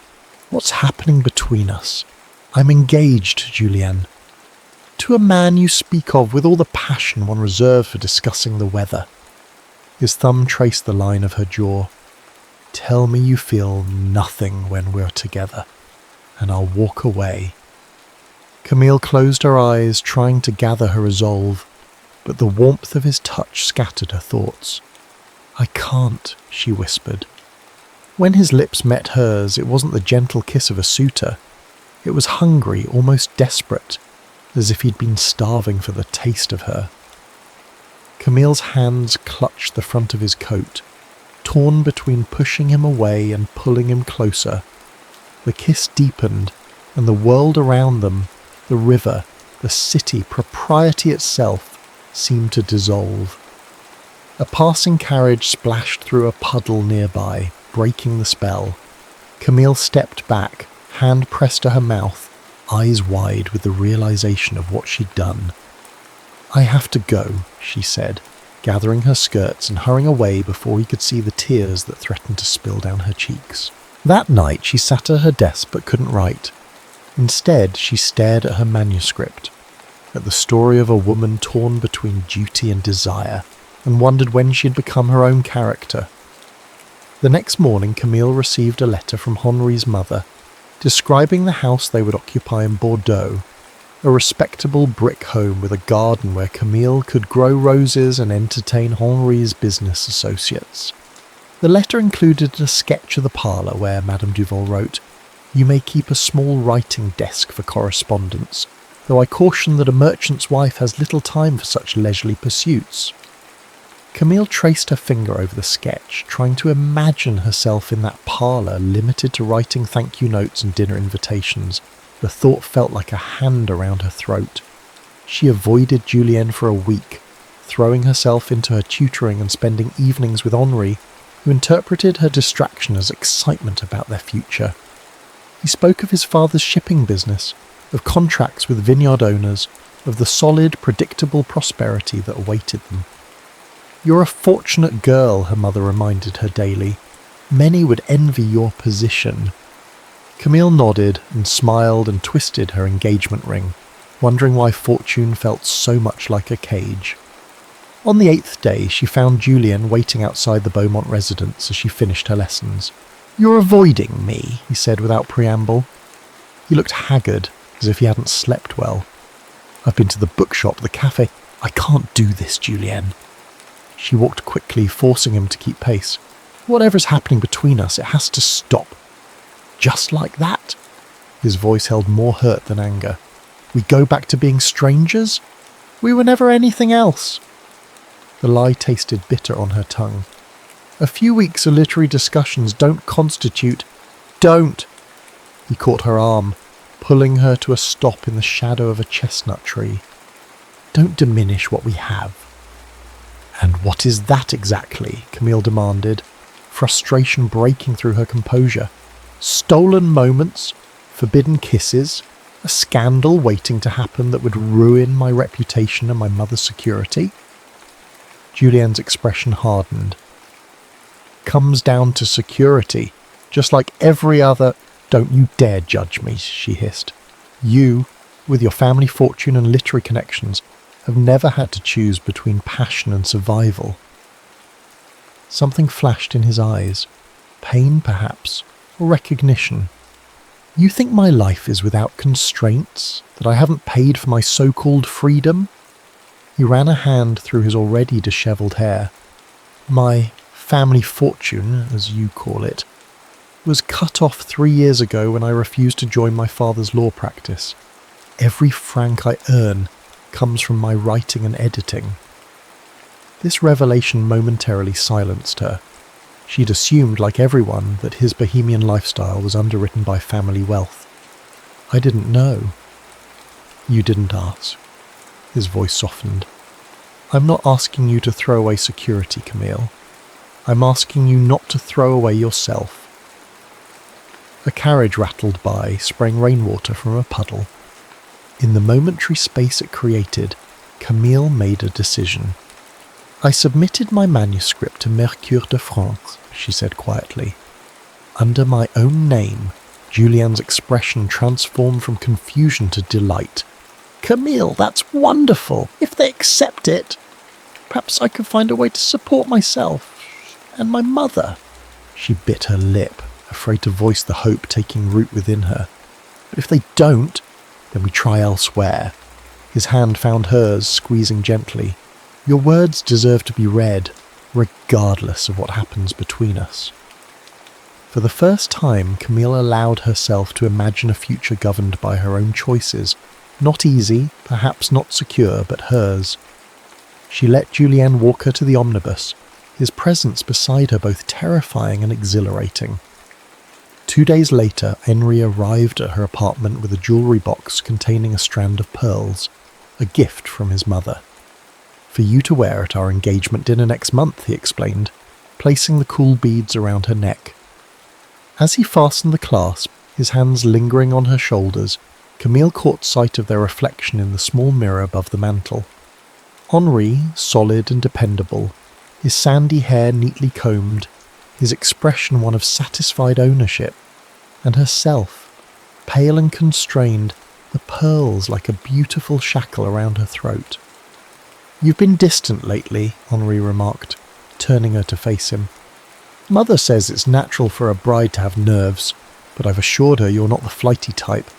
"What's happening between us? I'm engaged, Julien. To a man you speak of with all the passion one reserves for discussing the weather." His thumb traced the line of her jaw. "Tell me you feel nothing when we're together, and I'll walk away." Camille closed her eyes, trying to gather her resolve, but the warmth of his touch scattered her thoughts. "I can't," she whispered. When his lips met hers, it wasn't the gentle kiss of a suitor. It was hungry, almost desperate, as if he'd been starving for the taste of her. Camille's hands clutched the front of his coat, torn between pushing him away and pulling him closer. The kiss deepened, and the world around them, the river, the city, propriety itself, seemed to dissolve. A passing carriage splashed through a puddle nearby, breaking the spell. Camille stepped back, hand pressed to her mouth, eyes wide with the realization of what she'd done. "I have to go," she said, gathering her skirts and hurrying away before he could see the tears that threatened to spill down her cheeks. That night she sat at her desk but couldn't write. Instead, she stared at her manuscript, at the story of a woman torn between duty and desire, and wondered when she'd become her own character. The next morning, Camille received a letter from Henri's mother, describing the house they would occupy in Bordeaux, a respectable brick home with a garden where Camille could grow roses and entertain Henri's business associates. The letter included a sketch of the parlour where Madame Duval wrote, "You may keep a small writing desk for correspondence, though I caution that a merchant's wife has little time for such leisurely pursuits." Camille traced her finger over the sketch, trying to imagine herself in that parlour limited to writing thank you notes and dinner invitations. The thought felt like a hand around her throat. She avoided Julien for a week, throwing herself into her tutoring and spending evenings with Henri, who interpreted her distraction as excitement about their future. He spoke of his father's shipping business, of contracts with vineyard owners, of the solid, predictable prosperity that awaited them. "You're a fortunate girl," her mother reminded her daily. "Many would envy your position." Camille nodded and smiled and twisted her engagement ring, wondering why fortune felt so much like a cage. On the 8th day, she found Julian waiting outside the Beaumont residence as she finished her lessons. "You're avoiding me," he said without preamble. He looked haggard, as if he hadn't slept well. "I've been to the bookshop, the cafe. I can't do this, Julian." She walked quickly, forcing him to keep pace. "Whatever's happening between us, it has to stop." "Just like that?" His voice held more hurt than anger. "We go back to being strangers? We were never anything else." The lie tasted bitter on her tongue. "A few weeks of literary discussions don't constitute—" "Don't!" He caught her arm, pulling her to a stop in the shadow of a chestnut tree. "Don't diminish what we have." "And what is that exactly?" Camille demanded, frustration breaking through her composure. "Stolen moments, forbidden kisses, a scandal waiting to happen that would ruin my reputation and my mother's security?" Julian's expression hardened. "Comes down to security, just like every other—" "Don't you dare judge me," she hissed. "You, with your family fortune and literary connections, have never had to choose between passion and survival." Something flashed in his eyes. Pain, perhaps, or recognition. "You think my life is without constraints? That I haven't paid for my so-called freedom?" He ran a hand through his already dishevelled hair. "My family fortune, as you call it, was cut off 3 years ago when I refused to join my father's law practice. Every franc I earn comes from my writing and editing." This revelation momentarily silenced her. She'd assumed, like everyone, that his bohemian lifestyle was underwritten by family wealth. "I didn't know." "You didn't ask." His voice softened. "I'm not asking you to throw away security, Camille. I'm asking you not to throw away yourself." A carriage rattled by, spraying rainwater from a puddle. In the momentary space it created, Camille made a decision. "I submitted my manuscript to Mercure de France," she said quietly. Under my own name, Julian's expression transformed from confusion to delight. "Camille, that's wonderful! If they accept it, perhaps I could find a way to support myself and my mother." She bit her lip, afraid to voice the hope taking root within her. "But if they don't, then we try elsewhere." His hand found hers, squeezing gently. "Your words deserve to be read, regardless of what happens between us." For the first time, Camille allowed herself to imagine a future governed by her own choices. Not easy, perhaps not secure, but hers. She let Julian walk her to the omnibus, his presence beside her both terrifying and exhilarating. 2 days later, Henri arrived at her apartment with a jewellery box containing a strand of pearls, a gift from his mother. "For you to wear at our engagement dinner next month," he explained, placing the cool beads around her neck. As he fastened the clasp, his hands lingering on her shoulders, Camille caught sight of their reflection in the small mirror above the mantel. Henri, solid and dependable, his sandy hair neatly combed, his expression one of satisfied ownership, and herself, pale and constrained, the pearls like a beautiful shackle around her throat. "You've been distant lately," Henri remarked, turning her to face him. "Mother says it's natural for a bride to have nerves, but I've assured her you're not the flighty type."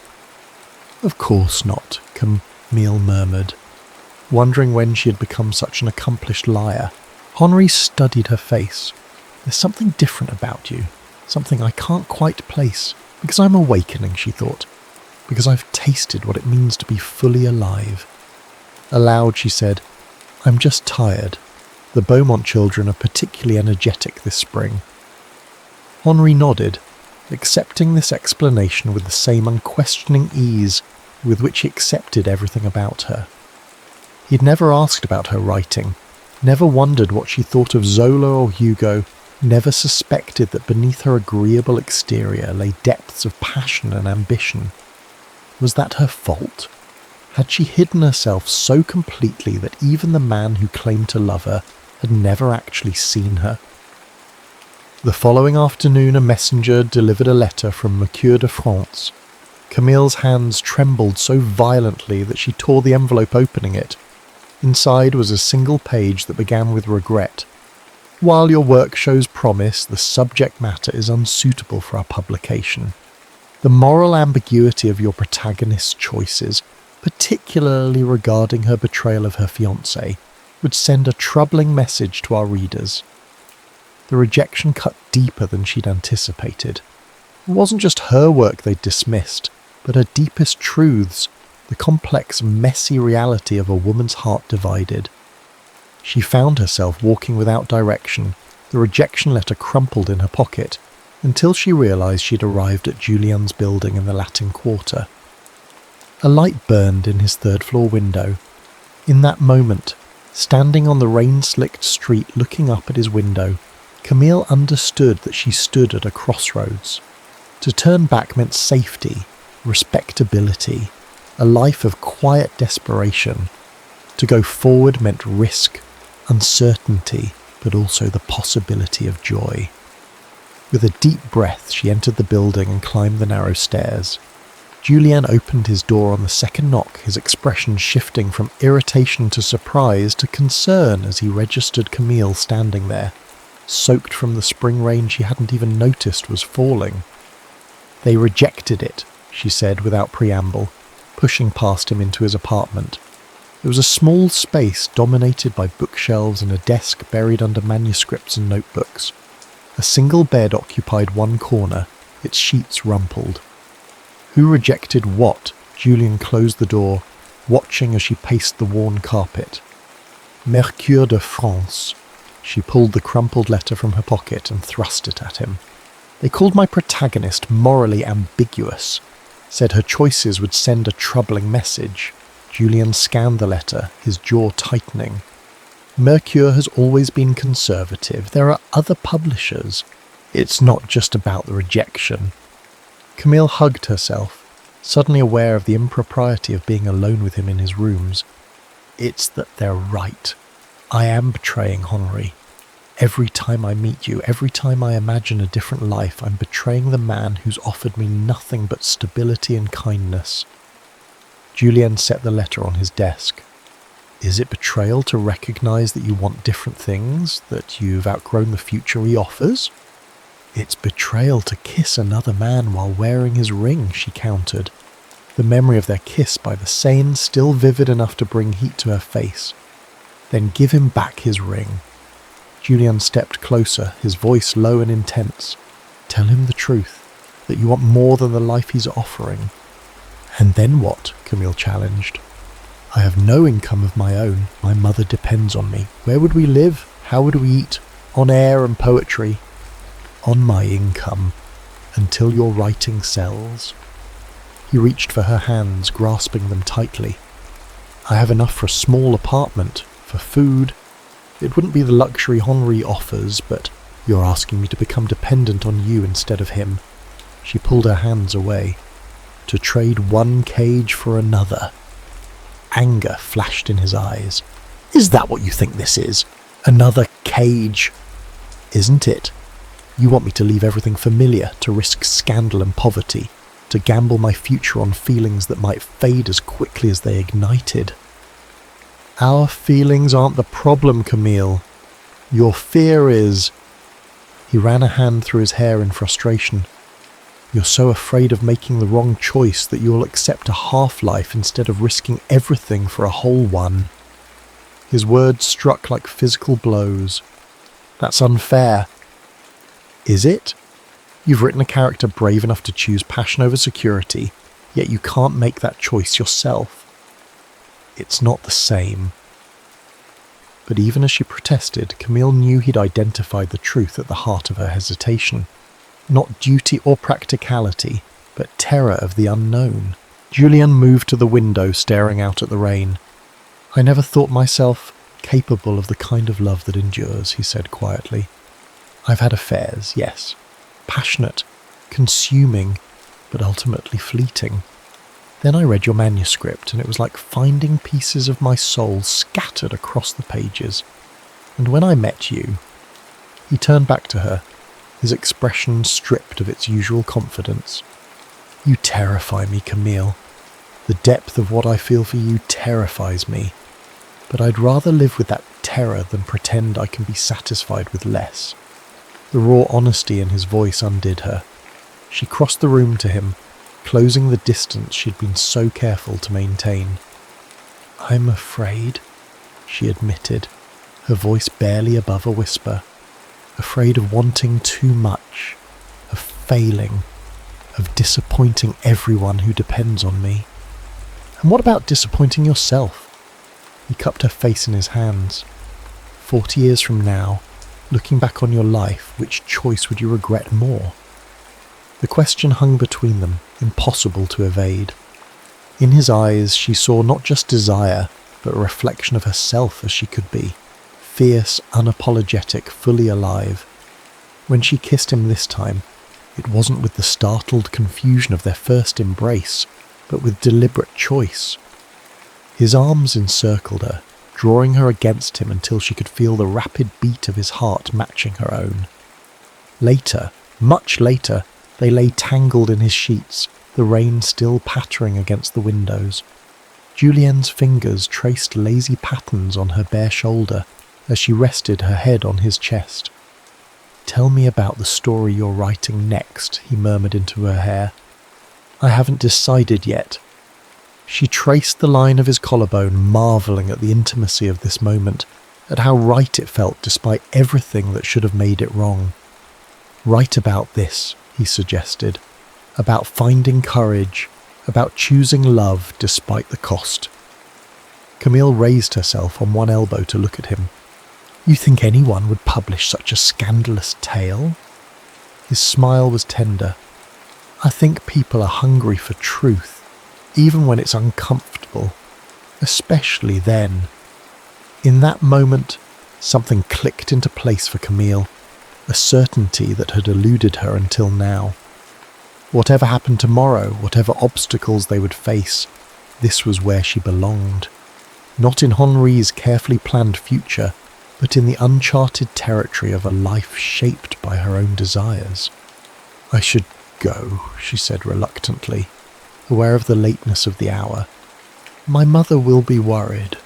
"Of course not," Camille murmured, wondering when she had become such an accomplished liar. Henri studied her face. "There's something different about you, something I can't quite place, because I'm awakening," she thought, "because I've tasted what it means to be fully alive." Aloud she said, "I'm just tired. The Beaumont children are particularly energetic this spring." Henri nodded, accepting this explanation with the same unquestioning ease with which he accepted everything about her. He'd never asked about her writing, never wondered what she thought of Zola or Hugo, never suspected that beneath her agreeable exterior lay depths of passion and ambition. Was that her fault? Had she hidden herself so completely that even the man who claimed to love her had never actually seen her? The following afternoon a messenger delivered a letter from Mercure de France. Camille's hands trembled so violently that she tore the envelope opening it. Inside was a single page that began with regret. While your work shows promise, the subject matter is unsuitable for our publication. The moral ambiguity of your protagonist's choices, particularly regarding her betrayal of her fiancé, would send a troubling message to our readers. The rejection cut deeper than she'd anticipated. It wasn't just her work they'd dismissed, but her deepest truths, the complex, messy reality of a woman's heart divided. She found herself walking without direction, the rejection letter crumpled in her pocket, until she realised she'd arrived at Julian's building in the Latin Quarter. A light burned in his third-floor window. In that moment, standing on the rain-slicked street looking up at his window, Camille understood that she stood at a crossroads. To turn back meant safety, respectability, a life of quiet desperation. To go forward meant risk, uncertainty, but also the possibility of joy. With a deep breath, she entered the building and climbed the narrow stairs. Julian opened his door on the second knock, his expression shifting from irritation to surprise to concern as he registered Camille standing there, soaked from the spring rain she hadn't even noticed was falling. "They rejected it," she said without preamble, pushing past him into his apartment. It was a small space dominated by bookshelves and a desk buried under manuscripts and notebooks. A single bed occupied one corner, its sheets rumpled. Who rejected what? Julian closed the door, watching as she paced the worn carpet. Mercure de France. She pulled the crumpled letter from her pocket and thrust it at him. They called my protagonist morally ambiguous, said her choices would send a troubling message. Julian scanned the letter, his jaw tightening. Mercure has always been conservative. There are other publishers. It's not just about the rejection. Camille hugged herself, suddenly aware of the impropriety of being alone with him in his rooms. It's that they're right. I am betraying Henri. Every time I meet you, every time I imagine a different life, I'm betraying the man who's offered me nothing but stability and kindness. Julian set the letter on his desk. Is it betrayal to recognise that you want different things, that you've outgrown the future he offers? It's betrayal to kiss another man while wearing his ring, she countered, the memory of their kiss by the Seine still vivid enough to bring heat to her face. Then give him back his ring. Julian stepped closer, his voice low and intense. Tell him the truth, that you want more than the life he's offering. And then what? Camille challenged. I have no income of my own. My mother depends on me. Where would we live? How would we eat? On air and poetry. On my income. Until your writing sells. He reached for her hands, grasping them tightly. I have enough for a small apartment, for food. It wouldn't be the luxury Henri offers, but you're asking me to become dependent on you instead of him. She pulled her hands away. To trade one cage for another. Anger flashed in his eyes. Is that what you think this is? Another cage? Isn't it? You want me to leave everything familiar, to risk scandal and poverty, to gamble my future on feelings that might fade as quickly as they ignited. Our feelings aren't the problem, Camille. Your fear is... He ran a hand through his hair in frustration. You're so afraid of making the wrong choice that you'll accept a half-life instead of risking everything for a whole one. His words struck like physical blows. That's unfair. Is it? You've written a character brave enough to choose passion over security, yet you can't make that choice yourself. It's not the same. But even as she protested, Camille knew he'd identified the truth at the heart of her hesitation. Not duty or practicality, but terror of the unknown. Julian moved to the window, staring out at the rain. I never thought myself capable of the kind of love that endures, he said quietly. I've had affairs, yes. Passionate, consuming, but ultimately fleeting. Then I read your manuscript, and it was like finding pieces of my soul scattered across the pages. And when I met you... He turned back to her, his expression stripped of its usual confidence. You terrify me, Camille. The depth of what I feel for you terrifies me. but I'd rather live with that terror than pretend I can be satisfied with less. The raw honesty in his voice undid her. She crossed the room to him, closing the distance she'd been so careful to maintain. "I'm afraid," she admitted, her voice barely above a whisper. "Afraid of wanting too much, of failing, of disappointing everyone who depends on me." "And what about disappointing yourself?" He cupped her face in his hands. 40 years from now, looking back on your life, which choice would you regret more? The question hung between them, impossible to evade. In his eyes she saw not just desire, but a reflection of herself as she could be, fierce, unapologetic, fully alive. When she kissed him this time, it wasn't with the startled confusion of their first embrace, but with deliberate choice. His arms encircled her, drawing her against him until she could feel the rapid beat of his heart matching her own. Later, much later, they lay tangled in his sheets, the rain still pattering against the windows. Julienne's fingers traced lazy patterns on her bare shoulder as she rested her head on his chest. "Tell me about the story you're writing next," he murmured into her hair. "I haven't decided yet." She traced the line of his collarbone, marvelling at the intimacy of this moment, at how right it felt despite everything that should have made it wrong. "Write about this," he suggested, "about finding courage, about choosing love despite the cost." Camille raised herself on one elbow to look at him. "You think anyone would publish such a scandalous tale?" His smile was tender. "I think people are hungry for truth, even when it's uncomfortable, especially then." In that moment, something clicked into place for Camille, a certainty that had eluded her until now. Whatever happened tomorrow, whatever obstacles they would face, this was where she belonged. Not in Henri's carefully planned future, but in the uncharted territory of a life shaped by her own desires. "I should go," she said reluctantly, aware of the lateness of the hour. "My mother will be worried."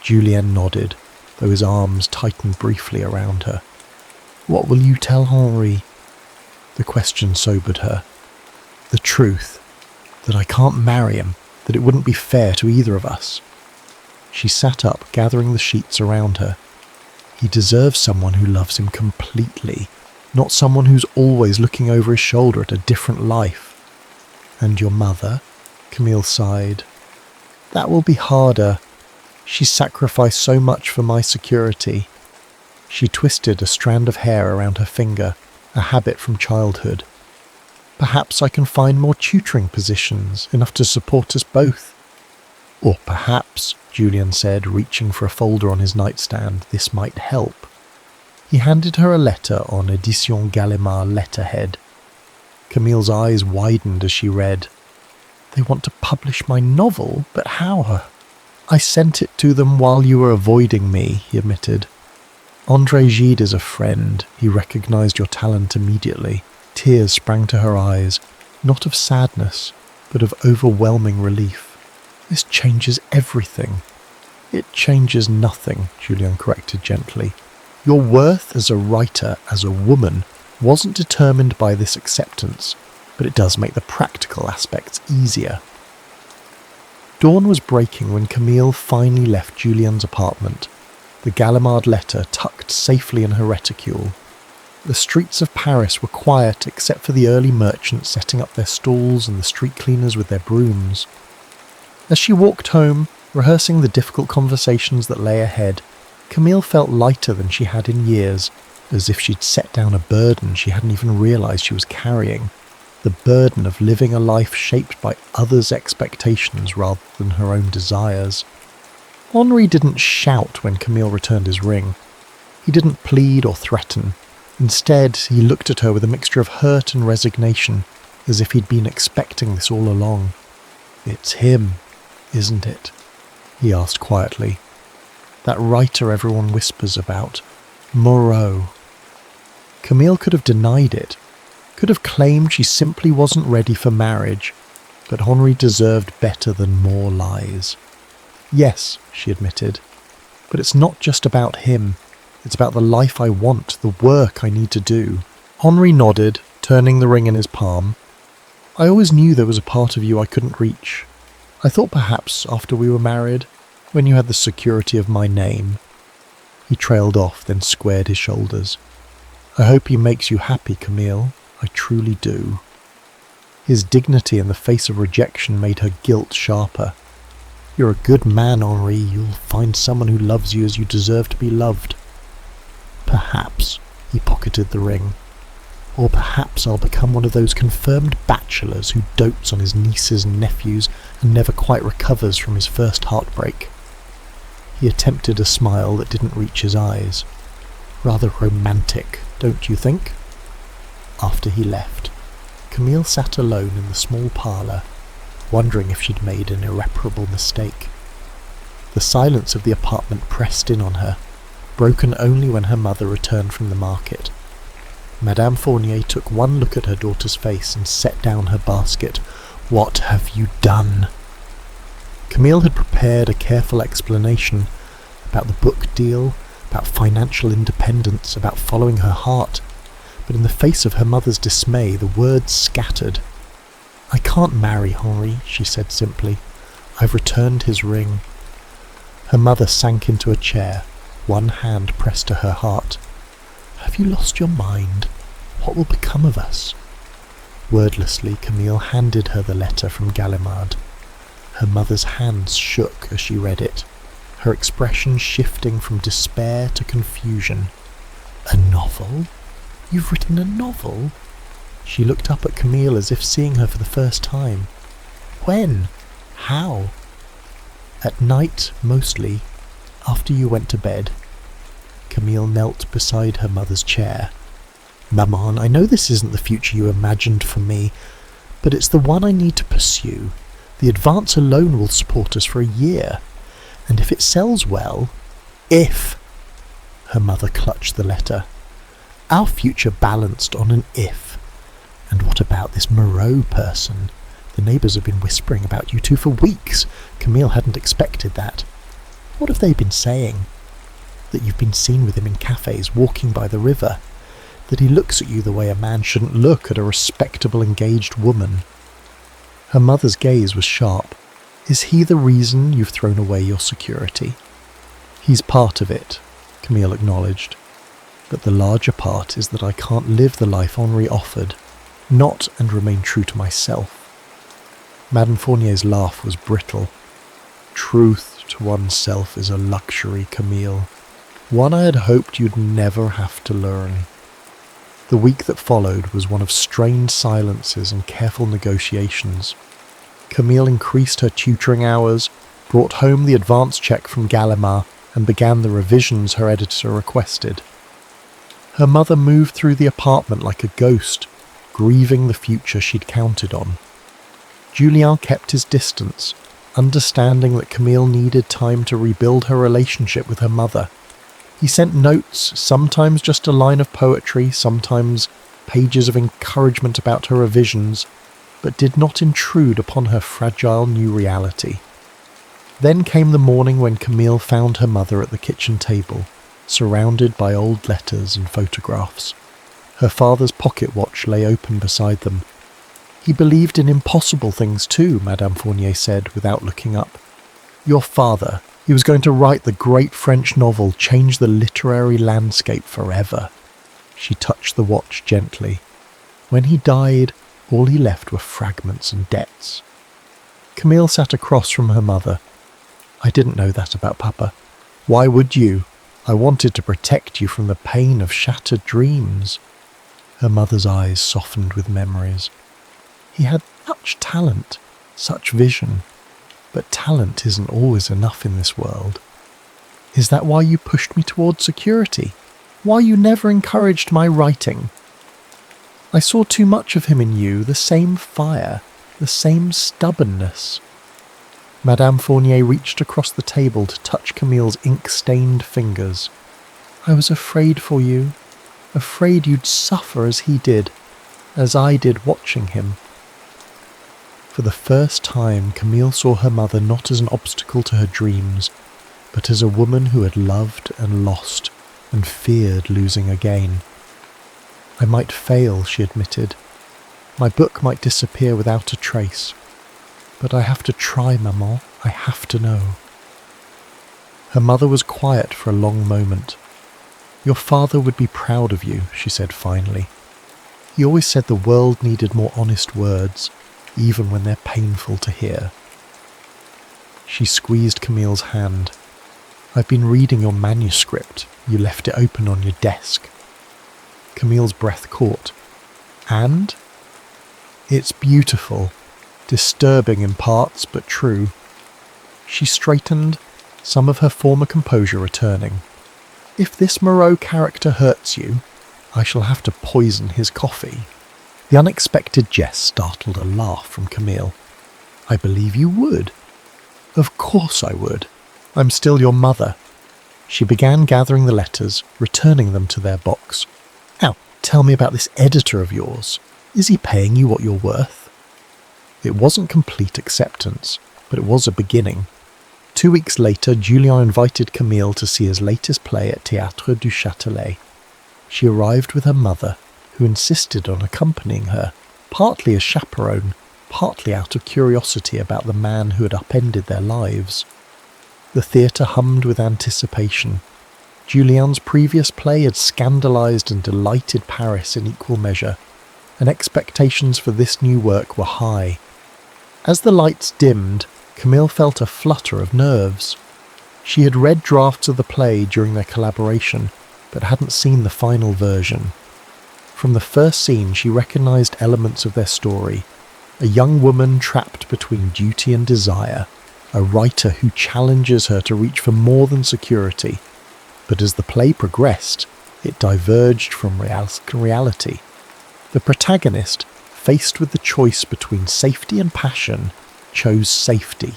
Julien nodded, though his arms tightened briefly around her. "What will you tell Henri?" The question sobered her. "The truth. That I can't marry him, that it wouldn't be fair to either of us." She sat up, gathering the sheets around her. He deserves someone who loves him completely, not someone who's always looking over his shoulder at a different life. "And your mother?" Camille sighed. "That will be harder. She's sacrificed so much for my security." She twisted a strand of hair around her finger, a habit from childhood. "Perhaps I can find more tutoring positions, enough to support us both." "Or perhaps," Julien said, reaching for a folder on his nightstand, "this might help." He handed her a letter on Edition Gallimard letterhead. Camille's eyes widened as she read. "They want to publish my novel, but how?" "I sent it to them while you were avoiding me," he admitted. "André Gide is a friend. He recognized your talent immediately." Tears sprang to her eyes, not of sadness, but of overwhelming relief. "This changes everything." "It changes nothing," Julien corrected gently. "Your worth as a writer, as a woman, wasn't determined by this acceptance, but it does make the practical aspects easier." Dawn was breaking when Camille finally left Julien's apartment, the Gallimard letter tucked safely in her reticule. The streets of Paris were quiet except for the early merchants setting up their stalls and the street cleaners with their brooms. As she walked home, rehearsing the difficult conversations that lay ahead, Camille felt lighter than she had in years, as if she'd set down a burden she hadn't even realised she was carrying, the burden of living a life shaped by others' expectations rather than her own desires. Henri didn't shout when Camille returned his ring. He didn't plead or threaten. Instead, he looked at her with a mixture of hurt and resignation, as if he'd been expecting this all along. "It's him, isn't it?" he asked quietly. "That writer everyone whispers about, Moreau." Camille could have denied it, could have claimed she simply wasn't ready for marriage, but Henri deserved better than more lies. "Yes," she admitted, But it's not just about him. It's about the life I want, the work I need to do. Henri nodded, turning the ring in his palm. I always knew there was a part of you I couldn't reach. I thought perhaps after we were married, when you had the security of my name. He trailed off, then squared his shoulders. I hope he makes you happy, Camille. I truly do. His dignity in the face of rejection made her guilt sharper. You're a good man, Henri. You'll find someone who loves you as you deserve to be loved. Perhaps, he pocketed the ring. Or perhaps I'll become one of those confirmed bachelors who dotes on his nieces and nephews and never quite recovers from his first heartbreak. He attempted a smile that didn't reach his eyes. Rather romantic, don't you think? After he left, Camille sat alone in the small parlour, wondering if she'd made an irreparable mistake. The silence of the apartment pressed in on her, broken only when her mother returned from the market. Madame Fournier took one look at her daughter's face and set down her basket. What have you done? Camille had prepared a careful explanation about the book deal, about financial independence, about following her heart, but in the face of her mother's dismay, the words scattered. I can't marry Henri, she said simply. I've returned his ring. Her mother sank into a chair, one hand pressed to her heart. Have you lost your mind? What will become of us? Wordlessly, Camille handed her the letter from Gallimard. Her mother's hands shook as she read it, her expression shifting from despair to confusion. A novel? You've written a novel? She looked up at Camille as if seeing her for the first time. When? How? At night, mostly, after you went to bed. Camille knelt beside her mother's chair. Maman, I know this isn't the future you imagined for me, but it's the one I need to pursue. The advance alone will support us for a year, and if it sells well, if... Her mother clutched the letter. Our future balanced on an if. And what about this Moreau person? The neighbours have been whispering about you two for weeks. Camille hadn't expected that. What have they been saying? That you've been seen with him in cafes, walking by the river. That he looks at you the way a man shouldn't look at a respectable, engaged woman. Her mother's gaze was sharp. Is he the reason you've thrown away your security? He's part of it, Camille acknowledged. But the larger part is that I can't live the life Henri offered, not and remain true to myself. Madame Fournier's laugh was brittle. Truth to oneself is a luxury, Camille. One I had hoped you'd never have to learn. The week that followed was one of strained silences and careful negotiations. Camille increased her tutoring hours, brought home the advance check from Gallimard, and began the revisions her editor requested. Her mother moved through the apartment like a ghost, grieving the future she'd counted on. Julien kept his distance, understanding that Camille needed time to rebuild her relationship with her mother. He sent notes, sometimes just a line of poetry, sometimes pages of encouragement about her revisions, but did not intrude upon her fragile new reality. Then came the morning when Camille found her mother at the kitchen table, surrounded by old letters and photographs. Her father's pocket watch lay open beside them. He believed in impossible things too, Madame Fournier said, without looking up. Your father, he was going to write the great French novel, change the literary landscape forever. She touched the watch gently. When he died, all he left were fragments and debts. Camille sat across from her mother. I didn't know that about Papa. Why would you? I wanted to protect you from the pain of shattered dreams. Her mother's eyes softened with memories. He had such talent, such vision, but talent isn't always enough in this world. Is that why you pushed me towards security? Why you never encouraged my writing? I saw too much of him in you, the same fire, the same stubbornness. Madame Fournier reached across the table to touch Camille's ink-stained fingers. I was afraid for you, afraid you'd suffer as he did, as I did watching him. For the first time, Camille saw her mother not as an obstacle to her dreams, but as a woman who had loved and lost and feared losing again. I might fail, she admitted. My book might disappear without a trace. But I have to try, maman. I have to know. Her mother was quiet for a long moment. Your father would be proud of you, she said finally. He always said the world needed more honest words, even when they're painful to hear. She squeezed Camille's hand. I've been reading your manuscript. You left it open on your desk. Camille's breath caught. And? It's beautiful, disturbing in parts, but true. She straightened, some of her former composure returning. If this Moreau character hurts you, I shall have to poison his coffee. The unexpected jest startled a laugh from Camille. I believe you would. Of course I would. I'm still your mother. She began gathering the letters, returning them to their box. Now, tell me about this editor of yours. Is he paying you what you're worth? It wasn't complete acceptance, but it was a beginning. 2 weeks later, Julien invited Camille to see his latest play at Théâtre du Châtelet. She arrived with her mother, who insisted on accompanying her, partly as chaperone, partly out of curiosity about the man who had upended their lives. The theatre hummed with anticipation. Julien's previous play had scandalised and delighted Paris in equal measure, and expectations for this new work were high. As the lights dimmed, Camille felt a flutter of nerves. She had read drafts of the play during their collaboration, but hadn't seen the final version. From the first scene she recognised elements of their story. A young woman trapped between duty and desire, a writer who challenges her to reach for more than security. But as the play progressed, it diverged from reality. The protagonist, faced with the choice between safety and passion, chose safety.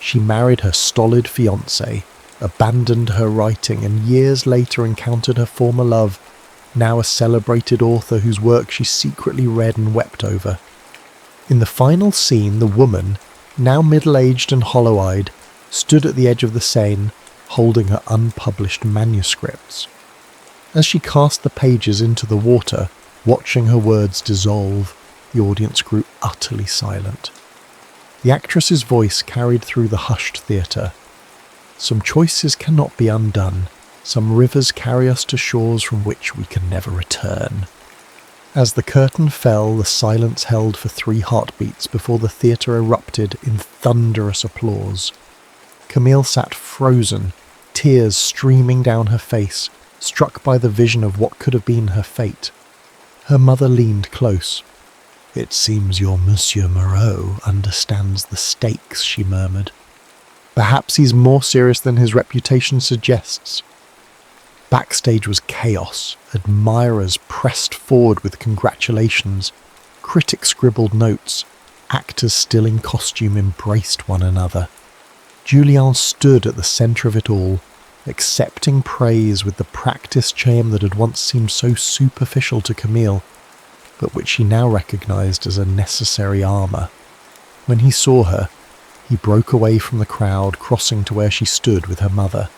She married her stolid fiancé, abandoned her writing, and years later encountered her former love, now a celebrated author whose work she secretly read and wept over. In the final scene, the woman, now middle-aged and hollow-eyed, stood at the edge of the Seine, holding her unpublished manuscripts. As she cast the pages into the water, watching her words dissolve, the audience grew utterly silent. The actress's voice carried through the hushed theatre. Some choices cannot be undone. Some rivers carry us to shores from which we can never return. As the curtain fell, the silence held for 3 heartbeats before the theatre erupted in thunderous applause. Camille sat frozen, tears streaming down her face, struck by the vision of what could have been her fate. Her mother leaned close. "It seems your Monsieur Moreau understands the stakes," she murmured. "Perhaps he's more serious than his reputation suggests." Backstage was chaos. Admirers pressed forward with congratulations. Critics scribbled notes. Actors still in costume embraced one another. Julien stood at the centre of it all, accepting praise with the practiced charm that had once seemed so superficial to Camille, but which she now recognised as a necessary armour. When he saw her, he broke away from the crowd, crossing to where she stood with her mother.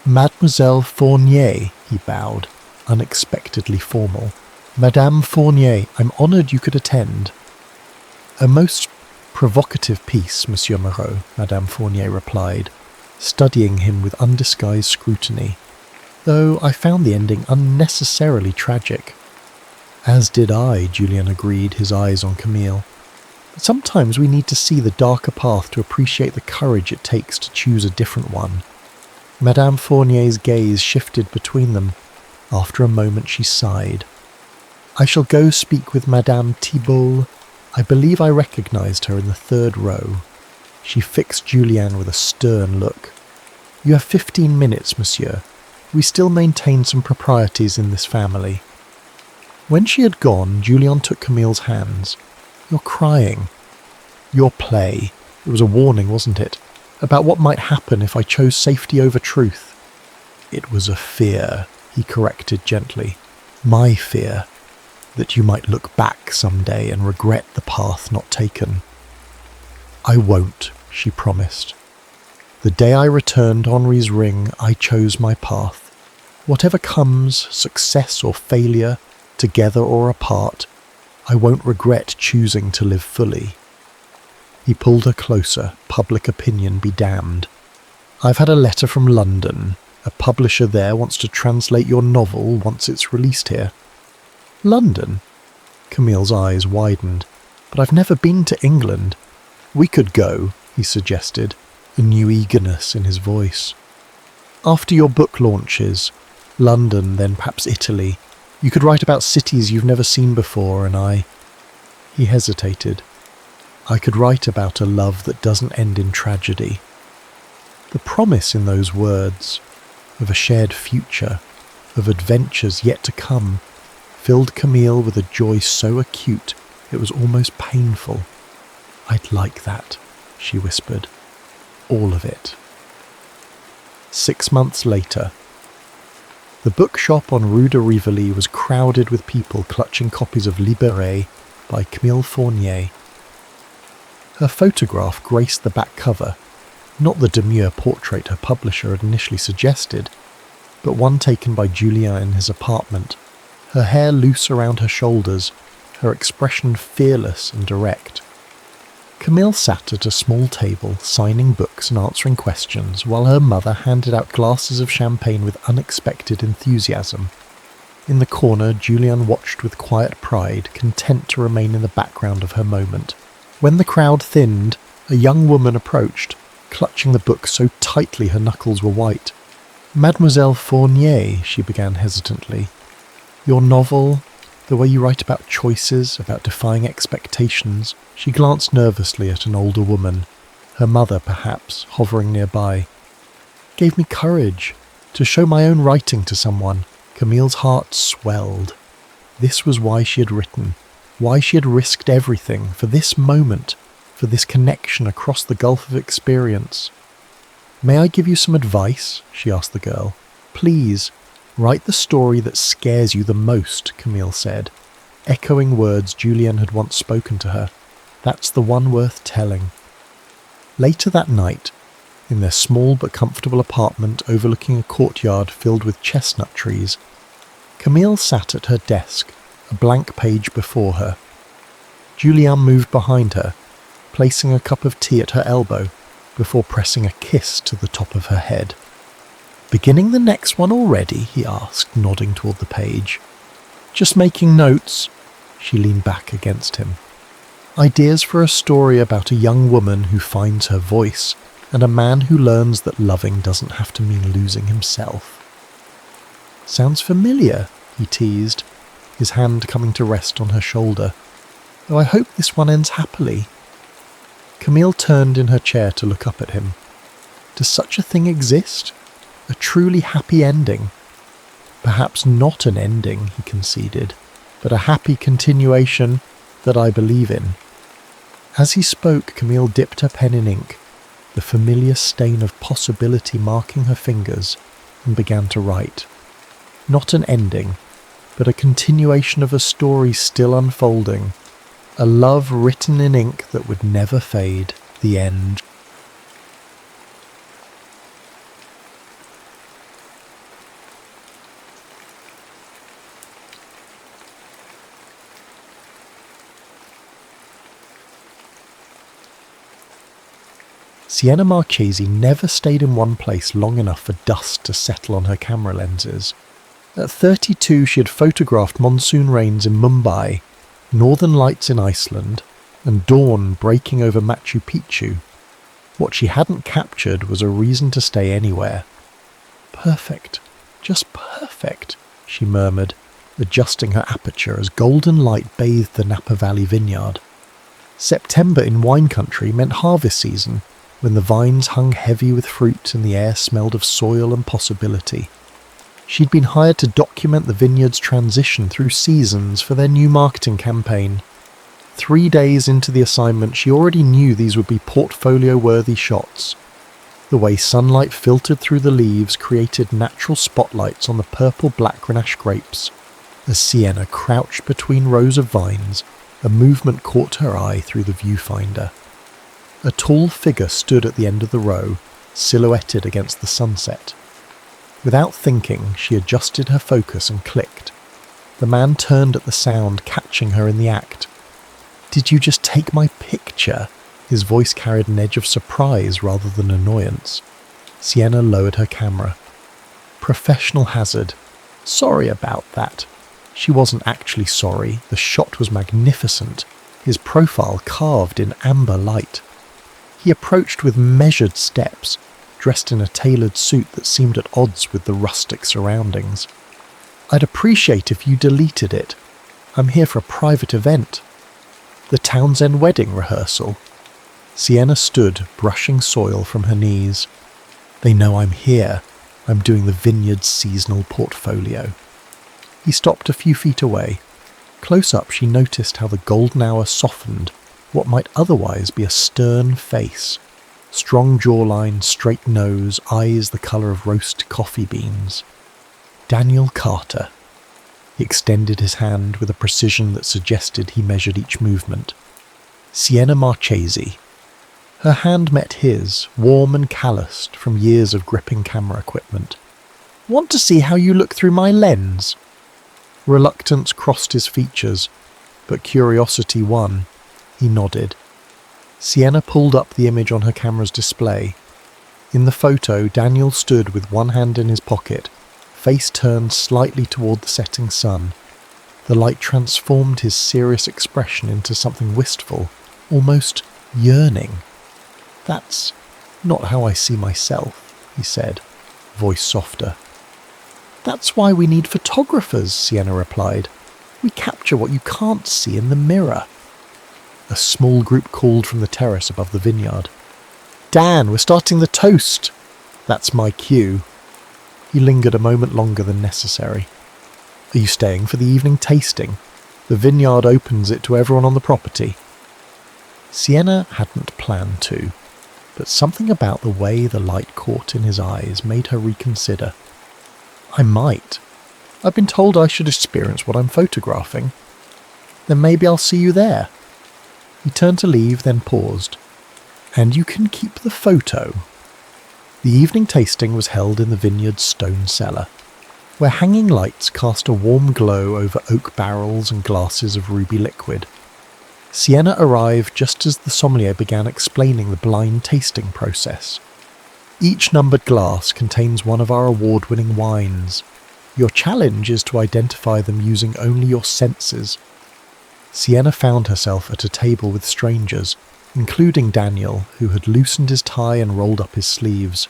"Mademoiselle Fournier," he bowed, unexpectedly formal. "Madame Fournier, I'm honoured you could attend." "A most provocative piece, Monsieur Moreau," Madame Fournier replied, studying him with undisguised scrutiny, "though I found the ending unnecessarily tragic." "As did I," Julien agreed, his eyes on Camille. "But sometimes we need to see the darker path to appreciate the courage it takes to choose a different one." Madame Fournier's gaze shifted between them. After a moment she sighed. "I shall go speak with Madame Thibault. I believe I recognised her in the 3rd row." She fixed Julien with a stern look. "You have 15 minutes, monsieur. We still maintain some proprieties in this family." When she had gone, Julien took Camille's hands. "You're crying." "Your play. It was a warning, wasn't it? About what might happen if I chose safety over truth." "It was a fear," he corrected gently. "My fear. That you might look back someday and regret the path not taken." "I won't," she promised. The day I returned Henri's ring, I chose my path. Whatever comes, success or failure, together or apart, I won't regret choosing to live fully." He pulled her closer, public opinion be damned. "I've had a letter from London. A publisher there wants to translate your novel once it's released here." "London?" Camille's eyes widened. "But I've never been to England." "We could go," he suggested, a new eagerness in his voice. "After your book launches, London, then perhaps Italy. You could write about cities you've never seen before, and I..." He hesitated. "I could write about a love that doesn't end in tragedy." The promise in those words, of a shared future, of adventures yet to come, filled Camille with a joy so acute it was almost painful. "I'd like that," she whispered. "All of it." 6 months later. The bookshop on Rue de Rivoli was crowded with people clutching copies of Libéré by Camille Fournier. Her photograph graced the back cover, not the demure portrait her publisher had initially suggested, but one taken by Julien in his apartment, her hair loose around her shoulders, her expression fearless and direct. Camille sat at a small table, signing books and answering questions, while her mother handed out glasses of champagne with unexpected enthusiasm. In the corner, Julien watched with quiet pride, content to remain in the background of her moment. When the crowd thinned, a young woman approached, clutching the book so tightly her knuckles were white. "Mademoiselle Fournier," she began hesitantly. "Your novel, the way you write about choices, about defying expectations." She glanced nervously at an older woman, her mother perhaps, hovering nearby. "Gave me courage to show my own writing to someone." Camille's heart swelled. This was why she had written, why she had risked everything for this moment, for this connection across the gulf of experience. "May I give you some advice?" she asked the girl. "Please, write the story that scares you the most," Camille said, echoing words Julien had once spoken to her. "That's the one worth telling." Later that night, in their small but comfortable apartment overlooking a courtyard filled with chestnut trees, Camille sat at her desk, a blank page before her. Julien moved behind her, placing a cup of tea at her elbow before pressing a kiss to the top of her head. "Beginning the next one already?" he asked, nodding toward the page. "Just making notes." She leaned back against him. "Ideas for a story about a young woman who finds her voice and a man who learns that loving doesn't have to mean losing himself." "Sounds familiar," he teased, his hand coming to rest on her shoulder. "Though I hope this one ends happily." Camille turned in her chair to look up at him. Does such a thing exist? A truly happy ending? Perhaps not an ending, he conceded, but a happy continuation that I believe in. As he spoke, Camille dipped her pen in ink, the familiar stain of possibility marking her fingers, and began to write. Not an ending, but a continuation of a story still unfolding, a love written in ink that would never fade, the end. Sienna Marchesi never stayed in one place long enough for dust to settle on her camera lenses. At 32, she had photographed monsoon rains in Mumbai, northern lights in Iceland, and dawn breaking over Machu Picchu. What she hadn't captured was a reason to stay anywhere. "Perfect, just perfect," she murmured, adjusting her aperture as golden light bathed the Napa Valley vineyard. September in wine country meant harvest season, when the vines hung heavy with fruit and the air smelled of soil and possibility. She'd been hired to document the vineyard's transition through seasons for their new marketing campaign. 3 days into the assignment, she already knew these would be portfolio-worthy shots. The way sunlight filtered through the leaves created natural spotlights on the purple-black Grenache grapes. As Sienna crouched between rows of vines, a movement caught her eye through the viewfinder. A tall figure stood at the end of the row, silhouetted against the sunset. Without thinking, she adjusted her focus and clicked. The man turned at the sound, catching her in the act. "Did you just take my picture?" His voice carried an edge of surprise rather than annoyance. Sienna lowered her camera. "Professional hazard. Sorry about that." She wasn't actually sorry. The shot was magnificent, his profile carved in amber light. He approached with measured steps, dressed in a tailored suit that seemed at odds with the rustic surroundings. "I'd appreciate if you deleted it. I'm here for a private event." "The Townsend wedding rehearsal." Sienna stood, brushing soil from her knees. "They know I'm here. I'm doing the vineyard's seasonal portfolio." He stopped a few feet away. Close up, she noticed how the golden hour softened what might otherwise be a stern face. Strong jawline, straight nose, eyes the colour of roast coffee beans. Daniel Carter. He extended his hand with a precision that suggested he measured each movement. Sienna Marchesi. Her hand met his, warm and calloused from years of gripping camera equipment. "Want to see how you look through my lens?" Reluctance crossed his features, but curiosity won. He nodded. Sienna pulled up the image on her camera's display. In the photo, Daniel stood with one hand in his pocket, face turned slightly toward the setting sun. The light transformed his serious expression into something wistful, almost yearning. "That's not how I see myself," he said, voice softer. "That's why we need photographers," Sienna replied. "We capture what you can't see in the mirror." A small group called from the terrace above the vineyard. "Dan, we're starting the toast." "That's my cue." He lingered a moment longer than necessary. "Are you staying for the evening tasting? The vineyard opens it to everyone on the property." Sienna hadn't planned to, but something about the way the light caught in his eyes made her reconsider. "I might. I've been told I should experience what I'm photographing. Then maybe I'll see you there." He turned to leave, then paused. "And you can keep the photo." The evening tasting was held in the vineyard's stone cellar, where hanging lights cast a warm glow over oak barrels and glasses of ruby liquid. Sienna arrived just as the sommelier began explaining the blind tasting process. "Each numbered glass contains one of our award-winning wines. Your challenge is to identify them using only your senses." Sienna found herself at a table with strangers, including Daniel, who had loosened his tie and rolled up his sleeves.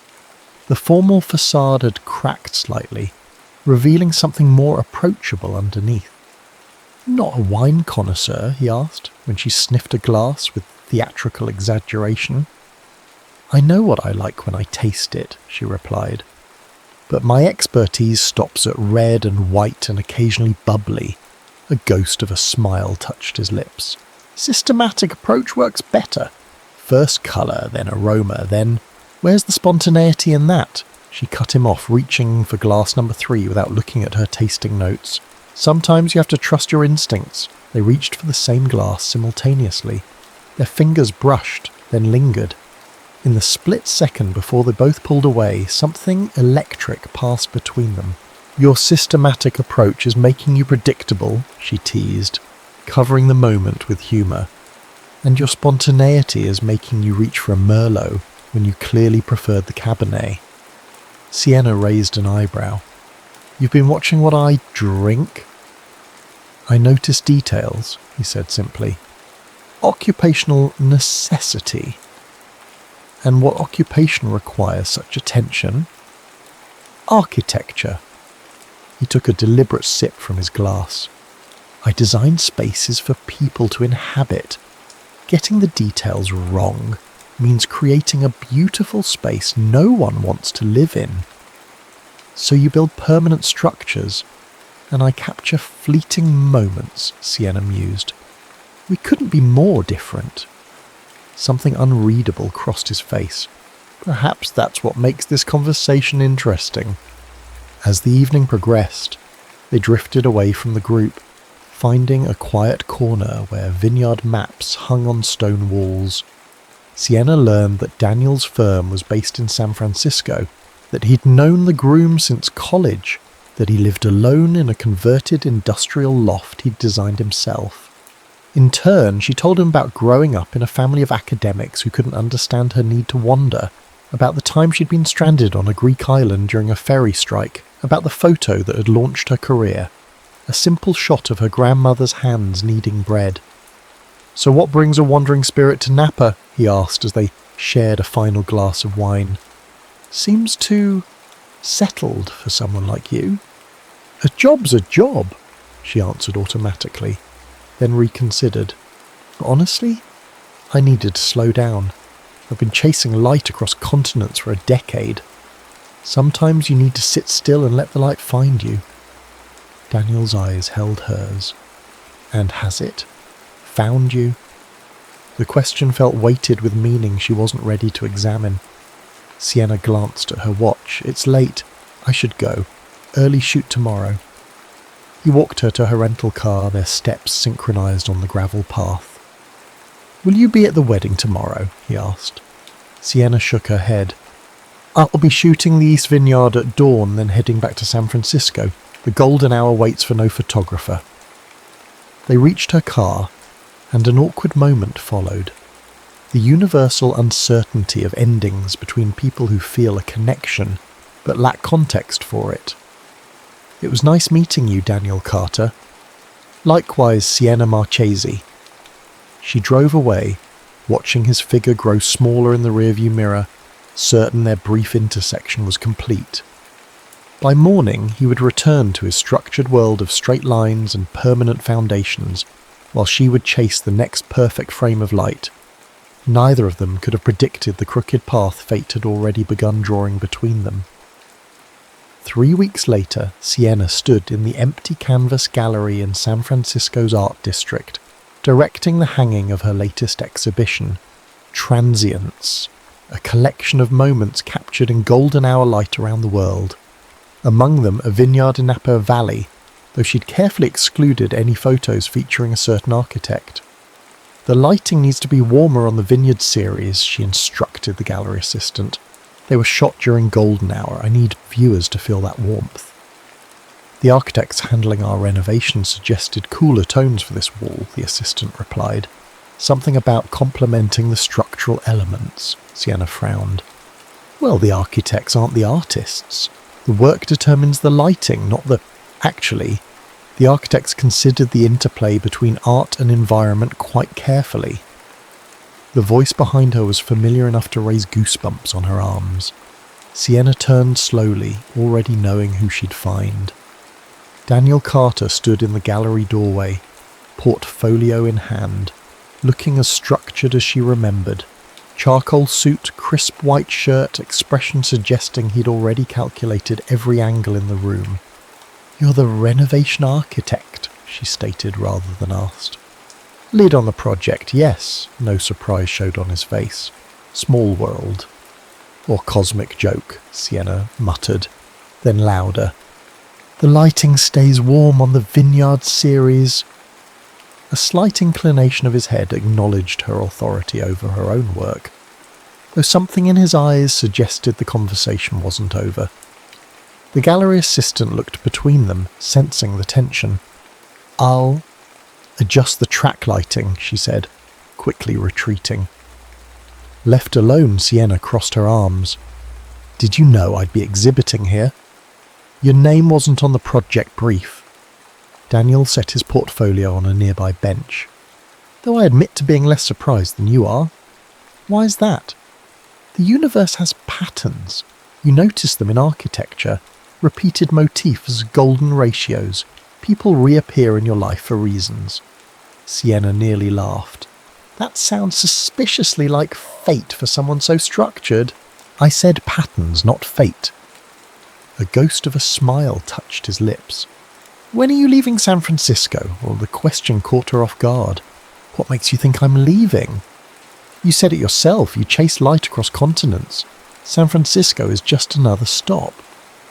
The formal facade had cracked slightly, revealing something more approachable underneath. "Not a wine connoisseur?" he asked, when she sniffed a glass with theatrical exaggeration. "I know what I like when I taste it," she replied. "But my expertise stops at red and white and occasionally bubbly." A ghost of a smile touched his lips. "Systematic approach works better. First colour, then aroma, then... Where's the spontaneity in that?" She cut him off, reaching for glass number 3 without looking at her tasting notes. "Sometimes you have to trust your instincts." They reached for the same glass simultaneously. Their fingers brushed, then lingered. In the split second before they both pulled away, something electric passed between them. "Your systematic approach is making you predictable," she teased, covering the moment with humour. "And your spontaneity is making you reach for a Merlot when you clearly preferred the Cabernet." Sienna raised an eyebrow. "You've been watching what I drink?" "I notice details," he said simply. "Occupational necessity." "And what occupation requires such attention?" "Architecture." He took a deliberate sip from his glass. "I design spaces for people to inhabit. Getting the details wrong means creating a beautiful space no one wants to live in. So you build permanent structures, and I capture fleeting moments," Sienna mused. "We couldn't be more different." Something unreadable crossed his face. "Perhaps that's what makes this conversation interesting." As the evening progressed, they drifted away from the group, finding a quiet corner where vineyard maps hung on stone walls. Sienna learned that Daniel's firm was based in San Francisco, that he'd known the groom since college, that he lived alone in a converted industrial loft he'd designed himself. In turn, she told him about growing up in a family of academics who couldn't understand her need to wander, about the time she'd been stranded on a Greek island during a ferry strike, about the photo that had launched her career, a simple shot of her grandmother's hands kneading bread. "So what brings a wandering spirit to Napa?" he asked as they shared a final glass of wine. "Seems too settled for someone like you." "A job's a job," she answered automatically, then reconsidered. "Honestly, I needed to slow down. I've been chasing light across continents for a decade. Sometimes you need to sit still and let the light find you." Daniel's eyes held hers. "And has it? Found you?" The question felt weighted with meaning she wasn't ready to examine. Sienna glanced at her watch. "It's late. I should go. Early shoot tomorrow." He walked her to her rental car, their steps synchronized on the gravel path. "Will you be at the wedding tomorrow?" he asked. Sienna shook her head. "I'll be shooting the East Vineyard at dawn, then heading back to San Francisco. The golden hour waits for no photographer." They reached her car, and an awkward moment followed. The universal uncertainty of endings between people who feel a connection, but lack context for it. "It was nice meeting you, Daniel Carter." "Likewise, Sienna Marchese." She drove away, watching his figure grow smaller in the rearview mirror, certain their brief intersection was complete. By morning, he would return to his structured world of straight lines and permanent foundations, while she would chase the next perfect frame of light. Neither of them could have predicted the crooked path fate had already begun drawing between them. 3 weeks later, Sienna stood in the empty canvas gallery in San Francisco's art district, directing the hanging of her latest exhibition, Transience, a collection of moments captured in golden hour light around the world. Among them a vineyard in Napa Valley, though she'd carefully excluded any photos featuring a certain architect. "The lighting needs to be warmer on the vineyard series," she instructed the gallery assistant. "They were shot during golden hour. I need viewers to feel that warmth." "The architects handling our renovation suggested cooler tones for this wall," the assistant replied. "Something about complementing the structural elements," Sienna frowned. "Well, the architects aren't the artists. The work determines the lighting, not the... Actually, the architects considered the interplay between art and environment quite carefully." The voice behind her was familiar enough to raise goosebumps on her arms. Sienna turned slowly, already knowing who she'd find. Daniel Carter stood in the gallery doorway, portfolio in hand, looking as structured as she remembered. Charcoal suit, crisp white shirt, expression suggesting he'd already calculated every angle in the room. "You're the renovation architect," she stated rather than asked. "Lead on the project, yes," no surprise showed on his face. "Small world." "Or cosmic joke," Sienna muttered, then louder. "The lighting stays warm on the vineyard series." A slight inclination of his head acknowledged her authority over her own work, though something in his eyes suggested the conversation wasn't over. The gallery assistant looked between them, sensing the tension. "I'll adjust the track lighting," she said, quickly retreating. Left alone, Sienna crossed her arms. "Did you know I'd be exhibiting here? Your name wasn't on the project brief." Daniel set his portfolio on a nearby bench. "Though I admit to being less surprised than you are." "Why is that?" "The universe has patterns. You notice them in architecture. Repeated motifs, golden ratios. People reappear in your life for reasons." Sienna nearly laughed. "That sounds suspiciously like fate for someone so structured." "I said patterns, not fate." A ghost of a smile touched his lips. "When are you leaving San Francisco?" Well, the question caught her off guard. "What makes you think I'm leaving?" "You said it yourself. You chase light across continents. San Francisco is just another stop."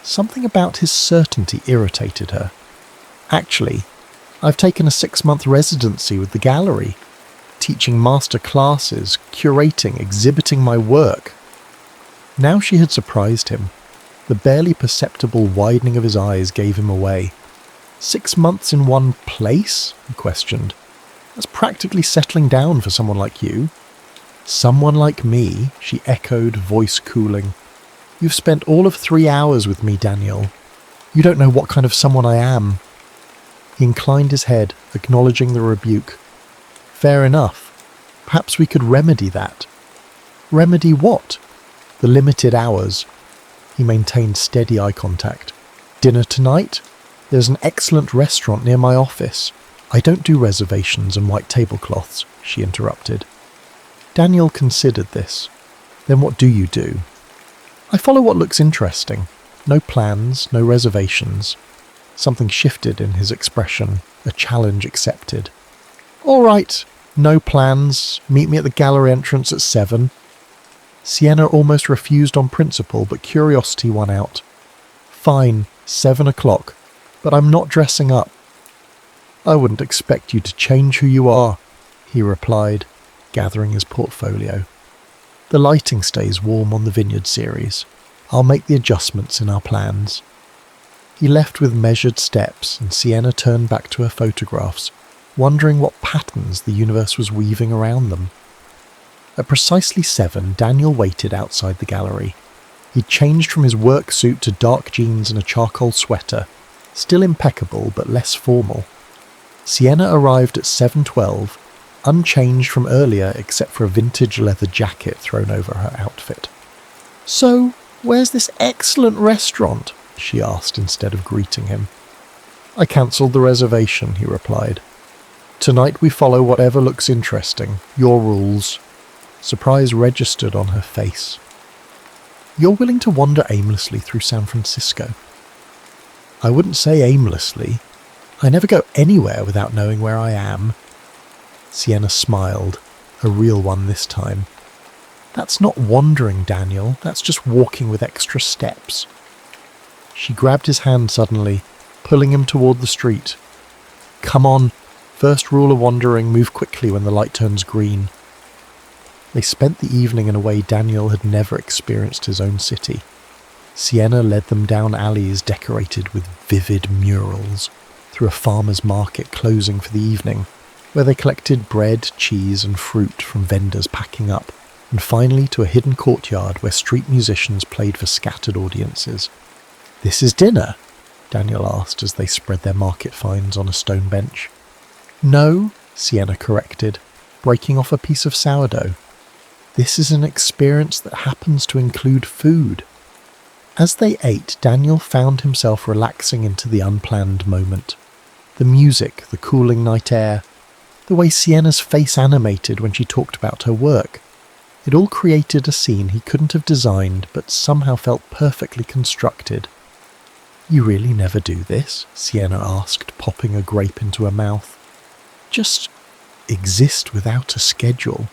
Something about his certainty irritated her. "Actually, I've taken a 6-month residency with the gallery." teaching master classes, curating, exhibiting my work. Now she had surprised him. The barely perceptible widening of his eyes gave him away. 6 months in one place? He questioned. That's practically settling down for someone like you. Someone like me, she echoed, voice cooling. You've spent all of 3 hours with me, Daniel. You don't know what kind of someone I am. He inclined his head, acknowledging the rebuke. Fair enough. Perhaps we could remedy that. Remedy what? The limited hours. He maintained steady eye contact. Dinner tonight? There's an excellent restaurant near my office. I don't do reservations and white tablecloths, she interrupted. Daniel considered this. Then what do you do? I follow what looks interesting. No plans, no reservations. Something shifted in his expression, a challenge accepted. All right, no plans. Meet me at the gallery entrance at 7. Sienna almost refused on principle, but curiosity won out. Fine, 7 o'clock, but I'm not dressing up. I wouldn't expect you to change who you are, he replied, gathering his portfolio. The lighting stays warm on the Vineyard series. I'll make the adjustments in our plans. He left with measured steps, and Sienna turned back to her photographs, wondering what patterns the universe was weaving around them. At precisely 7, Daniel waited outside the gallery. He'd changed from his work suit to dark jeans and a charcoal sweater, still impeccable but less formal. Sienna arrived at 7:12, unchanged from earlier except for a vintage leather jacket thrown over her outfit. So, where's this excellent restaurant? She asked instead of greeting him. I cancelled the reservation, he replied. Tonight we follow whatever looks interesting, your rules. Surprise registered on her face. You're willing to wander aimlessly through San Francisco? I wouldn't say aimlessly. I never go anywhere without knowing where I am. Sienna smiled, a real one this time. That's not wandering, Daniel. That's just walking with extra steps. She grabbed his hand suddenly, pulling him toward the street. Come on. First rule of wandering, move quickly when the light turns green. They spent the evening in a way Daniel had never experienced his own city. Sienna led them down alleys decorated with vivid murals, through a farmer's market closing for the evening, where they collected bread, cheese and fruit from vendors packing up, and finally to a hidden courtyard where street musicians played for scattered audiences. This is dinner? Daniel asked as they spread their market finds on a stone bench. No, Sienna corrected, breaking off a piece of sourdough. This is an experience that happens to include food. As they ate, Daniel found himself relaxing into the unplanned moment. The music, the cooling night air, the way Sienna's face animated when she talked about her work. It all created a scene he couldn't have designed, but somehow felt perfectly constructed. You really never do this? Sienna asked, popping a grape into her mouth. Just exist without a schedule.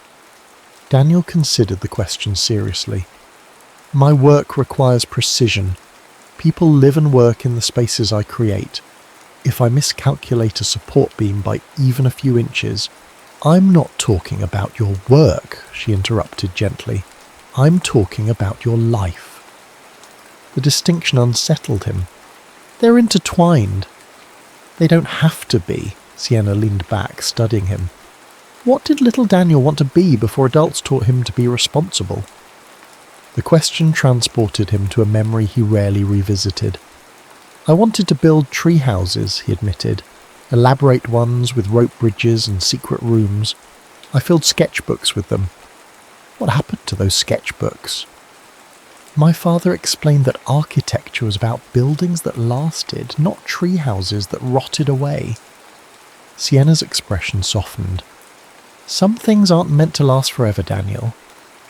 Daniel considered the question seriously. My work requires precision. People live and work in the spaces I create. If I miscalculate a support beam by even a few inches, I'm not talking about your work, she interrupted gently. I'm talking about your life. The distinction unsettled him. They're intertwined. They don't have to be. Sienna leaned back, studying him. What did little Daniel want to be before adults taught him to be responsible? The question transported him to a memory he rarely revisited. I wanted to build tree houses, he admitted, elaborate ones with rope bridges and secret rooms. I filled sketchbooks with them. What happened to those sketchbooks? My father explained that architecture was about buildings that lasted, not tree houses that rotted away. Sienna's expression softened. Some things aren't meant to last forever, Daniel.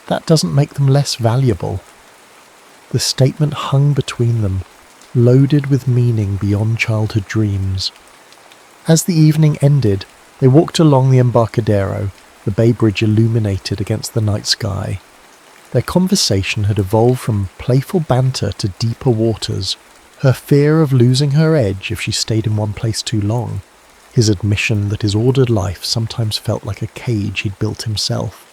That doesn't make them less valuable. The statement hung between them, loaded with meaning beyond childhood dreams. As the evening ended, they walked along the Embarcadero, the Bay Bridge illuminated against the night sky. Their conversation had evolved from playful banter to deeper waters, her fear of losing her edge if she stayed in one place too long. his admission that his ordered life sometimes felt like a cage he'd built himself.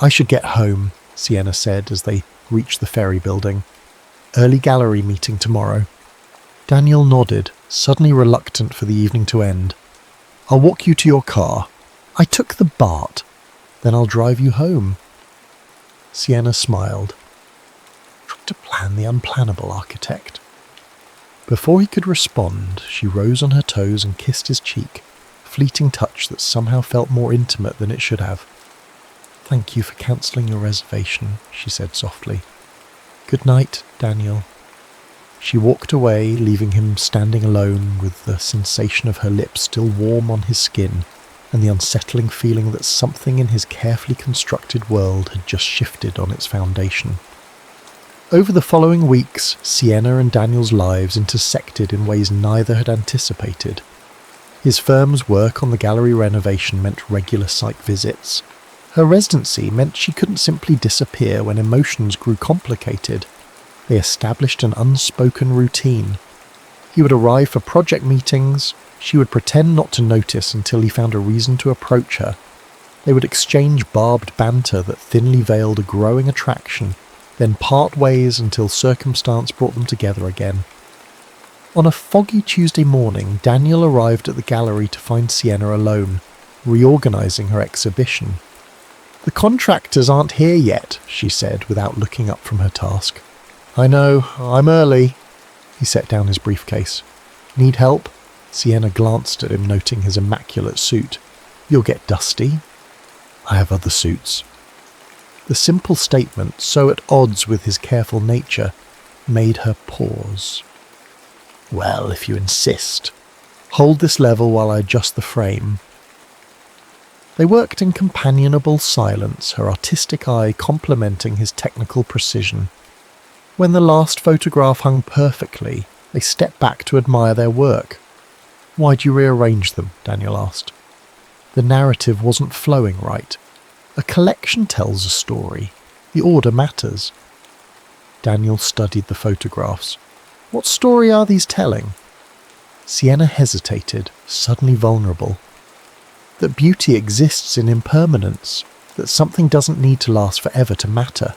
"I should get home," Sienna said as they reached the ferry building. "Early gallery meeting tomorrow." Daniel nodded, suddenly reluctant for the evening to end. "I'll walk you to your car. I took the BART. Then I'll drive you home." Sienna smiled. Trying to plan the unplannable, architect. Before he could respond, she rose on her toes and kissed his cheek, a fleeting touch that somehow felt more intimate than it should have. "Thank you for cancelling your reservation," she said softly. "Good night, Daniel." She walked away, leaving him standing alone with the sensation of her lips still warm on his skin and the unsettling feeling that something in his carefully constructed world had just shifted on its foundation. Over the following weeks, Sienna and Daniel's lives intersected in ways neither had anticipated. His firm's work on the gallery renovation meant regular site visits. Her residency meant she couldn't simply disappear when emotions grew complicated. They established an unspoken routine. He would arrive for project meetings. She would pretend not to notice until he found a reason to approach her. They would exchange barbed banter that thinly veiled a growing attraction, then part ways until circumstance brought them together again. On a foggy Tuesday morning, Daniel arrived at the gallery to find Sienna alone, reorganising her exhibition. "The contractors aren't here yet," she said without looking up from her task. "I know, I'm early." He set down his briefcase. "Need help?" Sienna glanced at him, noting his immaculate suit. "You'll get dusty." "I have other suits." The simple statement, so at odds with his careful nature, made her pause. "Well, if you insist. Hold this level while I adjust the frame." They worked in companionable silence, her artistic eye complementing his technical precision. When the last photograph hung perfectly, they stepped back to admire their work. "Why'd you rearrange them?" Daniel asked. "The narrative wasn't flowing right. A collection tells a story. The order matters." Daniel studied the photographs. "What story are these telling?" Sienna hesitated, suddenly vulnerable. That beauty exists in impermanence, that something doesn't need to last forever to matter.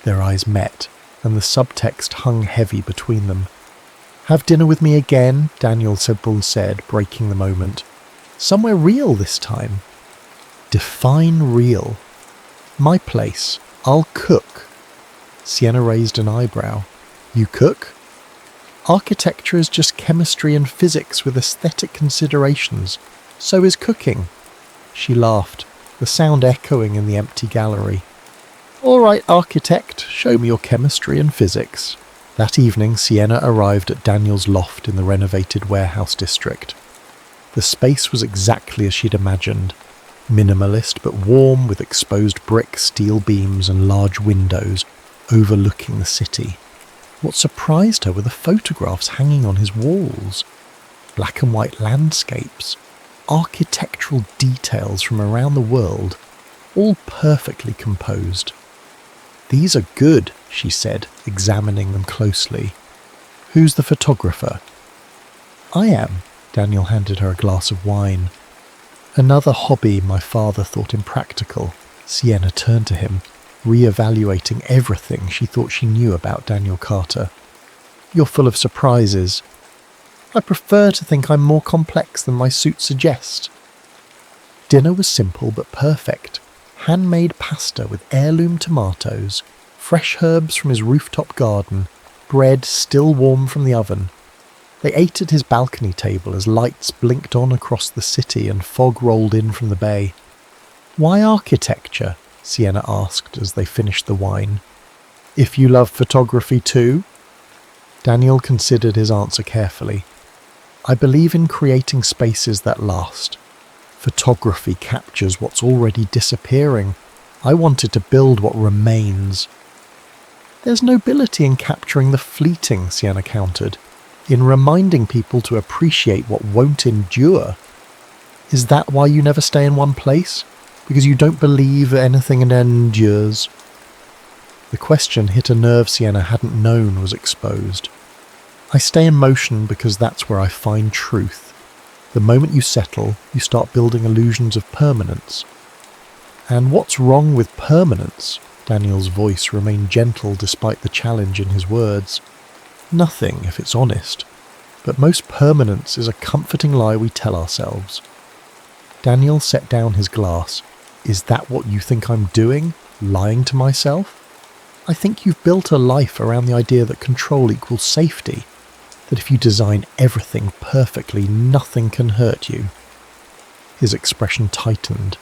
Their eyes met, and the subtext hung heavy between them. "Have dinner with me again," Daniel Sebel said, breaking the moment. "Somewhere real this time." "Define real." "My place. I'll cook." Sienna raised an eyebrow. "You cook?" "Architecture is just chemistry and physics with aesthetic considerations. So is cooking." She laughed, the sound echoing in the empty gallery. "All right, architect, show me your chemistry and physics." That evening, Sienna arrived at Daniel's loft in the renovated warehouse district. The space was exactly as she'd imagined. Minimalist but warm, with exposed brick, steel beams and large windows overlooking the city. What surprised her were the photographs hanging on his walls. Black and white landscapes, architectural details from around the world, all perfectly composed. "These are good," she said, examining them closely. "Who's the photographer?" "I am." Daniel handed her a glass of wine. "Another hobby my father thought impractical." Sienna turned to him, re-evaluating everything she thought she knew about Daniel Carter. "You're full of surprises." "I prefer to think I'm more complex than my suit suggests." Dinner was simple but perfect. Handmade pasta with heirloom tomatoes, fresh herbs from his rooftop garden, bread still warm from the oven. They ate at his balcony table as lights blinked on across the city and fog rolled in from the bay. "Why architecture?" Sienna asked as they finished the wine. "If you love photography too?" Daniel considered his answer carefully. "I believe in creating spaces that last. Photography captures what's already disappearing. I wanted to build what remains." "There's nobility in capturing the fleeting," Sienna countered, "in reminding people to appreciate what won't endure." "Is that why you never stay in one place? Because you don't believe anything endures?" The question hit a nerve Sienna hadn't known was exposed. "I stay in motion because that's where I find truth." The moment you settle, you start building illusions of permanence. And what's wrong with permanence? Daniel's voice remained gentle despite the challenge in his words. Nothing, if it's honest. But most permanence is a comforting lie we tell ourselves. Daniel set down his glass. Is that what you think I'm doing? Lying to myself? I think you've built a life around the idea that control equals safety. That if you design everything perfectly, nothing can hurt you. His expression tightened.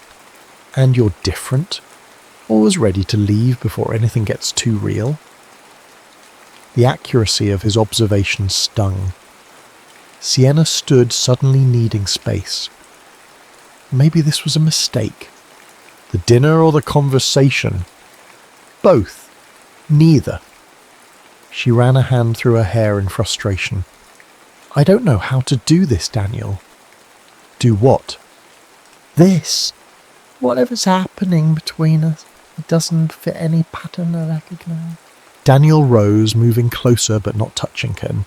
And you're different? Always ready to leave before anything gets too real? The accuracy of his observation stung. Sienna stood, suddenly needing space. Maybe this was a mistake. The dinner or the conversation? Both. Neither. She ran a hand through her hair in frustration. I don't know how to do this, Daniel. Do what? This. Whatever's happening between us, it doesn't fit any pattern I recognize. Daniel rose, moving closer but not touching him.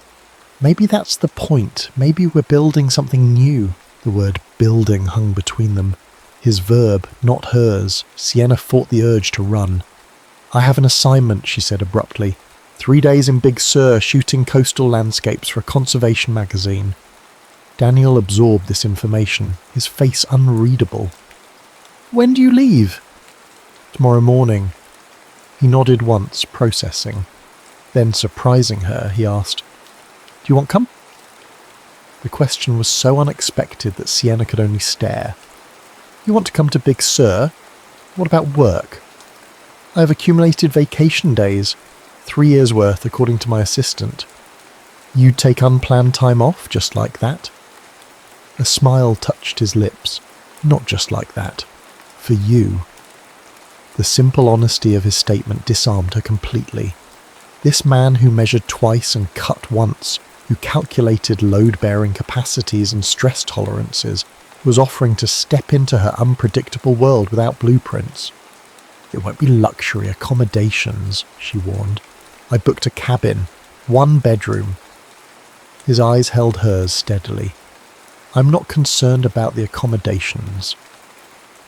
Maybe that's the point. Maybe we're building something new. The word building hung between them. His verb, not hers. Sienna fought the urge to run. I have an assignment, she said abruptly. 3 days in Big Sur shooting coastal landscapes for a conservation magazine. Daniel absorbed this information, his face unreadable. When do you leave? Tomorrow morning. He nodded once, processing. Then, surprising her, he asked, Do you want come? The question was so unexpected that Sienna could only stare. You want to come to Big Sur? What about work? I have accumulated vacation days, 3 years' worth according to my assistant. You'd take unplanned time off just like that? A smile touched his lips. Not just like that. For you. The simple honesty of his statement disarmed her completely. This man who measured twice and cut once, who calculated load-bearing capacities and stress tolerances, was offering to step into her unpredictable world without blueprints. It won't be luxury accommodations, she warned. I booked a cabin, 1 bedroom. His eyes held hers steadily. I'm not concerned about the accommodations.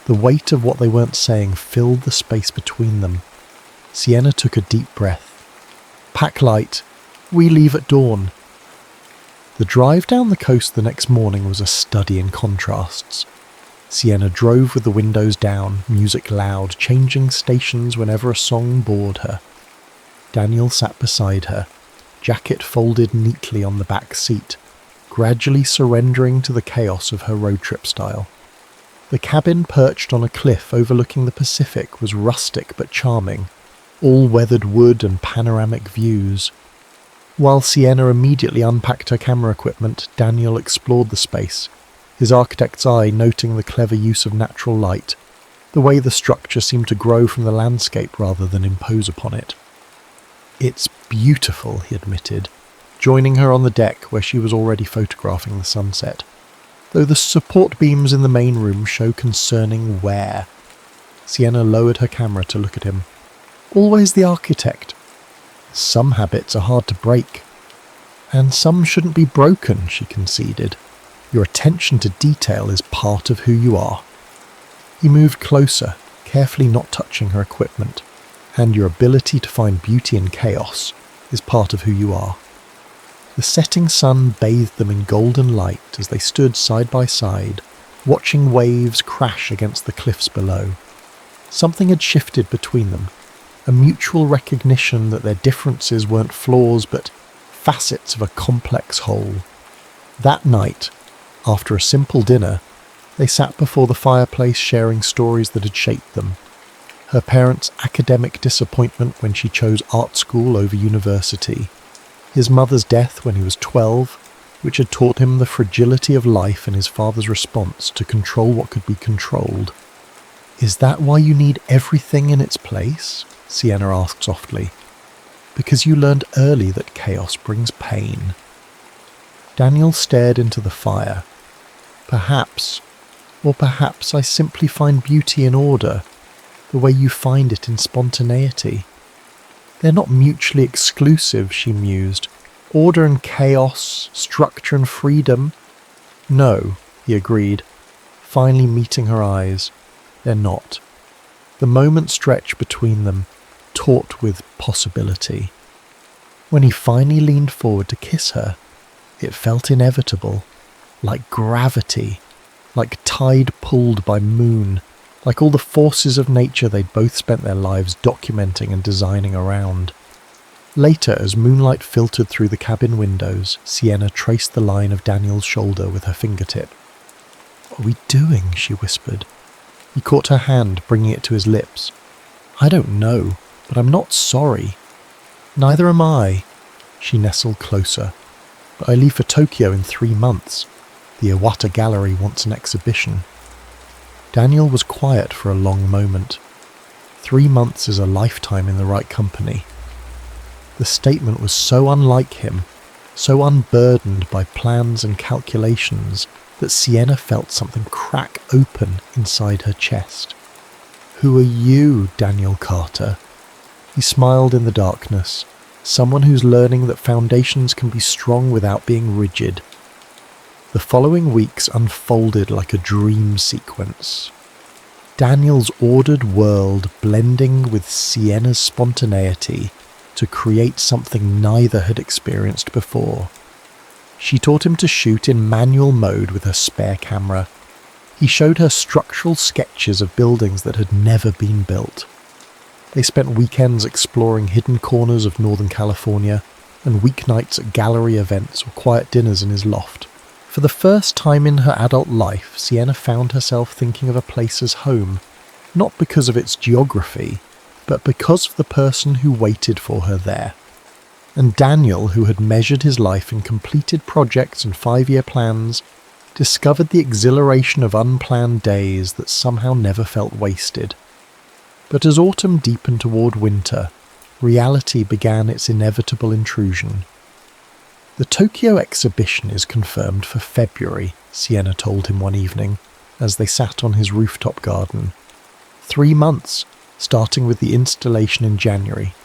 The weight of what they weren't saying filled the space between them. Sienna took a deep breath. Pack light. We leave at dawn. The drive down the coast the next morning was a study in contrasts. Sienna drove with the windows down, music loud, changing stations whenever a song bored her. Daniel sat beside her, jacket folded neatly on the back seat, gradually surrendering to the chaos of her road trip style. The cabin perched on a cliff overlooking the Pacific was rustic but charming, all weathered wood and panoramic views. While Sienna immediately unpacked her camera equipment, Daniel explored the space, his architect's eye noting the clever use of natural light, the way the structure seemed to grow from the landscape rather than impose upon it. It's beautiful, he admitted, joining her on the deck where she was already photographing the sunset, though the support beams in the main room show concerning wear. Sienna lowered her camera to look at him. Always the architect. Some habits are hard to break. And some shouldn't be broken, she conceded. Your attention to detail is part of who you are. He moved closer, carefully not touching her equipment. And your ability to find beauty in chaos is part of who you are. The setting sun bathed them in golden light as they stood side by side, watching waves crash against the cliffs below. Something had shifted between them, a mutual recognition that their differences weren't flaws but facets of a complex whole. That night, after a simple dinner, they sat before the fireplace sharing stories that had shaped them. Her parents' academic disappointment when she chose art school over university, his mother's death when he was 12, which had taught him the fragility of life and his father's response to control what could be controlled. Is that why you need everything in its place? Sienna asked softly. Because you learned early that chaos brings pain. Daniel stared into the fire. Perhaps, or perhaps I simply find beauty in order, the way you find it in spontaneity. They're not mutually exclusive, she mused. Order and chaos, structure and freedom. No, he agreed, finally meeting her eyes. They're not. The moment stretched between them, taut with possibility. When he finally leaned forward to kiss her, it felt inevitable, like gravity, like tide pulled by moon, like all the forces of nature they'd both spent their lives documenting and designing around. Later, as moonlight filtered through the cabin windows, Sienna traced the line of Daniel's shoulder with her fingertip. "What are we doing?" she whispered. He caught her hand, bringing it to his lips. "I don't know, but I'm not sorry." "Neither am I." She nestled closer. "But I leave for Tokyo in 3 months. The Iwata Gallery wants an exhibition." Daniel was quiet for a long moment. 3 months is a lifetime in the right company. The statement was so unlike him, so unburdened by plans and calculations, that Sienna felt something crack open inside her chest. "Who are you, Daniel Carter?" He smiled in the darkness, someone who's learning that foundations can be strong without being rigid. The following weeks unfolded like a dream sequence. Daniel's ordered world blending with Sienna's spontaneity to create something neither had experienced before. She taught him to shoot in manual mode with her spare camera. He showed her structural sketches of buildings that had never been built. They spent weekends exploring hidden corners of Northern California and weeknights at gallery events or quiet dinners in his loft. For the first time in her adult life, Sienna found herself thinking of a place as home, not because of its geography, but because of the person who waited for her there. And Daniel, who had measured his life in completed projects and 5-year plans, discovered the exhilaration of unplanned days that somehow never felt wasted. But as autumn deepened toward winter, reality began its inevitable intrusion. "The Tokyo exhibition is confirmed for February," Sienna told him one evening, as they sat on his rooftop garden. 3 months, starting with the installation in January.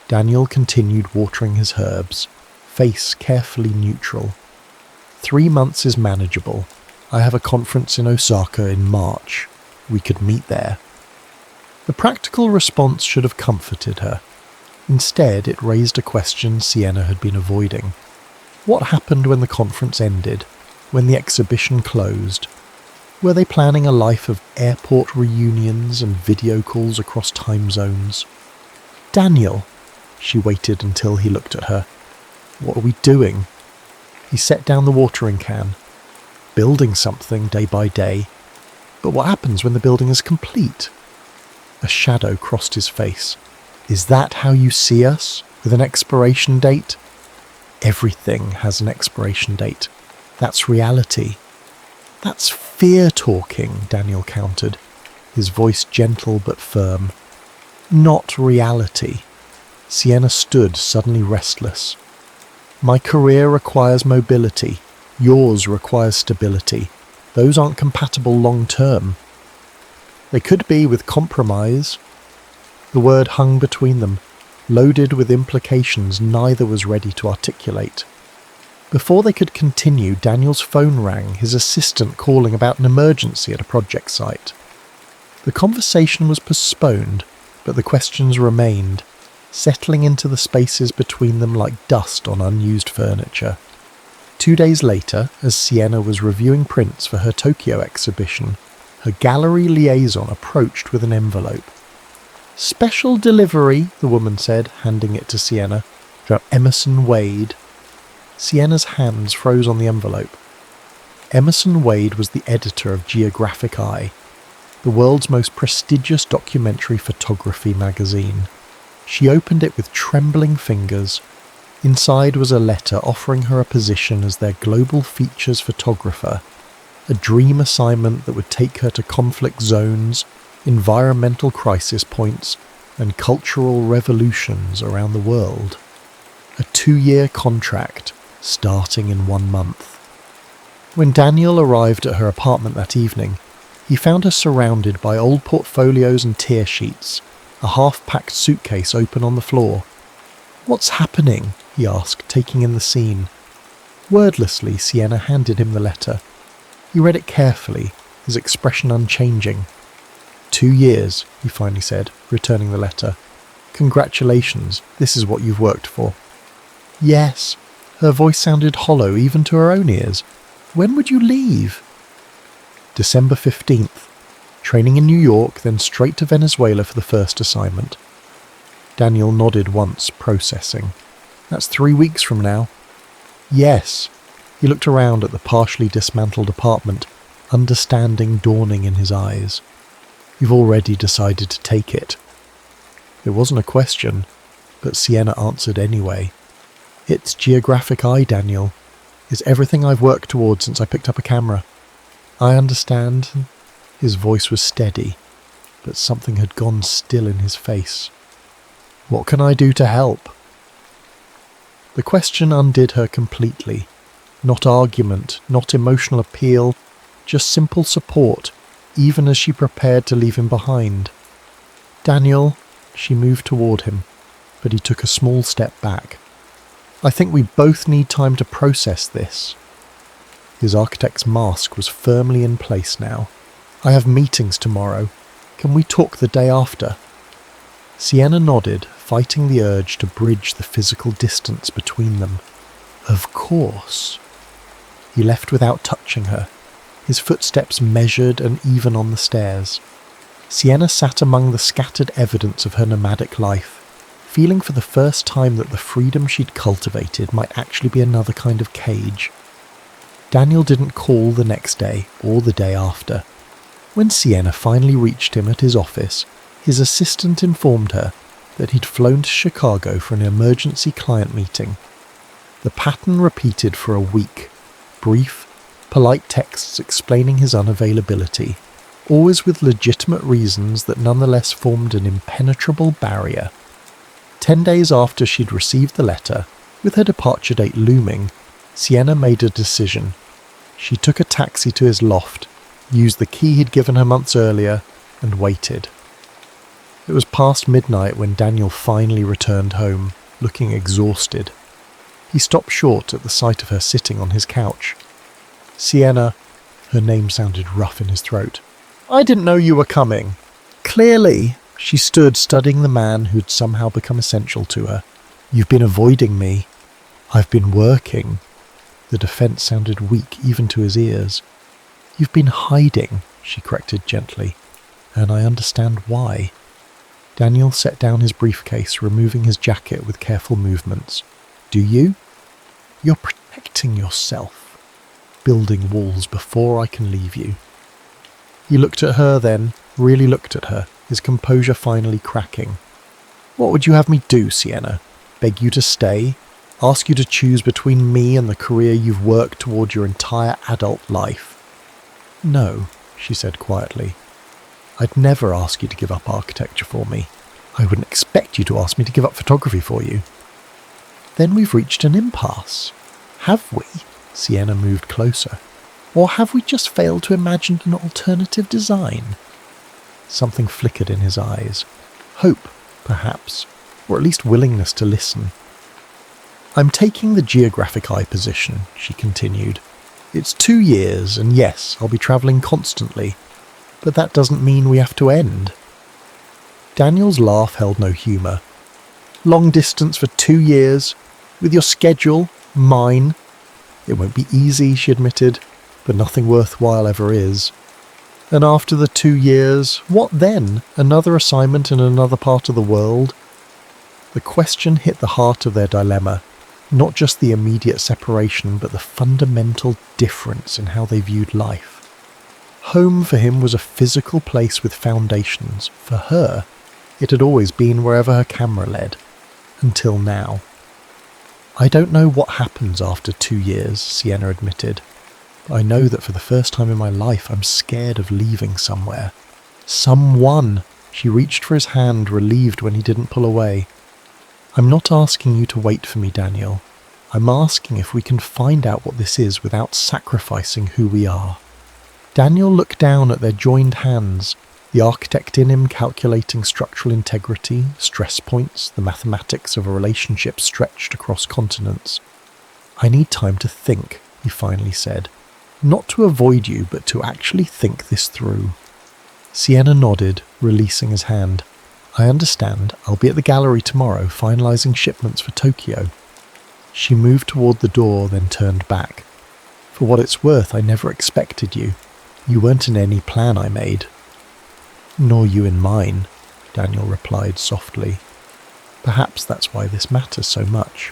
Daniel continued watering his herbs, face carefully neutral. 3 months is manageable. I have a conference in Osaka in March. We could meet there." The practical response should have comforted her. Instead, it raised a question Sienna had been avoiding. What happened when the conference ended, when the exhibition closed? Were they planning a life of airport reunions and video calls across time zones? "Daniel," she waited until he looked at her. "What are we doing?" He set down the watering can. "Building something day by day. But what happens when the building is complete?" A shadow crossed his face. "Is that how you see us, with an expiration date?" "Everything has an expiration date. That's reality." "That's fear talking," Daniel countered, his voice gentle but firm. "Not reality." Sienna stood, suddenly restless. "My career requires mobility. Yours requires stability. Those aren't compatible long term." "They could be with compromise." The word hung between them, loaded with implications neither was ready to articulate. Before they could continue, Daniel's phone rang, his assistant calling about an emergency at a project site. The conversation was postponed, but the questions remained, settling into the spaces between them like dust on unused furniture. 2 days later, as Sienna was reviewing prints for her Tokyo exhibition, her gallery liaison approached with an envelope. "Special delivery," the woman said, handing it to Sienna, "from Emerson Wade." Sienna's hands froze on the envelope. Emerson Wade was the editor of Geographic Eye, the world's most prestigious documentary photography magazine. She opened it with trembling fingers. Inside was a letter offering her a position as their global features photographer, a dream assignment that would take her to conflict zones, environmental crisis points, and cultural revolutions around the world. A 2-year contract, starting in 1 month. When Daniel arrived at her apartment that evening, he found her surrounded by old portfolios and tear sheets, a half-packed suitcase open on the floor. "What's happening?" he asked, taking in the scene. Wordlessly, Sienna handed him the letter. He read it carefully, his expression unchanging. 2 years, he finally said, returning the letter. Congratulations, this is what you've worked for. Yes, her voice sounded hollow even to her own ears. When would you leave? December 15th. Training in New York, then straight to Venezuela for the first assignment. Daniel nodded once, processing. That's 3 weeks from now. Yes. He looked around at the partially dismantled apartment, understanding dawning in his eyes. You've already decided to take it. It wasn't a question, but Sienna answered anyway. It's geographic eye, Daniel. It's everything I've worked towards since I picked up a camera. I understand. His voice was steady, but something had gone still in his face. What can I do to help? The question undid her completely. Not argument, not emotional appeal, just simple support, even as she prepared to leave him behind. Daniel, she moved toward him, but he took a small step back. I think we both need time to process this. His architect's mask was firmly in place now. I have meetings tomorrow. Can we talk the day after? Sienna nodded, fighting the urge to bridge the physical distance between them. Of course. He left without touching her, his footsteps measured and even on the stairs. Sienna sat among the scattered evidence of her nomadic life, feeling for the first time that the freedom she'd cultivated might actually be another kind of cage. Daniel didn't call the next day or the day after. When Sienna finally reached him at his office, his assistant informed her that he'd flown to Chicago for an emergency client meeting. The pattern repeated for a week. Brief, polite texts explaining his unavailability, always with legitimate reasons that nonetheless formed an impenetrable barrier. 10 days after she'd received the letter, with her departure date looming, Sienna made a decision. She took a taxi to his loft, used the key he'd given her months earlier, and waited. It was past midnight when Daniel finally returned home, looking exhausted. He stopped short at the sight of her sitting on his couch. Sienna, her name sounded rough in his throat. I didn't know you were coming. Clearly, she stood studying the man who'd somehow become essential to her. You've been avoiding me. I've been working. The defense sounded weak even to his ears. You've been hiding, she corrected gently, and I understand why. Daniel set down his briefcase, removing his jacket with careful movements. Do you? You're protecting yourself, building walls before I can leave you. He looked at her then, really looked at her, his composure finally cracking. What would you have me do, Sienna? Beg you to stay? Ask you to choose between me and the career you've worked toward your entire adult life? No, she said quietly. I'd never ask you to give up architecture for me. I wouldn't expect you to ask me to give up photography for you. Then we've reached an impasse. Have we? Sienna moved closer. Or have we just failed to imagine an alternative design? Something flickered in his eyes. Hope, perhaps, or at least willingness to listen. I'm taking the geographic eye position, she continued. It's 2 years, and yes, I'll be travelling constantly, but that doesn't mean we have to end. Daniel's laugh held no humour. Long distance for 2 years, with your schedule, mine. It won't be easy, she admitted, but nothing worthwhile ever is. And after the 2 years, what then? Another assignment in another part of the world? The question hit the heart of their dilemma, not just the immediate separation, but the fundamental difference in how they viewed life. Home for him was a physical place with foundations. For her, it had always been wherever her camera led. Until now. I don't know what happens after 2 years, Sienna admitted. But I know that for the first time in my life I'm scared of leaving somewhere. Someone! She reached for his hand, relieved when he didn't pull away. I'm not asking you to wait for me, Daniel. I'm asking if we can find out what this is without sacrificing who we are. Daniel looked down at their joined hands, the architect in him calculating structural integrity, stress points, the mathematics of a relationship stretched across continents. I need time to think, he finally said. Not to avoid you, but to actually think this through. Sienna nodded, releasing his hand. I understand. I'll be at the gallery tomorrow, finalising shipments for Tokyo. She moved toward the door, then turned back. For what it's worth, I never expected you. You weren't in any plan I made. Nor you in mine, Daniel replied softly. Perhaps that's why this matters so much.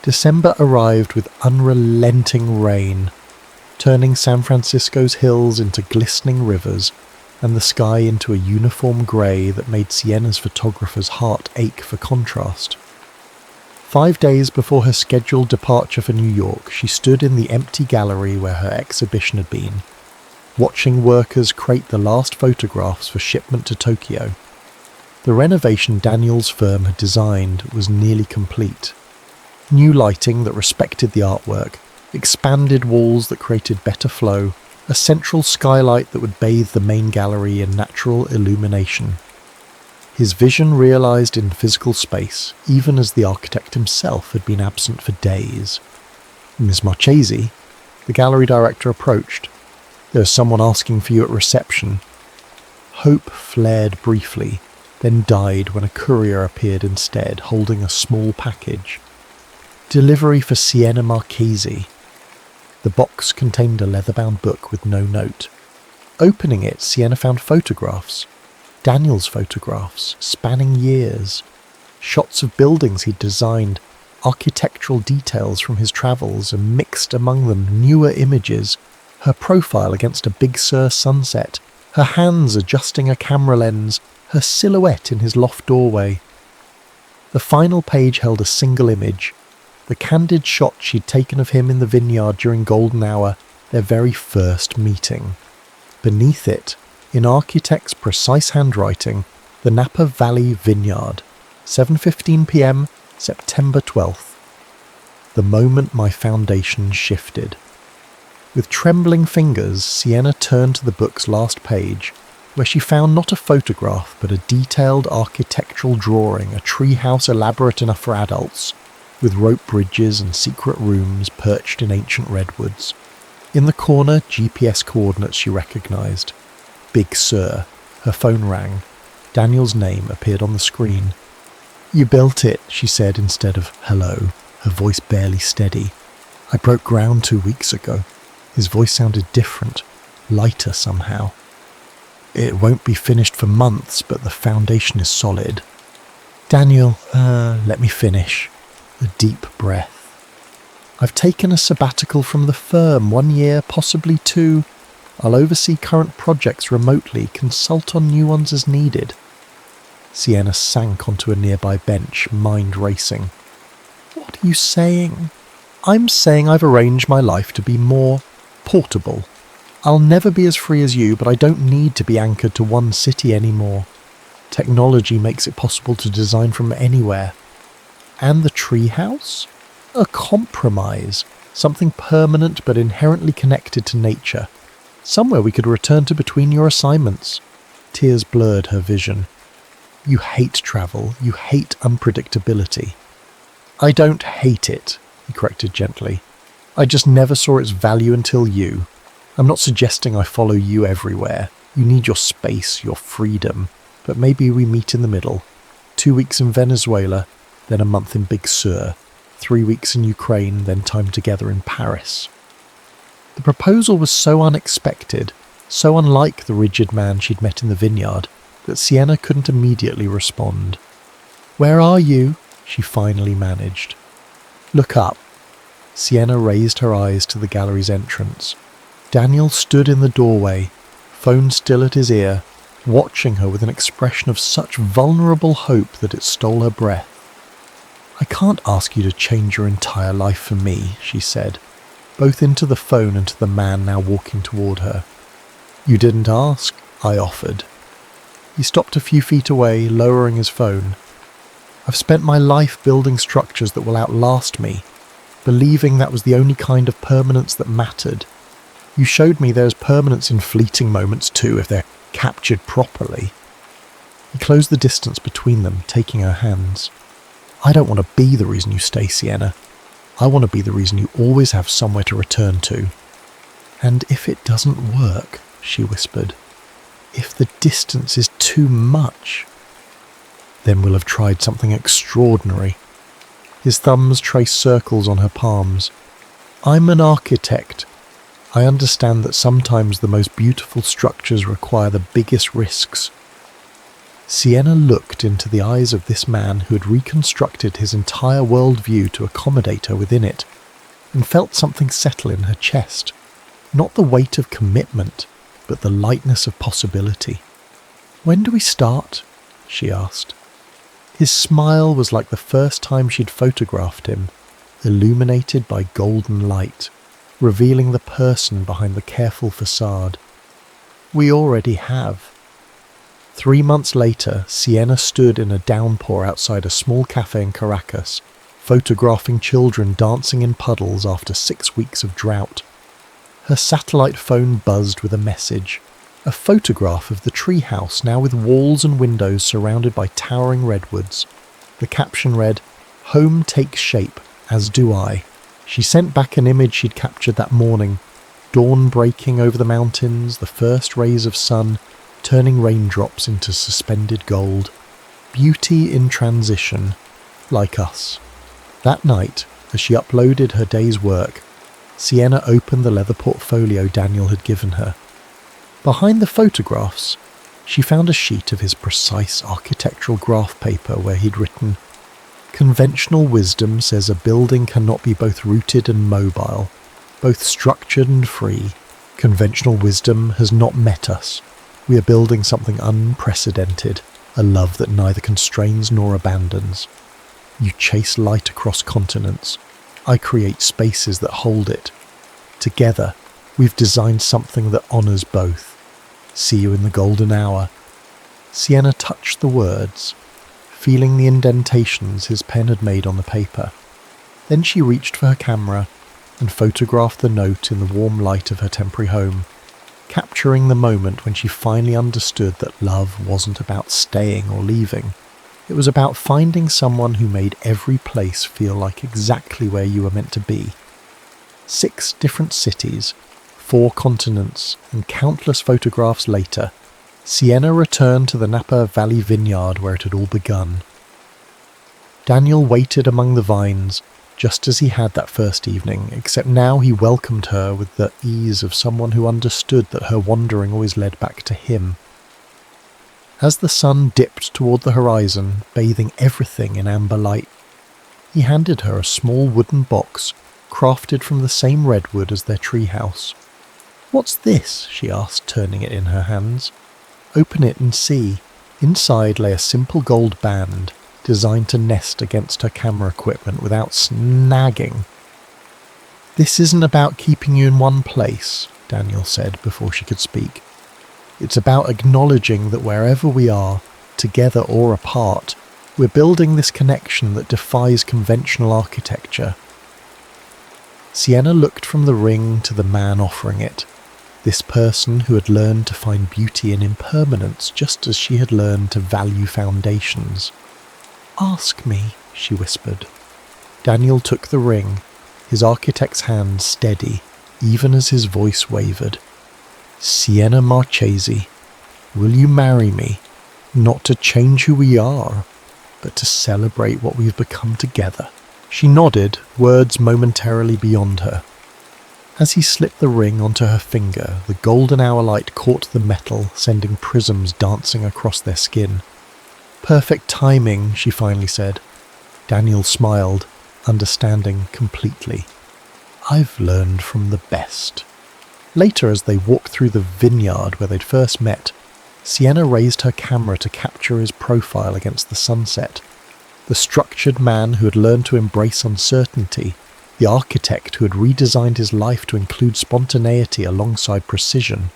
December arrived with unrelenting rain, turning San Francisco's hills into glistening rivers and the sky into a uniform grey that made Sienna's photographer's heart ache for contrast. 5 days before her scheduled departure for New York, she stood in the empty gallery where her exhibition had been, watching workers crate the last photographs for shipment to Tokyo. The renovation Daniel's firm had designed was nearly complete. New lighting that respected the artwork, expanded walls that created better flow, a central skylight that would bathe the main gallery in natural illumination. His vision realised in physical space, even as the architect himself had been absent for days. Ms. Marchese, the gallery director, approached. There was someone asking for you at reception. Hope flared briefly, then died when a courier appeared instead, holding a small package. Delivery for Sienna Marchese. The box contained a leather-bound book with no note. Opening it, Sienna found photographs. Daniel's photographs, spanning years. Shots of buildings he'd designed, architectural details from his travels, and mixed among them newer images. Her profile against a Big Sur sunset, her hands adjusting a camera lens, her silhouette in his loft doorway. The final page held a single image, the candid shot she'd taken of him in the vineyard during golden hour, their very first meeting. Beneath it, in architect's precise handwriting, the Napa Valley Vineyard, 7:15 p.m, September 12th. The moment my foundation shifted. With trembling fingers, Sienna turned to the book's last page, where she found not a photograph but a detailed architectural drawing, a treehouse elaborate enough for adults, with rope bridges and secret rooms perched in ancient redwoods. In the corner, GPS coordinates she recognised. Big Sur. Her phone rang. Daniel's name appeared on the screen. You built it, she said instead of hello, her voice barely steady. I broke ground 2 weeks ago. His voice sounded different, lighter somehow. It won't be finished for months, but the foundation is solid. Daniel, let me finish. A deep breath. I've taken a sabbatical from the firm, 1 year, possibly 2. I'll oversee current projects remotely, consult on new ones as needed. Sienna sank onto a nearby bench, mind racing. What are you saying? I'm saying I've arranged my life to be more portable. I'll never be as free as you, but I don't need to be anchored to one city anymore. Technology makes it possible to design from anywhere. And the treehouse? A compromise. Something permanent but inherently connected to nature. Somewhere we could return to between your assignments. Tears blurred her vision. You hate travel. You hate unpredictability. I don't hate it, he corrected gently. I just never saw its value until you. I'm not suggesting I follow you everywhere. You need your space, your freedom. But maybe we meet in the middle. 2 weeks in Venezuela, then a month in Big Sur. 3 weeks in Ukraine, then time together in Paris. The proposal was so unexpected, so unlike the rigid man she'd met in the vineyard, that Sienna couldn't immediately respond. Where are you? She finally managed. Look up. Sienna raised her eyes to the gallery's entrance. Daniel stood in the doorway, phone still at his ear, watching her with an expression of such vulnerable hope that it stole her breath. I can't ask you to change your entire life for me, she said, both into the phone and to the man now walking toward her. You didn't ask, I offered. He stopped a few feet away, lowering his phone. I've spent my life building structures that will outlast me, believing that was the only kind of permanence that mattered. You showed me there's permanence in fleeting moments too, if they're captured properly. He closed the distance between them, taking her hands. I don't want to be the reason you stay, Sienna. I want to be the reason you always have somewhere to return to. And if it doesn't work, she whispered, if the distance is too much, then we'll have tried something extraordinary. His thumbs traced circles on her palms. I'm an architect. I understand that sometimes the most beautiful structures require the biggest risks. Sienna looked into the eyes of this man who had reconstructed his entire worldview to accommodate her within it, and felt something settle in her chest. Not the weight of commitment, but the lightness of possibility. When do we start? She asked. His smile was like the first time she'd photographed him, illuminated by golden light, revealing the person behind the careful facade. We already have. 3 months later, Sienna stood in a downpour outside a small cafe in Caracas, photographing children dancing in puddles after 6 weeks of drought. Her satellite phone buzzed with a message, a photograph of the treehouse now with walls and windows surrounded by towering redwoods. The caption read, "Home takes shape, as do I." She sent back an image she'd captured that morning, dawn breaking over the mountains, the first rays of sun turning raindrops into suspended gold. Beauty in transition, like us. That night, as she uploaded her day's work, Sienna opened the leather portfolio Daniel had given her. Behind the photographs, she found a sheet of his precise architectural graph paper where he'd written, "Conventional wisdom says a building cannot be both rooted and mobile, both structured and free. Conventional wisdom has not met us. We are building something unprecedented, a love that neither constrains nor abandons. You chase light across continents. I create spaces that hold it. Together, we've designed something that honours both. See you in the golden hour." Sienna touched the words, feeling the indentations his pen had made on the paper. Then she reached for her camera and photographed the note in the warm light of her temporary home, capturing the moment when she finally understood that love wasn't about staying or leaving. It was about finding someone who made every place feel like exactly where you were meant to be. 6 different cities, 4 continents, and countless photographs later, Sienna returned to the Napa Valley vineyard where it had all begun. Daniel waited among the vines, just as he had that first evening, except now he welcomed her with the ease of someone who understood that her wandering always led back to him. As the sun dipped toward the horizon, bathing everything in amber light, he handed her a small wooden box crafted from the same redwood as their treehouse. "What's this?" she asked, turning it in her hands. "Open it and see." Inside lay a simple gold band, designed to nest against her camera equipment without snagging. "This isn't about keeping you in one place," Daniel said before she could speak. "It's about acknowledging that wherever we are, together or apart, we're building this connection that defies conventional architecture." Sienna looked from the ring to the man offering it, this person who had learned to find beauty in impermanence just as she had learned to value foundations. "Ask me," she whispered. Daniel took the ring, his architect's hand steady, even as his voice wavered. "Sienna Marchesi, will you marry me, not to change who we are, but to celebrate what we've become together?" She nodded, words momentarily beyond her. As he slipped the ring onto her finger, the golden hour light caught the metal, sending prisms dancing across their skin. "Perfect timing," she finally said. Daniel smiled, understanding completely. "I've learned from the best." Later, as they walked through the vineyard where they'd first met, Sienna raised her camera to capture his profile against the sunset. The structured man who had learned to embrace uncertainty, the architect who had redesigned his life to include spontaneity alongside precision.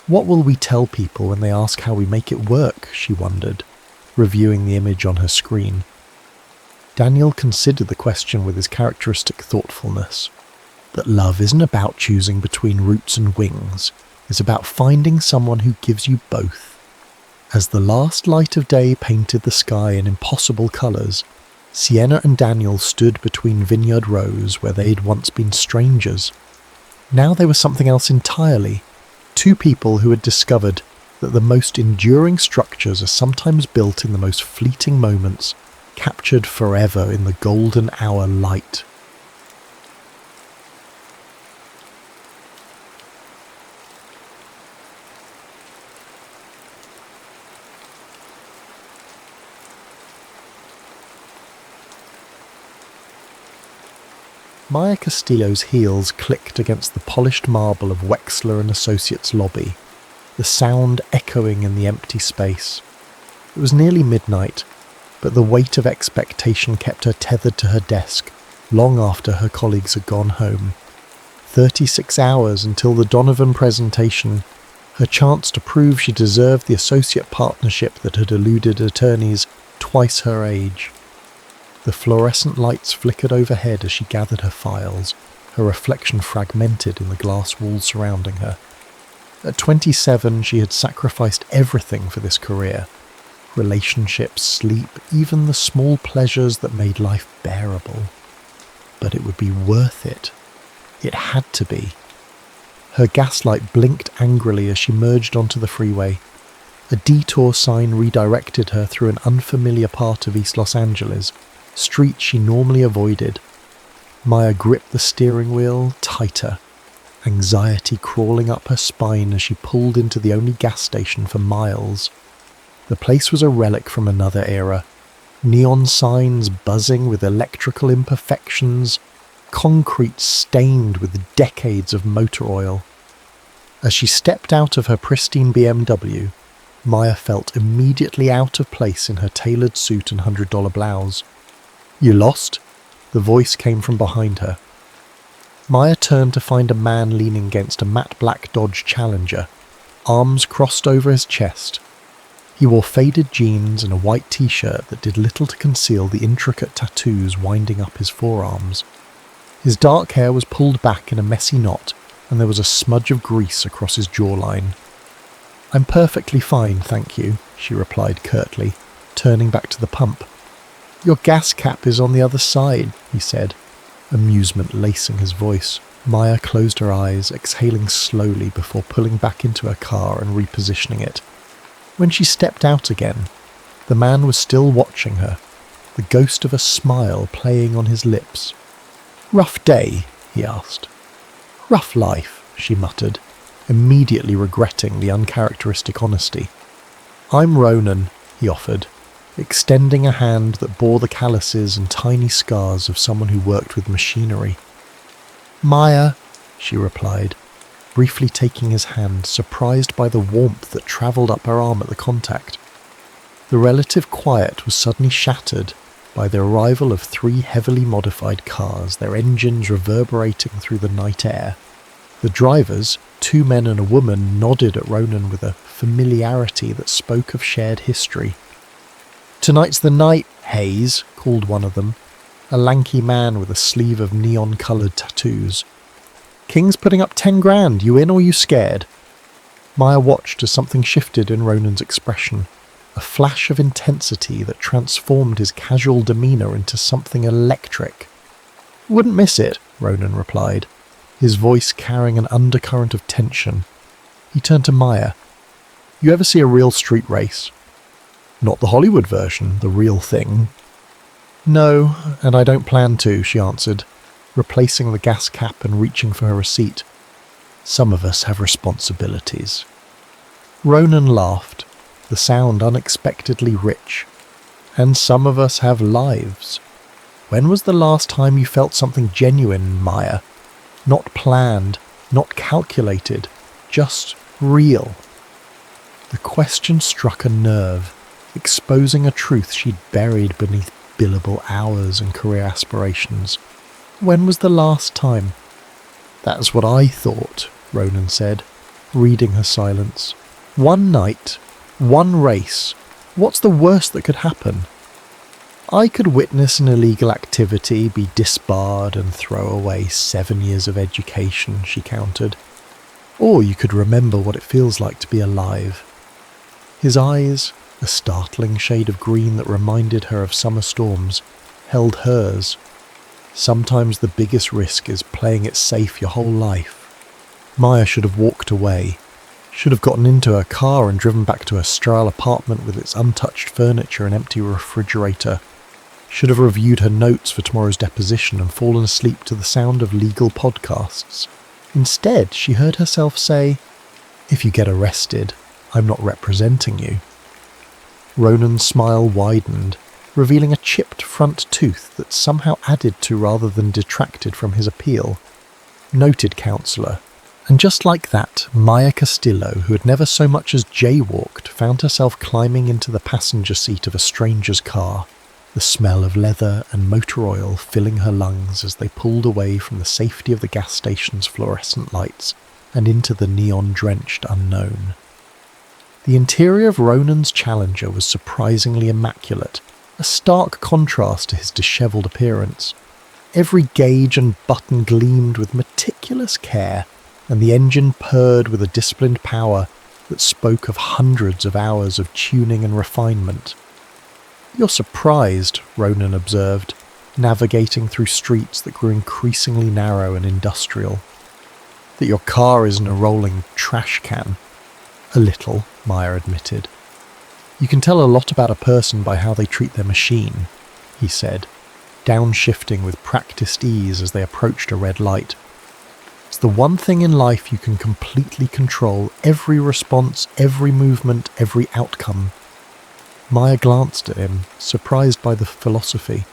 What will we tell people when they ask how we make it work, she wondered, reviewing the image on her screen. Daniel considered the question with his characteristic thoughtfulness. That love isn't about choosing between roots and wings. It's about finding someone who gives you both. As the last light of day painted the sky in impossible colours, Sienna and Daniel stood between vineyard rows where they'd once been strangers. Now they were something else entirely. Two people who had discovered that the most enduring structures are sometimes built in the most fleeting moments, captured forever in the golden hour light. Maya Castillo's heels clicked against the polished marble of Wexler and Associates' lobby, the sound echoing in the empty space. It was nearly midnight, but the weight of expectation kept her tethered to her desk long after her colleagues had gone home. 36 hours until the Donovan presentation, her chance to prove she deserved the associate partnership that had eluded attorneys twice her age. The fluorescent lights flickered overhead as she gathered her files, her reflection fragmented in the glass walls surrounding her. At 27, she had sacrificed everything for this career. Relationships, sleep, even the small pleasures that made life bearable. But it would be worth it. It had to be. Her gaslight blinked angrily as she merged onto the freeway. A detour sign redirected her through an unfamiliar part of East Los Angeles, streets she normally avoided. Maya gripped the steering wheel tighter, anxiety crawling up her spine as she pulled into the only gas station for miles. The place was a relic from another era. Neon signs buzzing with electrical imperfections, concrete stained with decades of motor oil. As she stepped out of her pristine BMW, Maya felt immediately out of place in her tailored suit and $100 blouse. "You lost?" The voice came from behind her. Maya turned to find a man leaning against a matte black Dodge Challenger, arms crossed over his chest. He wore faded jeans and a white t-shirt that did little to conceal the intricate tattoos winding up his forearms. His dark hair was pulled back in a messy knot, and there was a smudge of grease across his jawline. "I'm perfectly fine, thank you," she replied curtly, turning back to the pump. "Your gas cap is on the other side," he said, amusement lacing his voice. Maya closed her eyes, exhaling slowly before pulling back into her car and repositioning it. When she stepped out again, the man was still watching her, the ghost of a smile playing on his lips. "Rough day?" he asked. "Rough life," she muttered, immediately regretting the uncharacteristic honesty. "I'm Ronan," he offered, extending a hand that bore the calluses and tiny scars of someone who worked with machinery. "Maya," she replied, briefly taking his hand, surprised by the warmth that travelled up her arm at the contact. The relative quiet was suddenly shattered by the arrival of 3 heavily modified cars, their engines reverberating through the night air. The drivers, 2 men and a woman, nodded at Ronan with a familiarity that spoke of shared history. "Tonight's the night, Hayes," called one of them, a lanky man with a sleeve of neon-coloured tattoos. "King's putting up 10 grand, you in or you scared?" Maya watched as something shifted in Ronan's expression, a flash of intensity that transformed his casual demeanour into something electric. "Wouldn't miss it," Ronan replied, his voice carrying an undercurrent of tension. He turned to Maya. "You ever see a real street race?" "Not the Hollywood version, the real thing." "No, and I don't plan to," she answered, replacing the gas cap and reaching for her receipt. "Some of us have responsibilities." Ronan laughed, the sound unexpectedly rich. "And some of us have lives. When was the last time you felt something genuine, Maya? Not planned, not calculated, just real." The question struck a nerve, exposing a truth she'd buried beneath billable hours and career aspirations. When was the last time? "That's what I thought," Ronan said, reading her silence. "One night, one race. What's the worst that could happen?" "I could witness an illegal activity, be disbarred and throw away 7 years of education," she countered. "Or you could remember what it feels like to be alive." His eyes, a startling shade of green that reminded her of summer storms, held hers. Sometimes the biggest risk is playing it safe your whole life. Maya should have walked away, should have gotten into her car and driven back to her sterile apartment with its untouched furniture and empty refrigerator, should have reviewed her notes for tomorrow's deposition and fallen asleep to the sound of legal podcasts. Instead, she heard herself say, "If you get arrested, I'm not representing you." Ronan's smile widened, revealing a chipped front tooth that somehow added to rather than detracted from his appeal. Noted counsellor. And just like that, Maya Castillo, who had never so much as jaywalked, found herself climbing into the passenger seat of a stranger's car, the smell of leather and motor oil filling her lungs as they pulled away from the safety of the gas station's fluorescent lights and into the neon-drenched unknown. The interior of Ronan's Challenger was surprisingly immaculate, a stark contrast to his dishevelled appearance. Every gauge and button gleamed with meticulous care, and the engine purred with a disciplined power that spoke of hundreds of hours of tuning and refinement. "You're surprised," Ronan observed, navigating through streets that grew increasingly narrow and industrial. "That your car isn't a rolling trash can." "A little," Maya admitted. "You can tell a lot about a person by how they treat their machine," he said, downshifting with practiced ease as they approached a red light. "It's the one thing in life you can completely control, every response, every movement, every outcome." Maya glanced at him, surprised by the philosophy.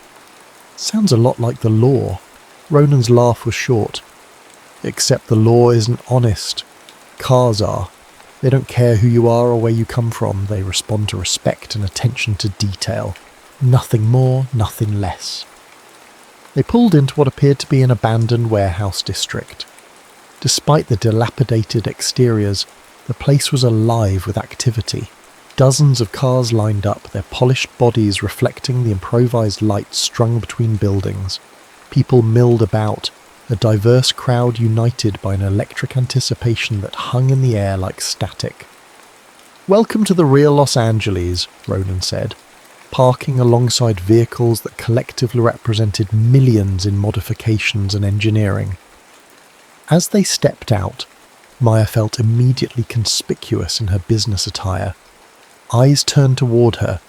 "Sounds a lot like the law." Ronan's laugh was short. "Except the law isn't honest. Cars are. They don't care who you are or where you come from. They respond to respect and attention to detail. Nothing more, nothing less." They pulled into what appeared to be an abandoned warehouse district. Despite the dilapidated exteriors, the place was alive with activity. Dozens of cars lined up, their polished bodies reflecting the improvised lights strung between buildings. People milled about, a diverse crowd united by an electric anticipation that hung in the air like static. "Welcome to the real Los Angeles," Ronan said, parking alongside vehicles that collectively represented millions in modifications and engineering. As they stepped out, Maya felt immediately conspicuous in her business attire. Eyes turned toward her,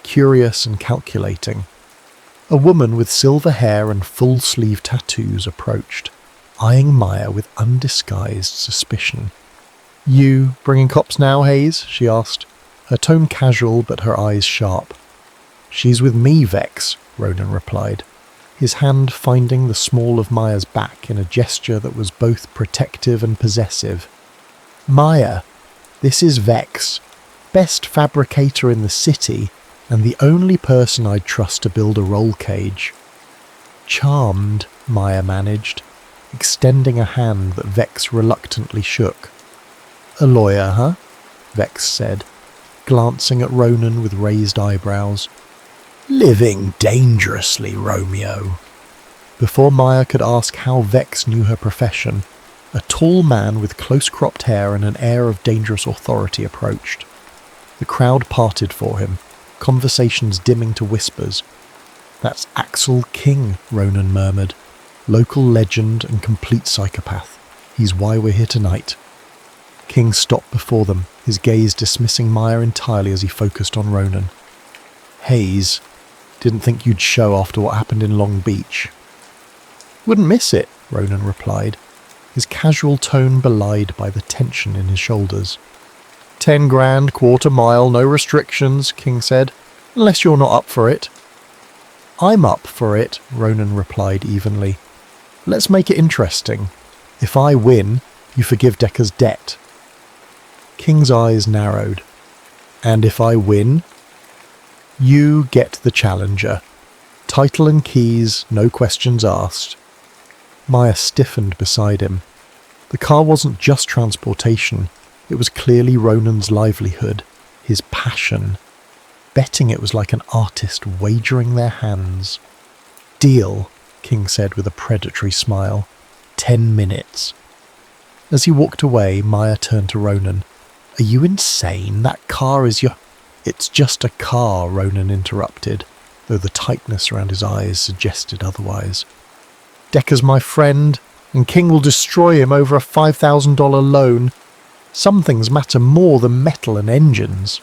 curious and calculating. A woman with silver hair and full-sleeve tattoos approached, eyeing Maya with undisguised suspicion. "You bringing cops now, Hayes?" she asked, her tone casual but her eyes sharp. "She's with me, Vex," Ronan replied, his hand finding the small of Maya's back in a gesture that was both protective and possessive. "Maya, this is Vex, best fabricator in the city, and the only person I'd trust to build a roll cage." "Charmed," Maya managed, extending a hand that Vex reluctantly shook. "A lawyer, huh?" Vex said, glancing at Ronan with raised eyebrows. "Living dangerously, Romeo." Before Maya could ask how Vex knew her profession, a tall man with close-cropped hair and an air of dangerous authority approached. The crowd parted for him, conversations dimming to whispers. "That's Axel King," Ronan murmured. "Local legend and complete psychopath. He's why we're here tonight." King stopped before them, his gaze dismissing Maya entirely as he focused on Ronan. "Hayes, didn't think you'd show after what happened in Long Beach." "Wouldn't miss it," Ronan replied, his casual tone belied by the tension in his shoulders. 10 grand, quarter mile, no restrictions," King said, "unless you're not up for it." "I'm up for it," Ronan replied evenly. "Let's make it interesting. If I win, you forgive Decker's debt." King's eyes narrowed. "And if I win?" "You get the Challenger. Title and keys, no questions asked." Maya stiffened beside him. The car wasn't just transportation. It was clearly Ronan's livelihood, his passion. Betting it was like an artist wagering their hands. "Deal," King said with a predatory smile. 10 minutes. As he walked away, Maya turned to Ronan. "Are you insane? That car is your—" "It's just a car," Ronan interrupted, though the tightness around his eyes suggested otherwise. "Decker's my friend, and King will destroy him over a $5,000 loan. Some things matter more than metal and engines."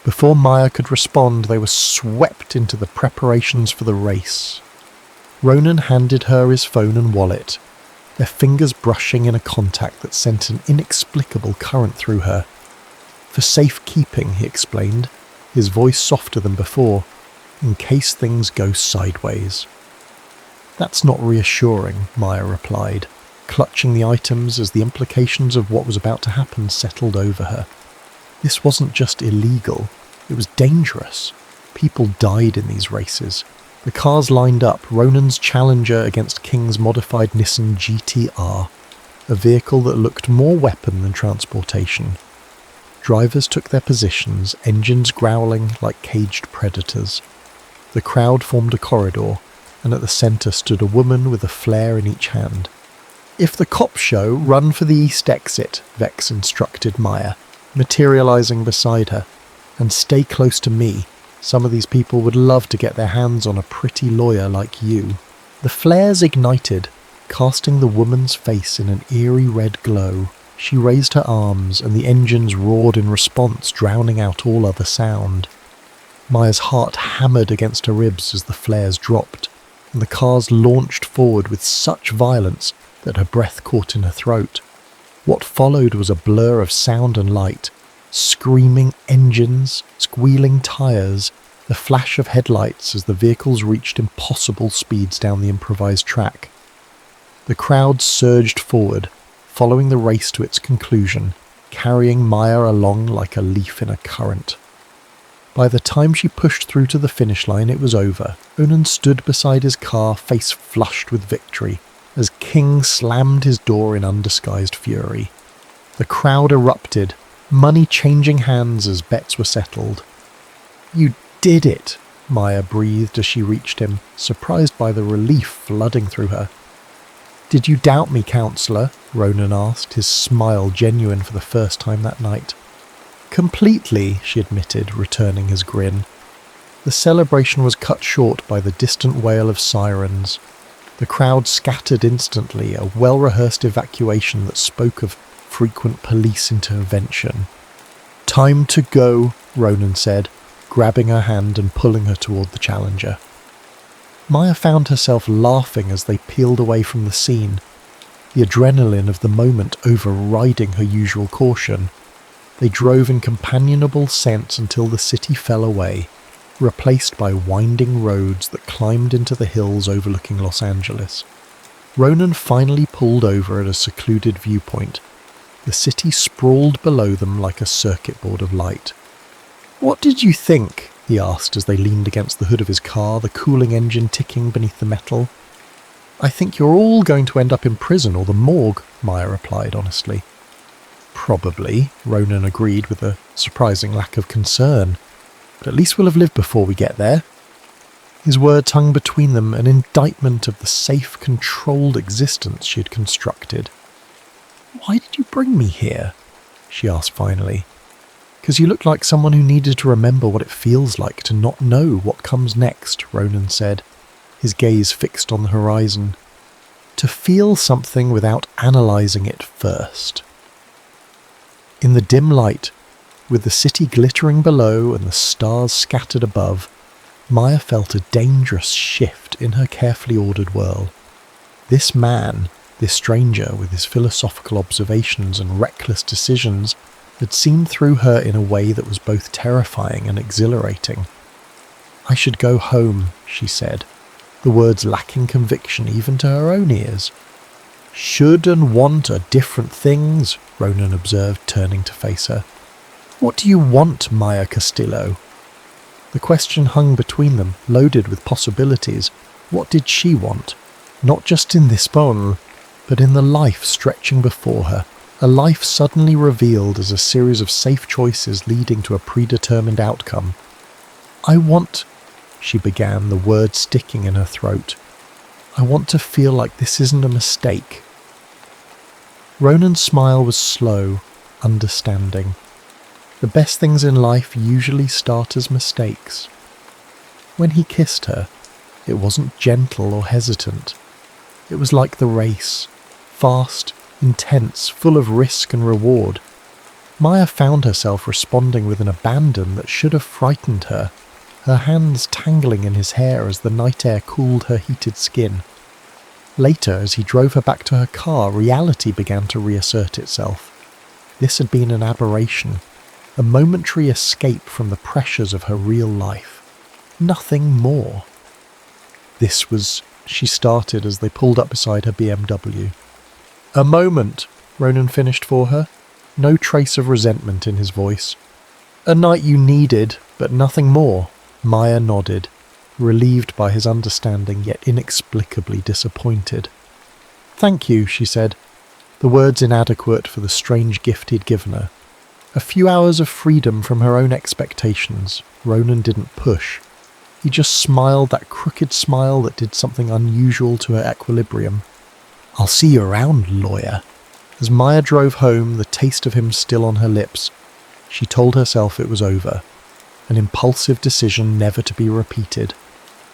Before Maya could respond, they were swept into the preparations for the race. Ronan handed her his phone and wallet, their fingers brushing in a contact that sent an inexplicable current through her. "For safekeeping," he explained, his voice softer than before, "in case things go sideways." "That's not reassuring," Maya replied, clutching the items as the implications of what was about to happen settled over her. This wasn't just illegal, it was dangerous. People died in these races. The cars lined up, Ronan's Challenger against King's modified Nissan GT-R, a vehicle that looked more weapon than transportation. Drivers took their positions, engines growling like caged predators. The crowd formed a corridor, and at the centre stood a woman with a flare in each hand. "If the cops show, run for the east exit," Vex instructed Maya, materialising beside her. "And stay close to me. Some of these people would love to get their hands on a pretty lawyer like you." The flares ignited, casting the woman's face in an eerie red glow. She raised her arms, and the engines roared in response, drowning out all other sound. Maya's heart hammered against her ribs as the flares dropped, and the cars launched forward with such violence that her breath caught in her throat. What followed was a blur of sound and light, screaming engines, squealing tyres, the flash of headlights as the vehicles reached impossible speeds down the improvised track. The crowd surged forward, following the race to its conclusion, carrying Maya along like a leaf in a current. By the time she pushed through to the finish line, it was over. Ronan stood beside his car, face flushed with victory, as King slammed his door in undisguised fury. The crowd erupted, money changing hands as bets were settled. "You did it," Maya breathed as she reached him, surprised by the relief flooding through her. "Did you doubt me, counsellor?" Ronan asked, his smile genuine for the first time that night. "Completely," she admitted, returning his grin. The celebration was cut short by the distant wail of sirens. The crowd scattered instantly, a well-rehearsed evacuation that spoke of frequent police intervention. "Time to go," Ronan said, grabbing her hand and pulling her toward the Challenger. Maya found herself laughing as they peeled away from the scene, the adrenaline of the moment overriding her usual caution. They drove in companionable scent until the city fell away, replaced by winding roads that climbed into the hills overlooking Los Angeles. Ronan finally pulled over at a secluded viewpoint. The city sprawled below them like a circuit board of light. "What did you think?" he asked as they leaned against the hood of his car, the cooling engine ticking beneath the metal. "I think you're all going to end up in prison or the morgue," Maya replied honestly. "Probably," Ronan agreed with a surprising lack of concern. "But at least we'll have lived before we get there." His words hung between them, an indictment of the safe, controlled existence she had constructed. "Why did you bring me here?" she asked finally. "'Cause you look like someone who needed to remember what it feels like to not know what comes next," Ronan said, his gaze fixed on the horizon. "To feel something without analysing it first." In the dim light, with the city glittering below and the stars scattered above, Maya felt a dangerous shift in her carefully ordered world. This man, this stranger with his philosophical observations and reckless decisions, had seen through her in a way that was both terrifying and exhilarating. "I should go home," she said, the words lacking conviction even to her own ears. "Should and want are different things," Ronan observed, turning to face her. "What do you want, Maya Castillo?" The question hung between them, loaded with possibilities. What did she want? Not just in this moment, but in the life stretching before her, a life suddenly revealed as a series of safe choices leading to a predetermined outcome. "I want," she began, the words sticking in her throat. "I want to feel like this isn't a mistake." Ronan's smile was slow, understanding. The best things in life usually start as mistakes. When he kissed her, it wasn't gentle or hesitant. It was like the race, fast, intense, full of risk and reward. Maya found herself responding with an abandon that should have frightened her, her hands tangling in his hair as the night air cooled her heated skin. Later, as he drove her back to her car, reality began to reassert itself. This had been an aberration, a momentary escape from the pressures of her real life. Nothing more. This was, she started as they pulled up beside her BMW. A moment, Ronan finished for her, no trace of resentment in his voice. A night you needed, but nothing more. Maya nodded, relieved by his understanding yet inexplicably disappointed. Thank you, she said, the words inadequate for the strange gift he'd given her. A few hours of freedom from her own expectations. Ronan didn't push. He just smiled that crooked smile that did something unusual to her equilibrium. I'll see you around, lawyer. As Maya drove home, the taste of him still on her lips, she told herself it was over. An impulsive decision never to be repeated.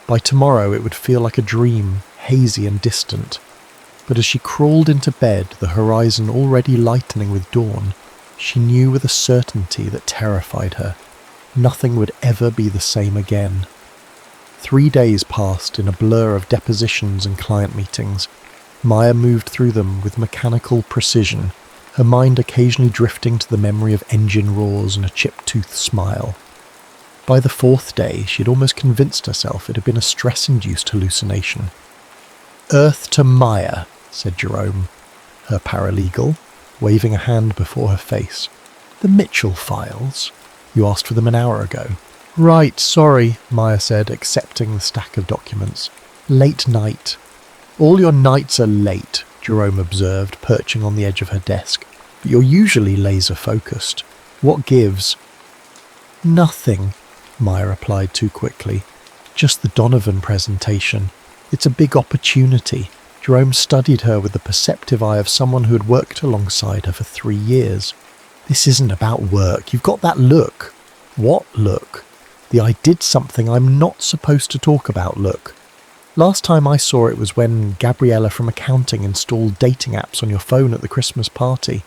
By tomorrow it would feel like a dream, hazy and distant. But as she crawled into bed, the horizon already lightening with dawn, she knew with a certainty that terrified her. Nothing would ever be the same again. 3 days passed in a blur of depositions and client meetings. Maya moved through them with mechanical precision, her mind occasionally drifting to the memory of engine roars and a chipped-tooth smile. By the 4th day, she had almost convinced herself it had been a stress-induced hallucination. Earth to Maya, said Jerome, her paralegal, waving a hand before her face. The Mitchell files? You asked for them an hour ago. Right, sorry, Maya said, accepting the stack of documents. Late night. All your nights are late, Jerome observed, perching on the edge of her desk. But you're usually laser-focused. What gives? Nothing, Maya replied too quickly. Just the Donovan presentation. It's a big opportunity. Jerome studied her with the perceptive eye of someone who had worked alongside her for 3 years. This isn't about work. You've got that look. What look? The I did something I'm not supposed to talk about look. Last time I saw it was when Gabriella from accounting installed dating apps on your phone at the Christmas party.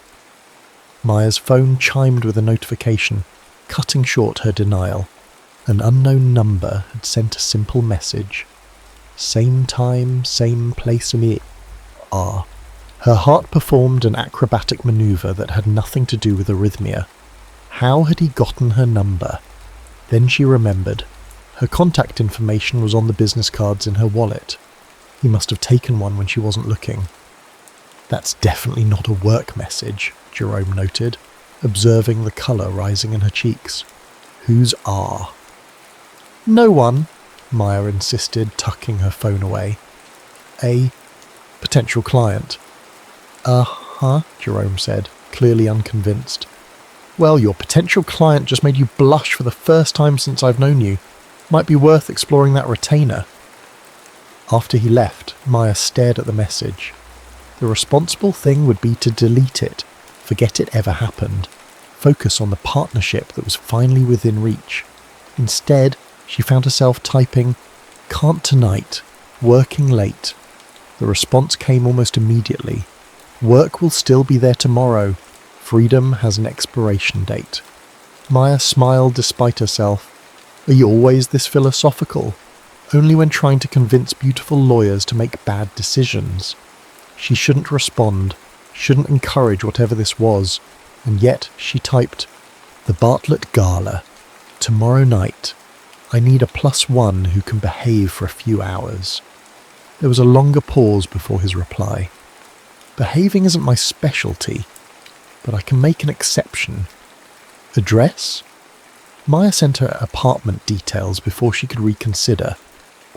Maya's phone chimed with a notification, cutting short her denial. An unknown number had sent a simple message. Same time, same place me. Ah. Her heart performed an acrobatic manoeuvre that had nothing to do with arrhythmia. How had he gotten her number? Then she remembered. Her contact information was on the business cards in her wallet. He must have taken one when she wasn't looking. That's definitely not a work message, Jerome noted, observing the colour rising in her cheeks. Whose are? No one, Maya insisted, tucking her phone away. A potential client. Uh-huh, Jerome said, clearly unconvinced. Well, your potential client just made you blush for the first time since I've known you. Might be worth exploring that retainer. After he left, Maya stared at the message. The responsible thing would be to delete it, forget it ever happened, focus on the partnership that was finally within reach. Instead, she found herself typing, "Can't tonight, working late." The response came almost immediately. Work will still be there tomorrow. Freedom has an expiration date. Maya smiled despite herself. Are you always this philosophical? Only when trying to convince beautiful lawyers to make bad decisions. She shouldn't respond, shouldn't encourage whatever this was, and yet she typed, "The Bartlett Gala. Tomorrow night. I need a +1 who can behave for a few hours." There was a longer pause before his reply. Behaving isn't my specialty, but I can make an exception. Address? Maya sent her apartment details before she could reconsider,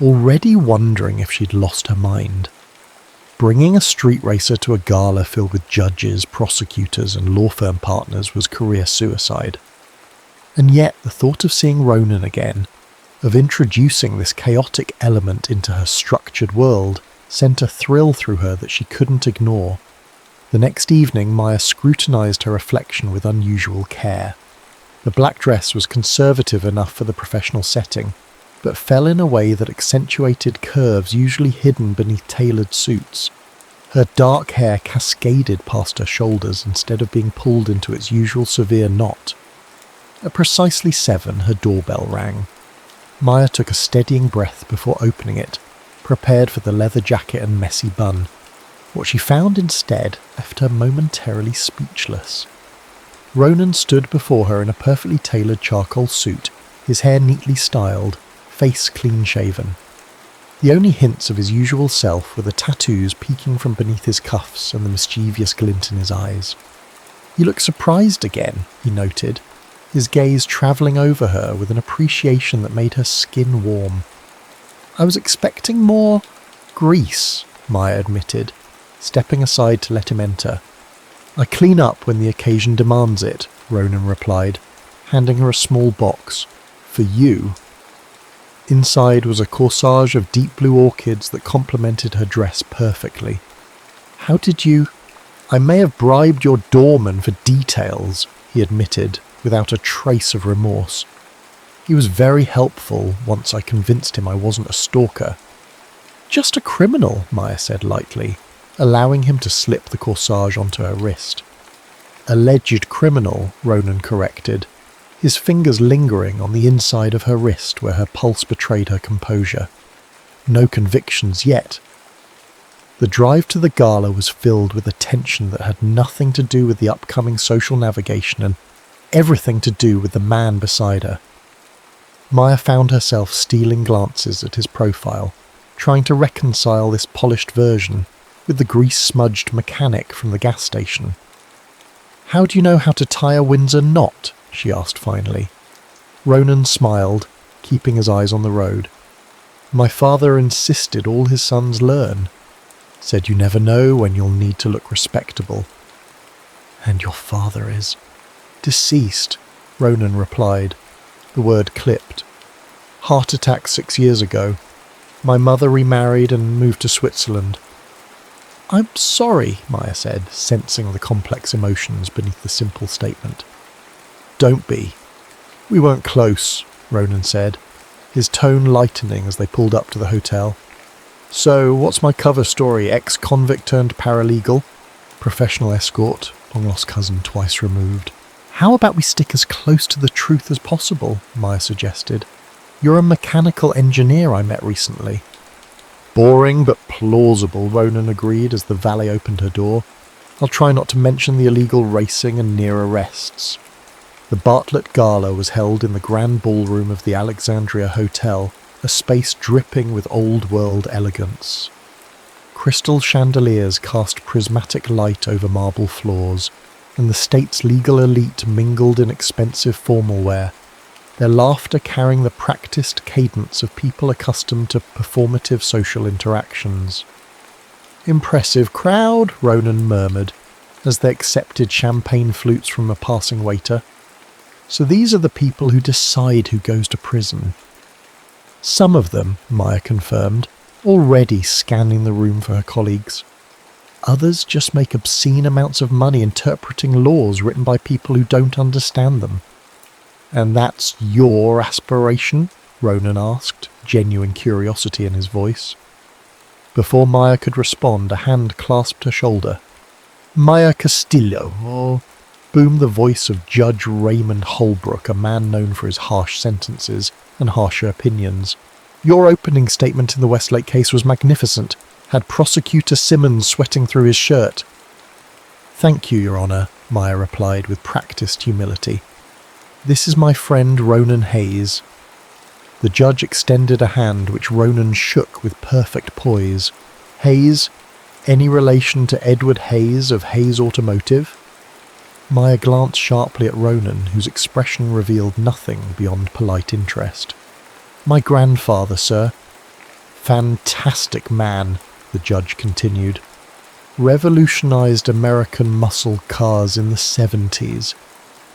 already wondering if she'd lost her mind. Bringing a street racer to a gala filled with judges, prosecutors and law firm partners was career suicide. And yet the thought of seeing Ronan again, of introducing this chaotic element into her structured world, sent a thrill through her that she couldn't ignore. The next evening, Maya scrutinized her reflection with unusual care. The black dress was conservative enough for the professional setting, but fell in a way that accentuated curves usually hidden beneath tailored suits. Her dark hair cascaded past her shoulders instead of being pulled into its usual severe knot. At precisely 7, her doorbell rang. Maya took a steadying breath before opening it, prepared for the leather jacket and messy bun. What she found instead left her momentarily speechless. Ronan stood before her in a perfectly tailored charcoal suit, his hair neatly styled, face clean-shaven. The only hints of his usual self were the tattoos peeking from beneath his cuffs and the mischievous glint in his eyes. "You look surprised again," he noted, his gaze travelling over her with an appreciation that made her skin warm. "I was expecting more grease," Maya admitted, stepping aside to let him enter. "I clean up when the occasion demands it," Ronan replied, handing her a small box. "For you." Inside was a corsage of deep blue orchids that complemented her dress perfectly. "How did you—" "I may have bribed your doorman for details," he admitted, without a trace of remorse. "He was very helpful once I convinced him I wasn't a stalker." "Just a criminal," Maya said lightly, allowing him to slip the corsage onto her wrist. "Alleged criminal," Ronan corrected, his fingers lingering on the inside of her wrist where her pulse betrayed her composure. "No convictions yet." The drive to the gala was filled with a tension that had nothing to do with the upcoming social navigation and everything to do with the man beside her. Maya found herself stealing glances at his profile, trying to reconcile this polished version with the grease-smudged mechanic from the gas station. "How do you know how to tie a Windsor knot?" she asked finally. Ronan smiled, keeping his eyes on the road. "My father insisted all his sons learn. Said you never know when you'll need to look respectable." "And your father is—" "Deceased," Ronan replied, the word clipped. "Heart attack 6 years ago. My mother remarried and moved to Switzerland." "I'm sorry," Maya said, sensing the complex emotions beneath the simple statement. "Don't be. We weren't close," Ronan said, his tone lightening as they pulled up to the hotel. "So, what's my cover story? Ex-convict turned paralegal? Professional escort, long-lost cousin twice removed." "How about we stick as close to the truth as possible?" Maya suggested. "You're a mechanical engineer I met recently." "Boring but plausible," Ronan agreed as the valet opened her door. "I'll try not to mention the illegal racing and near arrests." The Bartlett Gala was held in the grand ballroom of the Alexandria Hotel, a space dripping with old-world elegance. Crystal chandeliers cast prismatic light over marble floors, and the state's legal elite mingled in expensive formal wear, their laughter carrying the practiced cadence of people accustomed to performative social interactions. "Impressive crowd," Ronan murmured, as they accepted champagne flutes from a passing waiter. "So these are the people who decide who goes to prison." "Some of them," Maya confirmed, already scanning the room for her colleagues. "Others just make obscene amounts of money interpreting laws written by people who don't understand them." "And that's your aspiration?" Ronan asked, genuine curiosity in his voice. Before Maya could respond, a hand clasped her shoulder. "Maya Castillo," boomed the voice of Judge Raymond Holbrook, a man known for his harsh sentences and harsher opinions. "Your opening statement in the Westlake case was magnificent. Had Prosecutor Simmons sweating through his shirt." "Thank you, Your Honour," Maya replied with practised humility. "This is my friend Ronan Hayes." The judge extended a hand which Ronan shook with perfect poise. "Hayes? Any relation to Edward Hayes of Hayes Automotive?" Maya glanced sharply at Ronan, whose expression revealed nothing beyond polite interest. "My grandfather, sir." "Fantastic man," the judge continued. "Revolutionized American muscle cars in the 70s.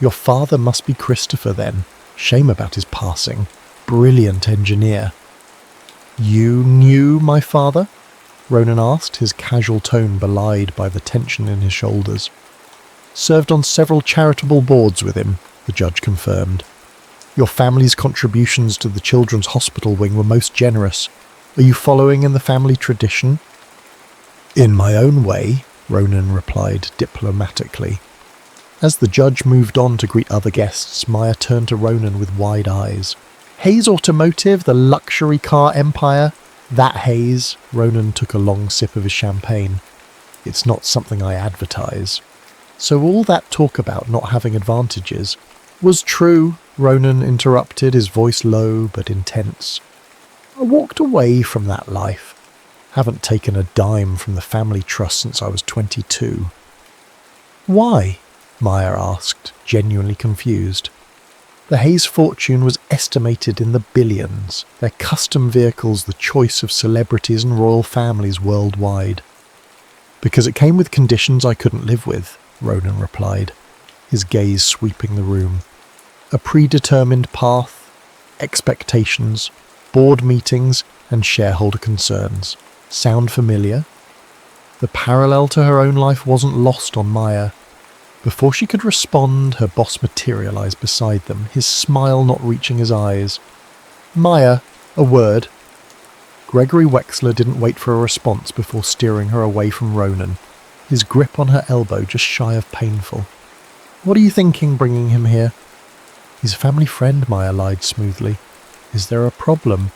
Your father must be Christopher then. Shame about his passing. Brilliant engineer." "You knew my father?" Ronan asked, his casual tone belied by the tension in his shoulders. "Served on several charitable boards with him," the judge confirmed. Your family's contributions to the children's hospital wing were most generous. Are you following in the family tradition?" "In my own way," Ronan replied diplomatically. As the judge moved on to greet other guests, Maya turned to Ronan with wide eyes. "Hayes Automotive, the luxury car empire? That Hayes?" Ronan took a long sip of his champagne. "It's not something I advertise." "So all that talk about not having advantages was true," Ronan interrupted, his voice low but intense. "I walked away from that life. Haven't taken a dime from the family trust since I was 22. "Why?" Maya asked, genuinely confused. The Hayes fortune was estimated in the billions, their custom vehicles the choice of celebrities and royal families worldwide. "Because it came with conditions I couldn't live with," Ronan replied, his gaze sweeping the room. "A predetermined path, expectations, board meetings, and shareholder concerns. Sound familiar?" The parallel to her own life wasn't lost on Maya. Before she could respond, her boss materialized beside them, his smile not reaching his eyes. "Maya, a word." Gregory Wexler didn't wait for a response before steering her away from Ronan, his grip on her elbow just shy of painful. "What are you thinking bringing him here?" "He's a family friend," Maya lied smoothly. "Is there a problem?"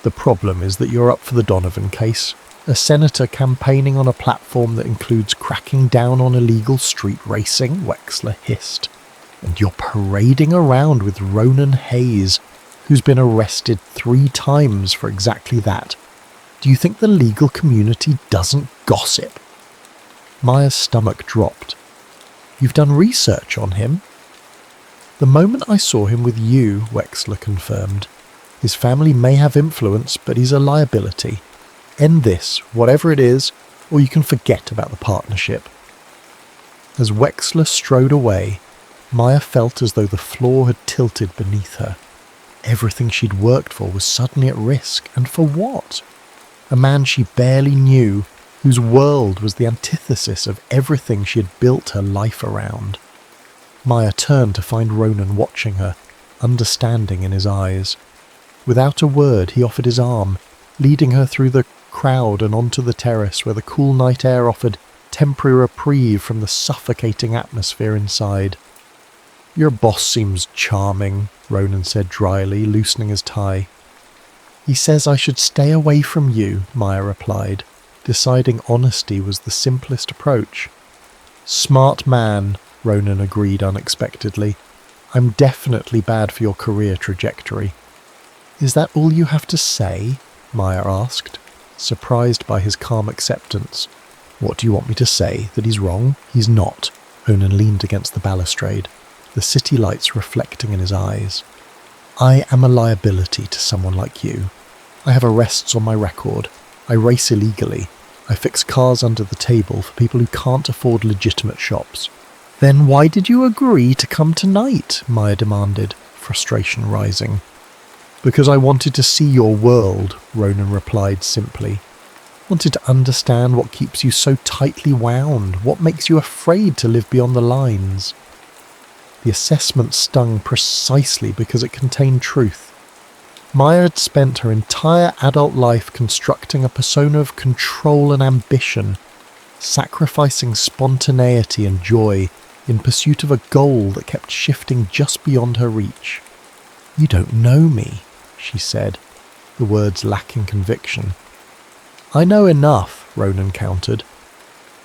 "The problem is that you're up for the Donovan case. A senator campaigning on a platform that includes cracking down on illegal street racing," Wexler hissed. "And you're parading around with Ronan Hayes, who's been arrested 3 times for exactly that. Do you think the legal community doesn't gossip?" Maya's stomach dropped. "You've done research on him?" "The moment I saw him with you," Wexler confirmed. "His family may have influence, but he's a liability. End this, whatever it is, or you can forget about the partnership." As Wexler strode away, Maya felt as though the floor had tilted beneath her. Everything she'd worked for was suddenly at risk, and for what? A man she barely knew, whose world was the antithesis of everything she had built her life around. Maya turned to find Ronan watching her, understanding in his eyes. Without a word, he offered his arm, leading her through the crowd and onto the terrace where the cool night air offered temporary reprieve from the suffocating atmosphere inside. "Your boss seems charming," Ronan said dryly, loosening his tie. "He says I should stay away from you," Maya replied, deciding honesty was the simplest approach. "Smart man," Ronan agreed unexpectedly. "I'm definitely bad for your career trajectory." "Is that all you have to say?" Maya asked, surprised by his calm acceptance. "What do you want me to say? That he's wrong?" "He's not." Ronan leaned against the balustrade, the city lights reflecting in his eyes. "I am a liability to someone like you. I have arrests on my record. I race illegally. I fix cars under the table for people who can't afford legitimate shops." "Then why did you agree to come tonight?" Maya demanded, frustration rising. "Because I wanted to see your world," Ronan replied simply. "Wanted to understand what keeps you so tightly wound, what makes you afraid to live beyond the lines." The assessment stung precisely because it contained truth. Maya had spent her entire adult life constructing a persona of control and ambition, sacrificing spontaneity and joy in pursuit of a goal that kept shifting just beyond her reach. "You don't know me," she said, the words lacking conviction. "I know enough," Ronan countered.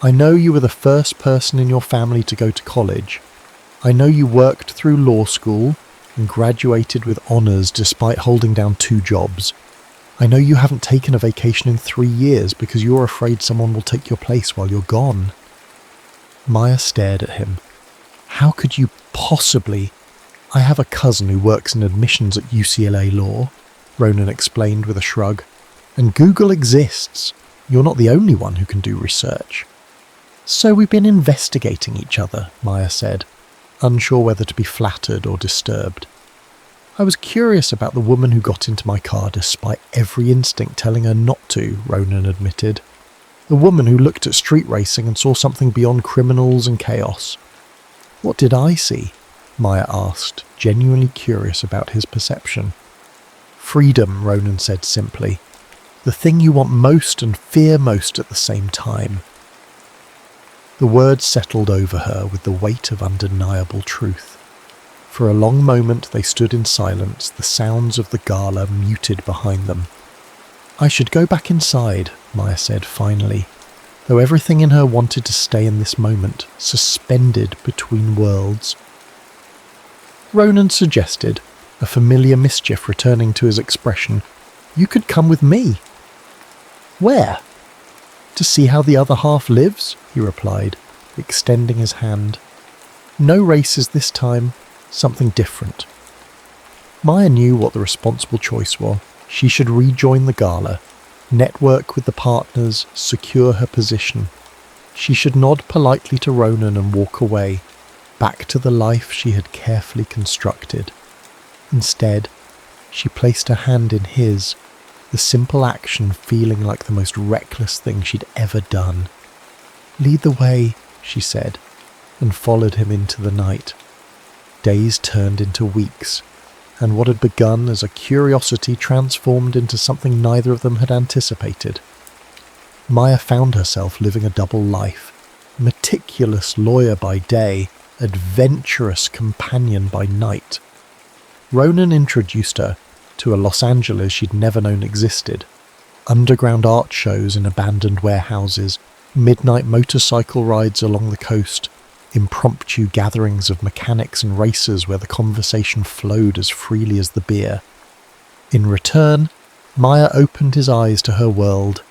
"I know you were the first person in your family to go to college. I know you worked through law school and graduated with honours despite holding down 2 jobs. I know you haven't taken a vacation in 3 years because you're afraid someone will take your place while you're gone." Maya stared at him. "How could you possibly—" "I have a cousin who works in admissions at UCLA Law," Ronan explained with a shrug. "And Google exists. You're not the only one who can do research." "So we've been investigating each other," Maya said, unsure whether to be flattered or disturbed. "I was curious about the woman who got into my car despite every instinct telling her not to," Ronan admitted. "The woman who looked at street racing and saw something beyond criminals and chaos. What did I see? Maya asked, genuinely curious about his perception. Freedom, Ronan said simply. The thing you want most and fear most at the same time. The words settled over her with the weight of undeniable truth. For a long moment they stood in silence, the sounds of the gala muted behind them. I should go back inside, Maya said finally, though everything in her wanted to stay in this moment, suspended between worlds. Ronan suggested, a familiar mischief returning to his expression, you could come with me. Where? To see how the other half lives, he replied, extending his hand. No races this time, something different. Maya knew what the responsible choice was. She should rejoin the gala, network with the partners, secure her position. She should nod politely to Ronan and walk away, back to the life she had carefully constructed. Instead, she placed her hand in his, the simple action feeling like the most reckless thing she'd ever done. Lead the way, she said, and followed him into the night. Days turned into weeks, and what had begun as a curiosity transformed into something neither of them had anticipated. Maya found herself living a double life, meticulous lawyer by day, adventurous companion by night. Ronan introduced her to a Los Angeles she'd never known existed. Underground art shows in abandoned warehouses, midnight motorcycle rides along the coast, impromptu gatherings of mechanics and racers where the conversation flowed as freely as the beer. In return, Maya opened his eyes to her world,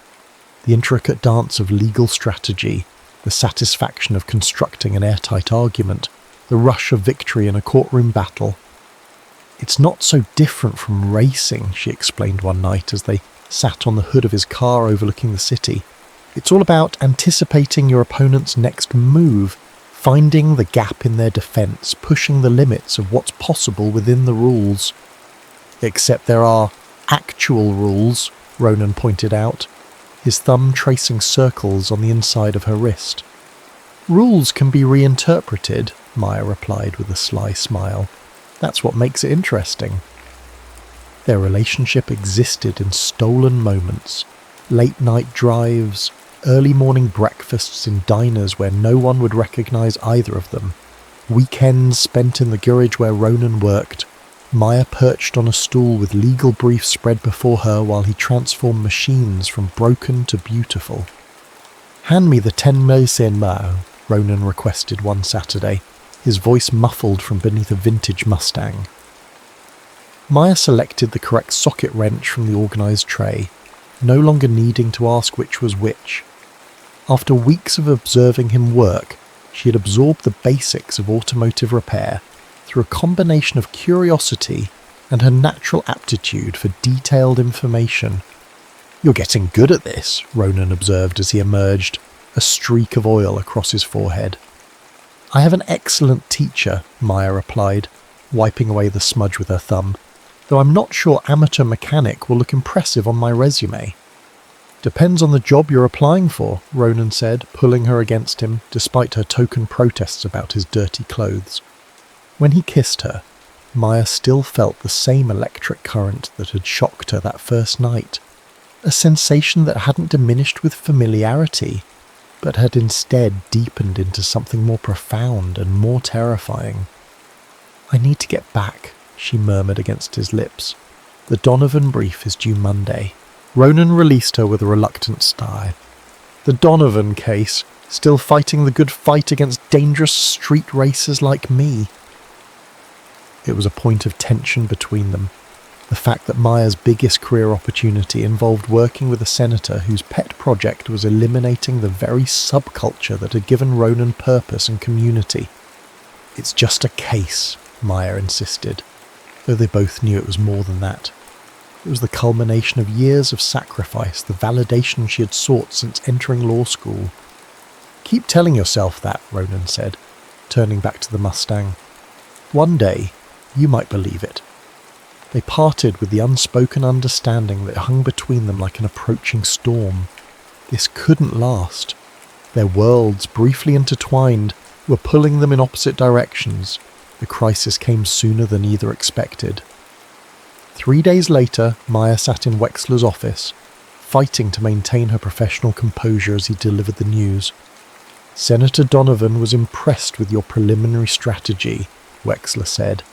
the intricate dance of legal strategy, the satisfaction of constructing an airtight argument, the rush of victory in a courtroom battle. It's not so different from racing, she explained one night as they sat on the hood of his car overlooking the city. It's all about anticipating your opponent's next move, finding the gap in their defense, pushing the limits of what's possible within the rules. Except there are actual rules, Ronan pointed out, his thumb tracing circles on the inside of her wrist. Rules can be reinterpreted, Maya replied with a sly smile. That's what makes it interesting. Their relationship existed in stolen moments, late-night drives, early morning breakfasts in diners where no one would recognize either of them, weekends spent in the garage where Ronan worked, Maya perched on a stool with legal briefs spread before her while he transformed machines from broken to beautiful. Hand me the 10 Mao, Ronan requested one Saturday, his voice muffled from beneath a vintage Mustang. Maya selected the correct socket wrench from the organised tray, no longer needing to ask which was which. After weeks of observing him work, she had absorbed the basics of automotive repair through a combination of curiosity and her natural aptitude for detailed information. You're getting good at this, Ronan observed as he emerged, a streak of oil across his forehead. I have an excellent teacher, Maya replied, wiping away the smudge with her thumb, though I'm not sure amateur mechanic will look impressive on my resume. Depends on the job you're applying for, Ronan said, pulling her against him, despite her token protests about his dirty clothes. When he kissed her, Maya still felt the same electric current that had shocked her that first night, a sensation that hadn't diminished with familiarity, but had instead deepened into something more profound and more terrifying. I need to get back, she murmured against his lips. The Donovan brief is due Monday. Ronan released her with a reluctant sigh. The Donovan case, still fighting the good fight against dangerous street racers like me. It was a point of tension between them. The fact that Maya's biggest career opportunity involved working with a senator whose pet project was eliminating the very subculture that had given Ronan purpose and community. It's just a case, Maya insisted, though they both knew it was more than that. It was the culmination of years of sacrifice, the validation she had sought since entering law school. Keep telling yourself that, Ronan said, turning back to the Mustang. One day, you might believe it. They parted with the unspoken understanding that hung between them like an approaching storm. This couldn't last. Their worlds, briefly intertwined, were pulling them in opposite directions, The crisis came sooner than either expected. 3 days later, Maya sat in Wexler's office, fighting to maintain her professional composure as he delivered the news. "Senator Donovan was impressed with your preliminary strategy," Wexler said,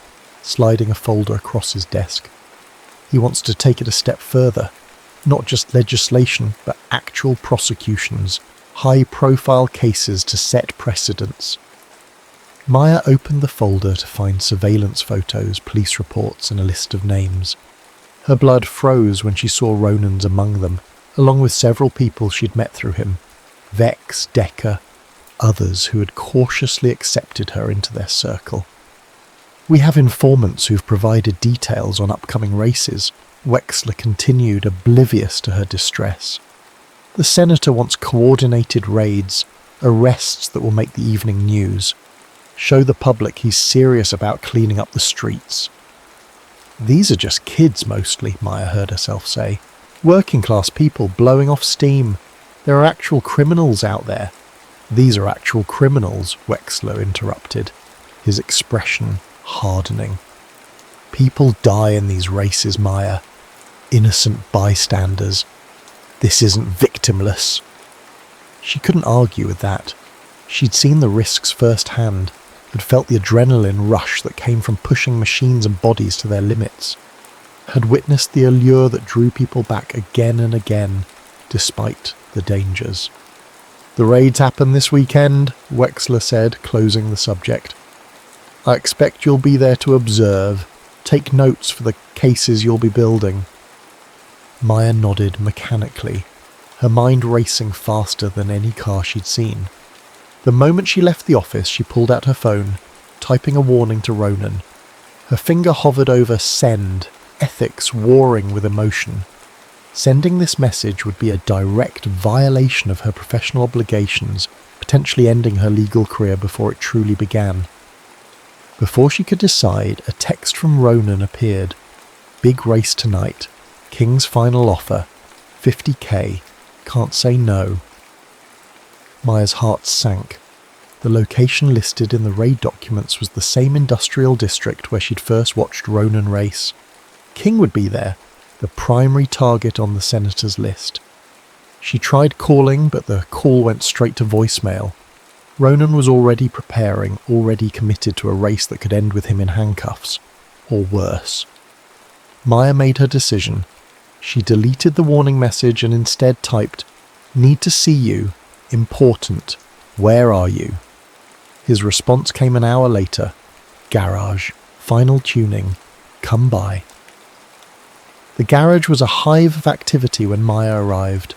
sliding a folder across his desk. "He wants to take it a step further. Not just legislation, but actual prosecutions, high-profile cases to set precedents." Maya opened the folder to find surveillance photos, police reports, and a list of names. Her blood froze when she saw Ronan's among them, along with several people she'd met through him. Vex, Decker, others who had cautiously accepted her into their circle. "We have informants who've provided details on upcoming races," Wexler continued, oblivious to her distress. "The senator wants coordinated raids, arrests that will make the evening news. Show the public he's serious about cleaning up the streets." "These are just kids mostly," Maya heard herself say. "Working class people blowing off steam. There are actual criminals out there." "These are actual criminals," Wexler interrupted, his expression hardening. "People die in these races, Maya. Innocent bystanders. This isn't victimless." She couldn't argue with that. She'd seen the risks firsthand, had felt the adrenaline rush that came from pushing machines and bodies to their limits, had witnessed the allure that drew people back again and again, despite the dangers. "The raids happen this weekend," Wexler said, closing the subject. "I expect you'll be there to observe, take notes for the cases you'll be building." Maya nodded mechanically, her mind racing faster than any car she'd seen. The moment she left the office, she pulled out her phone, typing a warning to Ronan. Her finger hovered over send, ethics warring with emotion. Sending this message would be a direct violation of her professional obligations, potentially ending her legal career before it truly began. Before she could decide, a text from Ronan appeared. "Big race tonight. King's final offer. 50K. Can't say no." Maya's heart sank. The location listed in the raid documents was the same industrial district where she'd first watched Ronan race. King would be there, the primary target on the senator's list. She tried calling, but the call went straight to voicemail. Ronan was already preparing, already committed to a race that could end with him in handcuffs, or worse. Maya made her decision. She deleted the warning message and instead typed, "Need to see you. Important. Where are you?" His response came an hour later. "Garage. Final tuning. Come by." The garage was a hive of activity when Maya arrived.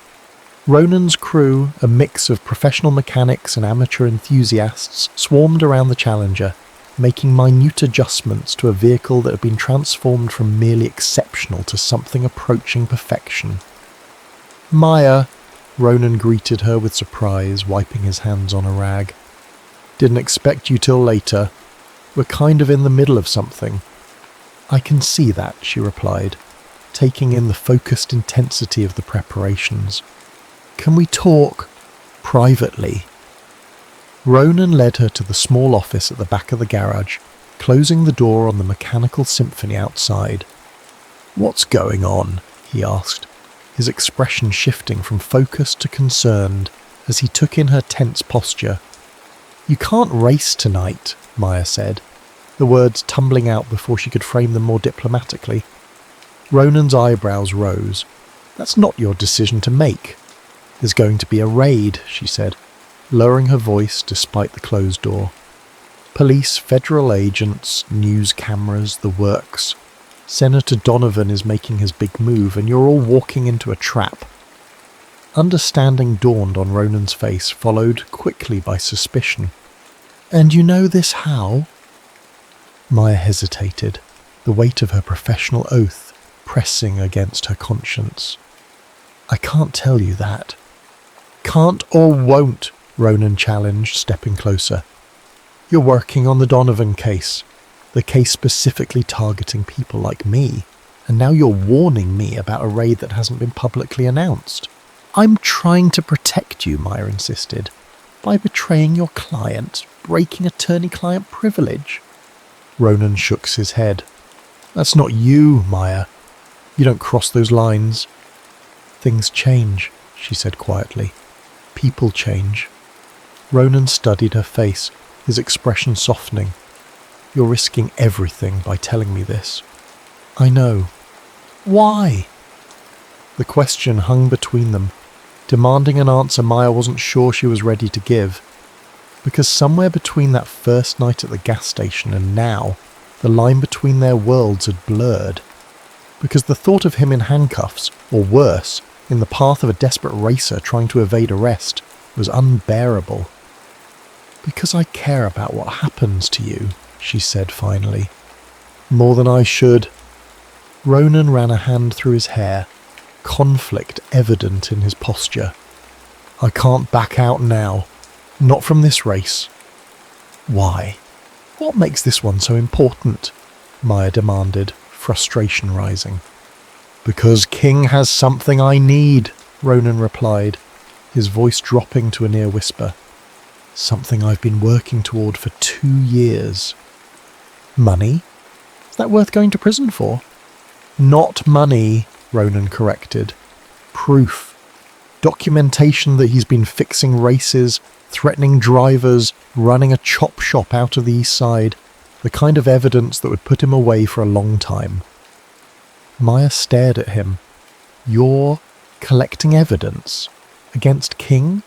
Ronan's crew, a mix of professional mechanics and amateur enthusiasts, swarmed around the Challenger, making minute adjustments to a vehicle that had been transformed from merely exceptional to something approaching perfection. "Maya," Ronan greeted her with surprise, wiping his hands on a rag. "Didn't expect you till later. We're kind of in the middle of something." "I can see that," she replied, taking in the focused intensity of the preparations. "Can we talk privately?" Ronan led her to the small office at the back of the garage, closing the door on the mechanical symphony outside. "What's going on?" he asked, his expression shifting from focused to concerned as he took in her tense posture. "You can't race tonight," Maya said, the words tumbling out before she could frame them more diplomatically. Ronan's eyebrows rose. "That's not your decision to make." "There's going to be a raid," she said, lowering her voice despite the closed door. "Police, federal agents, news cameras, the works. Senator Donovan is making his big move, and you're all walking into a trap." Understanding dawned on Ronan's face, followed quickly by suspicion. "And you know this how?" Maya hesitated, the weight of her professional oath pressing against her conscience. "I can't tell you that." "Can't or won't," Ronan challenged, stepping closer. "You're working on the Donovan case, the case specifically targeting people like me, and now you're warning me about a raid that hasn't been publicly announced." "I'm trying to protect you," Maya insisted, "by betraying your client, breaking attorney-client privilege." Ronan shook his head. That's not you, Maya. You don't cross those lines. Things change, she said quietly. People change. Ronan studied her face, his expression softening. You're risking everything by telling me this. I know. Why? The question hung between them, demanding an answer Maya wasn't sure she was ready to give. Because somewhere between that first night at the gas station and now, the line between their worlds had blurred. Because the thought of him in handcuffs, or worse, in the path of a desperate racer trying to evade arrest, was unbearable. Because I care about what happens to you, she said finally. More than I should. Ronan ran a hand through his hair, conflict evident in his posture. I can't back out now. Not from this race. Why? What makes this one so important? Maya demanded, frustration rising. Because King has something I need, Ronan replied, his voice dropping to a near whisper. Something I've been working toward for 2 years. Money? Is that worth going to prison for? Not money, Ronan corrected. Proof. Documentation that he's been fixing races, threatening drivers, running a chop shop out of the East Side, the kind of evidence that would put him away for a long time. Maya stared at him. You're collecting evidence? Against King?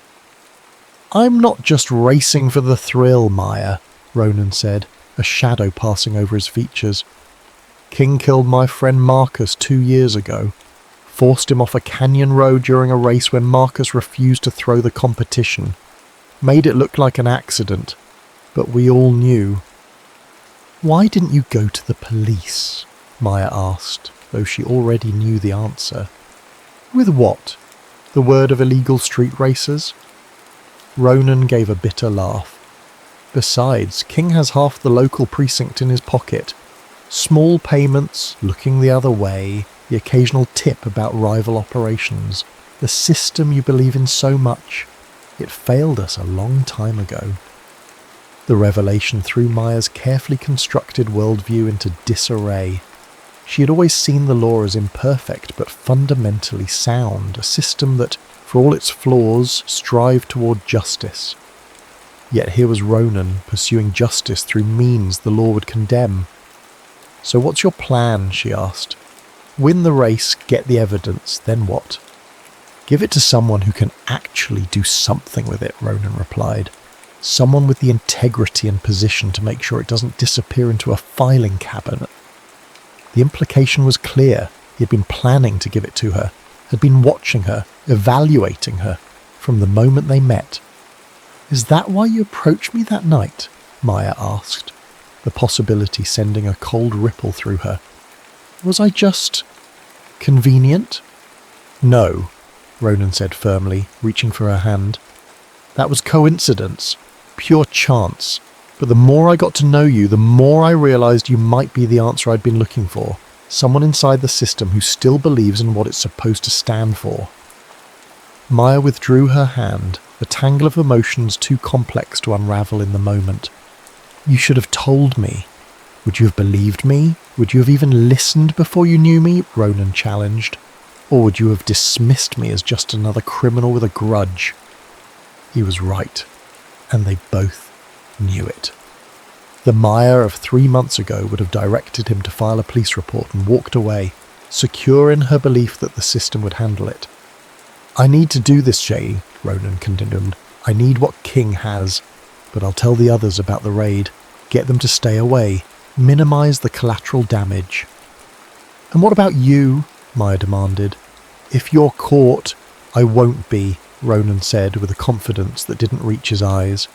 I'm not just racing for the thrill, Maya, Ronan said, a shadow passing over his features. King killed my friend Marcus 2 years ago. Forced him off a canyon road during a race when Marcus refused to throw the competition. Made it look like an accident, but we all knew. Why didn't you go to the police? Maya asked, though she already knew the answer. With what? The word of illegal street racers? Ronan gave a bitter laugh. Besides, King has half the local precinct in his pocket. Small payments, looking the other way, the occasional tip about rival operations. The system you believe in so much. It failed us a long time ago. The revelation threw Maya's carefully constructed worldview into disarray. She had always seen the law as imperfect but fundamentally sound, a system that, for all its flaws, strived toward justice. Yet here was Ronan pursuing justice through means the law would condemn. So what's your plan, she asked. Win the race, get the evidence, then what? Give it to someone who can actually do something with it, Ronan replied. Someone with the integrity and position to make sure it doesn't disappear into a filing cabinet. The implication was clear. He had been planning to give it to her, had been watching her, evaluating her, from the moment they met. Is that why you approached me that night? Maya asked, the possibility sending a cold ripple through her. Was I just convenient? No, Ronan said firmly, reaching for her hand. That was coincidence, pure chance. But the more I got to know you, the more I realized you might be the answer I'd been looking for. Someone inside the system who still believes in what it's supposed to stand for. Maya withdrew her hand, a tangle of emotions too complex to unravel in the moment. You should have told me. Would you have believed me? Would you have even listened before you knew me? Ronan challenged. Or would you have dismissed me as just another criminal with a grudge? He was right, and they both knew it. The Maya of 3 months ago would have directed him to file a police report and walked away, secure in her belief that the system would handle it. I need to do this, Jay, Ronan continued. I need what King has, but I'll tell the others about the raid, get them to stay away, minimize the collateral damage. And what about you? Maya demanded. If you're caught, I won't be, Ronan said with a confidence that didn't reach his eyes.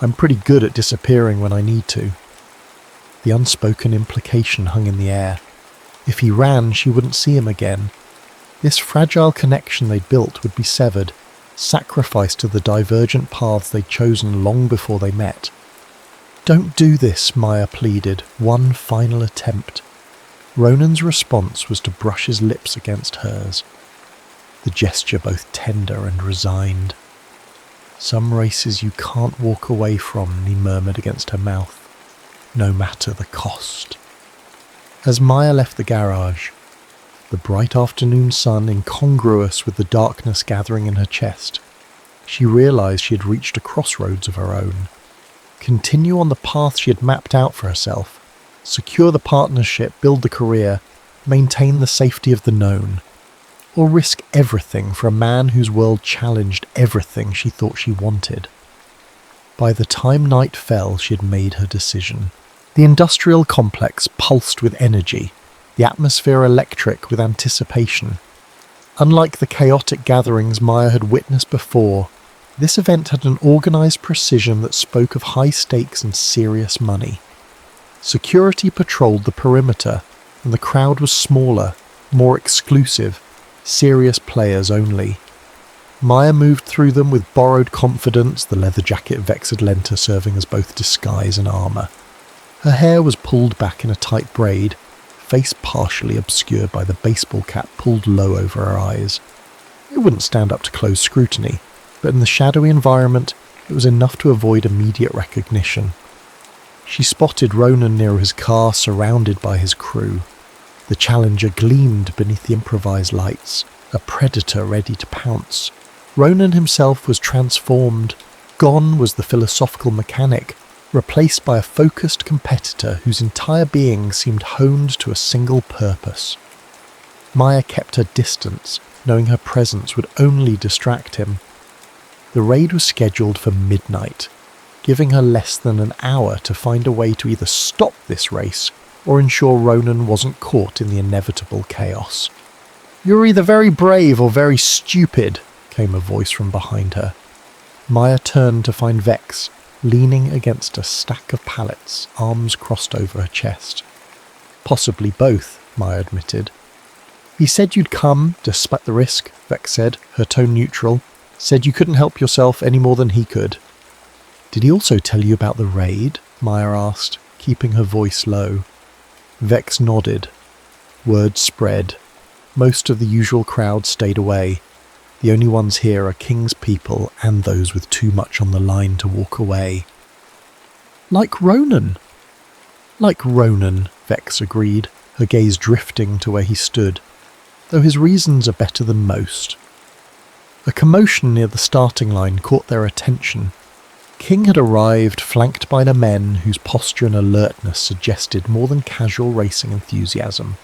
I'm pretty good at disappearing when I need to. The unspoken implication hung in the air. If he ran, she wouldn't see him again. This fragile connection they'd built would be severed, sacrificed to the divergent paths they'd chosen long before they met. Don't do this, Maya pleaded, one final attempt. Ronan's response was to brush his lips against hers, the gesture both tender and resigned. Some races you can't walk away from, he murmured against her mouth. no matter the cost. As Maya left the garage, the bright afternoon sun incongruous with the darkness gathering in her chest, she realized she had reached a crossroads of her own. Continue on the path she had mapped out for herself, secure the partnership, build the career, maintain the safety of the known, or risk everything for a man whose world challenged everything she thought she wanted. By the time night fell, she had made her decision. The industrial complex pulsed with energy, the atmosphere electric with anticipation. Unlike the chaotic gatherings Maya had witnessed before, this event had an organised precision that spoke of high stakes and serious money. Security patrolled the perimeter, and the crowd was smaller, more exclusive, serious players only. Maya moved through them with borrowed confidence, the leather jacket Vex had lent her serving as both disguise and armour. Her hair was pulled back in a tight braid, face partially obscured by the baseball cap pulled low over her eyes. It wouldn't stand up to close scrutiny, but in the shadowy environment, it was enough to avoid immediate recognition. She spotted Ronan near his car, surrounded by his crew. The Challenger gleamed beneath the improvised lights, a predator ready to pounce. Ronan himself was transformed. Gone was the philosophical mechanic, replaced by a focused competitor whose entire being seemed honed to a single purpose. Maya kept her distance, knowing her presence would only distract him. The raid was scheduled for midnight, giving her less than an hour to find a way to either stop this race or ensure Ronan wasn't caught in the inevitable chaos. "You're either very brave or very stupid," came a voice from behind her. Maya turned to find Vex, leaning against a stack of pallets, arms crossed over her chest. "Possibly both," Maya admitted. "He said you'd come, despite the risk," Vex said, her tone neutral. "Said you couldn't help yourself any more than he could." "Did he also tell you about the raid?" Maya asked, keeping her voice low. Vex nodded. Word spread. Most of the usual crowd stayed away. The only ones here are King's people and those with too much on the line to walk away. "Like Ronan." "Like Ronan," Vex agreed, her gaze drifting to where he stood, though his reasons are better than most. A commotion near the starting line caught their attention. King had arrived, flanked by the men whose posture and alertness suggested more than casual racing enthusiasm.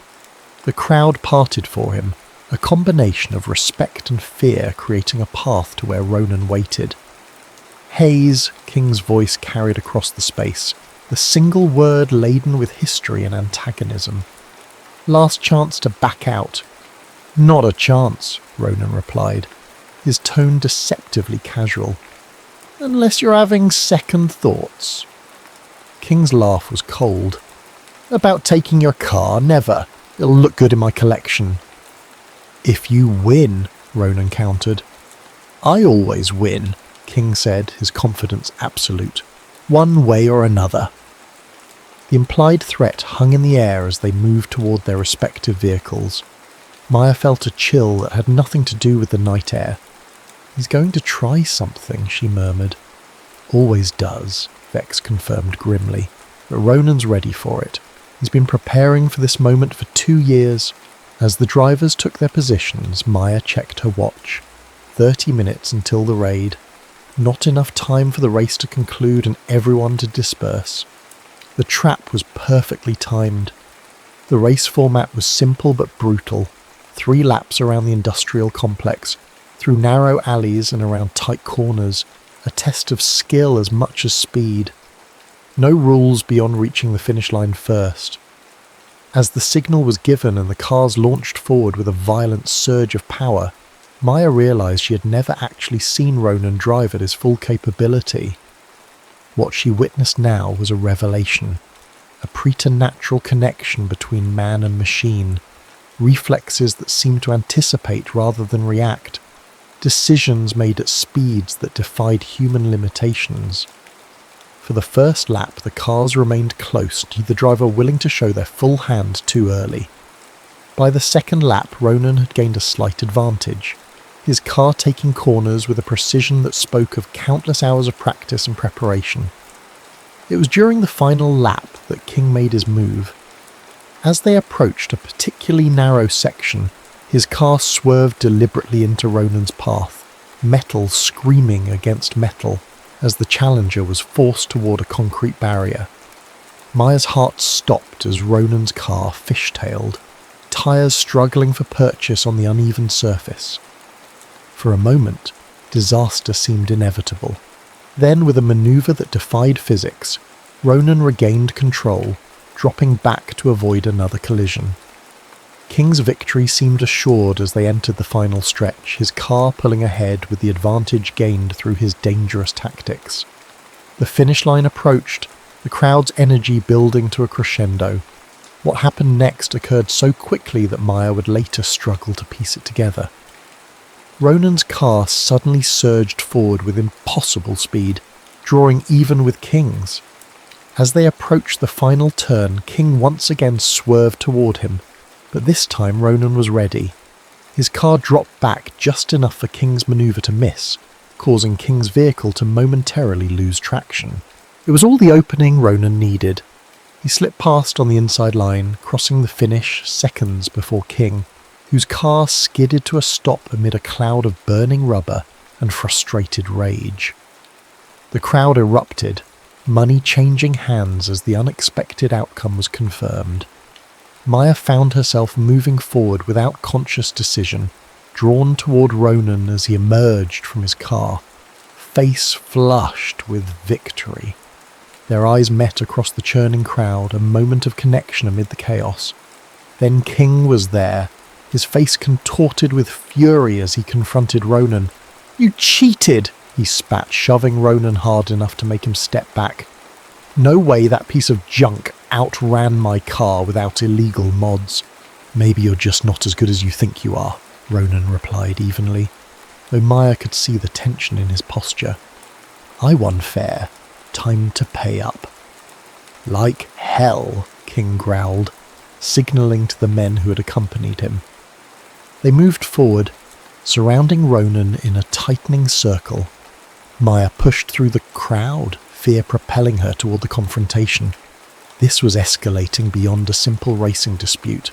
The crowd parted for him, a combination of respect and fear creating a path to where Ronan waited. "Haze," King's voice carried across the space, the single word laden with history and antagonism. "Last chance to back out." "Not a chance," Ronan replied, his tone deceptively casual. "Unless you're having second thoughts." King's laugh was cold. "About taking your car? Never. It'll look good in my collection." "If you win," Ronan countered. "I always win," King said, his confidence absolute. "One way or another." The implied threat hung in the air as they moved toward their respective vehicles. Maya felt a chill that had nothing to do with the night air. "He's going to try something," she murmured. "Always does," Vex confirmed grimly, but Ronan's ready for it. He's been preparing for this moment for 2 years. As the drivers took their positions, Maya checked her watch. 30 minutes until the raid. Not enough time for the race to conclude and everyone to disperse. The trap was perfectly timed. The race format was simple but brutal. 3 laps around the industrial complex, through narrow alleys and around tight corners, a test of skill as much as speed. No rules beyond reaching the finish line first. As the signal was given and the cars launched forward with a violent surge of power, Maya realised she had never actually seen Ronan drive at his full capability. What she witnessed now was a revelation, a preternatural connection between man and machine, reflexes that seemed to anticipate rather than react, decisions made at speeds that defied human limitations. For the first lap, the cars remained close, neither driver willing to show their full hand too early. By the second lap, Ronan had gained a slight advantage, his car taking corners with a precision that spoke of countless hours of practice and preparation. It was during the final lap that King made his move. As they approached a particularly narrow section, his car swerved deliberately into Ronan's path, metal screaming against metal as the Challenger was forced toward a concrete barrier. Maya's heart stopped as Ronan's car fishtailed, tyres struggling for purchase on the uneven surface. For a moment, disaster seemed inevitable. Then, with a manoeuvre that defied physics, Ronan regained control, dropping back to avoid another collision. King's victory seemed assured as they entered the final stretch, his car pulling ahead with the advantage gained through his dangerous tactics. The finish line approached, the crowd's energy building to a crescendo. What happened next occurred so quickly that Maya would later struggle to piece it together. Ronan's car suddenly surged forward with impossible speed, drawing even with King's. As they approached the final turn, King once again swerved toward him, but this time Ronan was ready. His car dropped back just enough for King's manoeuvre to miss, causing King's vehicle to momentarily lose traction. It was all the opening Ronan needed. He slipped past on the inside line, crossing the finish seconds before King, whose car skidded to a stop amid a cloud of burning rubber and frustrated rage. The crowd erupted, money changing hands as the unexpected outcome was confirmed. Maya found herself moving forward without conscious decision, drawn toward Ronan as he emerged from his car, face flushed with victory. Their eyes met across the churning crowd, a moment of connection amid the chaos. Then King was there, his face contorted with fury as he confronted Ronan. "You cheated!" he spat, shoving Ronan hard enough to make him step back. "No way that piece of junk outran my car without illegal mods." "Maybe you're just not as good as you think you are," Ronan replied evenly, though Maya could see the tension in his posture. "I won fair. Time to pay up." "Like hell," King growled, signalling to the men who had accompanied him. They moved forward, surrounding Ronan in a tightening circle. Maya pushed through the crowd, fear propelling her toward the confrontation. This was escalating beyond a simple racing dispute.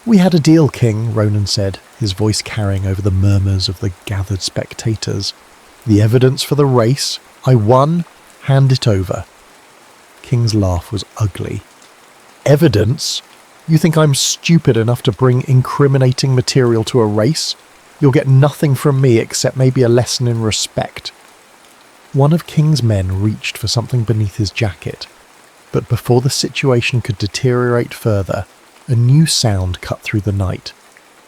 "We had a deal, King," Ronan said, his voice carrying over the murmurs of the gathered spectators. "The evidence for the race. I won. Hand it over." King's laugh was ugly. "Evidence? You think I'm stupid enough to bring incriminating material to a race? You'll get nothing from me except maybe a lesson in respect." One of King's men reached for something beneath his jacket, but before the situation could deteriorate further, a new sound cut through the night.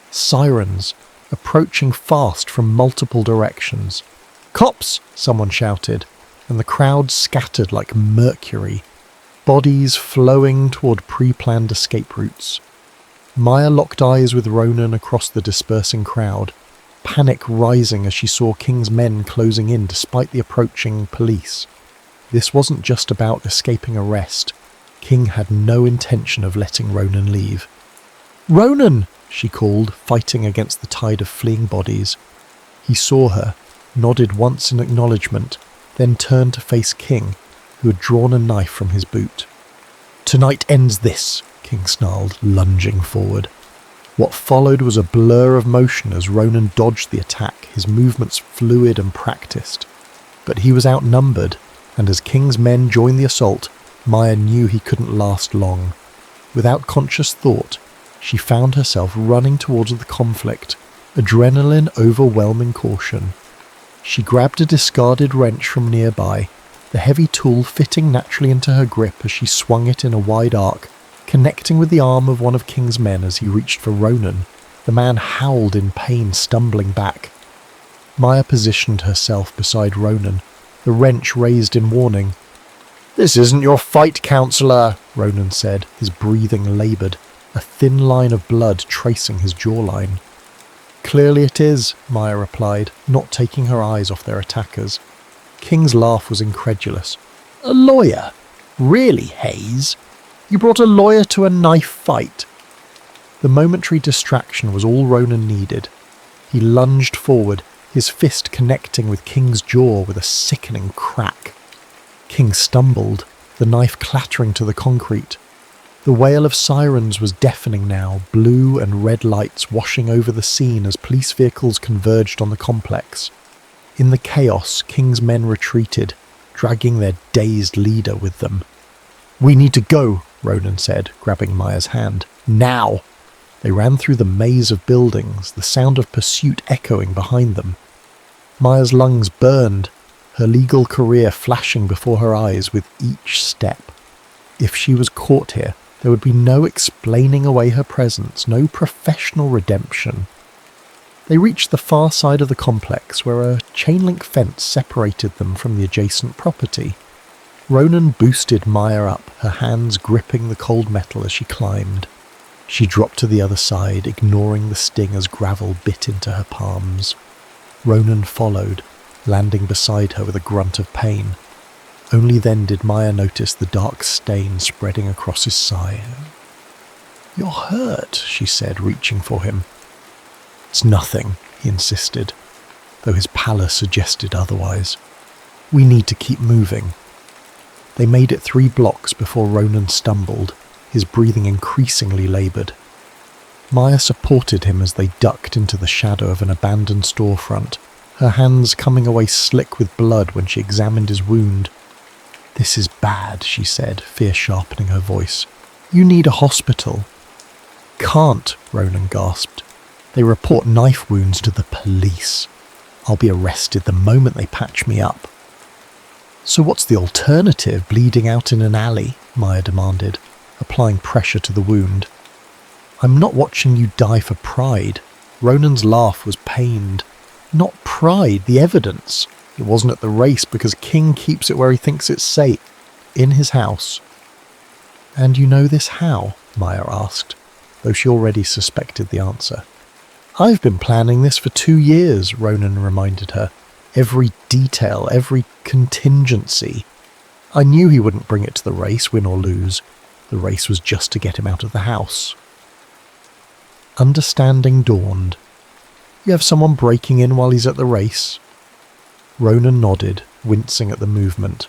Sirens, approaching fast from multiple directions. "Cops!" someone shouted, and the crowd scattered like mercury, bodies flowing toward pre-planned escape routes. Maya locked eyes with Ronan across the dispersing crowd, panic rising as she saw King's men closing in despite the approaching police. This wasn't just about escaping arrest. King had no intention of letting Ronan leave. "Ronan!" she called, fighting against the tide of fleeing bodies. He saw her, nodded once in acknowledgement, then turned to face King, who had drawn a knife from his boot. "Tonight ends this," King snarled, lunging forward. What followed was a blur of motion as Ronan dodged the attack, his movements fluid and practiced. But he was outnumbered, and as King's men joined the assault, Maya knew he couldn't last long. Without conscious thought, she found herself running towards the conflict, adrenaline overwhelming caution. She grabbed a discarded wrench from nearby, the heavy tool fitting naturally into her grip as she swung it in a wide arc, connecting with the arm of one of King's men as he reached for Ronan. The man howled in pain, stumbling back. Maya positioned herself beside Ronan, the wrench raised in warning. "This isn't your fight, counselor," Ronan said, his breathing laboured, a thin line of blood tracing his jawline. "Clearly it is," Maya replied, not taking her eyes off their attackers. King's laugh was incredulous. "A lawyer? Really, Hayes? You brought a lawyer to a knife fight?" The momentary distraction was all Ronan needed. He lunged forward, his fist connecting with King's jaw with a sickening crack. King stumbled, the knife clattering to the concrete. The wail of sirens was deafening now, blue and red lights washing over the scene as police vehicles converged on the complex. In the chaos, King's men retreated, dragging their dazed leader with them. "We need to go," Ronan said, grabbing Maya's hand. "Now!" They ran through the maze of buildings, the sound of pursuit echoing behind them. Maya's lungs burned, her legal career flashing before her eyes with each step. If she was caught here, there would be no explaining away her presence, no professional redemption. They reached the far side of the complex where a chain-link fence separated them from the adjacent property. Ronan boosted Maya up, her hands gripping the cold metal as she climbed. She dropped to the other side, ignoring the sting as gravel bit into her palms. Ronan followed, landing beside her with a grunt of pain. Only then did Maya notice the dark stain spreading across his side. "You're hurt," she said, reaching for him. "It's nothing," he insisted, though his pallor suggested otherwise. "We need to keep moving." They made it 3 blocks before Ronan stumbled, his breathing increasingly laboured. Maya supported him as they ducked into the shadow of an abandoned storefront, her hands coming away slick with blood when she examined his wound. "This is bad," she said, fear sharpening her voice. "You need a hospital." "Can't," Ronan gasped. "They report knife wounds to the police. I'll be arrested the moment they patch me up." "So what's the alternative, bleeding out in an alley?" Maya demanded, applying pressure to the wound. "I'm not watching you die for pride." Ronan's laugh was pained. "Not pride, the evidence. It wasn't at the race because King keeps it where he thinks it's safe, in his house." "And you know this how?" Maya asked, though she already suspected the answer. "I've been planning this for 2 years," Ronan reminded her. "Every detail, every contingency. I knew he wouldn't bring it to the race, win or lose. The race was just to get him out of the house." Understanding dawned. "You have someone breaking in while he's at the race?" Ronan nodded, wincing at the movement.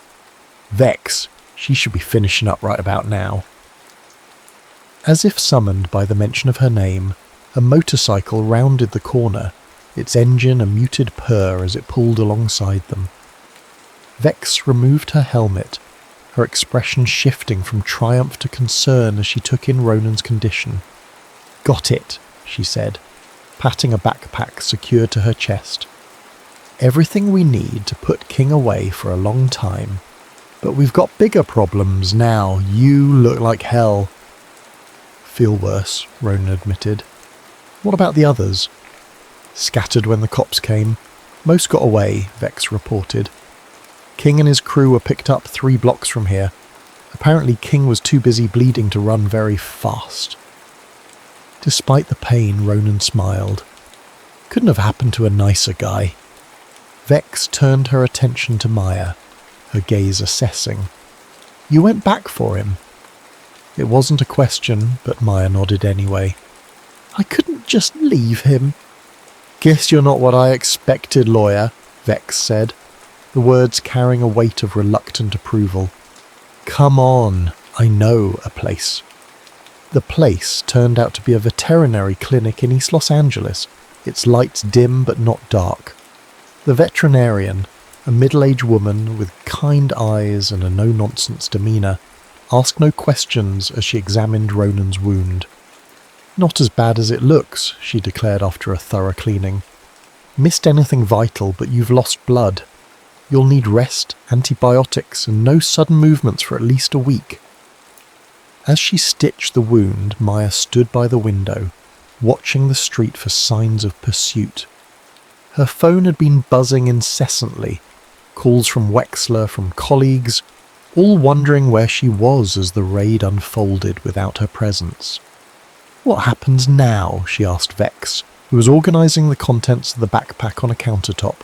"Vex, she should be finishing up right about now." As if summoned by the mention of her name, a motorcycle rounded the corner, its engine a muted purr as it pulled alongside them. Vex removed her helmet, her expression shifting from triumph to concern as she took in Ronan's condition. "Got it," she said, patting a backpack secured to her chest. "Everything we need to put King away for a long time. But we've got bigger problems now. You look like hell." "Feel worse," Ronan admitted. "What about the others?" "Scattered when the cops came. Most got away," Vex reported. "King and his crew were picked up 3 blocks from here. Apparently King was too busy bleeding to run very fast." Despite the pain, Ronan smiled. Couldn't have happened to a nicer guy. Vex turned her attention to Maya, her gaze assessing. "You went back for him?" It wasn't a question, but Maya nodded anyway. "I couldn't just leave him." "Guess you're not what I expected, lawyer," Vex said, the words carrying a weight of reluctant approval. "Come on, I know a place." The place turned out to be a veterinary clinic in East Los Angeles, its lights dim but not dark. The veterinarian, a middle-aged woman with kind eyes and a no-nonsense demeanour, asked no questions as she examined Ronan's wound. "Not as bad as it looks," she declared after a thorough cleaning. "Missed anything vital, but you've lost blood. You'll need rest, antibiotics, and no sudden movements for at least a week." As she stitched the wound, Maya stood by the window, watching the street for signs of pursuit. Her phone had been buzzing incessantly, calls from Wexler, from colleagues, all wondering where she was as the raid unfolded without her presence. "What happens now?" she asked Vex, who was organising the contents of the backpack on a countertop.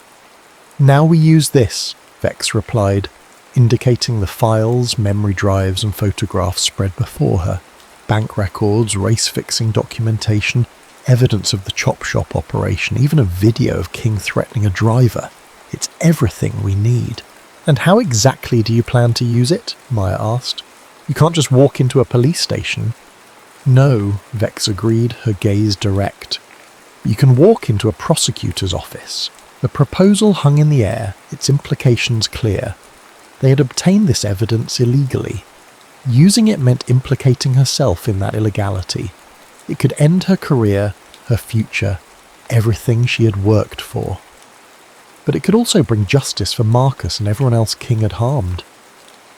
"Now we use this," Vex replied, indicating the files, memory drives and photographs spread before her. Bank records, race-fixing documentation, evidence of the chop shop operation, even a video of King threatening a driver. It's everything we need. And how exactly do you plan to use it? Maya asked. You can't just walk into a police station. No, Vex agreed, her gaze direct. You can walk into a prosecutor's office. The proposal hung in the air, its implications clear. They had obtained this evidence illegally. Using it meant implicating herself in that illegality. It could end her career, her future, everything she had worked for. But it could also bring justice for Marcus and everyone else King had harmed.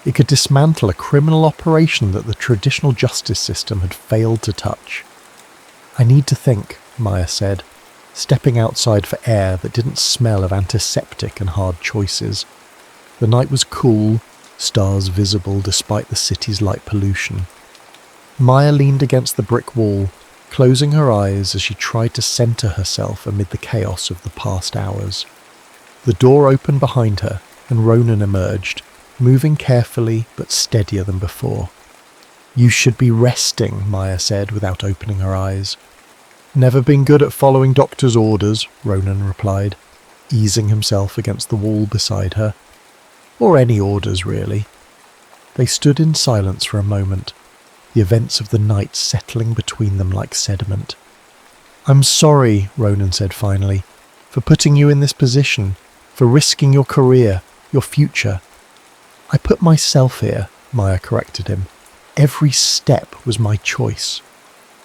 It could dismantle a criminal operation that the traditional justice system had failed to touch. I need to think, Maya said, stepping outside for air that didn't smell of antiseptic and hard choices. The night was cool, stars visible despite the city's light pollution. Maya leaned against the brick wall, closing her eyes as she tried to center herself amid the chaos of the past hours. The door opened behind her, and Ronan emerged, moving carefully but steadier than before. You should be resting, Maya said without opening her eyes. Never been good at following doctor's orders, Ronan replied, easing himself against the wall beside her. Or any orders, really. They stood in silence for a moment, the events of the night settling between them like sediment. I'm sorry, Ronan said finally, for putting you in this position, for risking your career, your future. I put myself here, Maya corrected him. Every step was my choice.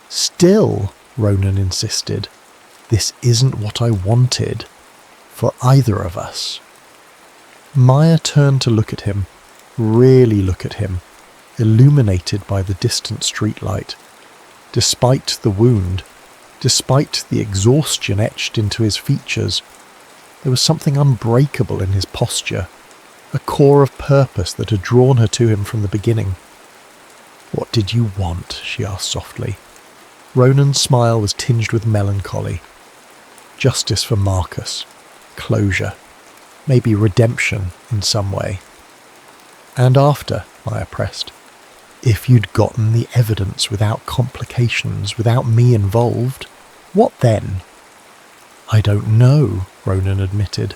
Still, Ronan insisted, this isn't what I wanted for either of us. Maya turned to look at him, really look at him, illuminated by the distant streetlight. Despite the wound, despite the exhaustion etched into his features, there was something unbreakable in his posture, a core of purpose that had drawn her to him from the beginning. What did you want? She asked softly. Ronan's smile was tinged with melancholy. Justice for Marcus. Closure. Maybe redemption in some way. And after, Maya pressed, if you'd gotten the evidence without complications, without me involved, what then? I don't know, Ronan admitted.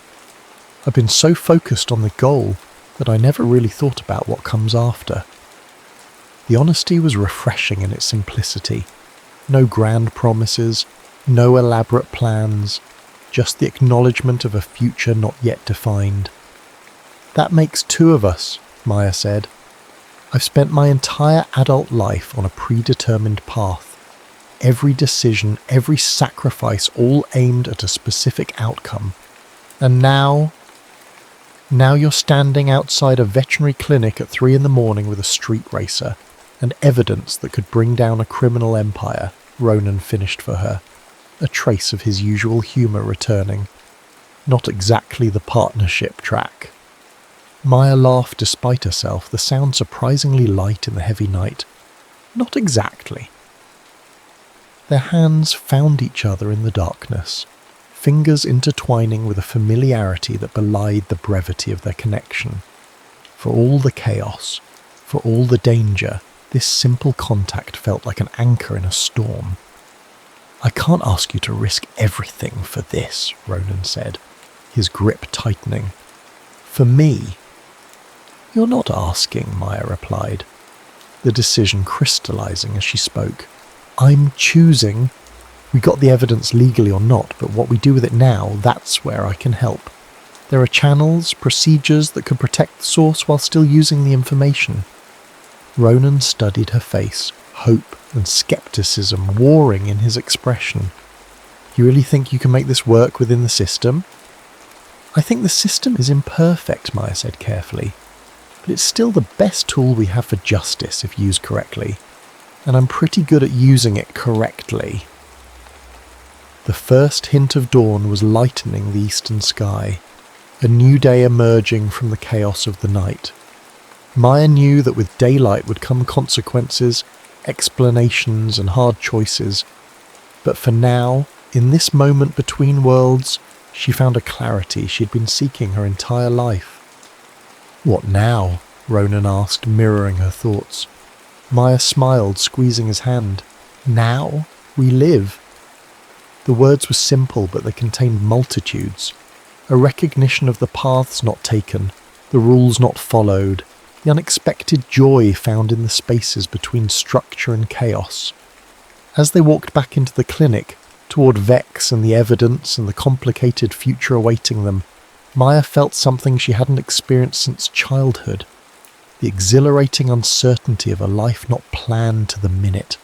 I've been so focused on the goal that I never really thought about what comes after. The honesty was refreshing in its simplicity. No grand promises, no elaborate plans, just the acknowledgement of a future not yet defined. That makes two of us, Maya said. I've spent my entire adult life on a predetermined path. Every decision, every sacrifice, all aimed at a specific outcome. And now you're standing outside a veterinary clinic at 3 a.m. with a street racer, and evidence that could bring down a criminal empire, Ronan finished for her, a trace of his usual humour returning. Not exactly the partnership track. Maya laughed despite herself, the sound surprisingly light in the heavy night. Not exactly. Their hands found each other in the darkness, fingers intertwining with a familiarity that belied the brevity of their connection. For all the chaos, for all the danger, this simple contact felt like an anchor in a storm. I can't ask you to risk everything for this, Ronan said, his grip tightening. For me. You're not asking, Maya replied, the decision crystallizing as she spoke. I'm choosing. We got the evidence legally or not, but what we do with it now, that's where I can help. There are channels, procedures that could protect the source while still using the information. Ronan studied her face, hope and skepticism warring in his expression. You really think you can make this work within the system? I think the system is imperfect, Maya said carefully, but it's still the best tool we have for justice if used correctly, and I'm pretty good at using it correctly. The first hint of dawn was lightening the eastern sky, a new day emerging from the chaos of the night. Maya knew that with daylight would come consequences, explanations and hard choices, but for now, in this moment between worlds, she found a clarity she'd been seeking her entire life. What now? Ronan asked, mirroring her thoughts. Maya smiled, squeezing his hand. Now we live. The words were simple, but they contained multitudes. A recognition of the paths not taken, the rules not followed, the unexpected joy found in the spaces between structure and chaos. As they walked back into the clinic, toward Vex and the evidence and the complicated future awaiting them, Maya felt something she hadn't experienced since childhood. The exhilarating uncertainty of a life not planned to the minute.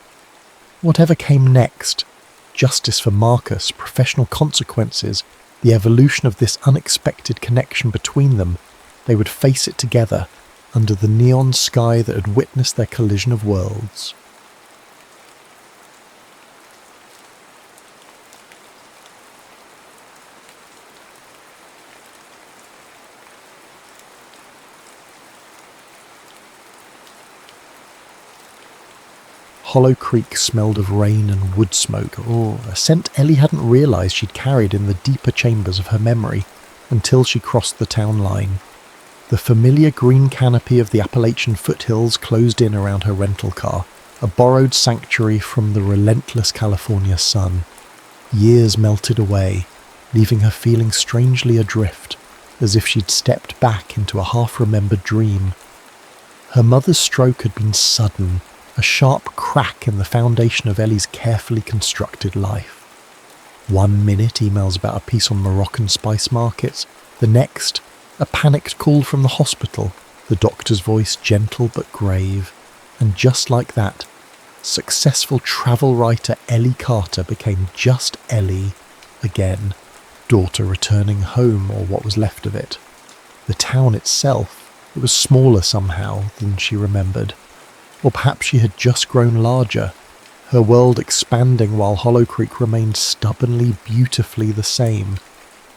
Whatever came next, justice for Marcus, professional consequences, the evolution of this unexpected connection between them, they would face it together under the neon sky that had witnessed their collision of worlds. Hollow Creek smelled of rain and wood smoke, a scent Ellie hadn't realised she'd carried in the deeper chambers of her memory until she crossed the town line. The familiar green canopy of the Appalachian foothills closed in around her rental car, a borrowed sanctuary from the relentless California sun. Years melted away, leaving her feeling strangely adrift, as if she'd stepped back into a half-remembered dream. Her mother's stroke had been sudden, a sharp crack in the foundation of Ellie's carefully constructed life. 1 minute, emails about a piece on Moroccan spice markets. The next, a panicked call from the hospital, the doctor's voice gentle but grave. And just like that, successful travel writer Ellie Carter became just Ellie again, daughter returning home, or what was left of it. The town itself, it was smaller somehow than she remembered. Or perhaps she had just grown larger, her world expanding while Hollow Creek remained stubbornly, beautifully the same.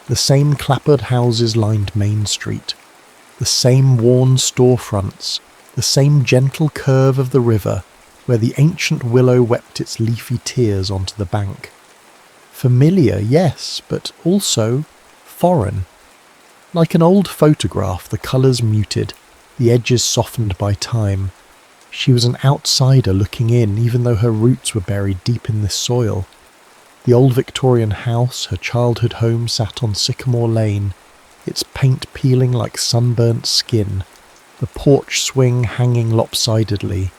The same clapboard houses lined Main Street, the same worn storefronts, the same gentle curve of the river where the ancient willow wept its leafy tears onto the bank. Familiar, yes, but also foreign. Like an old photograph, the colours muted, the edges softened by time. She was an outsider looking in, even though her roots were buried deep in this soil. The old Victorian house, her childhood home, sat on Sycamore Lane, its paint peeling like sunburnt skin, the porch swing hanging lopsidedly,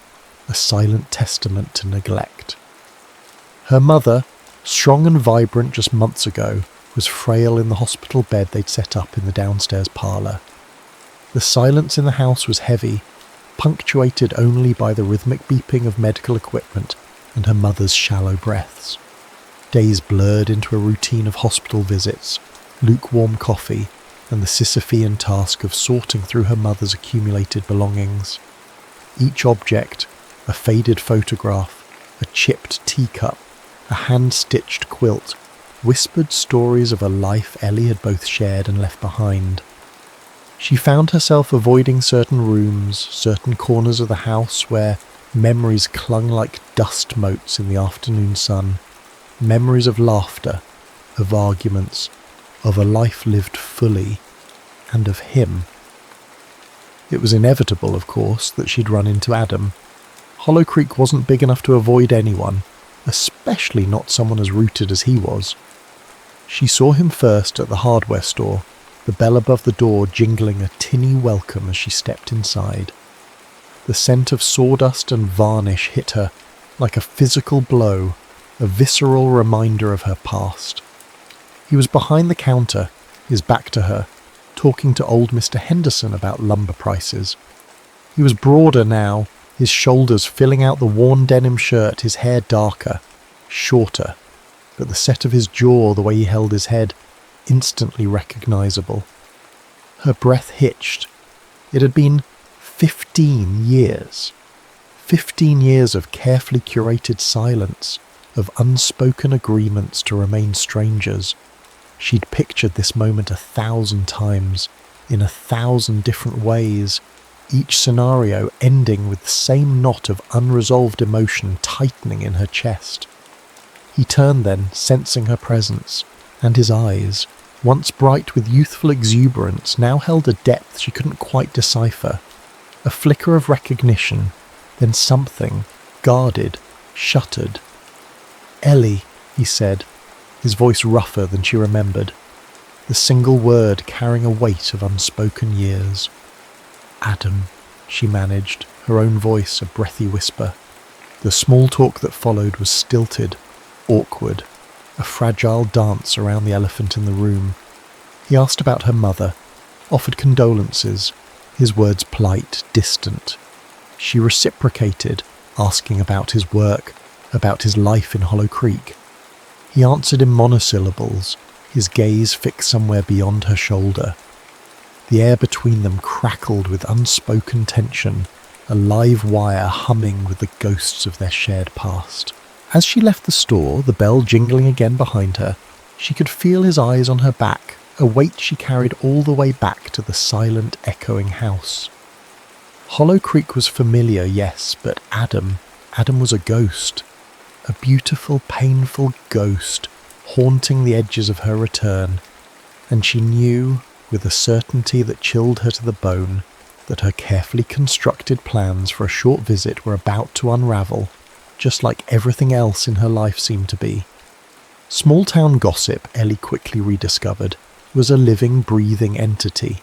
a silent testament to neglect. Her mother, strong and vibrant just months ago, was frail in the hospital bed they'd set up in the downstairs parlour. The silence in the house was heavy, punctuated only by the rhythmic beeping of medical equipment and her mother's shallow breaths. Days blurred into a routine of hospital visits, lukewarm coffee, and the Sisyphean task of sorting through her mother's accumulated belongings. Each object, a faded photograph, a chipped teacup, a hand-stitched quilt, whispered stories of a life Ellie had both shared and left behind. She found herself avoiding certain rooms, certain corners of the house where memories clung like dust motes in the afternoon sun. Memories of laughter, of arguments, of a life lived fully, and of him. It was inevitable, of course, that she'd run into Adam. Hollow Creek wasn't big enough to avoid anyone, especially not someone as rooted as he was. She saw him first at the hardware store, the bell above the door jingling a tinny welcome as she stepped inside. The scent of sawdust and varnish hit her like a physical blow, a visceral reminder of her past. He was behind the counter, his back to her, talking to old Mr. Henderson about lumber prices. He was broader now, his shoulders filling out the worn denim shirt, his hair darker, shorter, but the set of his jaw, the way he held his head, instantly recognisable. Her breath hitched. It had been 15 years. 15 years of carefully curated silence, of unspoken agreements to remain strangers. She'd pictured this moment 1,000 times, in 1,000 different ways, each scenario ending with the same knot of unresolved emotion tightening in her chest. He turned then, sensing her presence, and his eyes, once bright with youthful exuberance, now held a depth she couldn't quite decipher. A flicker of recognition, then something, guarded, shuttered. "Ellie," he said, his voice rougher than she remembered. the single word carrying a weight of unspoken years. "Adam," she managed, her own voice a breathy whisper. The small talk that followed was stilted, awkward, a fragile dance around the elephant in the room. He asked about her mother, offered condolences, his words polite, distant. She reciprocated, asking about his work, about his life in Hollow Creek. He answered in monosyllables, his gaze fixed somewhere beyond her shoulder. The air between them crackled with unspoken tension, a live wire humming with the ghosts of their shared past. As she left the store, the bell jingling again behind her, she could feel his eyes on her back, a weight she carried all the way back to the silent, echoing house. Hollow Creek was familiar, yes, but Adam was a ghost. A beautiful, painful ghost, haunting the edges of her return, and she knew, with a certainty that chilled her to the bone, that her carefully constructed plans for a short visit were about to unravel, just like everything else in her life seemed to be. Small-town gossip, Ellie quickly rediscovered, was a living, breathing entity.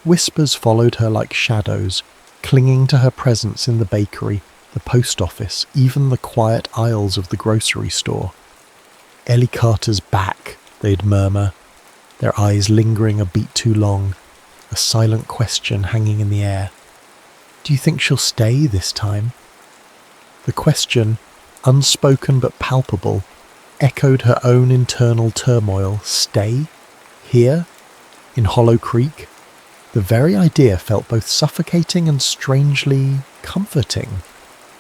Whispers followed her like shadows, clinging to her presence in the bakery, the post office, even the quiet aisles of the grocery store. "Ellie Carter's back," they'd murmur, their eyes lingering a beat too long, a silent question hanging in the air. "Do you think she'll stay this time?" The question, unspoken but palpable, echoed her own internal turmoil. Stay? Here? In Hollow Creek? The very idea felt both suffocating and strangely comforting.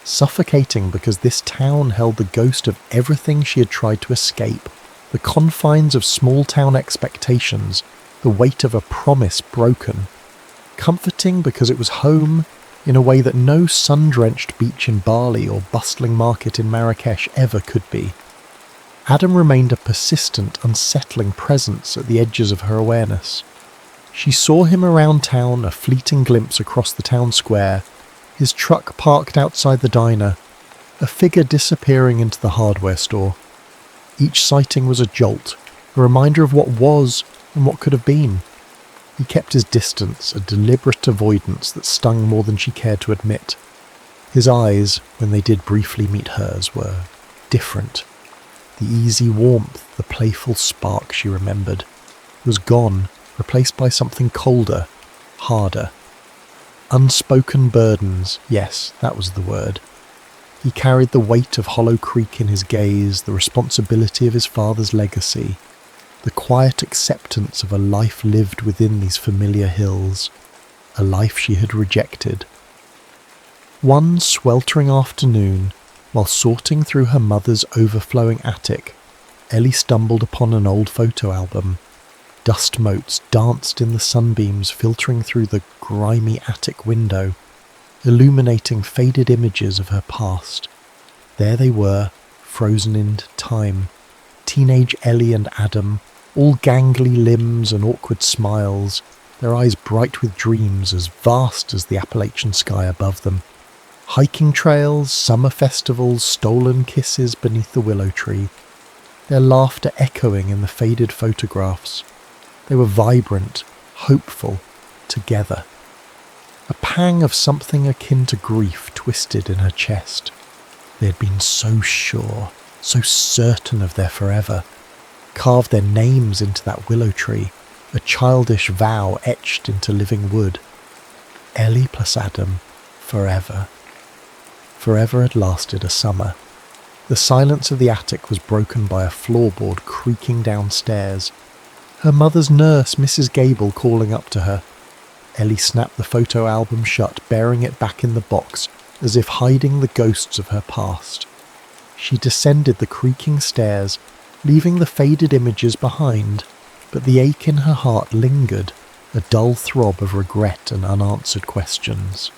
Suffocating because this town held the ghost of everything she had tried to escape, the confines of small-town expectations, the weight of a promise broken. Comforting because it was home in a way that no sun-drenched beach in Bali or bustling market in Marrakesh ever could be. Adam remained a persistent, unsettling presence at the edges of her awareness. She saw him around town, a fleeting glimpse across the town square, his truck parked outside the diner, a figure disappearing into the hardware store. Each sighting was a jolt, a reminder of what was and what could have been. He kept his distance, a deliberate avoidance that stung more than she cared to admit. His eyes, when they did briefly meet hers, were different. The easy warmth, the playful spark she remembered, was gone, replaced by something colder, harder. Unspoken burdens, yes, that was the word. He carried the weight of Hollow Creek in his gaze, the responsibility of his father's legacy, the quiet acceptance of a life lived within these familiar hills, a life she had rejected. One sweltering afternoon, while sorting through her mother's overflowing attic, Ellie stumbled upon an old photo album. Dust motes danced in the sunbeams filtering through the grimy attic window, illuminating faded images of her past. There they were, frozen into time. Teenage Ellie and Adam, all gangly limbs and awkward smiles, their eyes bright with dreams as vast as the Appalachian sky above them. Hiking trails, summer festivals, stolen kisses beneath the willow tree, their laughter echoing in the faded photographs. They were vibrant, hopeful, together. A pang of something akin to grief twisted in her chest. They had been so sure, so certain of their forever, carved their names into that willow tree, a childish vow etched into living wood. Ellie plus Adam, forever. Forever had lasted a summer. The silence of the attic was broken by a floorboard creaking downstairs. Her mother's nurse, Mrs. Gable, calling up to her. Ellie snapped the photo album shut, bearing it back in the box, as if hiding the ghosts of her past. She descended the creaking stairs, leaving the faded images behind, but the ache in her heart lingered, a dull throb of regret and unanswered questions.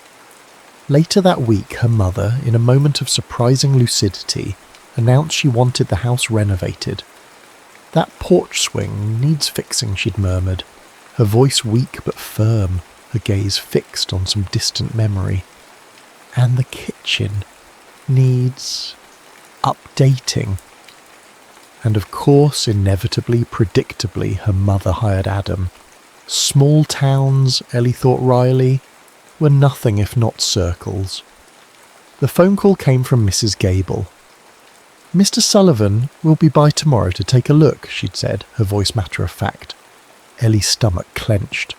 Later that week, her mother, in a moment of surprising lucidity, announced she wanted the house renovated. "That porch swing needs fixing," she'd murmured, her voice weak but firm, her gaze fixed on some distant memory. "And the kitchen needs updating." And of course, inevitably, predictably, her mother hired Adam. Small towns, Ellie thought wryly, were nothing if not circles. The phone call came from Mrs. Gable. "Mr. Sullivan will be by tomorrow to take a look," she'd said, her voice matter-of-fact. Ellie's stomach clenched.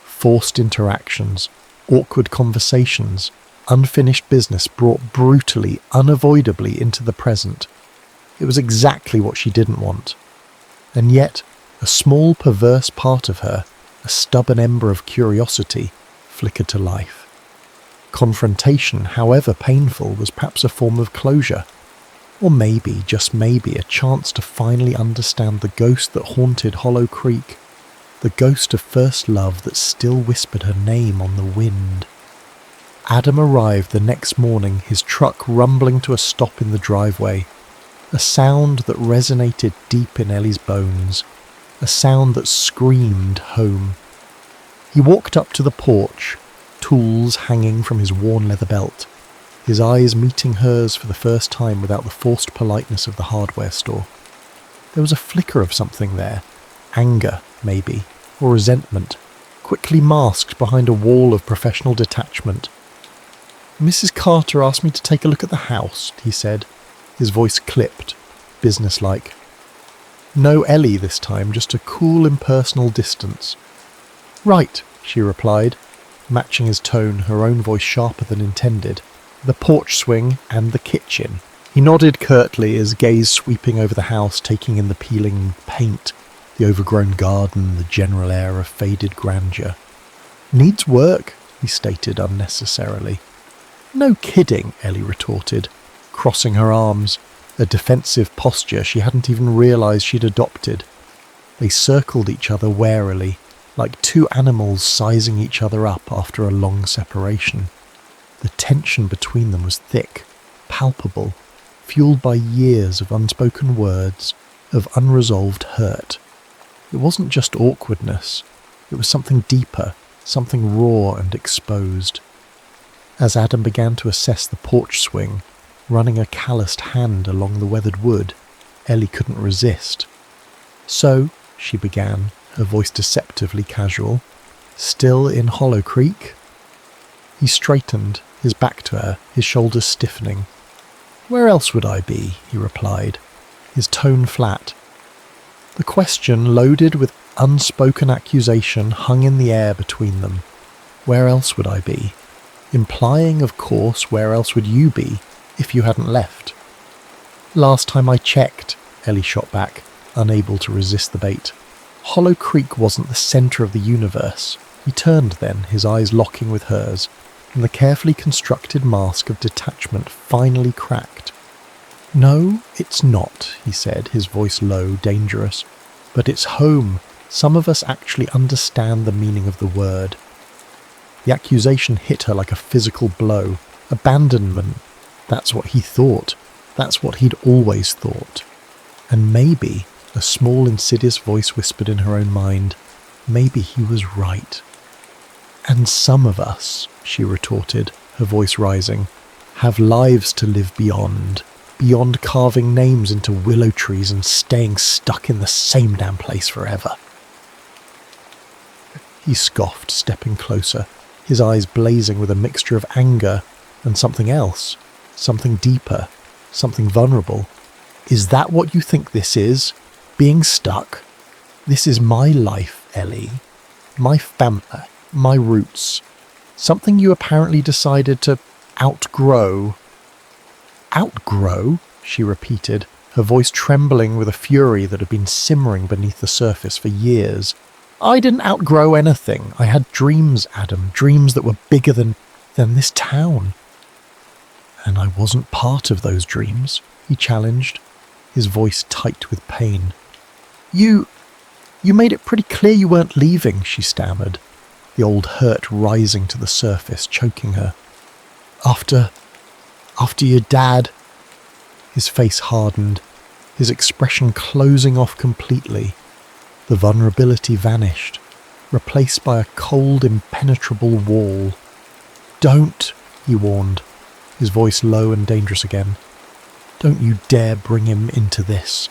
Forced interactions, awkward conversations, unfinished business brought brutally, unavoidably into the present. It was exactly what she didn't want. And yet, a small perverse part of her, a stubborn ember of curiosity, flickered to life. Confrontation, however painful, was perhaps a form of closure. Or maybe, just maybe, a chance to finally understand the ghost that haunted Hollow Creek. The ghost of first love that still whispered her name on the wind. Adam arrived the next morning, his truck rumbling to a stop in the driveway. A sound that resonated deep in Ellie's bones. A sound that screamed home. He walked up to the porch, tools hanging from his worn leather belt, his eyes meeting hers for the first time without the forced politeness of the hardware store. There was a flicker of something there. Anger, maybe, or resentment, quickly masked behind a wall of professional detachment. "Mrs. Carter asked me to take a look at the house," he said, his voice clipped, businesslike. No Ellie this time, just a cool, impersonal distance. "Right," she replied, matching his tone, her own voice sharper than intended. "The porch swing and the kitchen." He nodded curtly, his gaze sweeping over the house, taking in the peeling paint, the overgrown garden, the general air of faded grandeur. "Needs work," he stated unnecessarily. "No kidding," Ellie retorted, crossing her arms, a defensive posture she hadn't even realised she'd adopted. They circled each other warily, like two animals sizing each other up after a long separation. The tension between them was thick, palpable, fueled by years of unspoken words, of unresolved hurt. It wasn't just awkwardness, it was something deeper, something raw and exposed. As Adam began to assess the porch swing, running a calloused hand along the weathered wood, Ellie couldn't resist. "So," she began, her voice deceptively casual, "still in Hollow Creek?" He straightened, his back to her, his shoulders stiffening. "Where else would I be?" he replied, his tone flat. The question, loaded with unspoken accusation, hung in the air between them. Where else would I be? Implying, of course, where else would you be if you hadn't left? "Last time I checked," Ellie shot back, unable to resist the bait. Hollow Creek wasn't the centre of the universe. He turned then, his eyes locking with hers, and the carefully constructed mask of detachment finally cracked. "No, it's not," he said, his voice low, dangerous. "But it's home. Some of us actually understand the meaning of the word." The accusation hit her like a physical blow. Abandonment. That's what he thought. That's what he'd always thought. And maybe, a small insidious voice whispered in her own mind, maybe he was right. "And some of us," she retorted, her voice rising, "have lives to live beyond carving names into willow trees and staying stuck in the same damn place forever." He scoffed, stepping closer, his eyes blazing with a mixture of anger and something else, something deeper, something vulnerable. "Is that what you think this is? Being stuck? This is my life, Ellie. My family, my roots. Something you apparently decided to outgrow." "Outgrow?" she repeated, her voice trembling with a fury that had been simmering beneath the surface for years. "I didn't outgrow anything. I had dreams, Adam, dreams that were bigger than this town." "And I wasn't part of those dreams," he challenged, his voice tight with pain. You made it pretty clear you weren't leaving," she stammered, the old hurt rising to the surface, choking her. After your dad." His face hardened, his expression closing off completely. The vulnerability vanished, replaced by a cold, impenetrable wall. "Don't," he warned, his voice low and dangerous again. "Don't you dare bring him into this."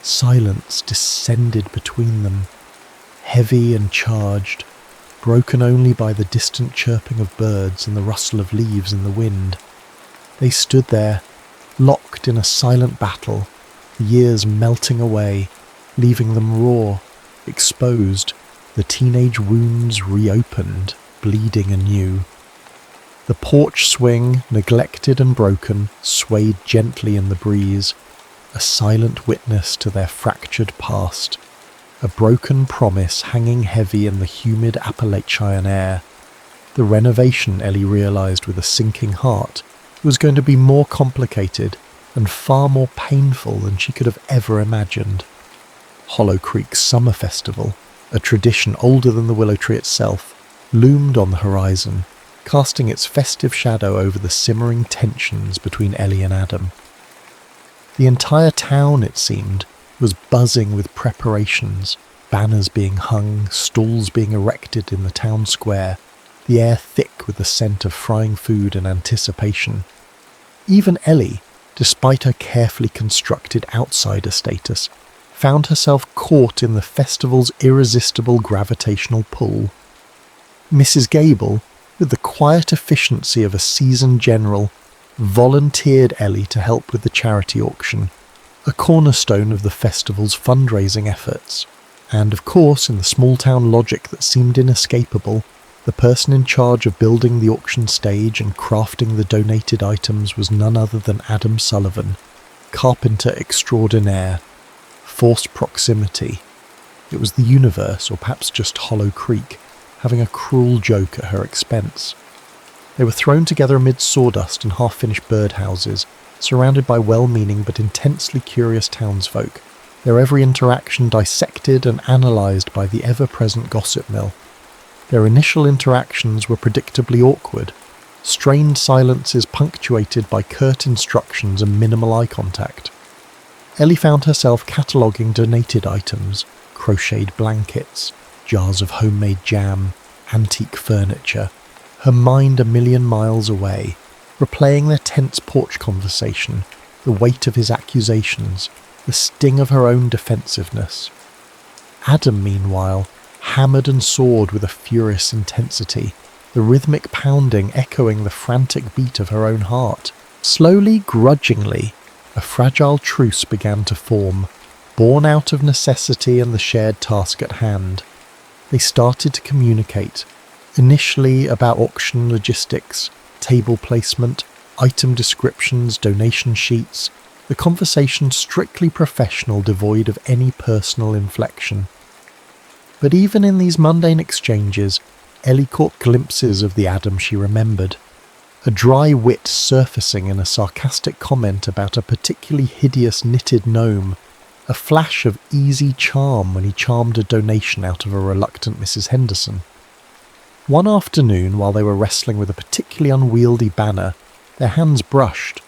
Silence descended between them, heavy and charged, broken only by the distant chirping of birds and the rustle of leaves in the wind. They stood there, locked in a silent battle, the years melting away, leaving them raw, exposed, the teenage wounds reopened, bleeding anew. The porch swing, neglected and broken, swayed gently in the breeze, a silent witness to their fractured past, a broken promise hanging heavy in the humid Appalachian air. The renovation, Ellie realised with a sinking heart, was going to be more complicated and far more painful than she could have ever imagined. Hollow Creek's summer festival, a tradition older than the willow tree itself, loomed on the horizon, casting its festive shadow over the simmering tensions between Ellie and Adam. The entire town, it seemed, was buzzing with preparations, banners being hung, stalls being erected in the town square, the air thick with the scent of frying food and anticipation. Even Ellie, despite her carefully constructed outsider status, found herself caught in the festival's irresistible gravitational pull. Mrs. Gable, with the quiet efficiency of a seasoned general, volunteered Ellie to help with the charity auction, a cornerstone of the festival's fundraising efforts. And of course, in the small-town logic that seemed inescapable, the person in charge of building the auction stage and crafting the donated items was none other than Adam Sullivan, carpenter extraordinaire. Forced proximity. It was the universe, or perhaps just Hollow Creek, having a cruel joke at her expense. They were thrown together amid sawdust and half-finished birdhouses, surrounded by well-meaning but intensely curious townsfolk, their every interaction dissected and analysed by the ever-present gossip mill. Their initial interactions were predictably awkward, strained silences punctuated by curt instructions and minimal eye contact. Ellie found herself cataloguing donated items, crocheted blankets, jars of homemade jam, antique furniture, her mind a million miles away, replaying their tense porch conversation, the weight of his accusations, the sting of her own defensiveness. Adam, meanwhile, hammered and sawed with a furious intensity, the rhythmic pounding echoing the frantic beat of her own heart. Slowly, grudgingly, a fragile truce began to form, born out of necessity and the shared task at hand. They started to communicate, initially about auction logistics, table placement, item descriptions, donation sheets, the conversation strictly professional, devoid of any personal inflection. But even in these mundane exchanges, Ellie caught glimpses of the Adam she remembered. A dry wit surfacing in a sarcastic comment about a particularly hideous knitted gnome, a flash of easy charm when he charmed a donation out of a reluctant Mrs. Henderson. One afternoon, while they were wrestling with a particularly unwieldy banner, their hands brushed.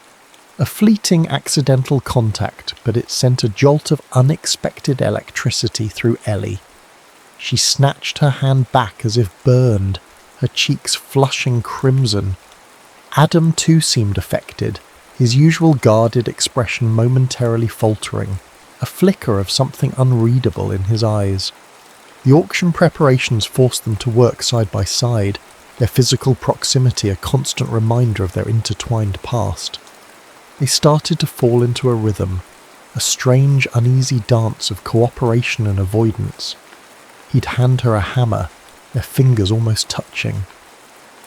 A fleeting accidental contact, but it sent a jolt of unexpected electricity through Ellie. She snatched her hand back as if burned, her cheeks flushing crimson. Adam too seemed affected, his usual guarded expression momentarily faltering, a flicker of something unreadable in his eyes. The auction preparations forced them to work side by side, their physical proximity a constant reminder of their intertwined past. They started to fall into a rhythm, a strange, uneasy dance of cooperation and avoidance. He'd hand her a hammer, their fingers almost touching.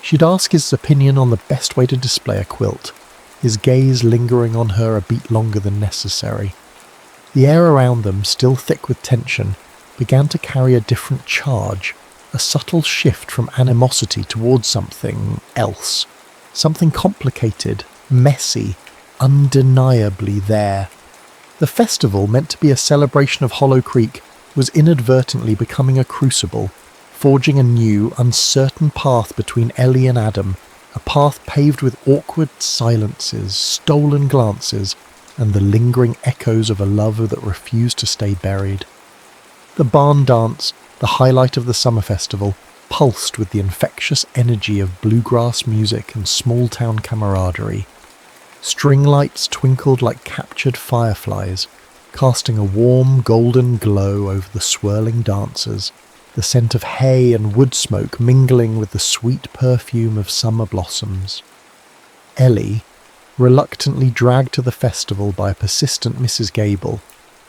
She'd ask his opinion on the best way to display a quilt, his gaze lingering on her a beat longer than necessary. The air around them, still thick with tension, began to carry a different charge, a subtle shift from animosity towards something else, something complicated, messy, undeniably there. The festival, meant to be a celebration of Hollow Creek, was inadvertently becoming a crucible, forging a new, uncertain path between Ellie and Adam, a path paved with awkward silences, stolen glances, and the lingering echoes of a love that refused to stay buried. The barn dance, the highlight of the summer festival, pulsed with the infectious energy of bluegrass music and small-town camaraderie. String lights twinkled like captured fireflies. casting a warm golden glow over the swirling dancers, the scent of hay and wood smoke mingling with the sweet perfume of summer blossoms. Ellie, reluctantly dragged to the festival by a persistent Mrs. Gable,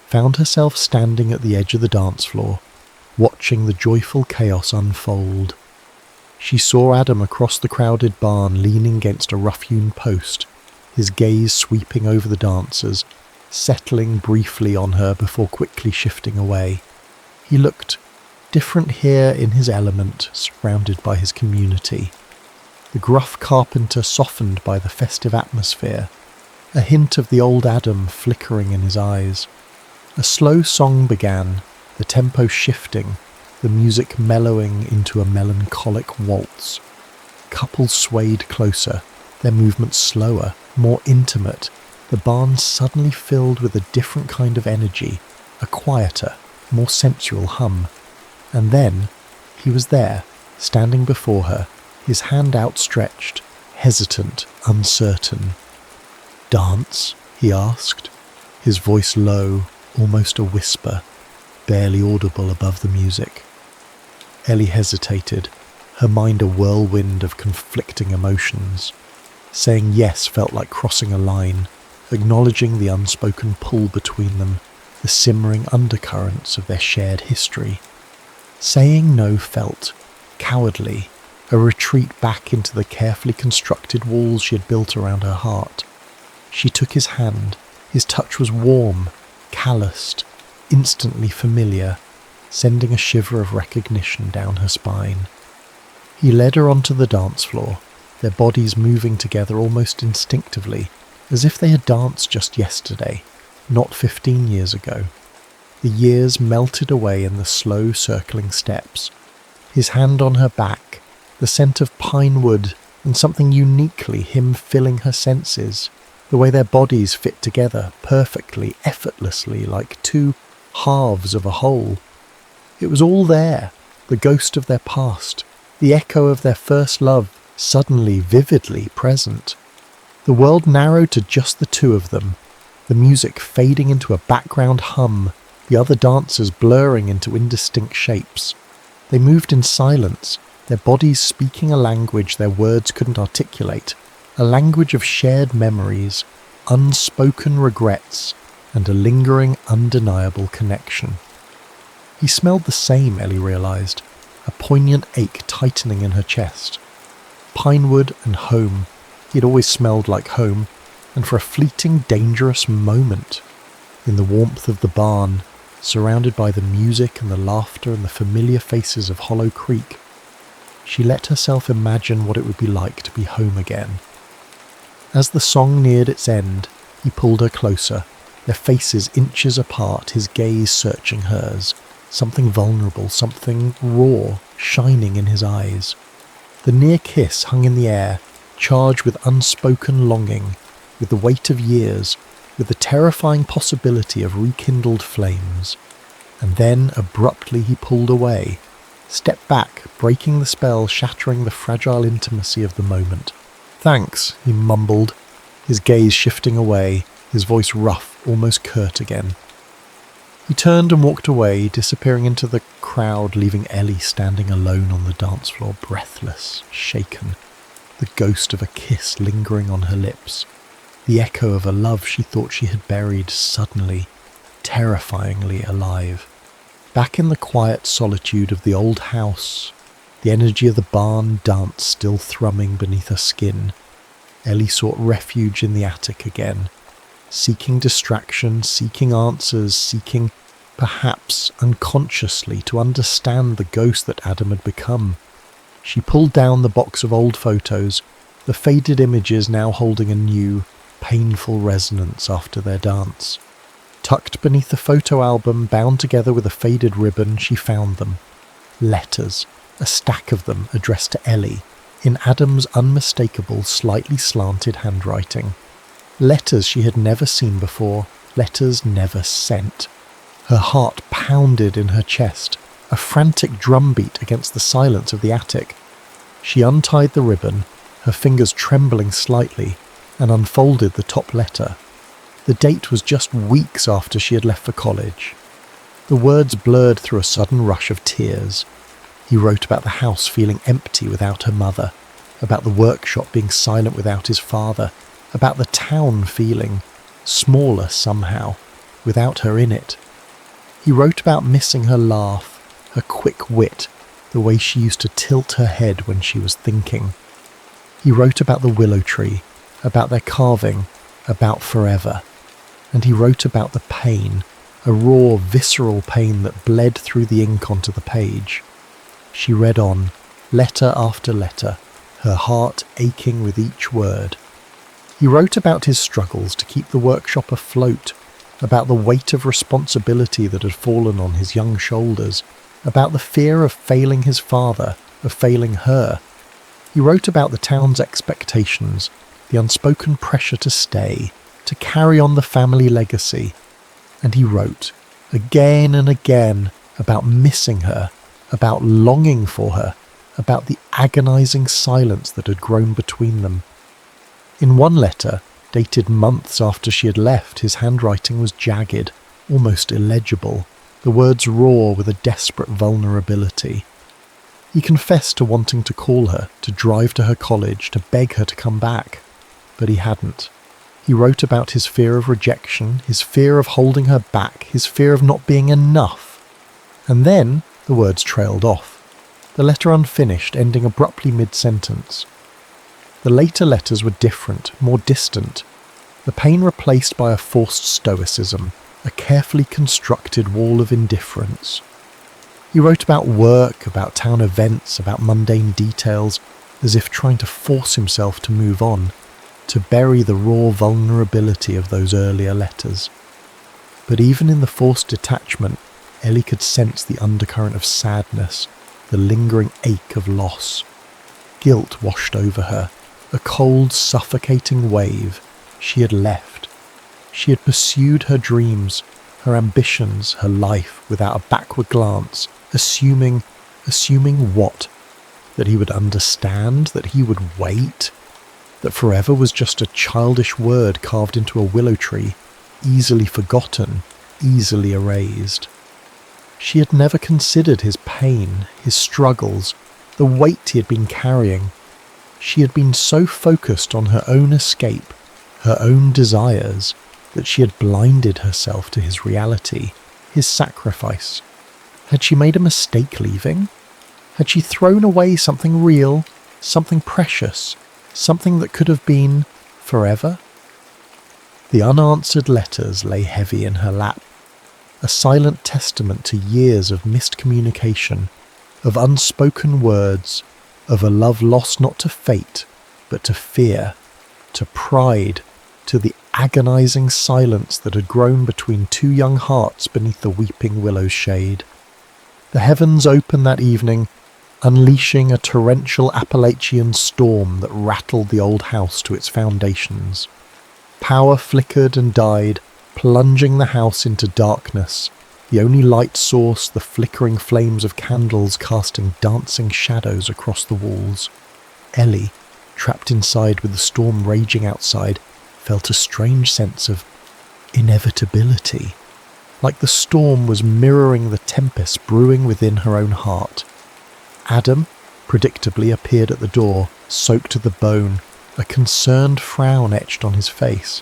found herself standing at the edge of the dance floor, watching the joyful chaos unfold. She saw Adam across the crowded barn leaning against a rough-hewn post, his gaze sweeping over the dancers, settling briefly on her before quickly shifting away. He looked different here in his element, surrounded by his community. The gruff carpenter softened by the festive atmosphere, a hint of the old Adam flickering in his eyes. A slow song began, the tempo shifting, the music mellowing into a melancholic waltz. Couples swayed closer, their movements slower, more intimate, the barn suddenly filled with a different kind of energy, a quieter, more sensual hum. And then, he was there, standing before her, his hand outstretched, hesitant, uncertain. "Dance?" he asked, his voice low, almost a whisper, barely audible above the music. Ellie hesitated, her mind a whirlwind of conflicting emotions. Saying yes felt like crossing a line, acknowledging the unspoken pull between them, the simmering undercurrents of their shared history. Saying no felt cowardly, a retreat back into the carefully constructed walls she had built around her heart. She took his hand. His touch was warm, calloused, instantly familiar, sending a shiver of recognition down her spine. He led her onto the dance floor, their bodies moving together almost instinctively, as if they had danced just yesterday, not 15 years ago. The years melted away in the slow circling steps. His hand on her back, the scent of pine wood, and something uniquely him filling her senses, the way their bodies fit together perfectly, effortlessly, like two halves of a whole. It was all there, the ghost of their past, the echo of their first love, suddenly vividly present. The world narrowed to just the two of them, the music fading into a background hum, the other dancers blurring into indistinct shapes. They moved in silence, their bodies speaking a language their words couldn't articulate, a language of shared memories, unspoken regrets, and a lingering, undeniable connection. He smelled the same, Ellie realised, a poignant ache tightening in her chest. Pinewood and home. He had always smelled like home, and for a fleeting, dangerous moment, in the warmth of the barn, surrounded by the music and the laughter and the familiar faces of Hollow Creek, she let herself imagine what it would be like to be home again. As the song neared its end, he pulled her closer, their faces inches apart, his gaze searching hers, something vulnerable, something raw, shining in his eyes. The near kiss hung in the air, charged with unspoken longing, with the weight of years, with the terrifying possibility of rekindled flames. And then, abruptly, he pulled away, stepped back, breaking the spell, shattering the fragile intimacy of the moment. "Thanks," he mumbled, his gaze shifting away, his voice rough, almost curt again. He turned and walked away, disappearing into the crowd, leaving Ellie standing alone on the dance floor, breathless, shaken, the ghost of a kiss lingering on her lips, the echo of a love she thought she had buried, suddenly, terrifyingly alive. Back in the quiet solitude of the old house, the energy of the barn dance still thrumming beneath her skin, Ellie sought refuge in the attic again, seeking distraction, seeking answers, seeking, perhaps unconsciously, to understand the ghost that Adam had become. She pulled down the box of old photos, the faded images now holding a new, painful resonance after their dance. Tucked beneath the photo album, bound together with a faded ribbon, she found them. Letters, a stack of them addressed to Ellie, in Adam's unmistakable, slightly slanted handwriting. Letters she had never seen before, letters never sent. Her heart pounded in her chest, a frantic drumbeat against the silence of the attic. She untied the ribbon, her fingers trembling slightly, and unfolded the top letter. The date was just weeks after she had left for college. The words blurred through a sudden rush of tears. He wrote about the house feeling empty without her mother, about the workshop being silent without his father, about the town feeling smaller somehow, without her in it. He wrote about missing her laugh, her quick wit, the way she used to tilt her head when she was thinking. He wrote about the willow tree, about their carving, about forever. And he wrote about the pain, a raw, visceral pain that bled through the ink onto the page. She read on, letter after letter, her heart aching with each word. He wrote about his struggles to keep the workshop afloat, about the weight of responsibility that had fallen on his young shoulders, about the fear of failing his father, of failing her. He wrote about the town's expectations, the unspoken pressure to stay, to carry on the family legacy. And he wrote, again and again, about missing her, about longing for her, about the agonizing silence that had grown between them. In one letter, dated months after she had left, his handwriting was jagged, almost illegible, the words raw with a desperate vulnerability. He confessed to wanting to call her, to drive to her college, to beg her to come back, but he hadn't. He wrote about his fear of rejection, his fear of holding her back, his fear of not being enough. And then the words trailed off, the letter unfinished, ending abruptly mid-sentence. The later letters were different, more distant, the pain replaced by a forced stoicism, a carefully constructed wall of indifference. He wrote about work, about town events, about mundane details, as if trying to force himself to move on, to bury the raw vulnerability of those earlier letters. But even in the forced detachment, Ellie could sense the undercurrent of sadness, the lingering ache of loss. Guilt washed over her, a cold, suffocating wave. She had left. She had pursued her dreams, her ambitions, her life, without a backward glance, assuming what? That he would understand, that he would wait, that forever was just a childish word carved into a willow tree, easily forgotten, easily erased. She had never considered his pain, his struggles, the weight he had been carrying. She had been so focused on her own escape, her own desires, that she had blinded herself to his reality, his sacrifice. Had she made a mistake leaving? Had she thrown away something real, something precious, something that could have been forever? The unanswered letters lay heavy in her lap, a silent testament to years of missed communication, of unspoken words, of a love lost not to fate, but to fear, to pride, to the agonizing silence that had grown between two young hearts beneath the weeping willow's shade. The heavens opened that evening, unleashing a torrential Appalachian storm that rattled the old house to its foundations. Power flickered and died, plunging the house into darkness, the only light source the flickering flames of candles casting dancing shadows across the walls. Ellie, trapped inside with the storm raging outside, felt a strange sense of inevitability, like the storm was mirroring the tempest brewing within her own heart. Adam, predictably, appeared at the door, soaked to the bone, a concerned frown etched on his face.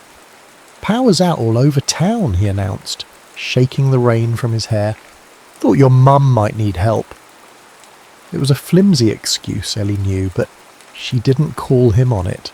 "Power's out all over town," he announced, shaking the rain from his hair. "Thought your mum might need help." It was a flimsy excuse, Ellie knew, but she didn't call him on it.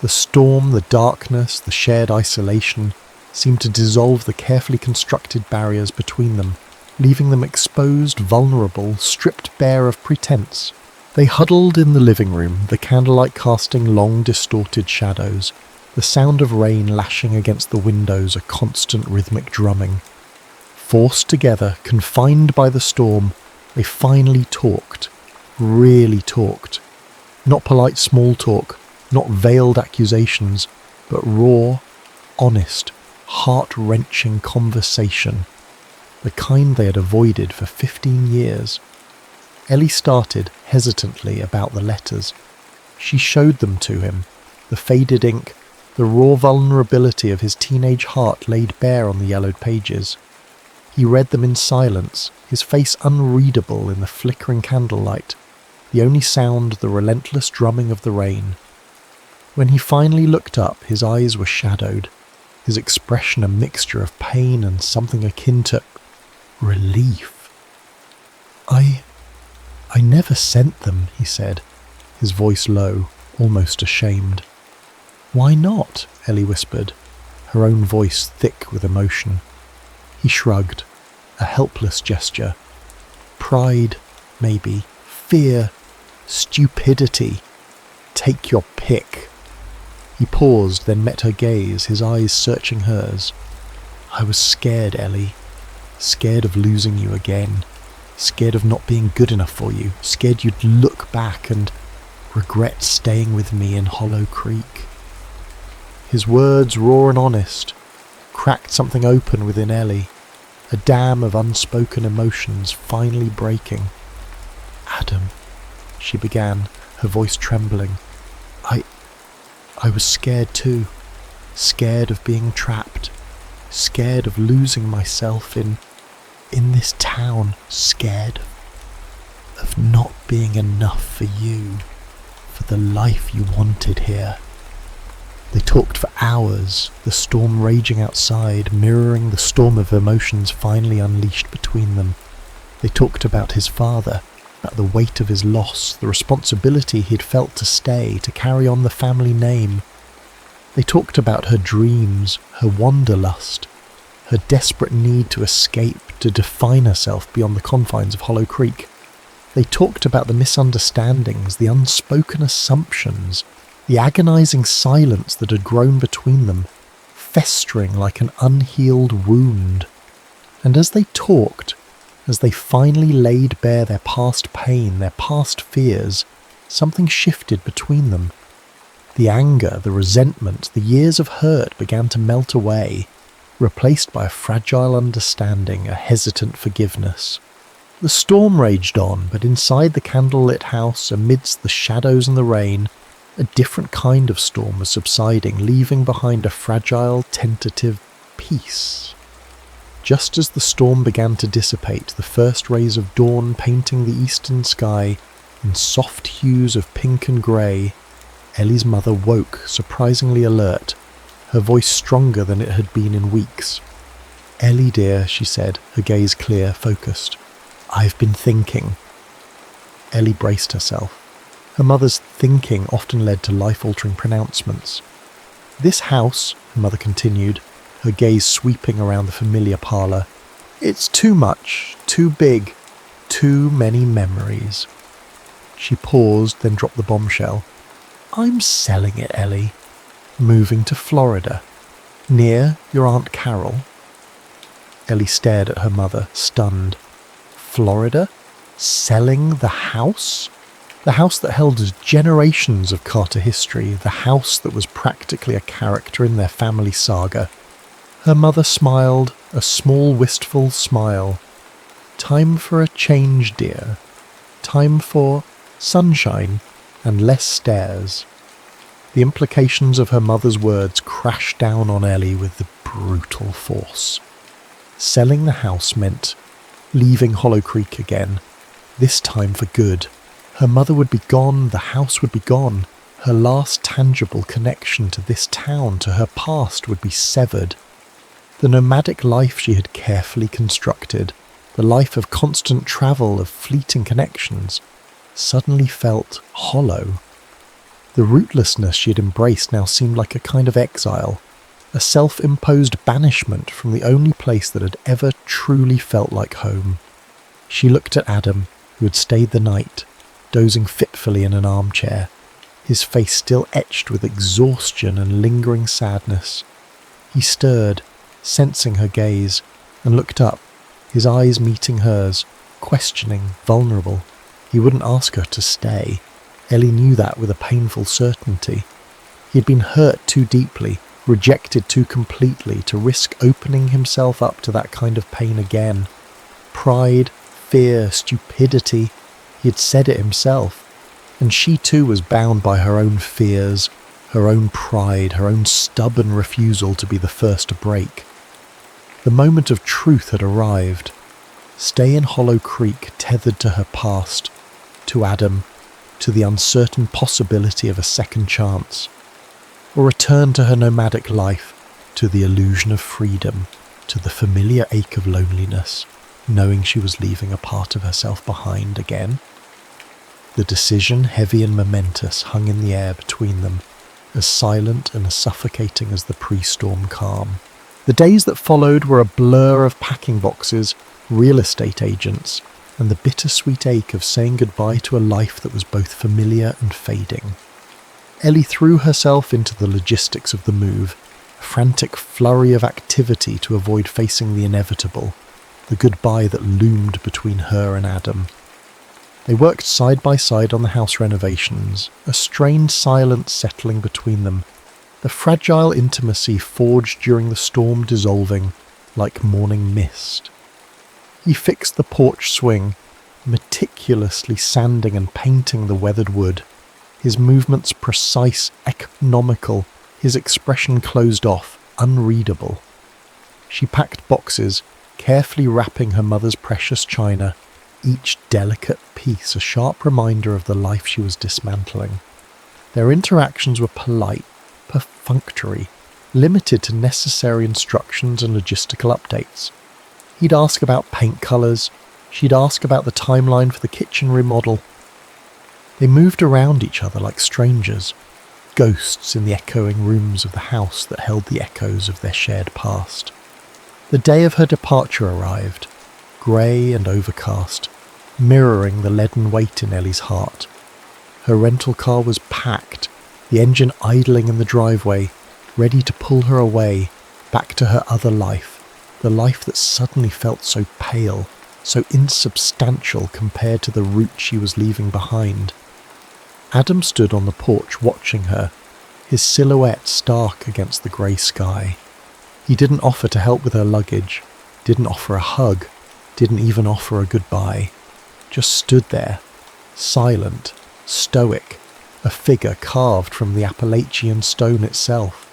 The storm, the darkness, the shared isolation seemed to dissolve the carefully constructed barriers between them, leaving them exposed, vulnerable, stripped bare of pretense. They huddled in the living room, the candlelight casting long, distorted shadows, the sound of rain lashing against the windows a constant rhythmic drumming. Forced together, confined by the storm, they finally talked, really talked. Not polite small talk, not veiled accusations, but raw, honest, heart-wrenching conversation, the kind they had avoided for 15 years. Ellie started, hesitantly, about the letters. She showed them to him, the faded ink, the raw vulnerability of his teenage heart laid bare on the yellowed pages. He read them in silence, his face unreadable in the flickering candlelight, the only sound the relentless drumming of the rain. When he finally looked up, his eyes were shadowed, his expression a mixture of pain and something akin to relief. I never sent them, he said, his voice low, almost ashamed. Why not? Ellie whispered, her own voice thick with emotion. He shrugged, a helpless gesture. Pride, maybe. Fear. Stupidity. Take your pick. He paused, then met her gaze, his eyes searching hers. I was scared, Ellie. Scared of losing you again. Scared of not being good enough for you. Scared you'd look back and regret staying with me in Hollow Creek. His words, raw and honest, cracked something open within Ellie, a dam of unspoken emotions finally breaking. Adam, she began, her voice trembling. I was scared too. Scared of being trapped. Scared of losing myself in this town. Scared of not being enough for you, for the life you wanted here. They talked for hours, the storm raging outside, mirroring the storm of emotions finally unleashed between them. They talked about his father, about the weight of his loss, the responsibility he'd felt to stay, to carry on the family name. They talked about her dreams, her wanderlust, her desperate need to escape, to define herself beyond the confines of Hollow Creek. They talked about the misunderstandings, the unspoken assumptions, the agonizing silence that had grown between them, festering like an unhealed wound. And as they talked, as they finally laid bare their past pain, their past fears, something shifted between them. The anger, the resentment, the years of hurt began to melt away, replaced by a fragile understanding, a hesitant forgiveness. The storm raged on, but inside the candlelit house, amidst the shadows and the rain, a different kind of storm was subsiding, leaving behind a fragile, tentative peace. Just as the storm began to dissipate, the first rays of dawn painting the eastern sky in soft hues of pink and grey, Ellie's mother woke, surprisingly alert, her voice stronger than it had been in weeks. Ellie dear, she said, her gaze clear, focused. I've been thinking. Ellie braced herself. Her mother's thinking often led to life-altering pronouncements. This house, her mother continued, her gaze sweeping around the familiar parlour, it's too much, too big, too many memories. She paused, then dropped the bombshell. I'm selling it, Ellie. Moving to Florida. Near your Aunt Carol. Ellie stared at her mother, stunned. Florida? Selling the house? The house that held generations of Carter history, the house that was practically a character in their family saga. Her mother smiled, a small wistful smile. Time for a change, dear. Time for sunshine and less stairs. The implications of her mother's words crashed down on Ellie with the brutal force. Selling the house meant leaving Hollow Creek again, this time for good. Her mother would be gone, the house would be gone. Her last tangible connection to this town, to her past, would be severed. The nomadic life she had carefully constructed, the life of constant travel, of fleeting connections, suddenly felt hollow. The rootlessness she had embraced now seemed like a kind of exile, a self-imposed banishment from the only place that had ever truly felt like home. She looked at Adam, who had stayed the night, dozing fitfully in an armchair, his face still etched with exhaustion and lingering sadness. He stirred, sensing her gaze, and looked up, his eyes meeting hers, questioning, vulnerable. He wouldn't ask her to stay. Ellie knew that with a painful certainty. He had been hurt too deeply, rejected too completely to risk opening himself up to that kind of pain again. Pride, fear, stupidity, he had said it himself. And she too was bound by her own fears, her own pride, her own stubborn refusal to be the first to break. The moment of truth had arrived. Stay in Hollow Creek tethered to her past, to Adam, to the uncertain possibility of a second chance, or return to her nomadic life, to the illusion of freedom, to the familiar ache of loneliness, knowing she was leaving a part of herself behind again. The decision, heavy and momentous, hung in the air between them, as silent and as suffocating as the pre-storm calm. The days that followed were a blur of packing boxes, real estate agents, and the bittersweet ache of saying goodbye to a life that was both familiar and fading. Ellie threw herself into the logistics of the move, a frantic flurry of activity to avoid facing the inevitable, the goodbye that loomed between her and Adam. They worked side by side on the house renovations, a strained silence settling between them, the fragile intimacy forged during the storm dissolving like morning mist. He fixed the porch swing, meticulously sanding and painting the weathered wood, his movements precise, economical, his expression closed off, unreadable. She packed boxes, carefully wrapping her mother's precious china, each delicate piece a sharp reminder of the life she was dismantling. Their interactions were polite, perfunctory, limited to necessary instructions and logistical updates. He'd ask about paint colours, she'd ask about the timeline for the kitchen remodel. They moved around each other like strangers, ghosts in the echoing rooms of the house that held the echoes of their shared past. The day of her departure arrived, grey and overcast, mirroring the leaden weight in Ellie's heart. Her rental car was packed, the engine idling in the driveway, ready to pull her away, back to her other life, the life that suddenly felt so pale, so insubstantial compared to the route she was leaving behind. Adam stood on the porch watching her, his silhouette stark against the grey sky. He didn't offer to help with her luggage, didn't offer a hug, didn't even offer a goodbye. Just stood there, silent, stoic, a figure carved from the Appalachian stone itself.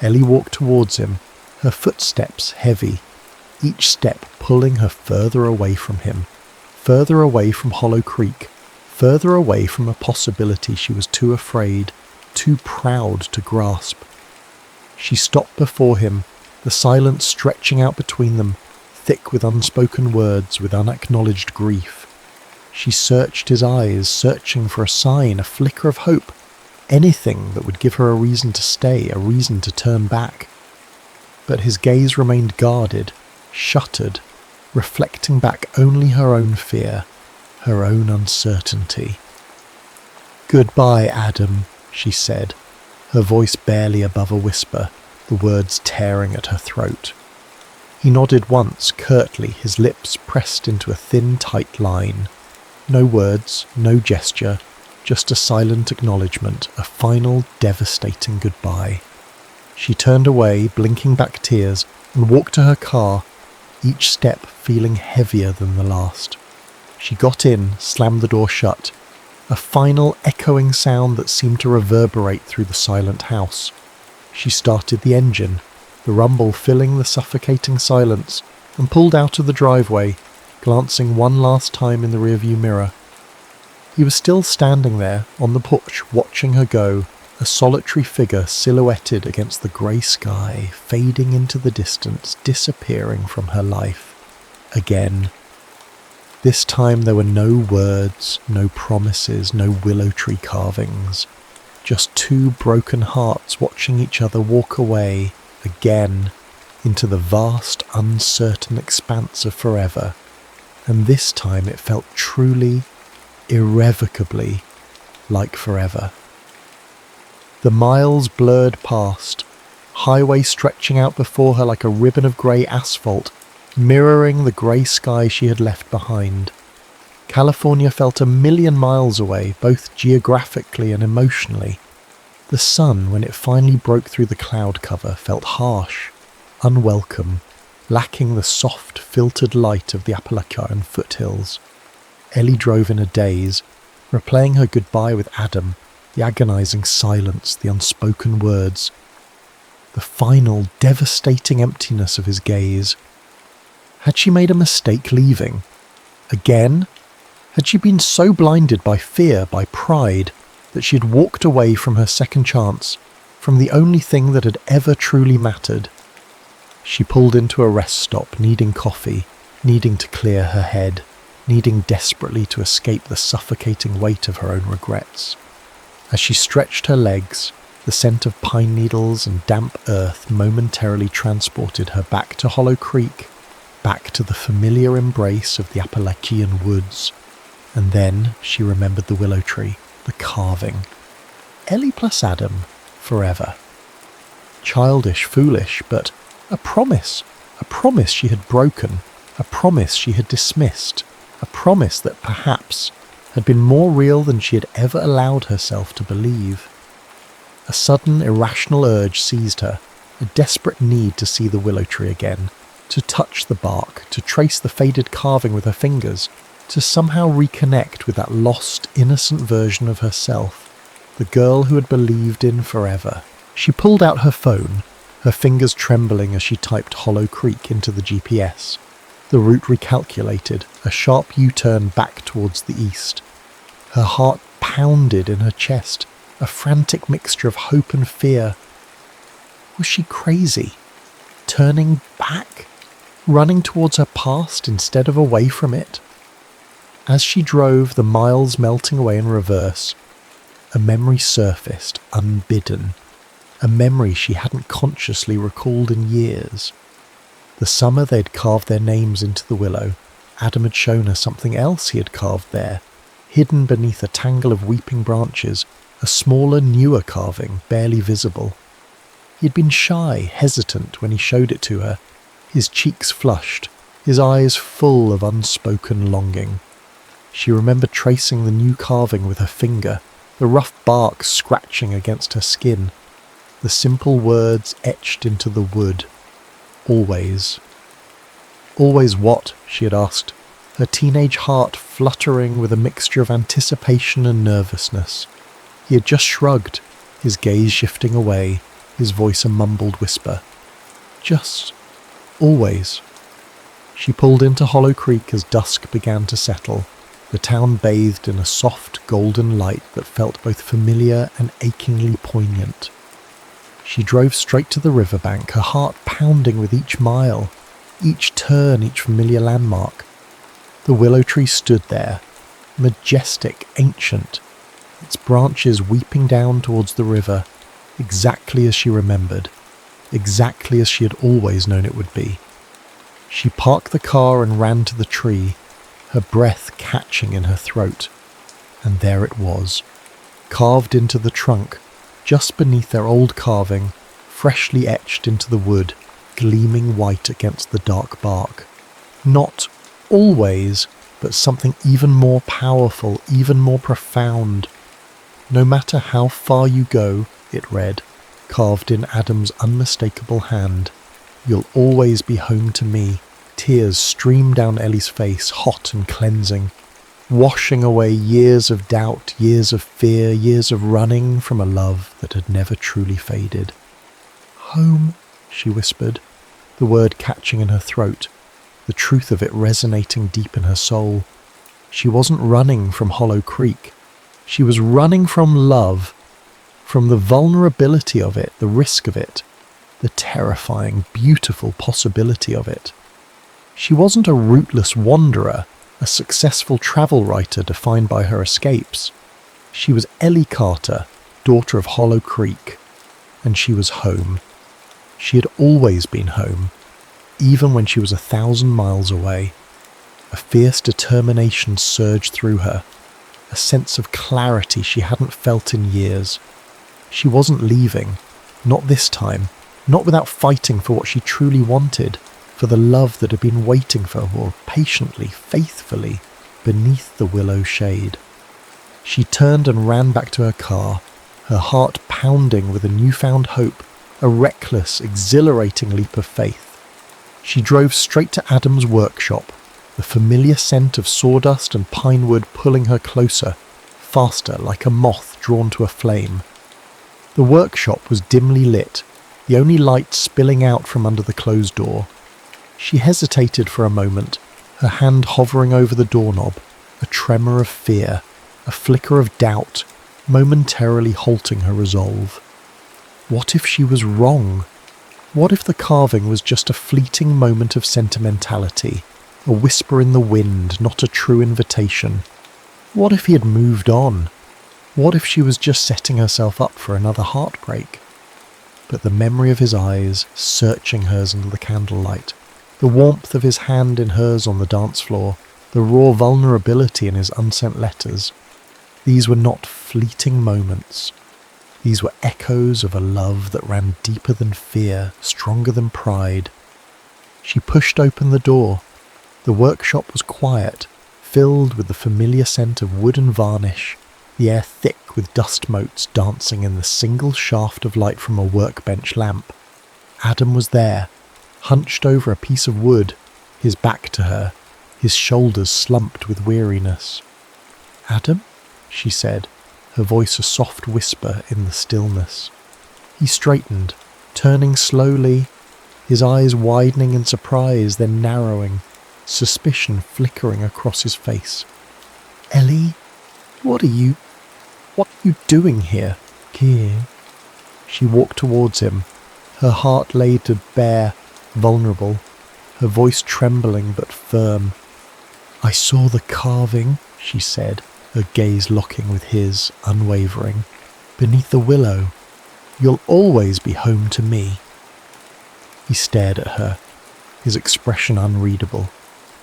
Ellie walked towards him, her footsteps heavy, each step pulling her further away from him, further away from Hollow Creek, further away from a possibility she was too afraid, too proud to grasp. She stopped before him, the silence stretching out between them, thick with unspoken words, with unacknowledged grief. She searched his eyes, searching for a sign, a flicker of hope, anything that would give her a reason to stay, a reason to turn back. But his gaze remained guarded, shuttered, reflecting back only her own fear, her own uncertainty. "Goodbye, Adam," she said, her voice barely above a whisper, the words tearing at her throat. He nodded once, curtly, his lips pressed into a thin, tight line. No words, no gesture, just a silent acknowledgement, a final, devastating goodbye. She turned away, blinking back tears, and walked to her car, each step feeling heavier than the last. She got in, slammed the door shut, a final echoing sound that seemed to reverberate through the silent house. She started the engine, the rumble filling the suffocating silence, and pulled out of the driveway, glancing one last time in the rearview mirror. He was still standing there, on the porch, watching her go, a solitary figure silhouetted against the grey sky, fading into the distance, disappearing from her life. Again. This time there were no words, no promises, no willow tree carvings. Just two broken hearts watching each other walk away, again, into the vast, uncertain expanse of forever. And this time it felt truly, irrevocably, like forever. The miles blurred past, highway stretching out before her like a ribbon of grey asphalt, mirroring the grey sky she had left behind. California felt a million miles away, both geographically and emotionally. The sun, when it finally broke through the cloud cover, felt harsh, unwelcome, lacking the soft, filtered light of the Appalachian foothills. Ellie drove in a daze, replaying her goodbye with Adam, The agonizing silence, the unspoken words, the final devastating emptiness of his gaze. Had she made a mistake leaving? Again? Had she been so blinded by fear, by pride, that she had walked away from her second chance, from the only thing that had ever truly mattered? She pulled into a rest stop, needing coffee, needing to clear her head, needing desperately to escape the suffocating weight of her own regrets. As she stretched her legs, the scent of pine needles and damp earth momentarily transported her back to Hollow Creek, back to the familiar embrace of the Appalachian woods. And then she remembered the willow tree, the carving. Ellie plus Adam, forever. Childish, foolish, but a promise she had broken, a promise she had dismissed, a promise that perhaps had been more real than she had ever allowed herself to believe. A sudden, irrational urge seized her, a desperate need to see the willow tree again, to touch the bark, to trace the faded carving with her fingers, to somehow reconnect with that lost, innocent version of herself, the girl who had believed in forever. She pulled out her phone, her fingers trembling as she typed Hollow Creek into the GPS. The route recalculated, a sharp U-turn back towards the east. Her heart pounded in her chest, a frantic mixture of hope and fear. Was she crazy? Turning back? Running towards her past instead of away from it? As she drove, the miles melting away in reverse, a memory surfaced, unbidden. A memory she hadn't consciously recalled in years. The summer they'd carved their names into the willow, Adam had shown her something else he had carved there, hidden beneath a tangle of weeping branches, a smaller, newer carving, barely visible. He had been shy, hesitant when he showed it to her, his cheeks flushed, his eyes full of unspoken longing. She remembered tracing the new carving with her finger, the rough bark scratching against her skin, the simple words etched into the wood. Always. Always what? She had asked, her teenage heart fluttering with a mixture of anticipation and nervousness. He had just shrugged, his gaze shifting away, his voice a mumbled whisper. Just. Always. She pulled into Hollow Creek as dusk began to settle, the town bathed in a soft golden light that felt both familiar and achingly poignant. She drove straight to the riverbank, her heart pounding with each mile, each turn, each familiar landmark. The willow tree stood there, majestic, ancient, its branches weeping down towards the river, exactly as she remembered, exactly as she had always known it would be. She parked the car and ran to the tree, her breath catching in her throat. And there it was, carved into the trunk, just beneath their old carving, freshly etched into the wood, gleaming white against the dark bark. Not always, but something even more powerful, even more profound. No matter how far you go, it read, carved in Adam's unmistakable hand, you'll always be home to me. Tears streamed down Ellie's face, hot and cleansing, washing away years of doubt, years of fear, years of running from a love that had never truly faded. Home, she whispered, the word catching in her throat, the truth of it resonating deep in her soul. She wasn't running from Hollow Creek. She was running from love, from the vulnerability of it, the risk of it, the terrifying, beautiful possibility of it. She wasn't a rootless wanderer, a successful travel writer defined by her escapes. She was Ellie Carter, daughter of Hollow Creek, and she was home. She had always been home, even when she was 1,000 miles away. A fierce determination surged through her, a sense of clarity she hadn't felt in years. She wasn't leaving, not this time, not without fighting for what she truly wanted, for the love that had been waiting for her patiently, faithfully, beneath the willow shade. She turned and ran back to her car, her heart pounding with a newfound hope, a reckless, exhilarating leap of faith. She drove straight to Adam's workshop, the familiar scent of sawdust and pine wood pulling her closer, faster like a moth drawn to a flame. The workshop was dimly lit, the only light spilling out from under the closed door. She hesitated for a moment, her hand hovering over the doorknob, a tremor of fear, a flicker of doubt, momentarily halting her resolve. What if she was wrong? What if the carving was just a fleeting moment of sentimentality, a whisper in the wind, not a true invitation? What if he had moved on? What if she was just setting herself up for another heartbreak? But the memory of his eyes searching hers under the candlelight, the warmth of his hand in hers on the dance floor, the raw vulnerability in his unsent letters, these were not fleeting moments. These were echoes of a love that ran deeper than fear, stronger than pride. She pushed open the door. The workshop was quiet, filled with the familiar scent of wood and varnish, the air thick with dust motes dancing in the single shaft of light from a workbench lamp. Adam was there, hunched over a piece of wood, his back to her, his shoulders slumped with weariness. "Adam?" she said, her voice a soft whisper in the stillness. He straightened, turning slowly, his eyes widening in surprise, then narrowing, suspicion flickering across his face. "Ellie, what are you doing here?" "Here." She walked towards him, her heart laid to bare, vulnerable, her voice trembling but firm. "I saw the carving," she said, her gaze locking with his, unwavering. "Beneath the willow. You'll always be home to me." He stared at her, his expression unreadable,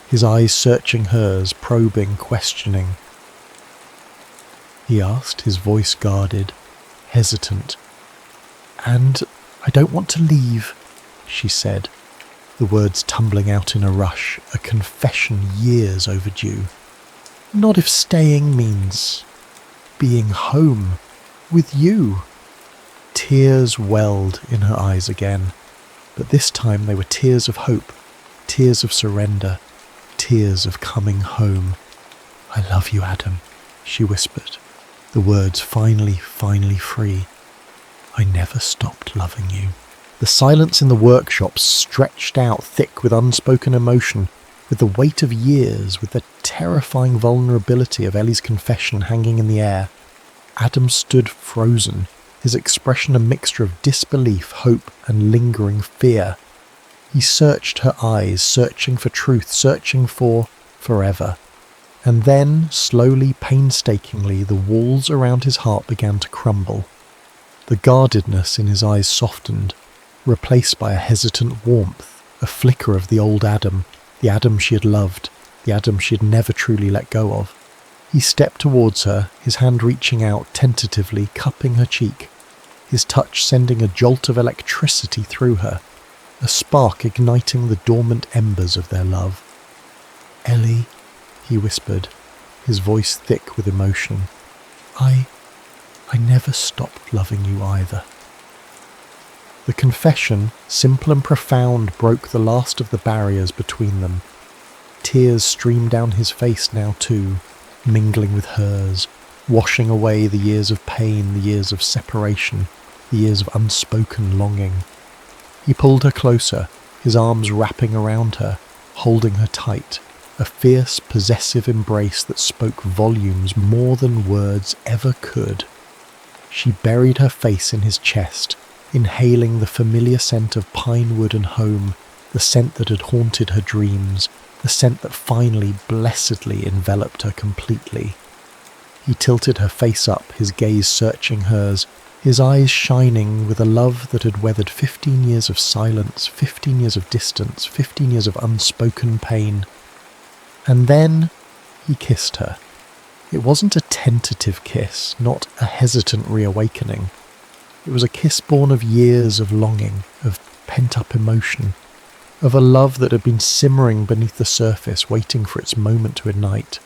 his eyes searching hers, probing, questioning. He asked, his voice guarded, hesitant. "And I don't want to leave," she said, the words tumbling out in a rush, a confession years overdue. "Not if staying means being home with you." Tears welled in her eyes again, but this time they were tears of hope, tears of surrender, tears of coming home. "I love you, Adam," she whispered, the words finally free. "I never stopped loving you." The silence in the workshop stretched out thick with unspoken emotion, with the weight of years, with the terrifying vulnerability of Ellie's confession hanging in the air. Adam stood frozen, his expression a mixture of disbelief, hope, and lingering fear. He searched her eyes, searching for truth, searching for forever. And then, slowly, painstakingly, the walls around his heart began to crumble. The guardedness in his eyes softened, replaced by a hesitant warmth, a flicker of the old Adam, the Adam she had loved, the Adam she had never truly let go of. He stepped towards her, his hand reaching out tentatively, cupping her cheek, his touch sending a jolt of electricity through her, a spark igniting the dormant embers of their love. "Ellie," he whispered, his voice thick with emotion, I never stopped loving you either." The confession, simple and profound, broke the last of the barriers between them. Tears streamed down his face now too, mingling with hers, washing away the years of pain, the years of separation, the years of unspoken longing. He pulled her closer, his arms wrapping around her, holding her tight, a fierce, possessive embrace that spoke volumes more than words ever could. She buried her face in his chest, inhaling the familiar scent of pine wood and home, the scent that had haunted her dreams, the scent that finally, blessedly enveloped her completely. He tilted her face up, his gaze searching hers, his eyes shining with a love that had weathered 15 years of silence, 15 years of distance, 15 years of unspoken pain. And then he kissed her. It wasn't a tentative kiss, not a hesitant reawakening. It was a kiss born of years of longing, of pent-up emotion, of a love that had been simmering beneath the surface, waiting for its moment to ignite.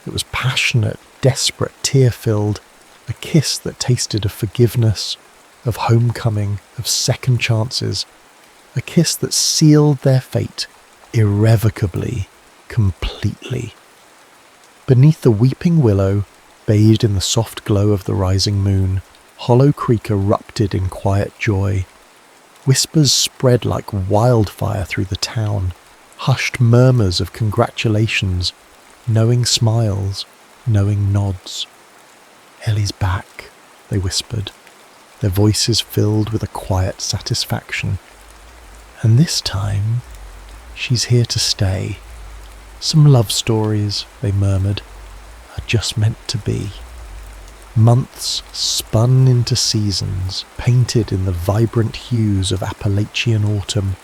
It was passionate, desperate, tear-filled, a kiss that tasted of forgiveness, of homecoming, of second chances, a kiss that sealed their fate irrevocably, completely. Beneath the weeping willow, Bathed in the soft glow of the rising moon, Hollow Creek erupted in quiet joy. Whispers spread like wildfire through the town, hushed murmurs of congratulations, knowing smiles, knowing nods. "Ellie's back," they whispered, their voices filled with a quiet satisfaction. "And this time, she's here to stay. Some love stories," they murmured, "are just meant to be." Months spun into seasons, painted in the vibrant hues of Appalachian autumn,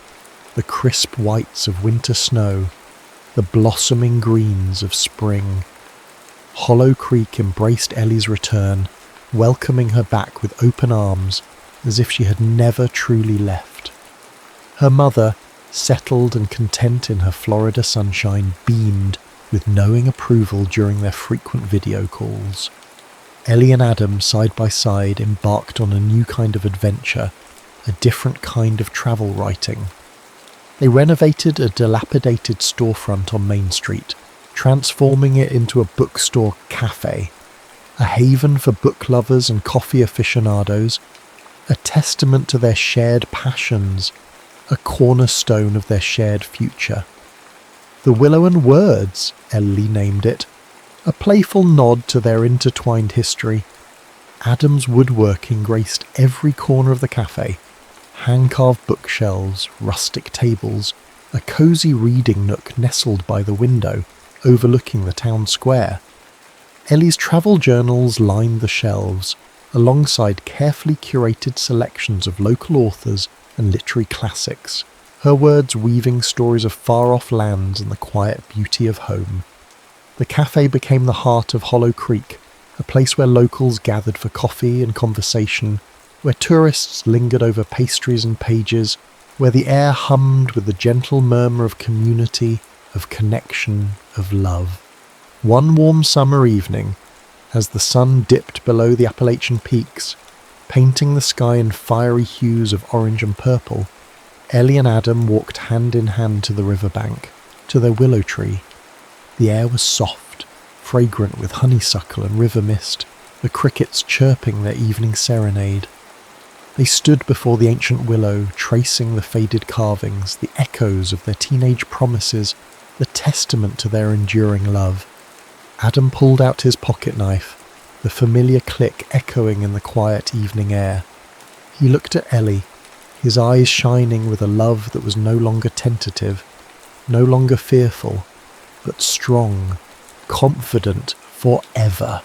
the crisp whites of winter snow, the blossoming greens of spring. Hollow Creek embraced Ellie's return, welcoming her back with open arms, as if she had never truly left. Her mother, settled and content in her Florida sunshine, beamed with knowing approval during their frequent video calls. Ellie and Adam, side by side, embarked on a new kind of adventure, a different kind of travel writing. They renovated a dilapidated storefront on Main Street, transforming it into a bookstore cafe, a haven for book lovers and coffee aficionados, a testament to their shared passions, a cornerstone of their shared future. The Willow and Words, Ellie named it, a playful nod to their intertwined history. Adam's woodworking graced every corner of the cafe, hand-carved bookshelves, rustic tables, a cosy reading nook nestled by the window, overlooking the town square. Ellie's travel journals lined the shelves, alongside carefully curated selections of local authors and literary classics, her words weaving stories of far-off lands and the quiet beauty of home. The cafe became the heart of Hollow Creek, a place where locals gathered for coffee and conversation, where tourists lingered over pastries and pages, where the air hummed with the gentle murmur of community, of connection, of love. One warm summer evening, as the sun dipped below the Appalachian peaks, painting the sky in fiery hues of orange and purple, Ellie and Adam walked hand in hand to the riverbank, to their willow tree. The air was soft, fragrant with honeysuckle and river mist, the crickets chirping their evening serenade. They stood before the ancient willow, tracing the faded carvings, the echoes of their teenage promises, the testament to their enduring love. Adam pulled out his pocket knife, the familiar click echoing in the quiet evening air. He looked at Ellie, his eyes shining with a love that was no longer tentative, no longer fearful, but strong, confident forever.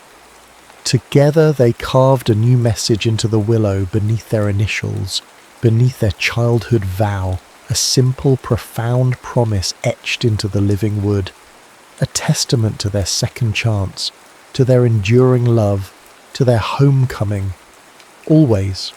Together they carved a new message into the willow beneath their initials, beneath their childhood vow, a simple, profound promise etched into the living wood, a testament to their second chance, to their enduring love, to their homecoming, always